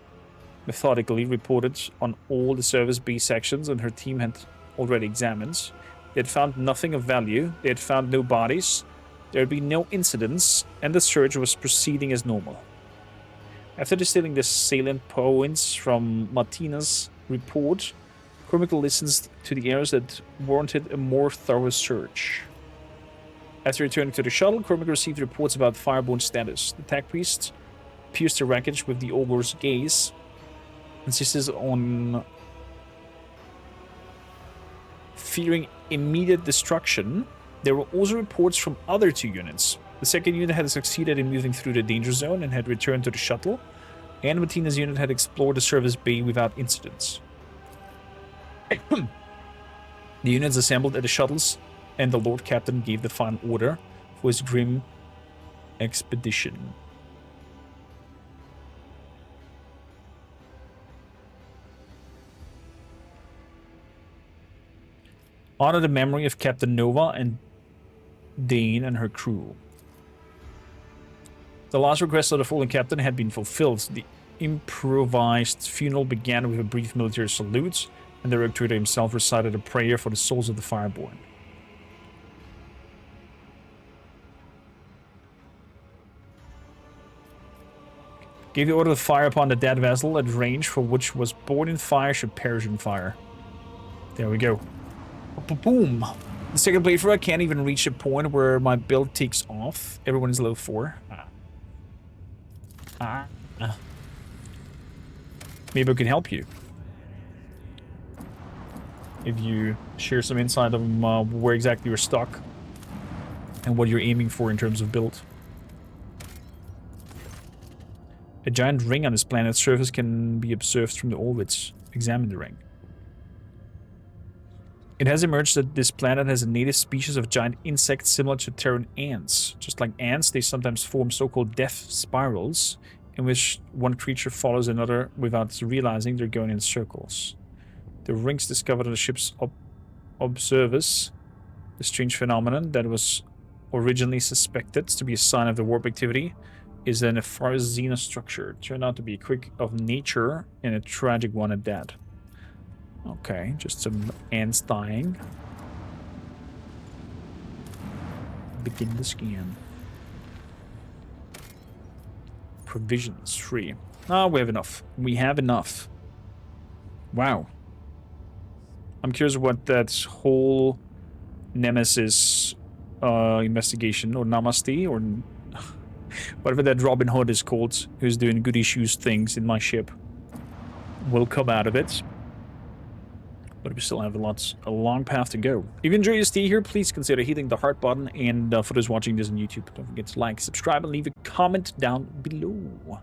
methodically reported on all the service B sections and her team had already examined. They had found nothing of value. They had found no bodies. There had been no incidents, and the search was proceeding as normal. After distilling the salient points from Martina's report, Cormac listens to the errors that warranted a more thorough search. After returning to the shuttle, Cormac received reports about Fireborn status. The tech priest pierced the wreckage with the ogre's gaze, insisted on fearing immediate destruction. There were also reports from other two units. The second unit had succeeded in moving through the danger zone and had returned to the shuttle, and Martina's unit had explored the service bay without incidents. The units assembled at the shuttles, and the Lord Captain gave the final order for his grim expedition. Honor the memory of Captain Nova and Dane and her crew. The last request of the fallen captain had been fulfilled. The improvised funeral began with a brief military salute, and the Rogue Trader himself recited a prayer for the souls of the Fireborn. Gave the order to fire upon the dead vessel at range, for which was born in fire should perish in fire. There we go. Boom! The second playthrough, I can't even reach a point where my build takes off. Everyone is level 4. Maybe I can help you. If you share some insight of where exactly you're stuck and what you're aiming for in terms of build. A giant ring on this planet's surface can be observed from the orbits. Examine the ring. It has emerged that this planet has a native species of giant insects similar to Terran ants. Just like ants, they sometimes form so-called death spirals, in which one creature follows another without realizing they're going in circles. The rings discovered on the ship's observers, the strange phenomenon that was originally suspected to be a sign of the warp activity, is an Nephars Xena structure. It turned out to be a quirk of nature and a tragic one at that. Okay, just some ants dying. Begin the scan. Provisions, 3. Ah, we have enough. We have enough. Wow. I'm curious what that whole Nemesis investigation, or Namaste, or whatever that Robin Hood is called, who's doing goody shoes things in my ship, will come out of it. But we still have a long path to go. If you enjoy your stay here, please consider hitting the heart button. And for those watching this on YouTube, don't forget to like, subscribe, and leave a comment down below.